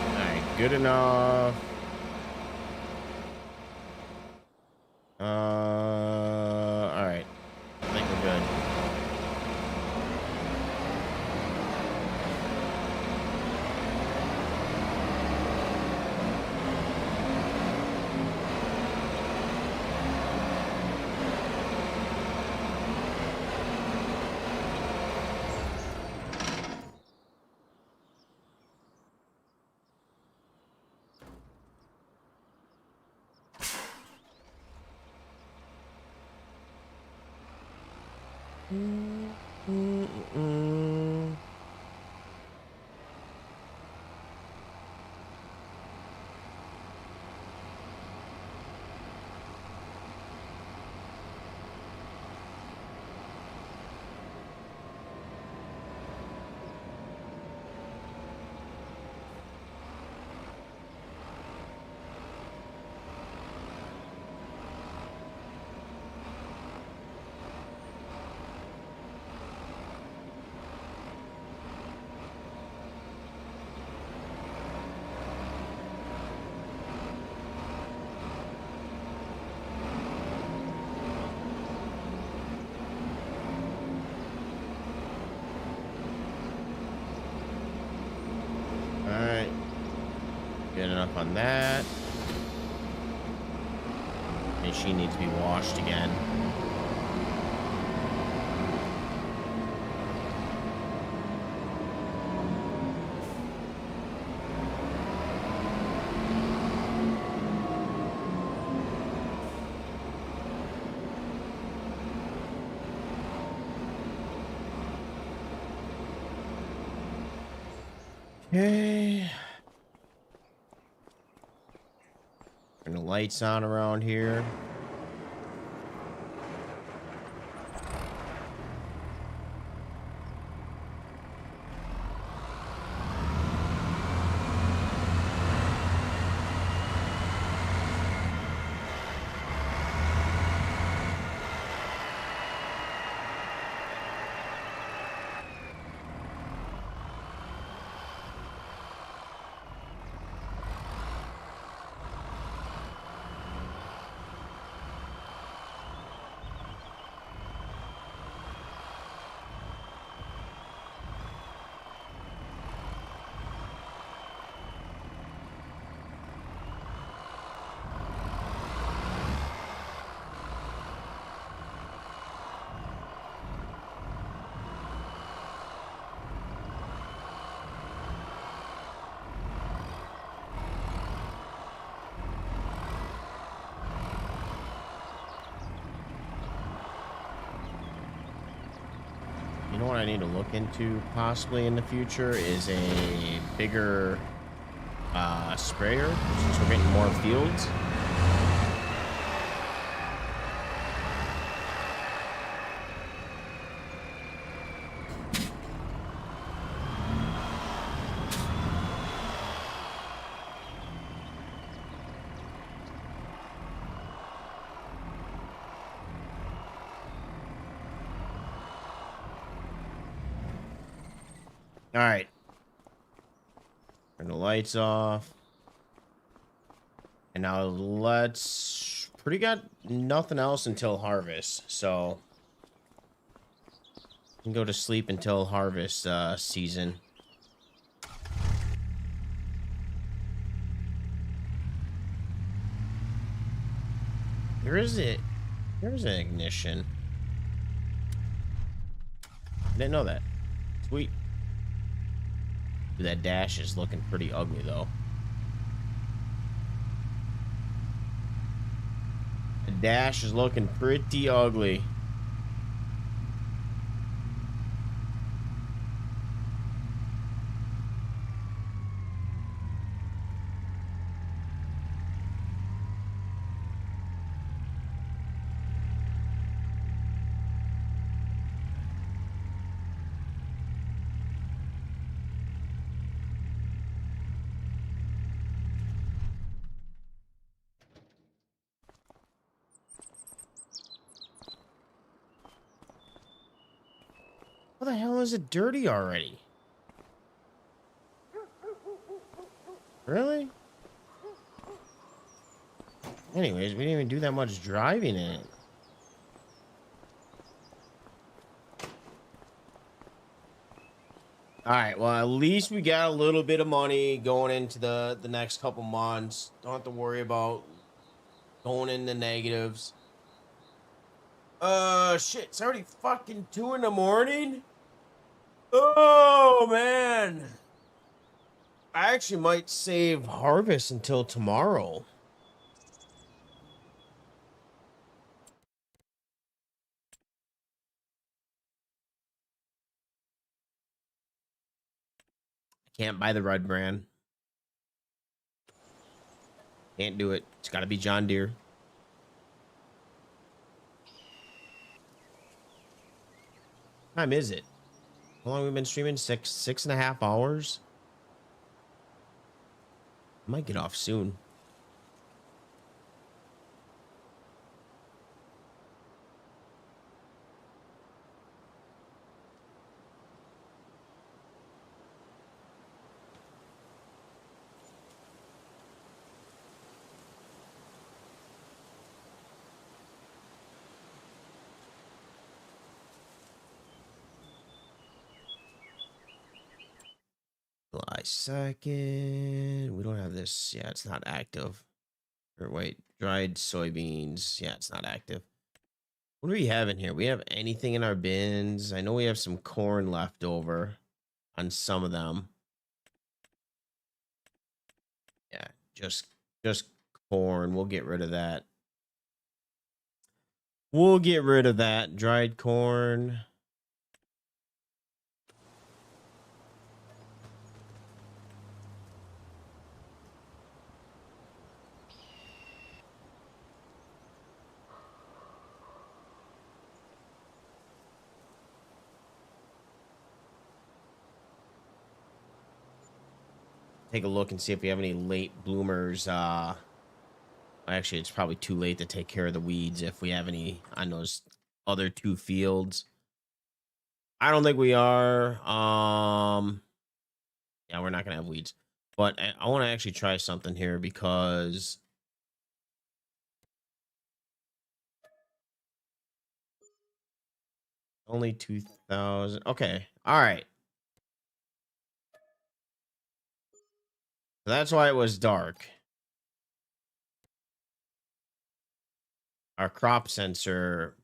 All right, good enough. All right. I think we're good. Mm, mm, mm. All right, good enough on that. Machine needs to be washed again. Okay. Turn the lights on around here. You know what I need to look into possibly in the future is a bigger sprayer since we're getting more fields. All right. Turn the lights off. And now let's pretty got nothing else until harvest. So we can go to sleep until harvest season. Where is it? There's an ignition. Didn't know that. Sweet. Dude, that dash is looking pretty ugly though. The dash is looking pretty ugly. How the hell is it dirty already? Really? Anyways, we didn't even do that much driving in it. All right, well, at least we got a little bit of money going into the next couple months. Don't have to worry about going in the negatives. Shit, it's already fucking 2 in the morning. Oh man, I actually might save harvest until tomorrow. Can't buy the Red brand. Can't do it. It's got to be John Deere. What time is it? How long have we been streaming? 6.5 hours. I might get off soon. July 2nd. We don't have this. Yeah, it's not active. Or wait, dried soybeans. Yeah, it's not active. What do we have in here? We have anything in our bins? I know we have some corn left over on some of them. Yeah, just corn. We'll get rid of that. We'll get rid of that dried corn. Take a look and see if we have any late bloomers. Actually, it's probably too late to take care of the weeds if we have any on those other 2 fields. I don't think we are. Yeah, we're not gonna have weeds. But I want to actually try something here because only 2,000. Okay. All right. So that's why it was dark. Our crop sensor,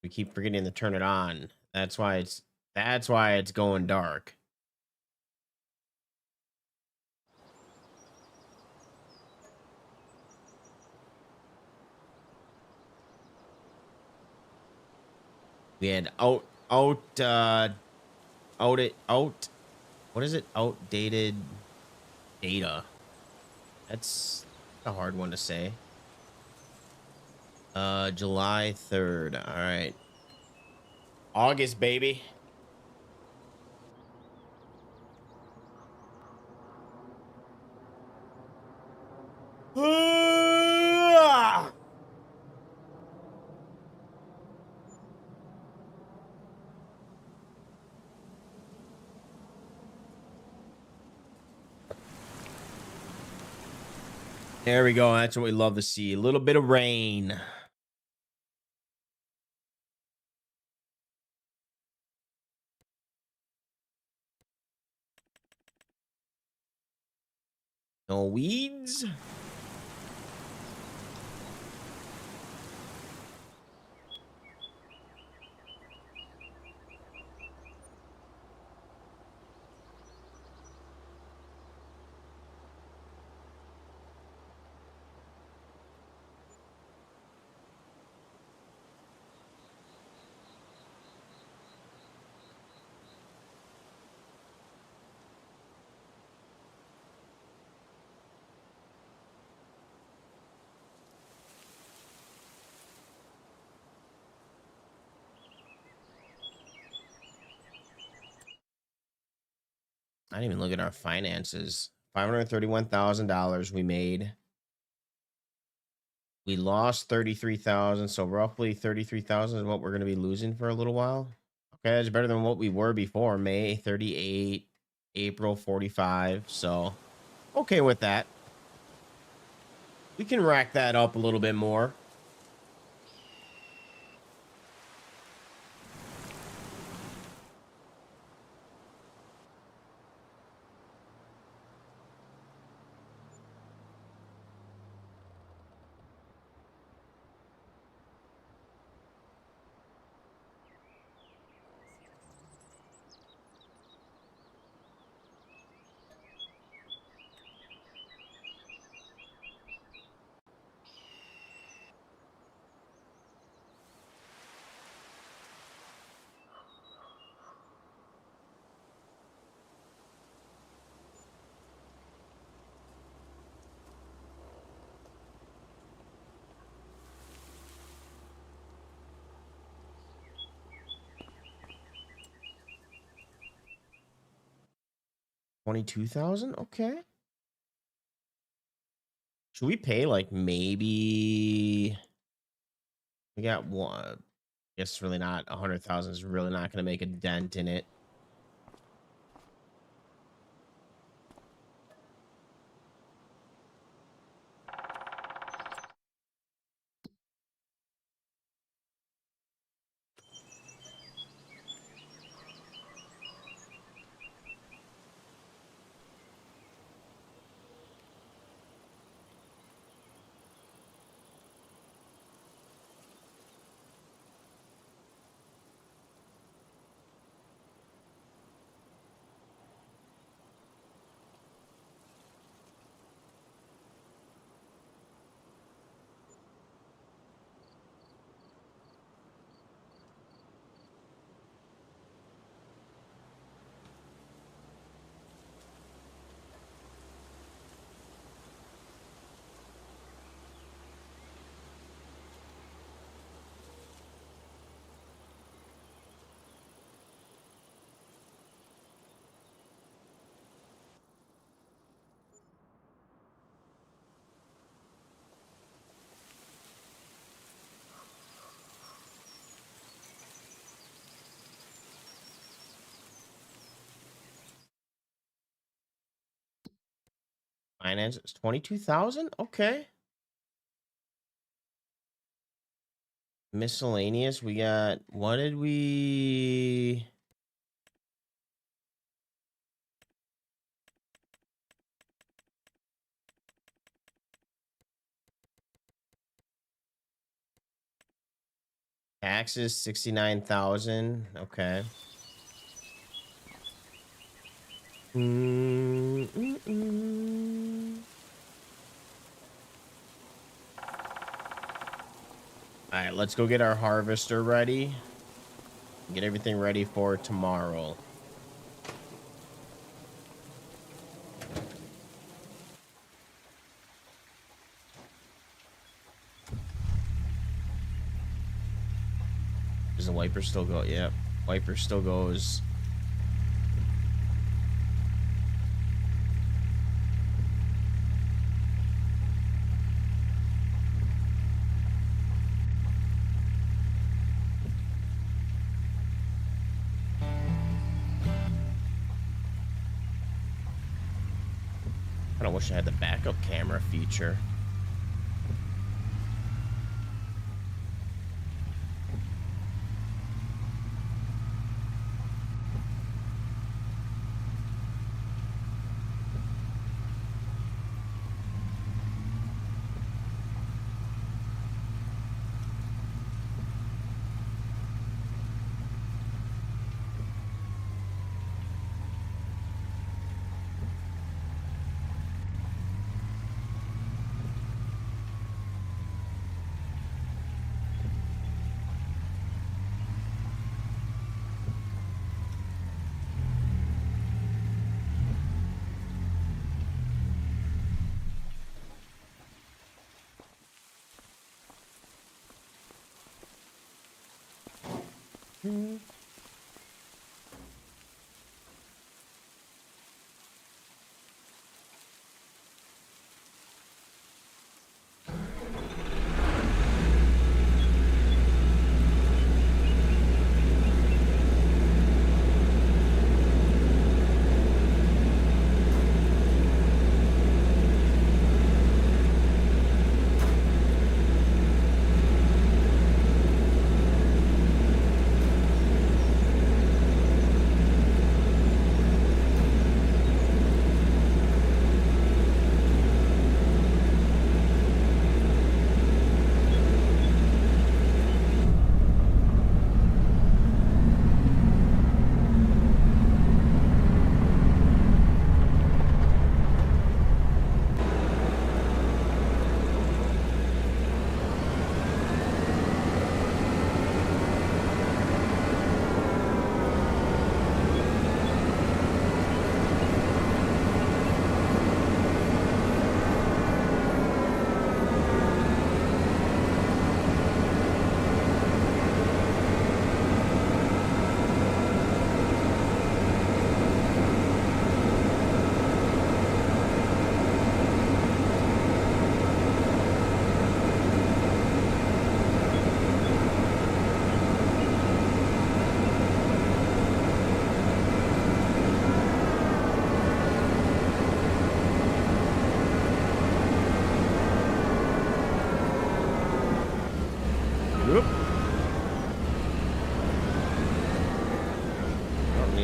we keep forgetting to turn it on. That's why it's going dark. We had what is it? Outdated data. That's a hard one to say. July 3rd. All right. August, baby. There we go. That's what we love to see. A little bit of rain. No weeds. I didn't even look at our finances. $531,000 we made. We lost 33,000, so roughly 33,000 is what we're going to be losing for a little while. Okay, that's better than what we were before. May 38, April 45. So, okay with that. We can rack that up a little bit more. $22,000. Okay. Should we pay like maybe we got one? I guess it's really not 100,000 is really not going to make a dent in it. Finance is 22,000. Okay. Miscellaneous. We got, what did we? Taxes 69,000. Okay. All right, let's go get our harvester ready. Get everything ready for tomorrow. Does the wiper still go? Yep. Wiper still goes. I wish I had the backup camera feature.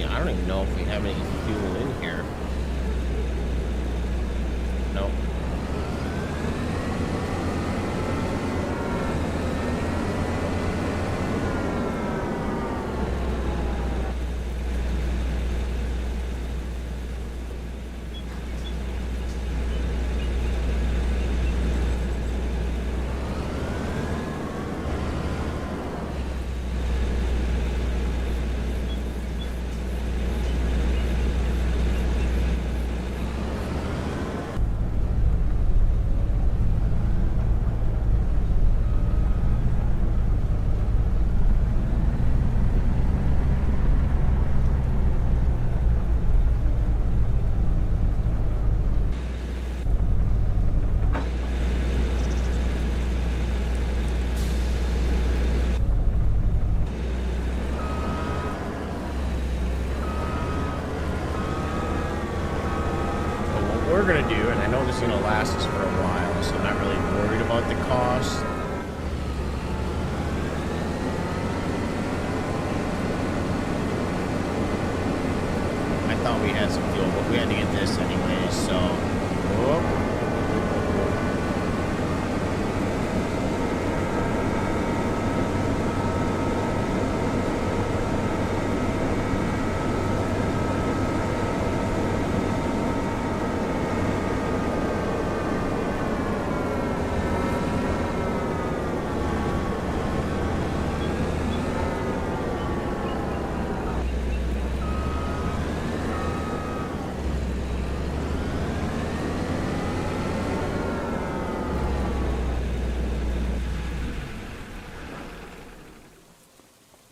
I don't even know if we have any fuel in here. Nope. We're gonna do, and I know this is gonna last us for a while, so I'm not really worried about the cost. I thought we had some fuel, but we had to get this anyway, so. Whoop.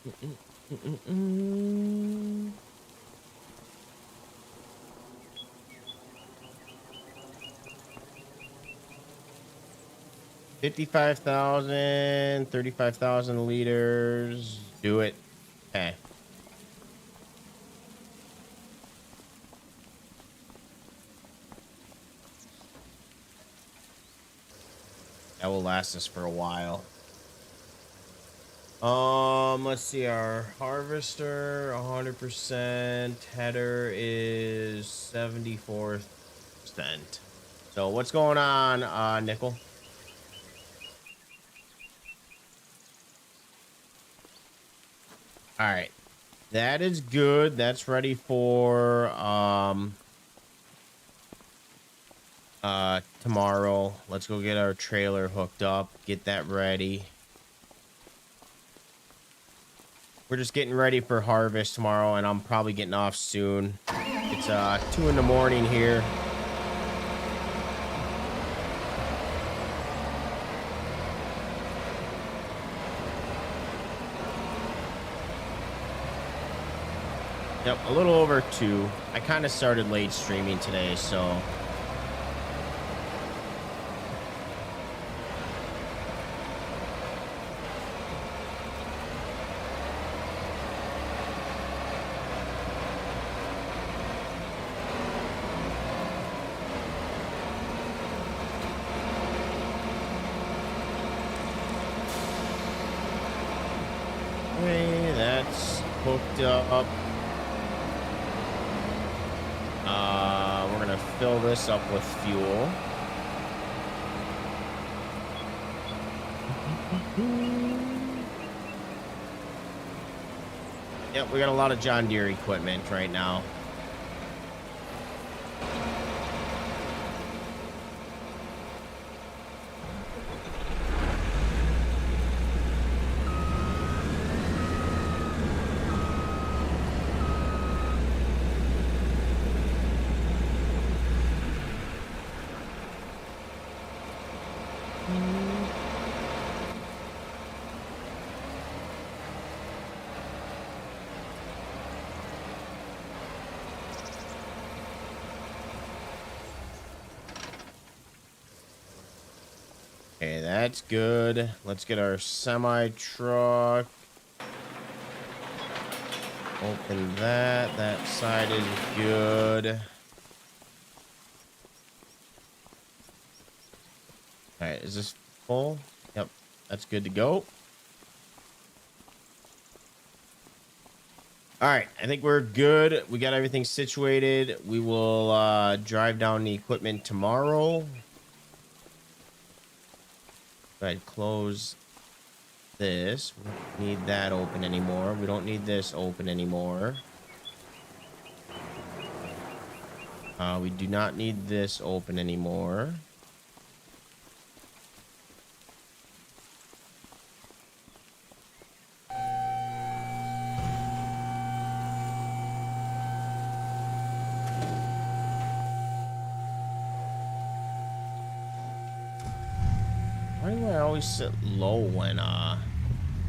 Mm-mm-mm-mm-mm. 55,000, 35,000 liters. Do it. Okay. That will last us for a while. Let's see. Our harvester, 100%. Header is 74%. So what's going on, Nickel? All right. That is good. That's ready for tomorrow. Let's go get our trailer hooked up, get that ready. We're just getting ready for harvest tomorrow, and I'm probably getting off soon. It's 2 in the morning here. Yep, a little over 2. I kind of started late streaming today, so okay, that's hooked up. We're gonna fill this up with fuel. Yep, we got a lot of John Deere equipment right now. Okay, that's good. Let's get our semi truck. Open that. That side is good. All right, is this full? Yep, that's good to go. All right, I think we're good. We got everything situated. We will drive down the equipment tomorrow. Go ahead, close this. We don't need that open anymore. We don't need this open anymore. We do not need this open anymore. Why do I always sit low when I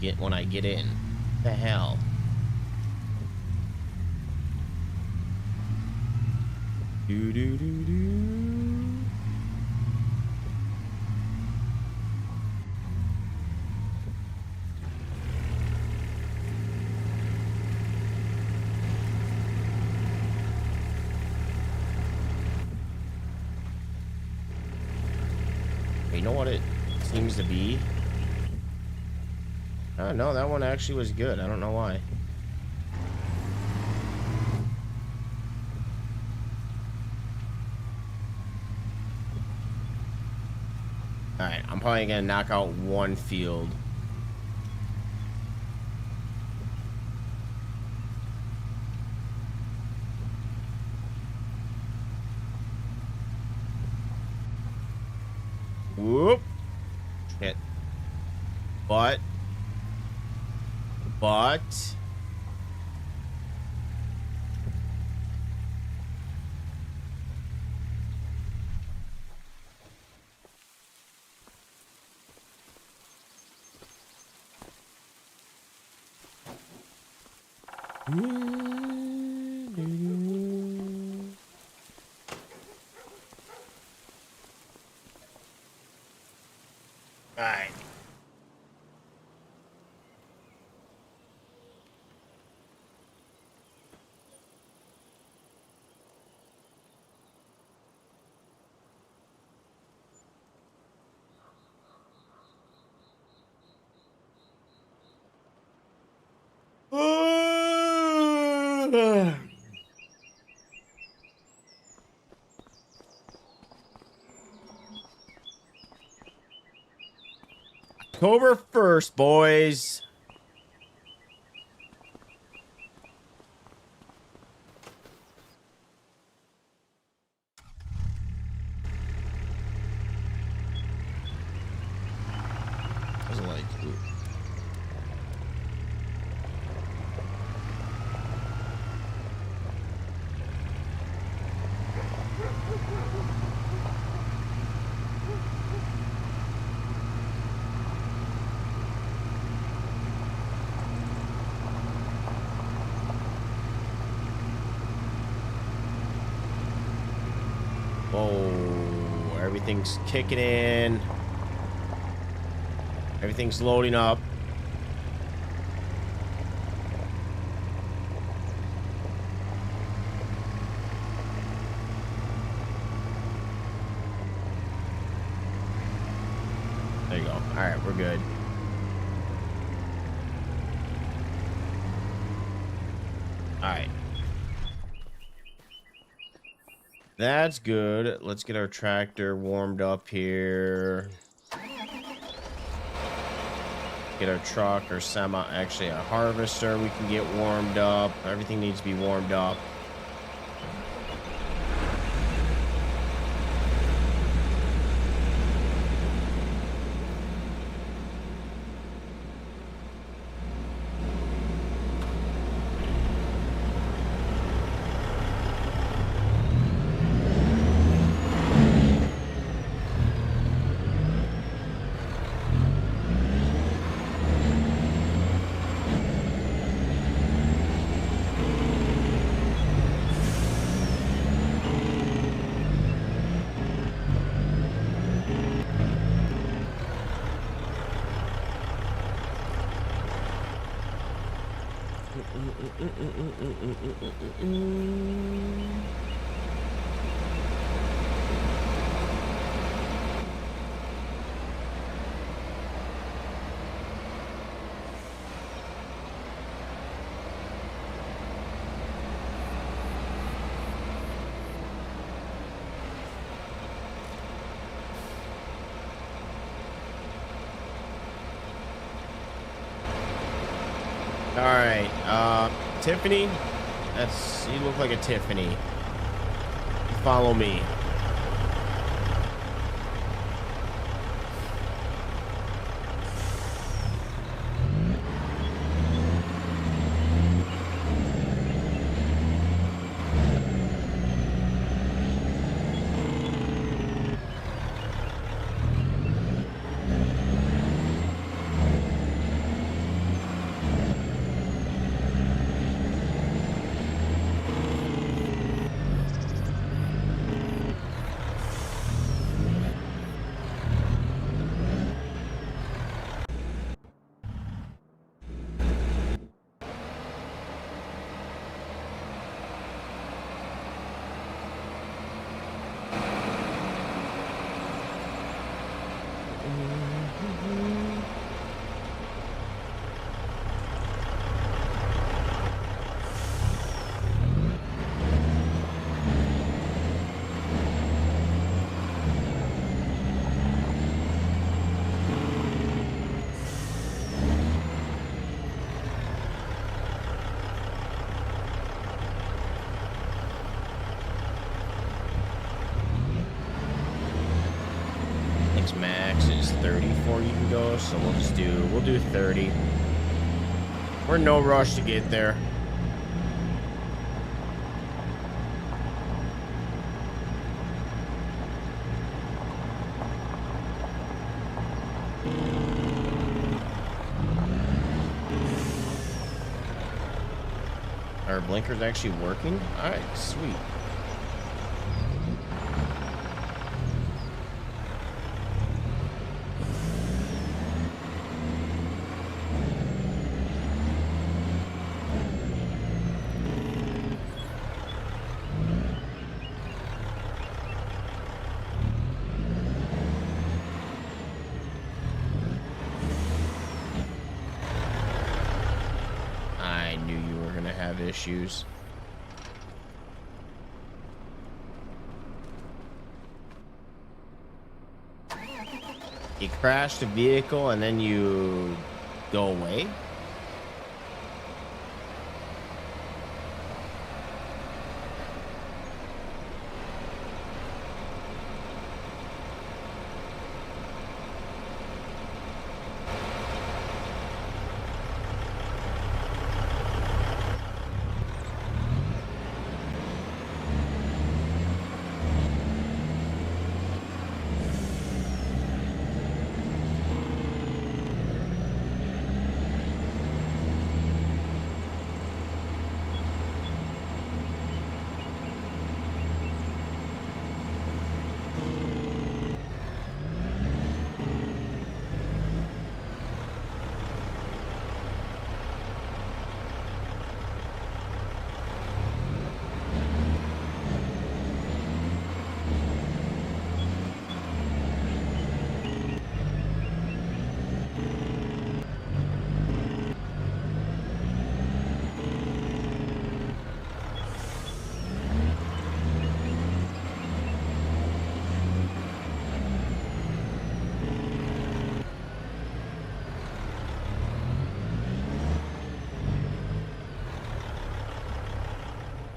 get in? What the hell? Do do do do. You know what it seems to be? Oh no, that one actually was good. I don't know why. All right, I'm probably gonna knock out one field. Whoop. Shit. But. Alright. October 1st, boys. Doesn't like ooh. Whoa, everything's kicking in. Everything's loading up. There you go. All right, we're good. All right. That's good. Let's get our tractor warmed up here. Get our truck or actually a harvester we can get warmed up. Everything needs to be warmed up. All right, Tiffany, you look like a Tiffany. Follow me. Max is 30 before you can go, so we'll do 30. We're in no rush to get there. Our blinker's actually working. All right, sweet. I knew you were gonna have issues. You crashed a vehicle and then you go away?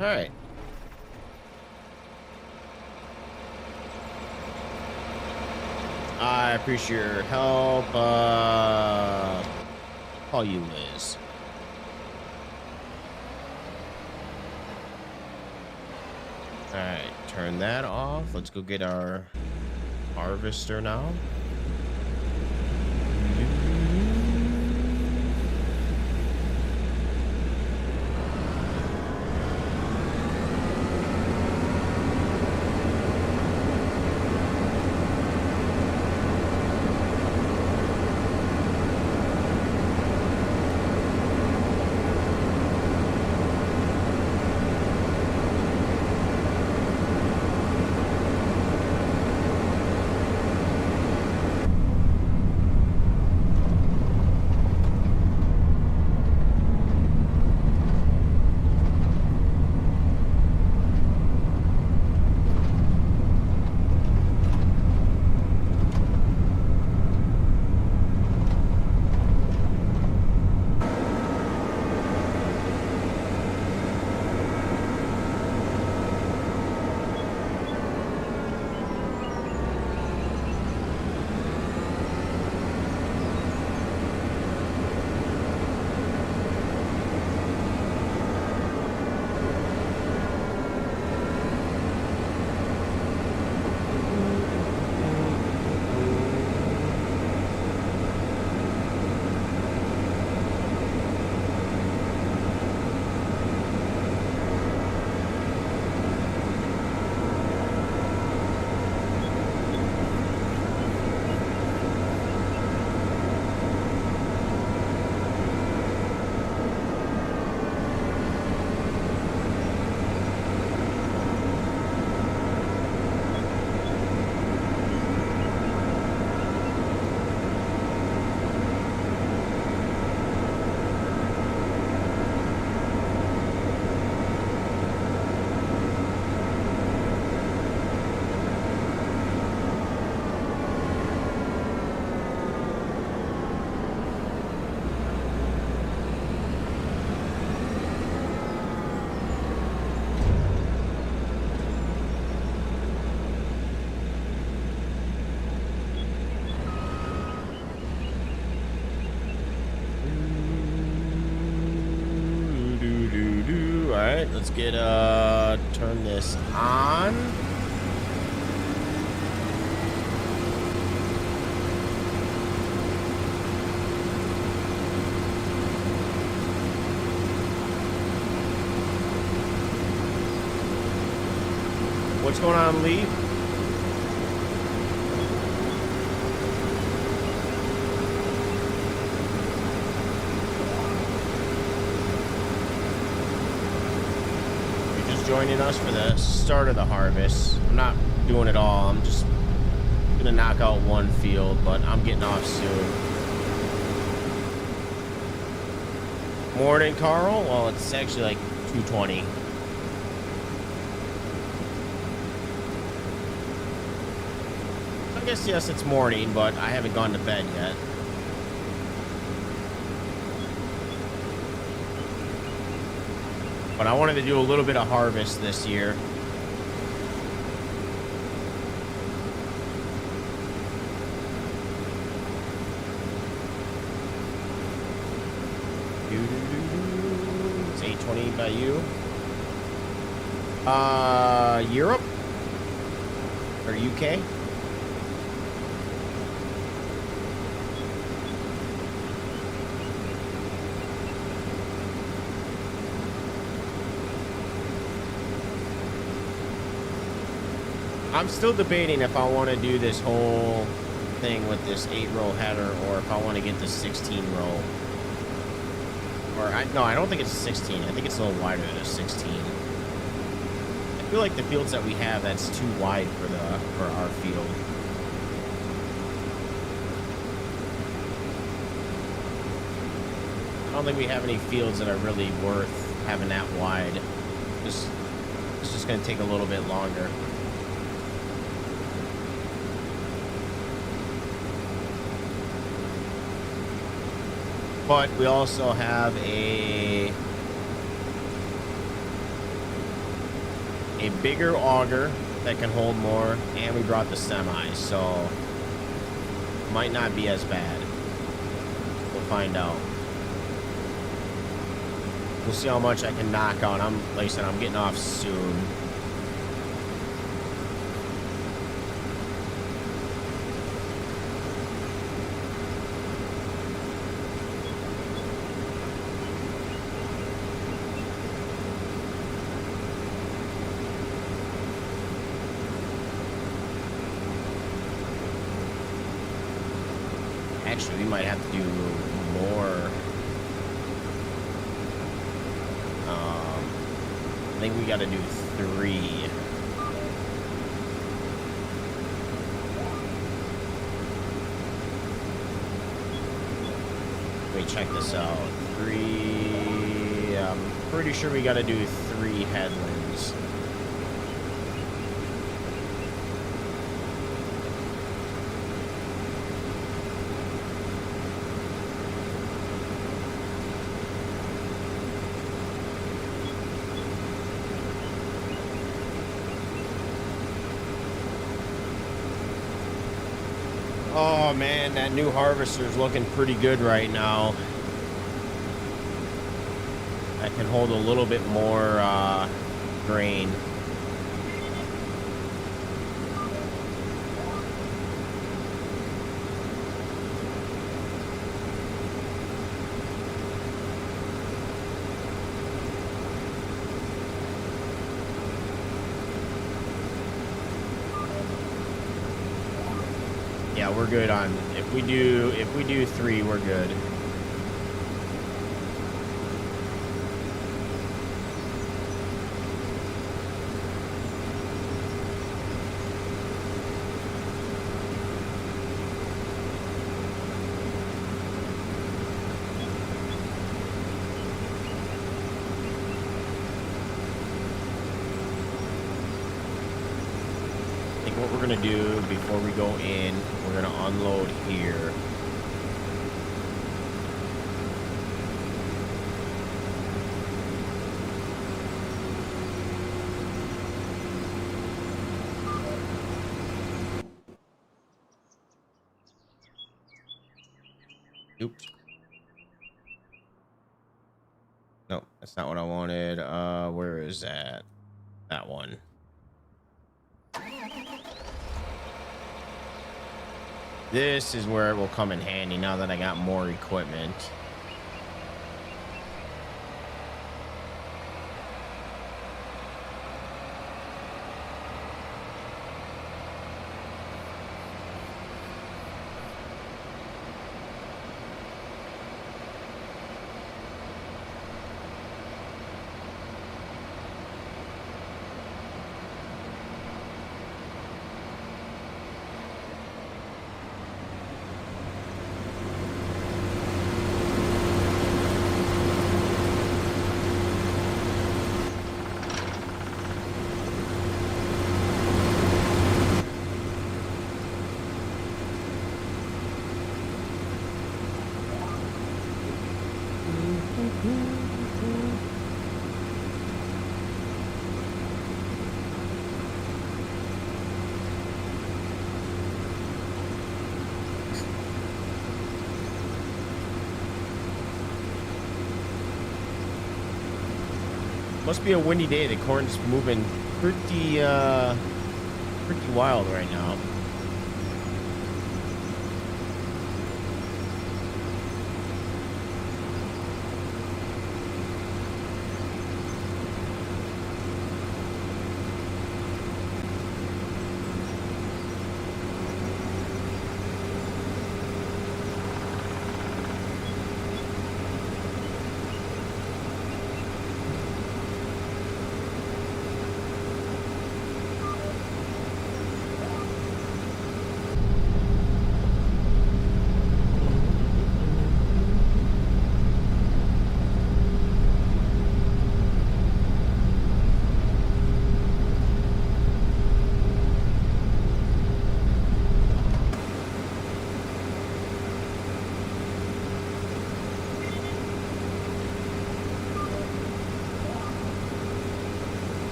All right. I appreciate your help. Call you Liz. All right, turn that off. Let's go get our harvester now. Alright, let's get turn this on. What's going on, Lee? You're just joining us for the start of the harvest. I'm not doing it all. I'm just gonna knock out one field, but I'm getting off soon. Morning, Carl. Well, it's actually like 2:20. I guess, yes, it's morning, but I haven't gone to bed yet. But I wanted to do a little bit of harvest this year. It's 8:20 by you. Europe or UK? I'm still debating if I want to do this whole thing with this 8-row header or if I want to get the 16-row. No, I don't think it's a 16. I think it's a little wider than a 16. I feel like the fields that we have, that's too wide for our field. I don't think we have any fields that are really worth having that wide. It's just going to take a little bit longer. But we also have a bigger auger that can hold more, and we brought the semis, so it might not be as bad. We'll find out. We'll see how much I can knock out. Like I said, I'm getting off soon. Actually, we might have to do more. I think we got to do 3. Wait, check this out. 3. I'm pretty sure we got to do 3 headlands. Oh man, that new harvester is looking pretty good right now. I can hold a little bit more grain. Yeah, we're good on if we do 3, we're good. I think what we're gonna do before we go in, we're gonna unload here. Oops. No, that's not what I wanted. Where is that? That one. This is where it will come in handy now that I got more equipment. Must be a windy day. The corn's moving pretty pretty wild right now.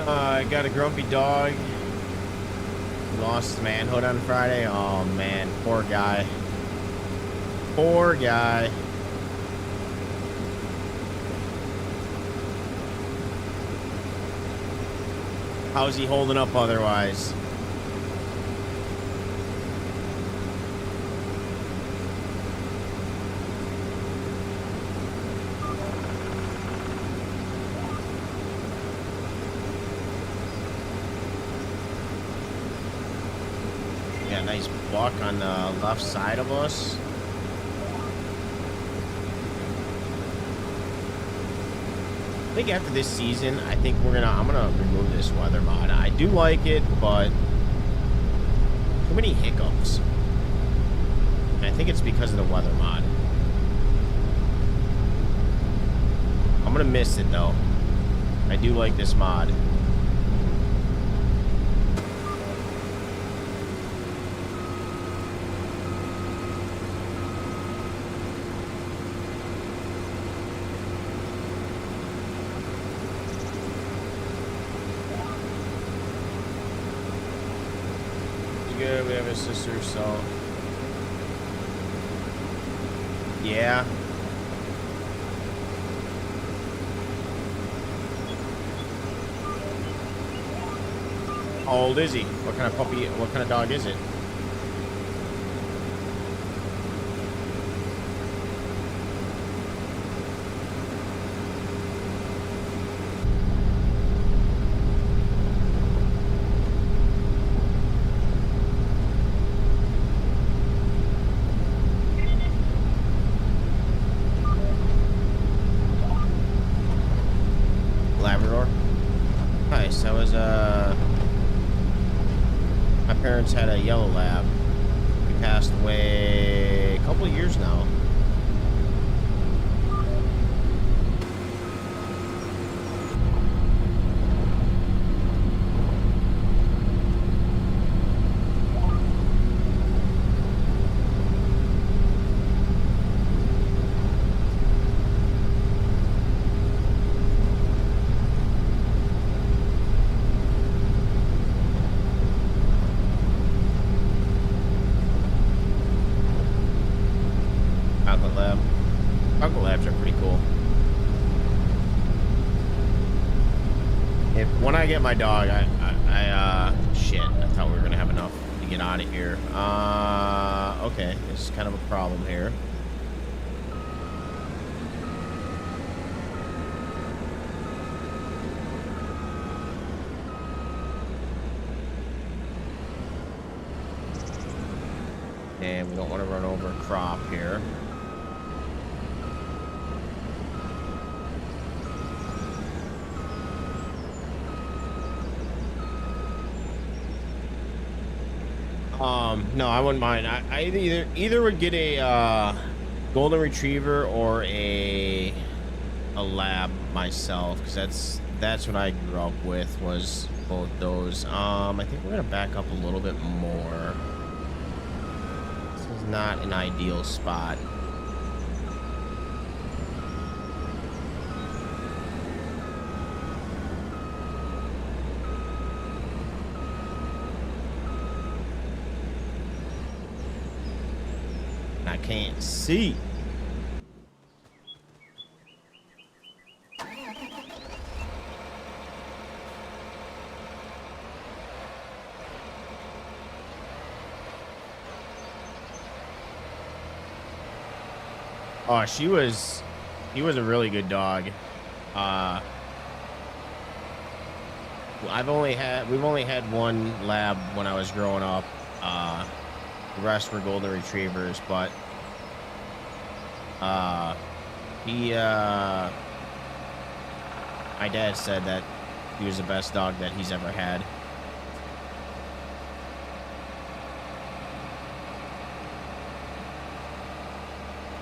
I got a grumpy dog. He lost his manhood on Friday. Oh man, poor guy. Poor guy. How's he holding up otherwise? Yeah, nice buck on the left side of us. I think after this season, I think I'm gonna remove this weather mod. I do like it, but too many hiccups. And I think it's because of the weather mod. I'm gonna miss it though. I do like this mod. Good, we have a sister, so yeah. How old is he? What kind of puppy, what kind of dog is it? Labrador. Nice. That was my parents had a yellow lab. He passed away a couple of years now. Chocolate lab. Chocolate labs are pretty cool. When I get my dog, shit, I thought we were gonna have enough to get out of here. Okay, this is kind of a problem here. and we don't want to run over a crop here. No, I wouldn't mind. I either would get a golden retriever or a lab myself, because that's what I grew up with, was both those. I think we're gonna back up a little bit more. This is not an ideal spot. I can't see. Oh, she was a really good dog. We've only had one lab when I was growing up. The rest were golden retrievers, but my dad said that he was the best dog that he's ever had.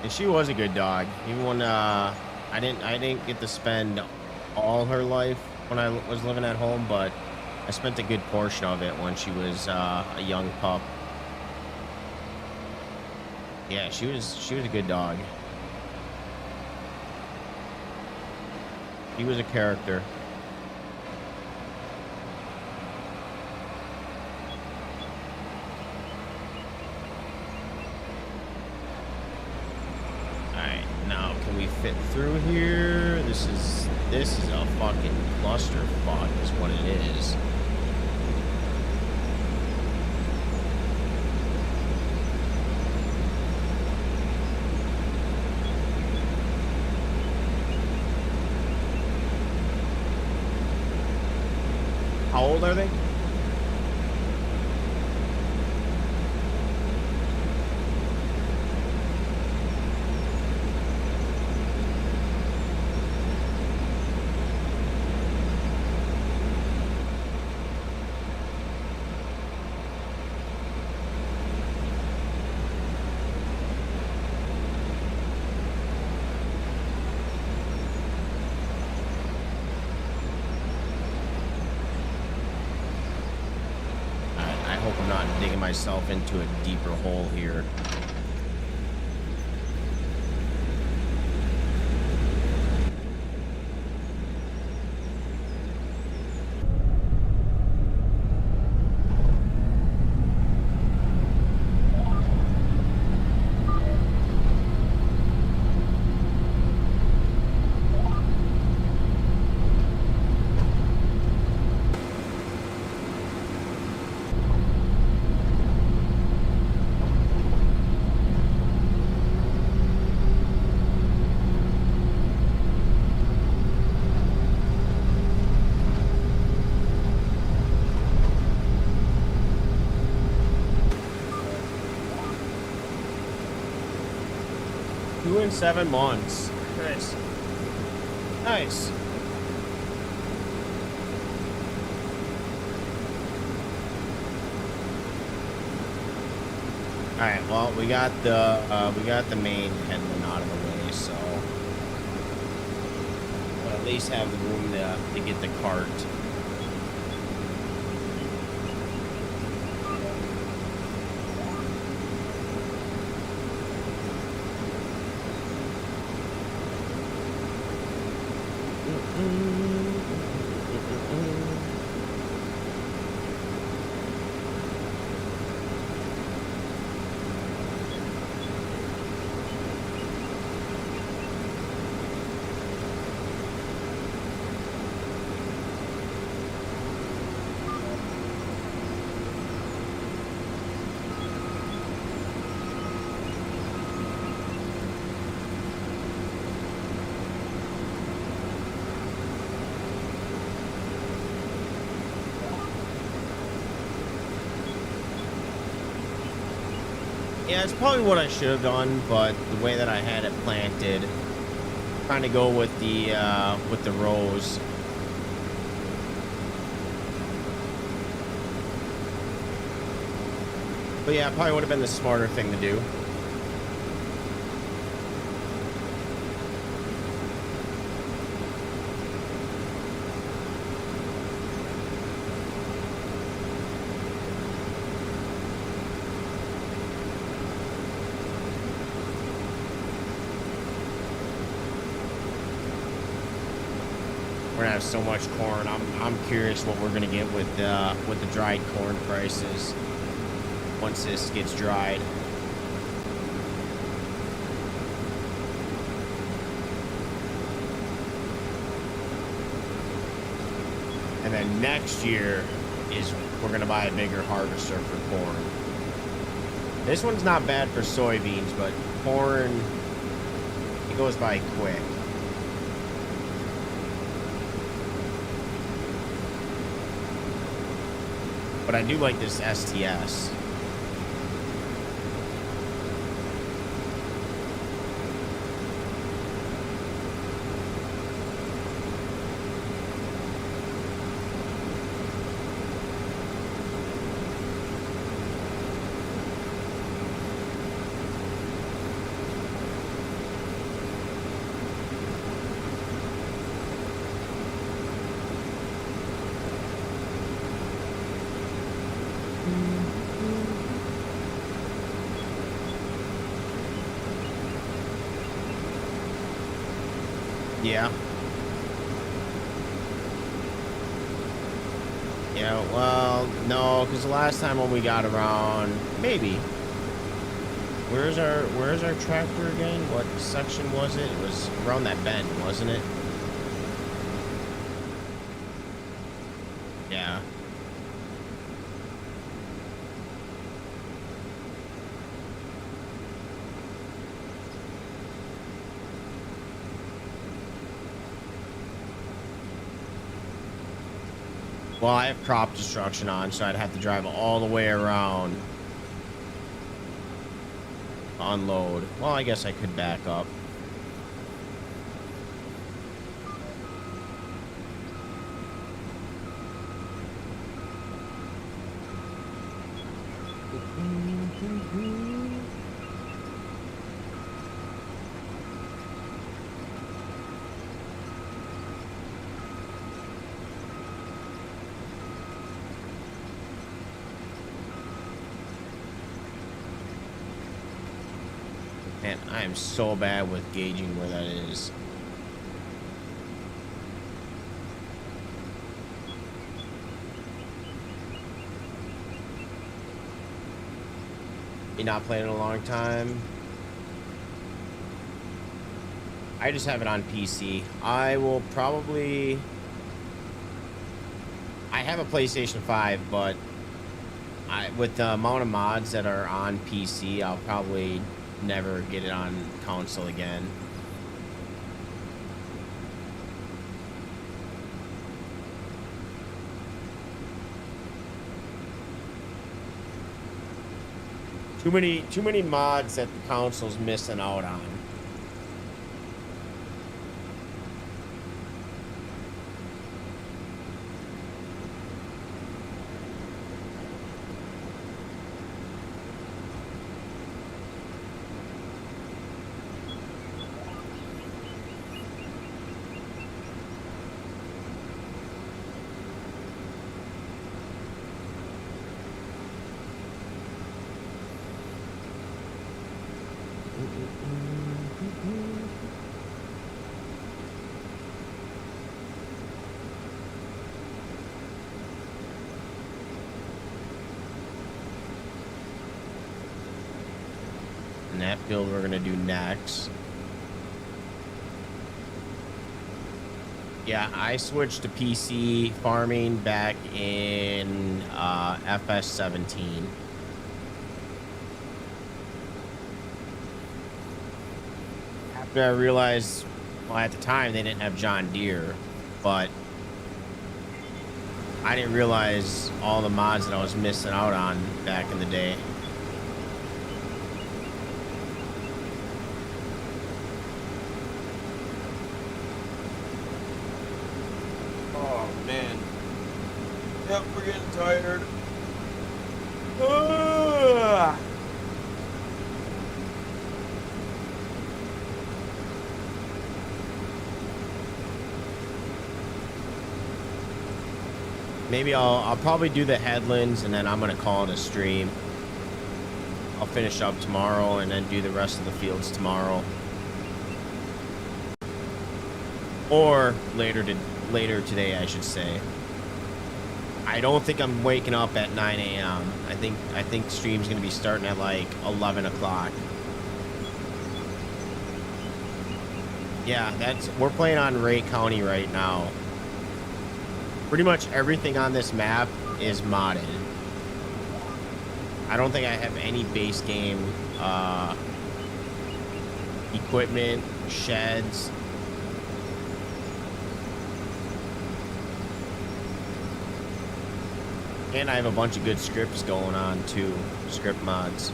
And she was a good dog. Even when I didn't get to spend all her life when I was living at home, but I spent a good portion of it when she was a young pup. Yeah, she was a good dog. He was a character. Alright, now can we fit through here? This is a fucking clusterfuck is what it is. How old are they? I hope I'm not digging myself into a deeper hole here. Two in 7 months. Nice. Nice. All right. Well, we got the main headland out of the way, so we'll at least have the room to get the cart. Yeah, it's probably what I should have done, but the way that I had it planted, trying to go with the rows. But yeah, it probably would have been the smarter thing to do. We're gonna have so much corn. I'm curious what we're gonna get with the dried corn prices once this gets dried. And then next year is we're gonna buy a bigger harvester for corn. This one's not bad for soybeans, but corn, it goes by quick. But I do like this STS. Yeah. Yeah, well, no, because the last time when we got around, maybe. Where's our tractor again? What section was it? It was around that bend, wasn't it? Yeah. Well, I have crop destruction on, so I'd have to drive all the way around to unload. Well, I guess I could back up. Man, I am so bad with gauging where that is. You're not playing in a long time. I just have it on PC. I will probably... I have a PlayStation 5, but with the amount of mods that are on PC, I'll probably never get it on console again. Too many mods that the console's missing out on. And that build we're gonna do next. Yeah, I switched to PC farming back in FS17. After I realized, well, at the time they didn't have John Deere, but I didn't realize all the mods that I was missing out on back in the day. Yep, we're getting tired. Ah. Maybe I'll probably do the headlands and then I'm gonna call it a stream. I'll finish up tomorrow and then do the rest of the fields tomorrow. Or later today, I should say. I don't think I'm waking up at 9 a.m. I think stream's gonna be starting at like 11 o'clock. Yeah, we're playing on Ray County right now. Pretty much everything on this map is modded. I don't think I have any base game equipment, sheds. And I have a bunch of good scripts going on too, script mods.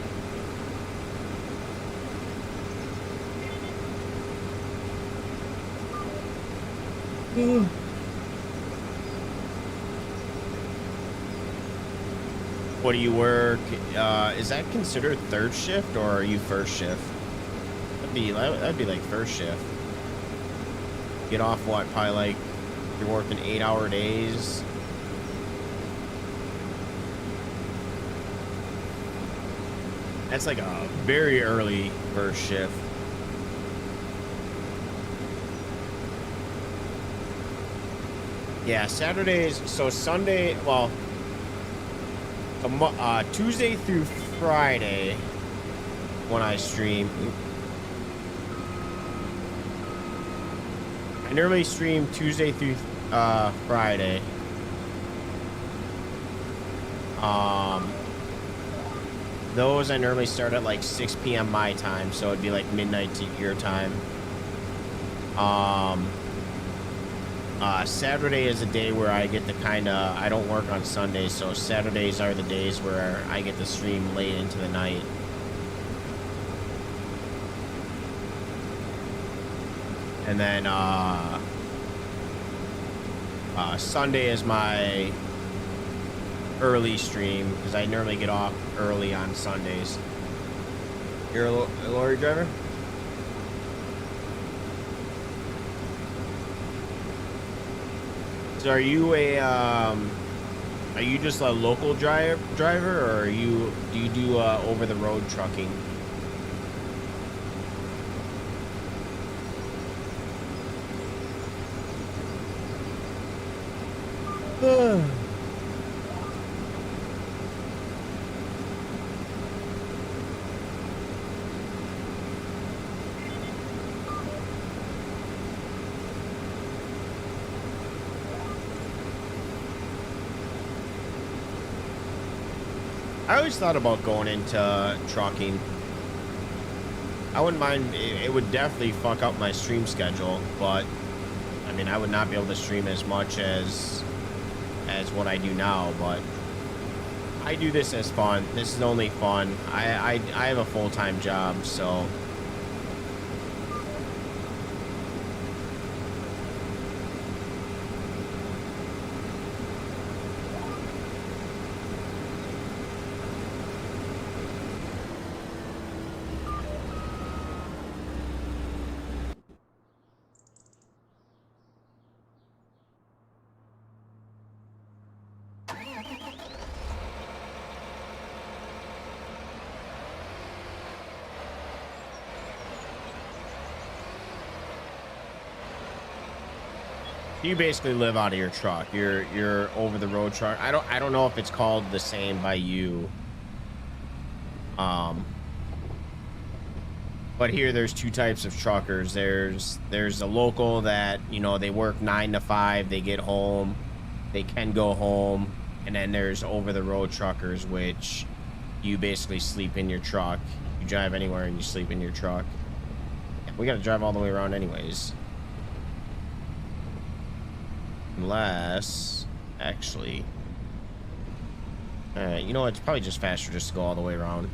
What do you work? Is that considered third shift or are you first shift? That'd be like first shift. Get off what? Probably like you're working 8-hour days. That's like a very early first shift. Yeah, Saturdays. So Sunday, well, Tuesday through Friday when I stream. I normally stream Tuesday through Friday. Those I normally start at like 6 p.m. my time, so it'd be like midnight to your time. Saturday is a day where I get to I don't work on Sundays, so Saturdays are the days where I get to stream late into the night. And then, Sunday is my early stream, because I normally get off early on Sundays. You're a lorry driver? So are you just a local driver, or do you do over the road trucking? I always thought about going into trucking. I wouldn't mind. It would definitely fuck up my stream schedule, but I mean, I would not be able to stream as much as what I do now. But I do this as fun. This is only fun. I have a full-time job, so. You basically live out of your truck. You're over the road truck. I don't know if it's called the same by you. But here there's two types of truckers. There's a local that, you know, they work 9 to 5, they get home, they can go home, and then there's over the road truckers, which you basically sleep in your truck. You drive anywhere and you sleep in your truck. We gotta drive all the way around anyways. Unless, actually, you know, it's probably just faster just to go all the way around.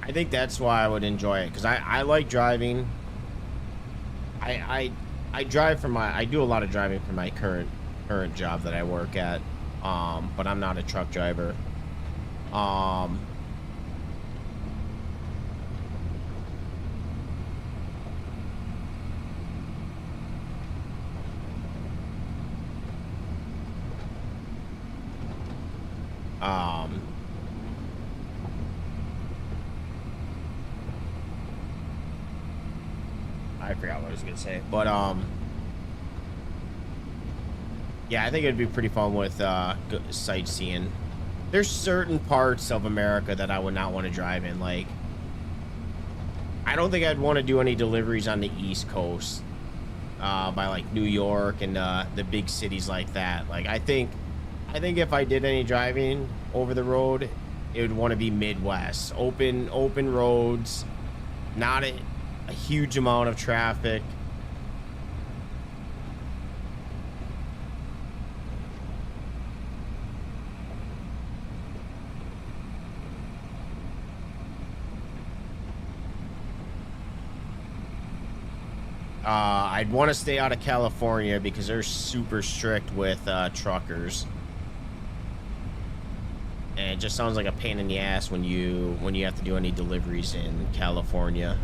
I think that's why I would enjoy it, because I like driving. I I drive for my I do a lot of driving for my current job that I work at. But I'm not a truck driver. Um, um, I forgot what I was gonna say, but yeah, I think it'd be pretty fun with sightseeing. There's certain parts of America that I would not want to drive in. Like, I don't think I'd want to do any deliveries on the East Coast, by like New York and the big cities like that. Like, I think if I did any driving over the road, it would want to be Midwest, open roads, not a huge amount of traffic. I'd want to stay out of California because they're super strict with truckers, and it just sounds like a pain in the ass when you have to do any deliveries in California.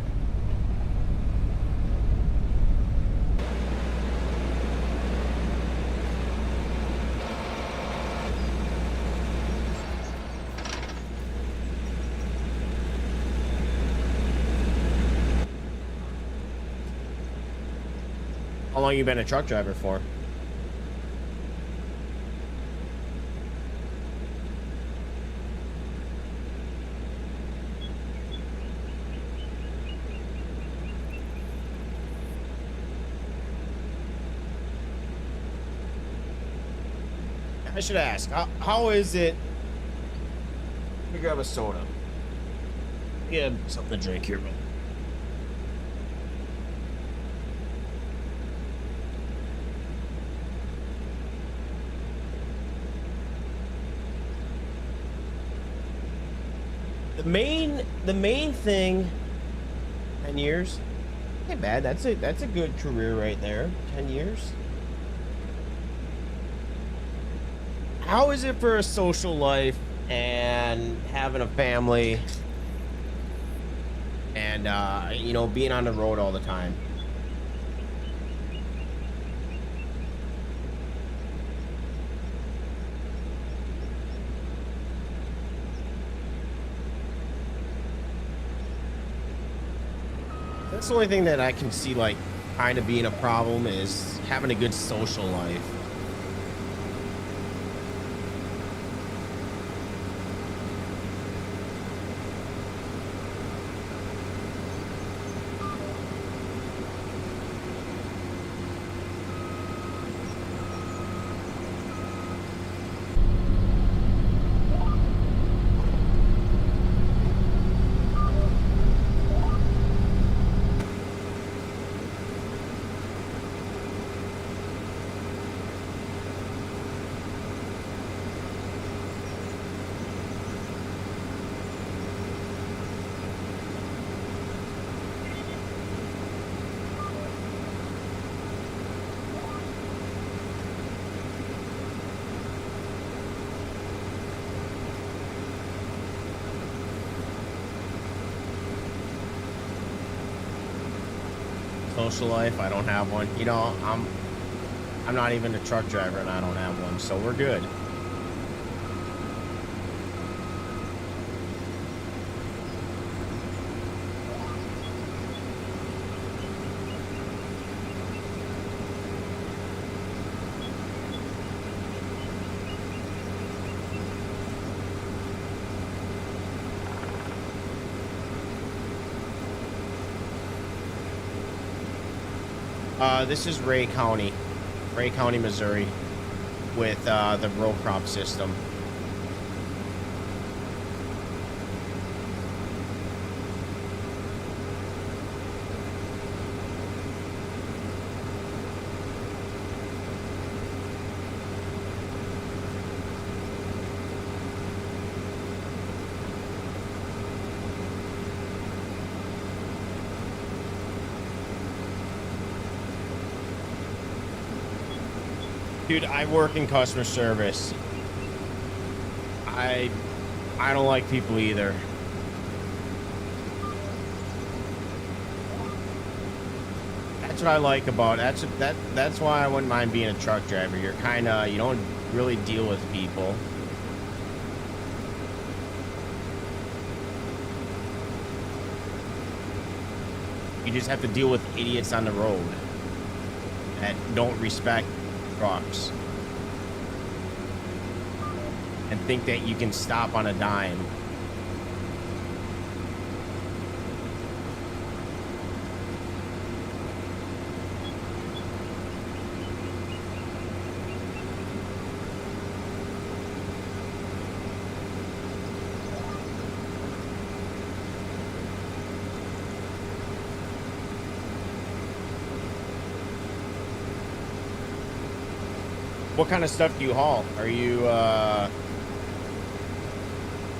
How long you been a truck driver for? I should ask, how is it? Let me grab a soda. Yeah, something to drink here, man. The main thing, 10 years. Ain't bad. That's a good career right there. 10 years. How is it for a social life and having a family and being on the road all the time? That's the only thing that I can see like kind of being a problem is having a good social life. Social life, I don't have one. I'm not even a truck driver and I don't have one, so we're good. This is Ray County, Missouri, with the row crop system. Dude, I work in customer service. I I don't like people either. That's what I like about that's why I wouldn't mind being a truck driver. You're kind of you don't really deal with people. You just have to deal with idiots on the road that don't respect trucks and think that you can stop on a dime. What kind of stuff do you haul? Are you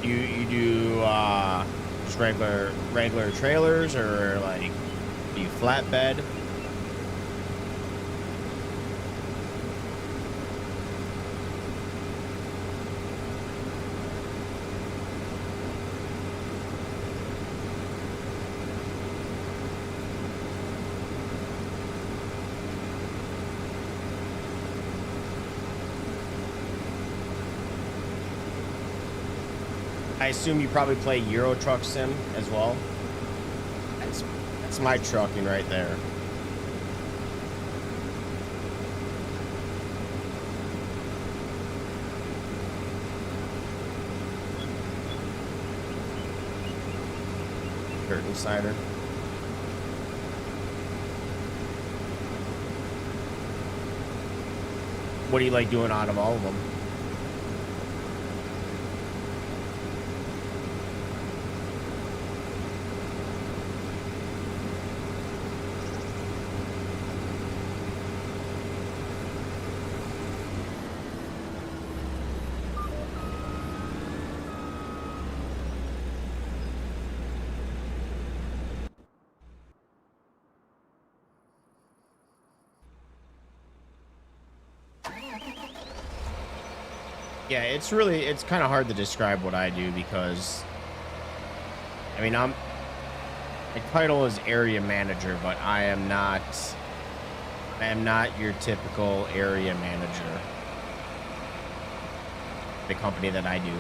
you do just regular trailers, or like do you flatbed? I assume you probably play Euro Truck Sim as well. That's that's my trucking right there. Dirt Insider. What do you like doing out of all of them? Yeah, it's kind of hard to describe what I do because I mean my title is area manager, but I am not your typical area manager. The company that I do.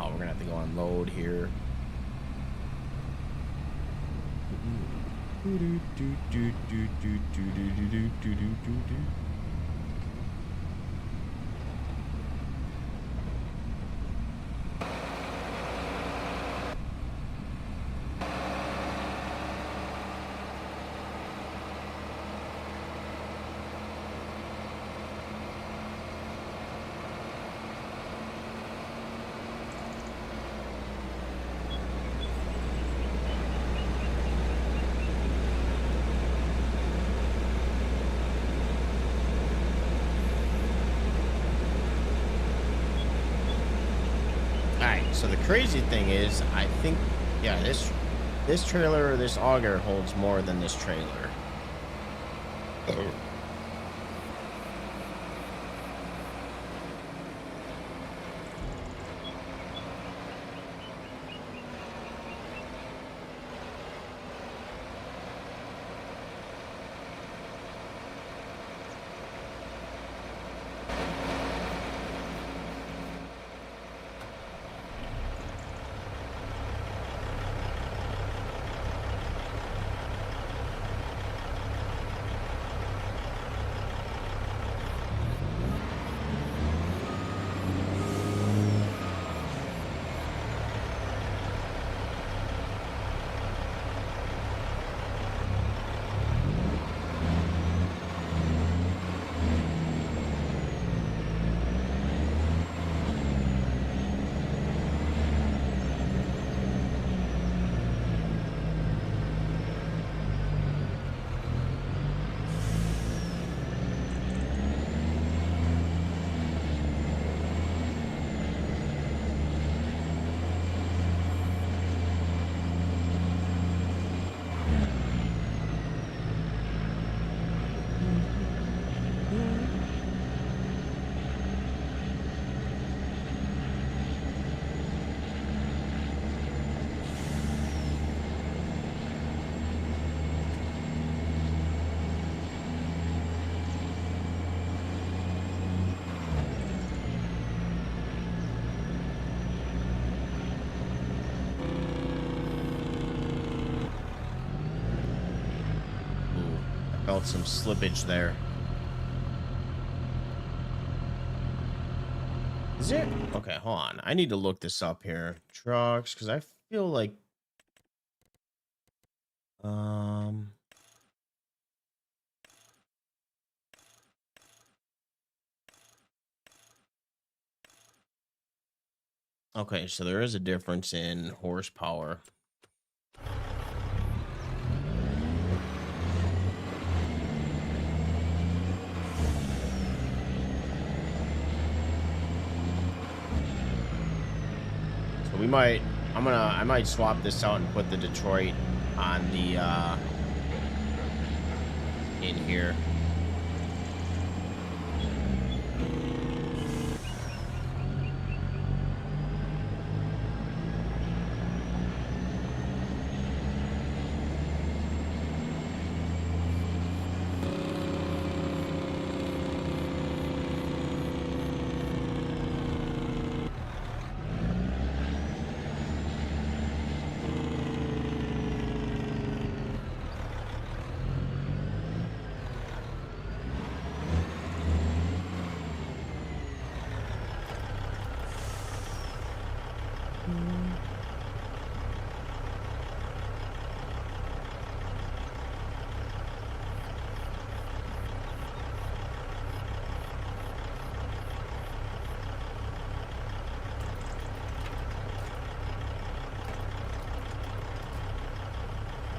Oh, we're gonna have to go unload here. So the crazy thing is, I think, yeah, this trailer or this auger holds more than this trailer. Felt some slippage there. Is it? Okay, hold on. I need to look this up here. Trucks, because I feel like okay, so there is a difference in horsepower. So we might I might swap this out and put the Detroit on the in here.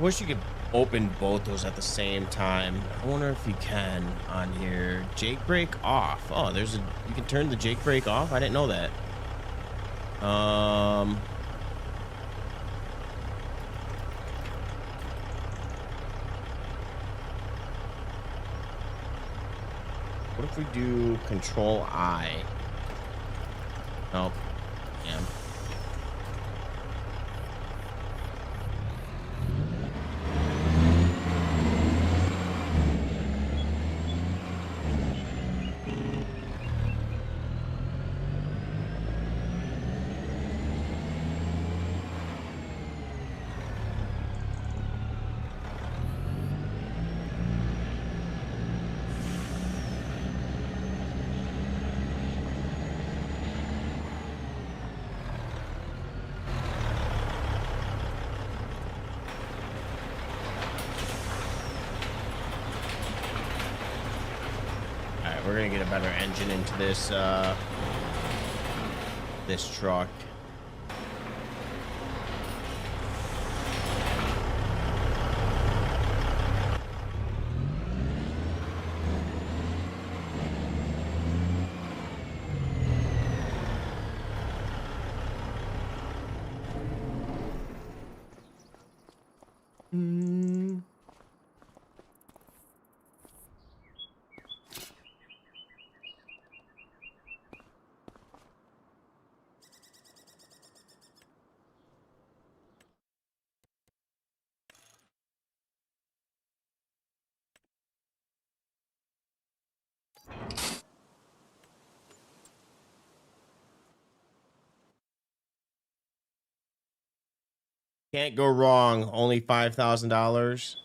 Wish you could open both those at the same time. I wonder if you can on here. Jake brake off. Oh, there's a you can turn the Jake brake off. I didn't know that. What if we do Control I? Oh, yeah. We're gonna get a better engine into this this truck. Can't go wrong. Only $5,000.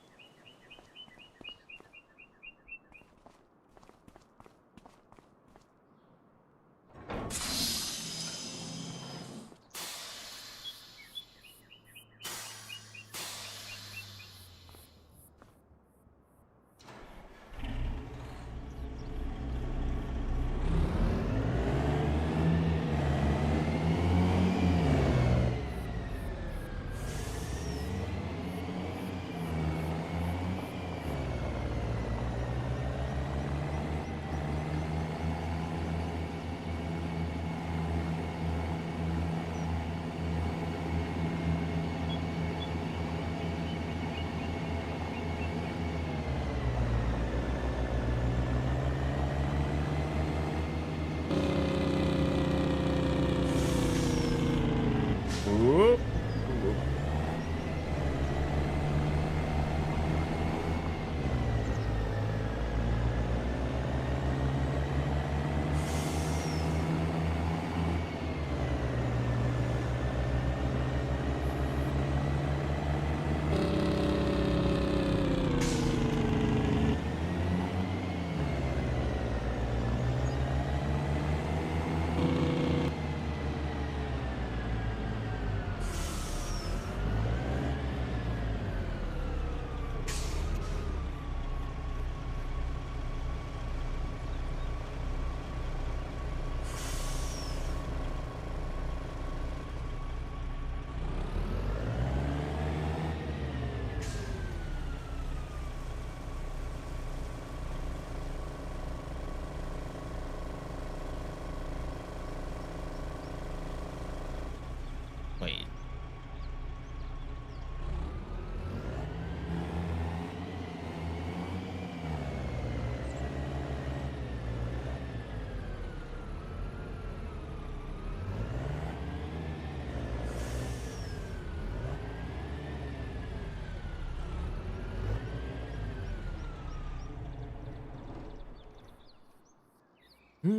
God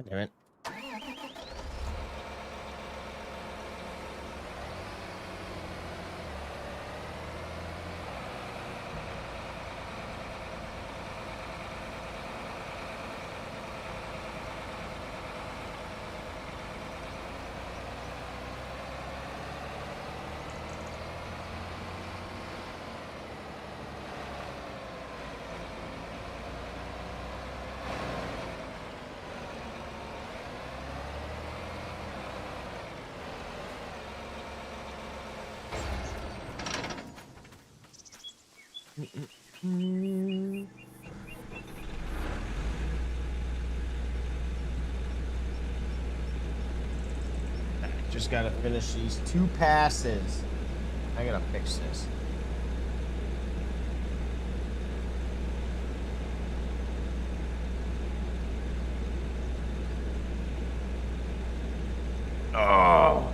damn it. Just gotta finish these 2 passes. I gotta fix this. Oh.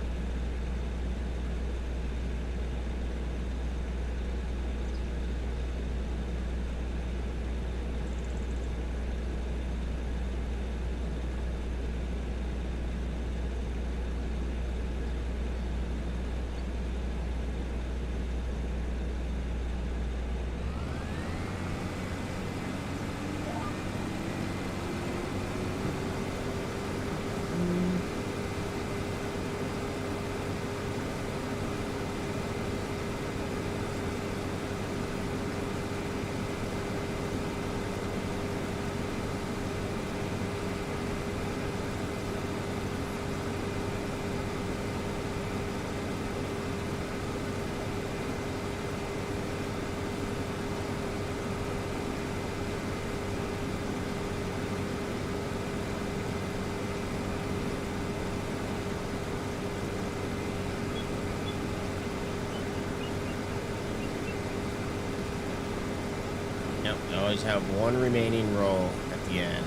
Yep, I always have 1 remaining roll at the end.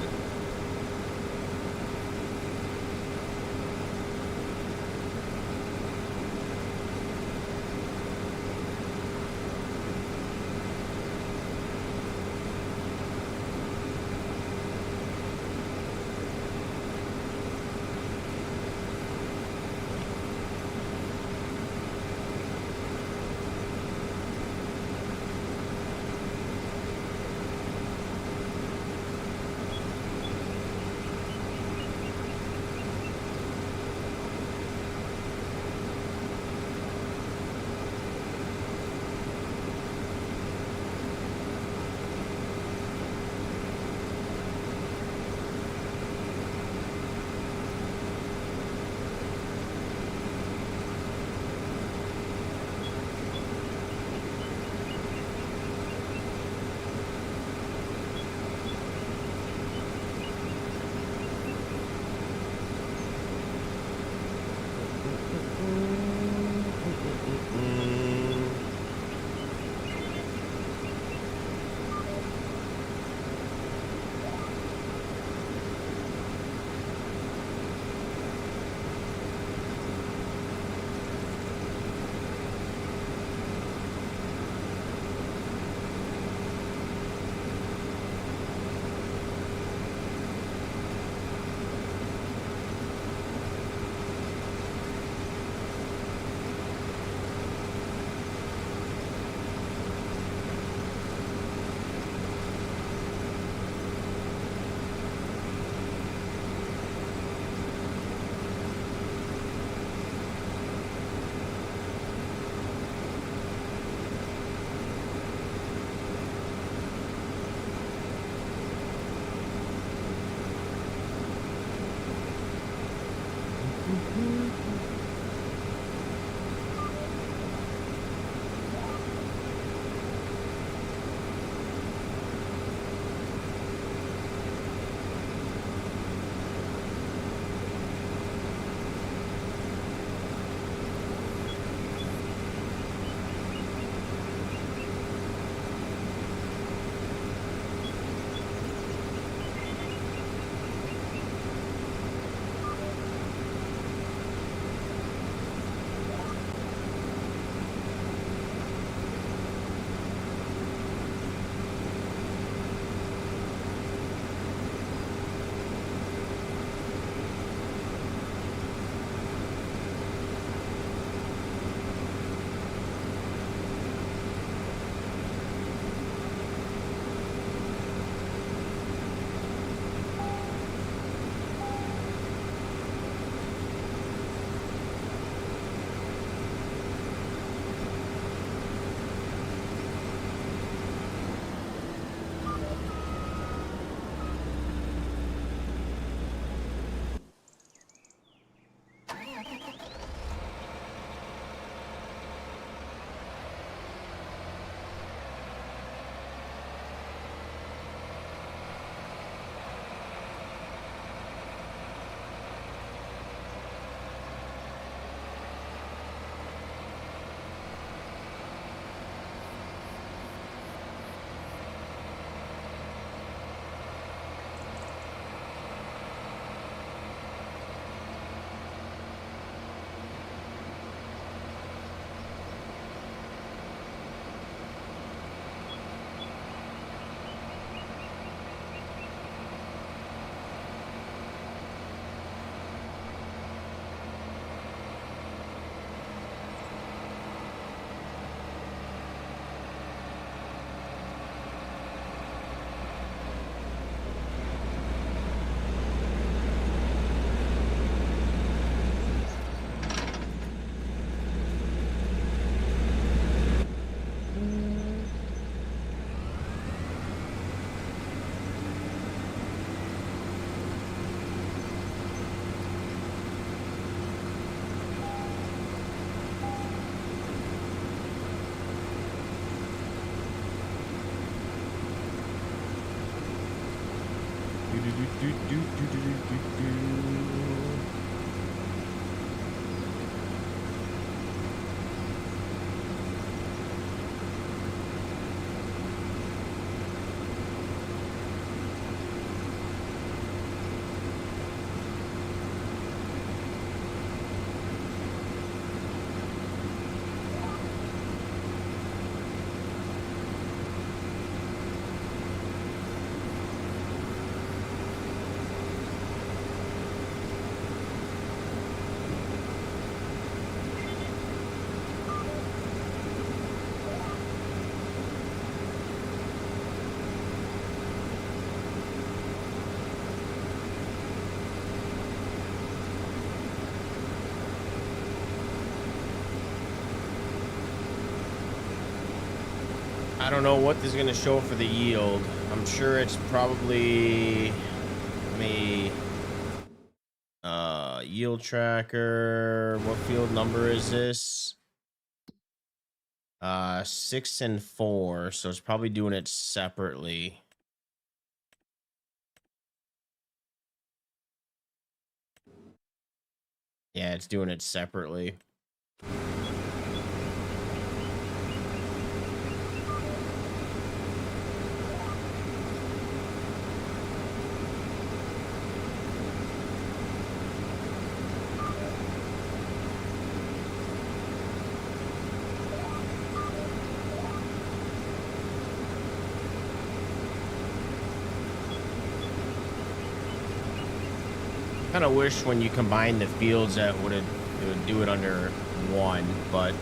I don't know what this is going to show for the yield. I'm sure it's probably yield tracker. What field number is this? 6 and 4. So it's probably doing it separately. Yeah, it's doing it separately. Kind of wish when you combine the fields that it would do it under one, but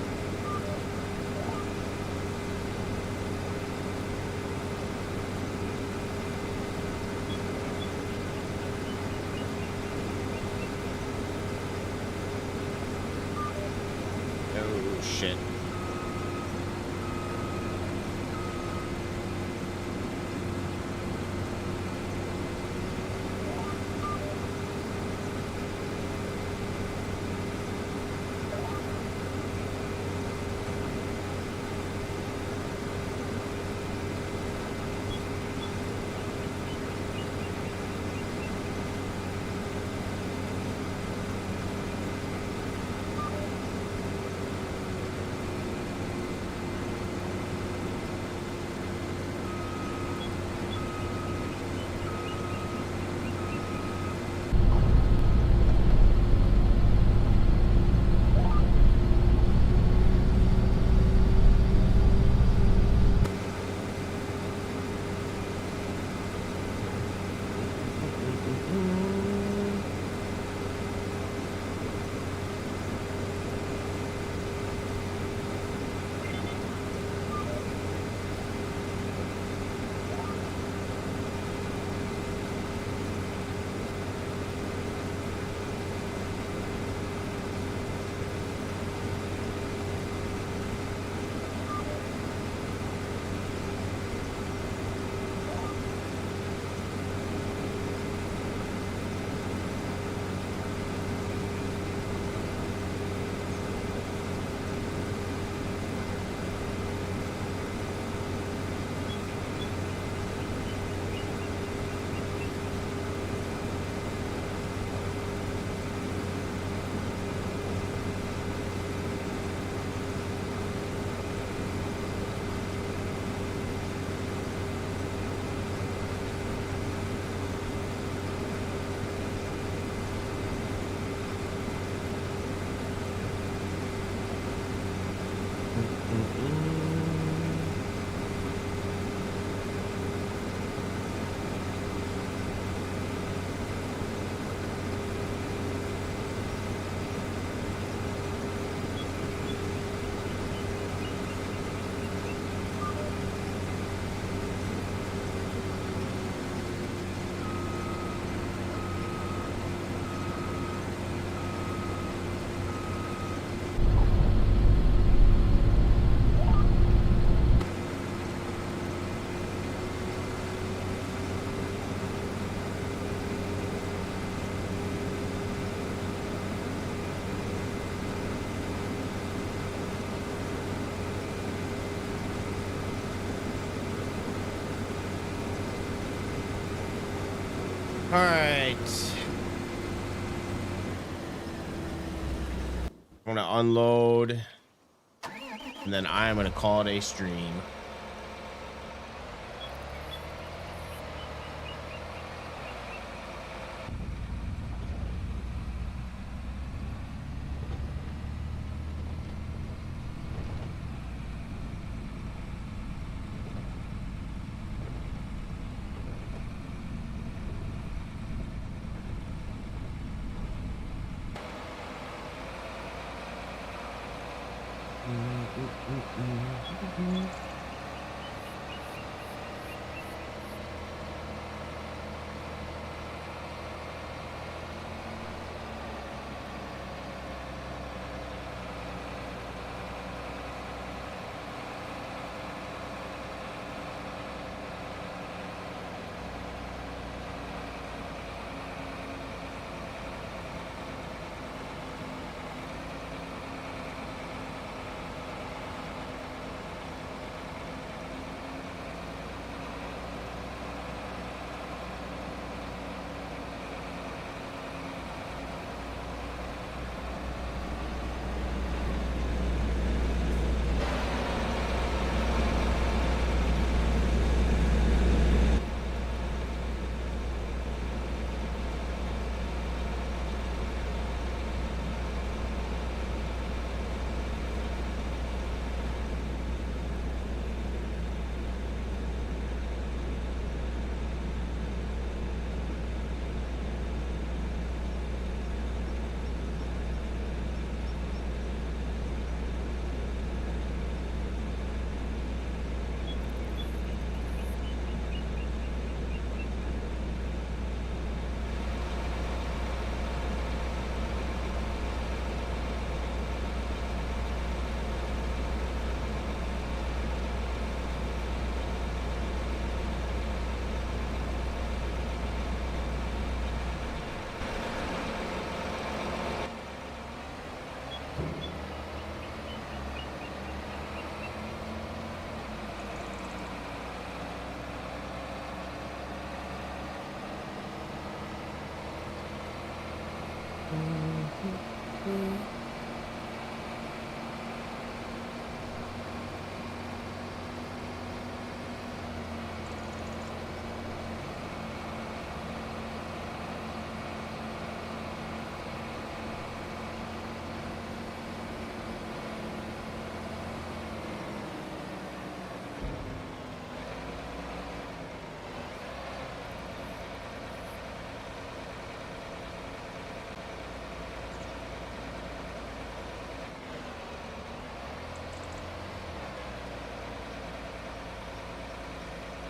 oh shit. All right. I'm gonna unload, and then I'm gonna call it a stream.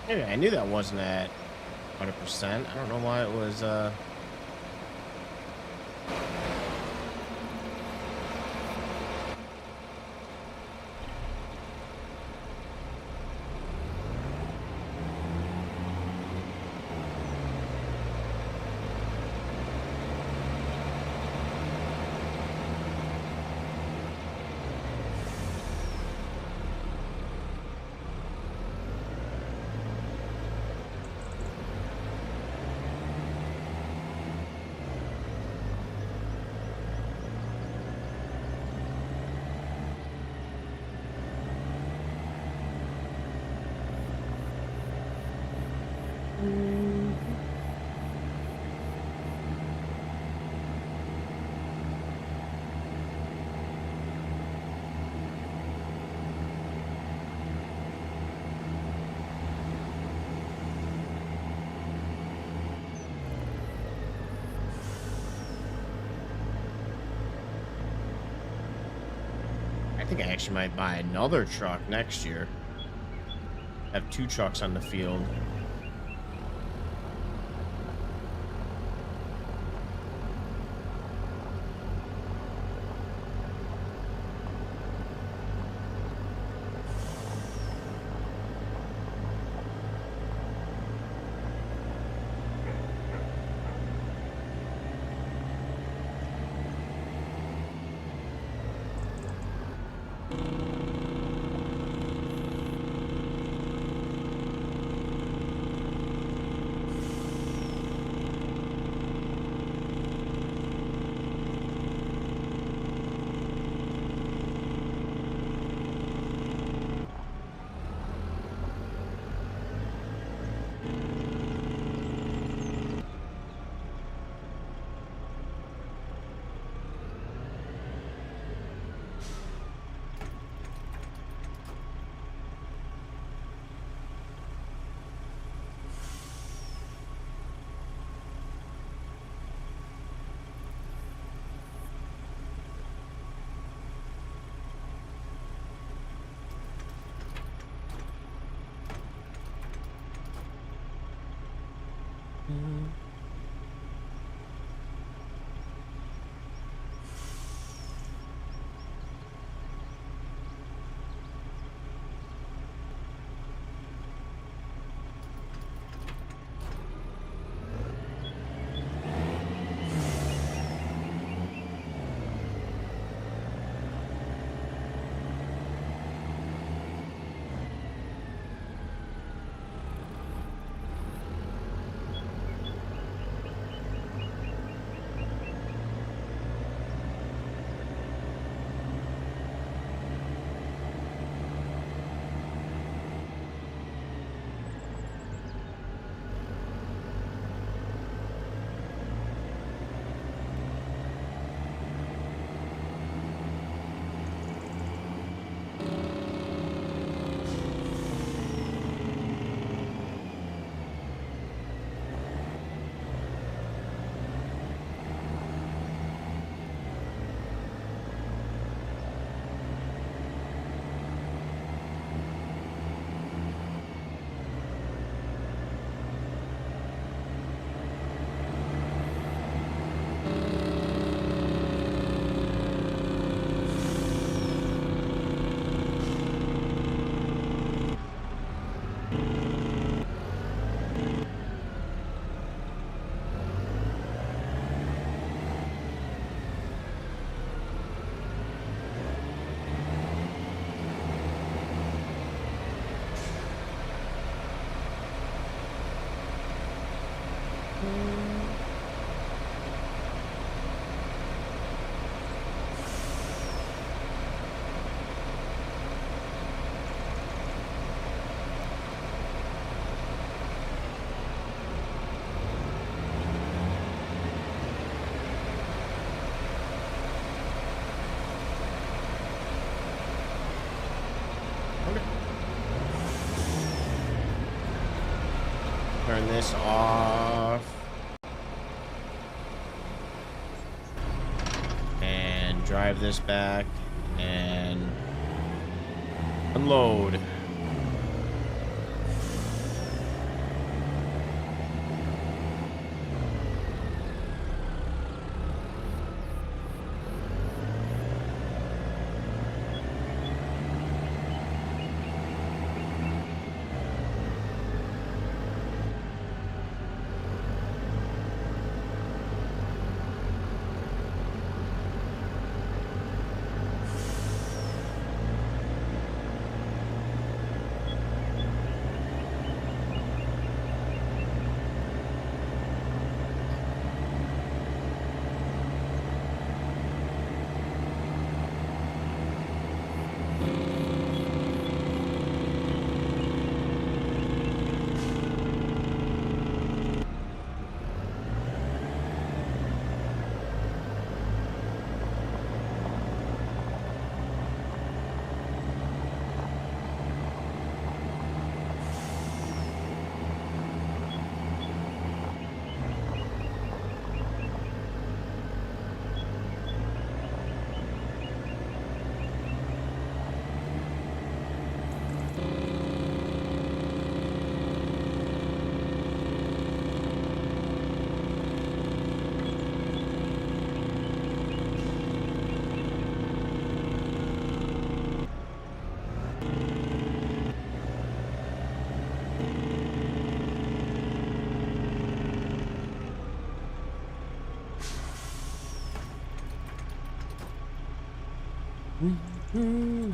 Yeah, I knew that wasn't at 100%. I don't know why it was. I think I actually might buy another truck next year. Have 2 trucks on the field. Turn this off. And drive this back and unload.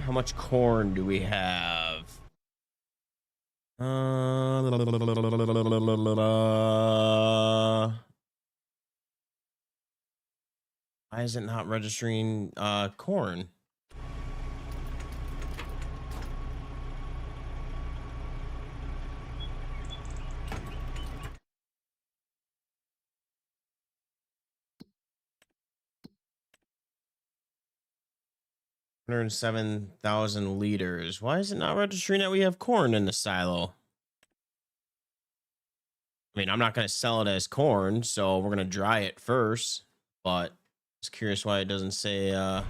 How much corn do we have? Why is it not registering corn? 107,000 liters. Why is it not registering that we have corn in the silo? I mean, I'm not going to sell it as corn, so we're going to dry it first. But just curious why it doesn't say that.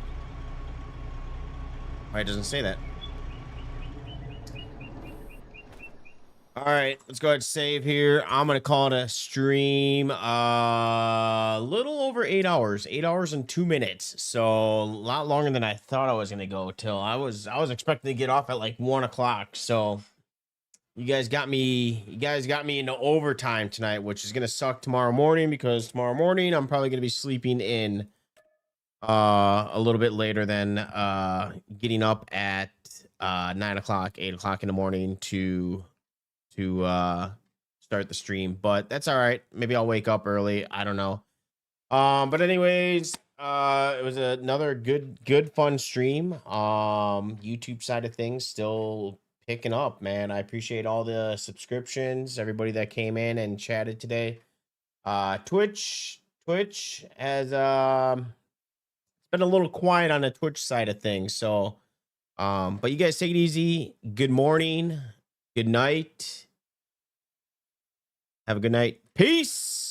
All right, let's go ahead and save here. I'm gonna call it a stream. A little over 8 hours, 8 hours and 2 minutes. So a lot longer than I thought I was gonna go. Till I was expecting to get off at like 1 o'clock. So you guys got me into overtime tonight, which is gonna suck tomorrow morning because tomorrow morning I'm probably gonna be sleeping in a little bit later than getting up at 9 o'clock, 8 o'clock in the morning to start the stream, but that's all right. Maybe I'll wake up early. I don't know. But anyways, it was another good fun stream. YouTube side of things still picking up, man. I appreciate all the subscriptions, everybody that came in and chatted today. Twitch has it's been a little quiet on the Twitch side of things. So but you guys take it easy. Good morning, good night. Have a good night. Peace.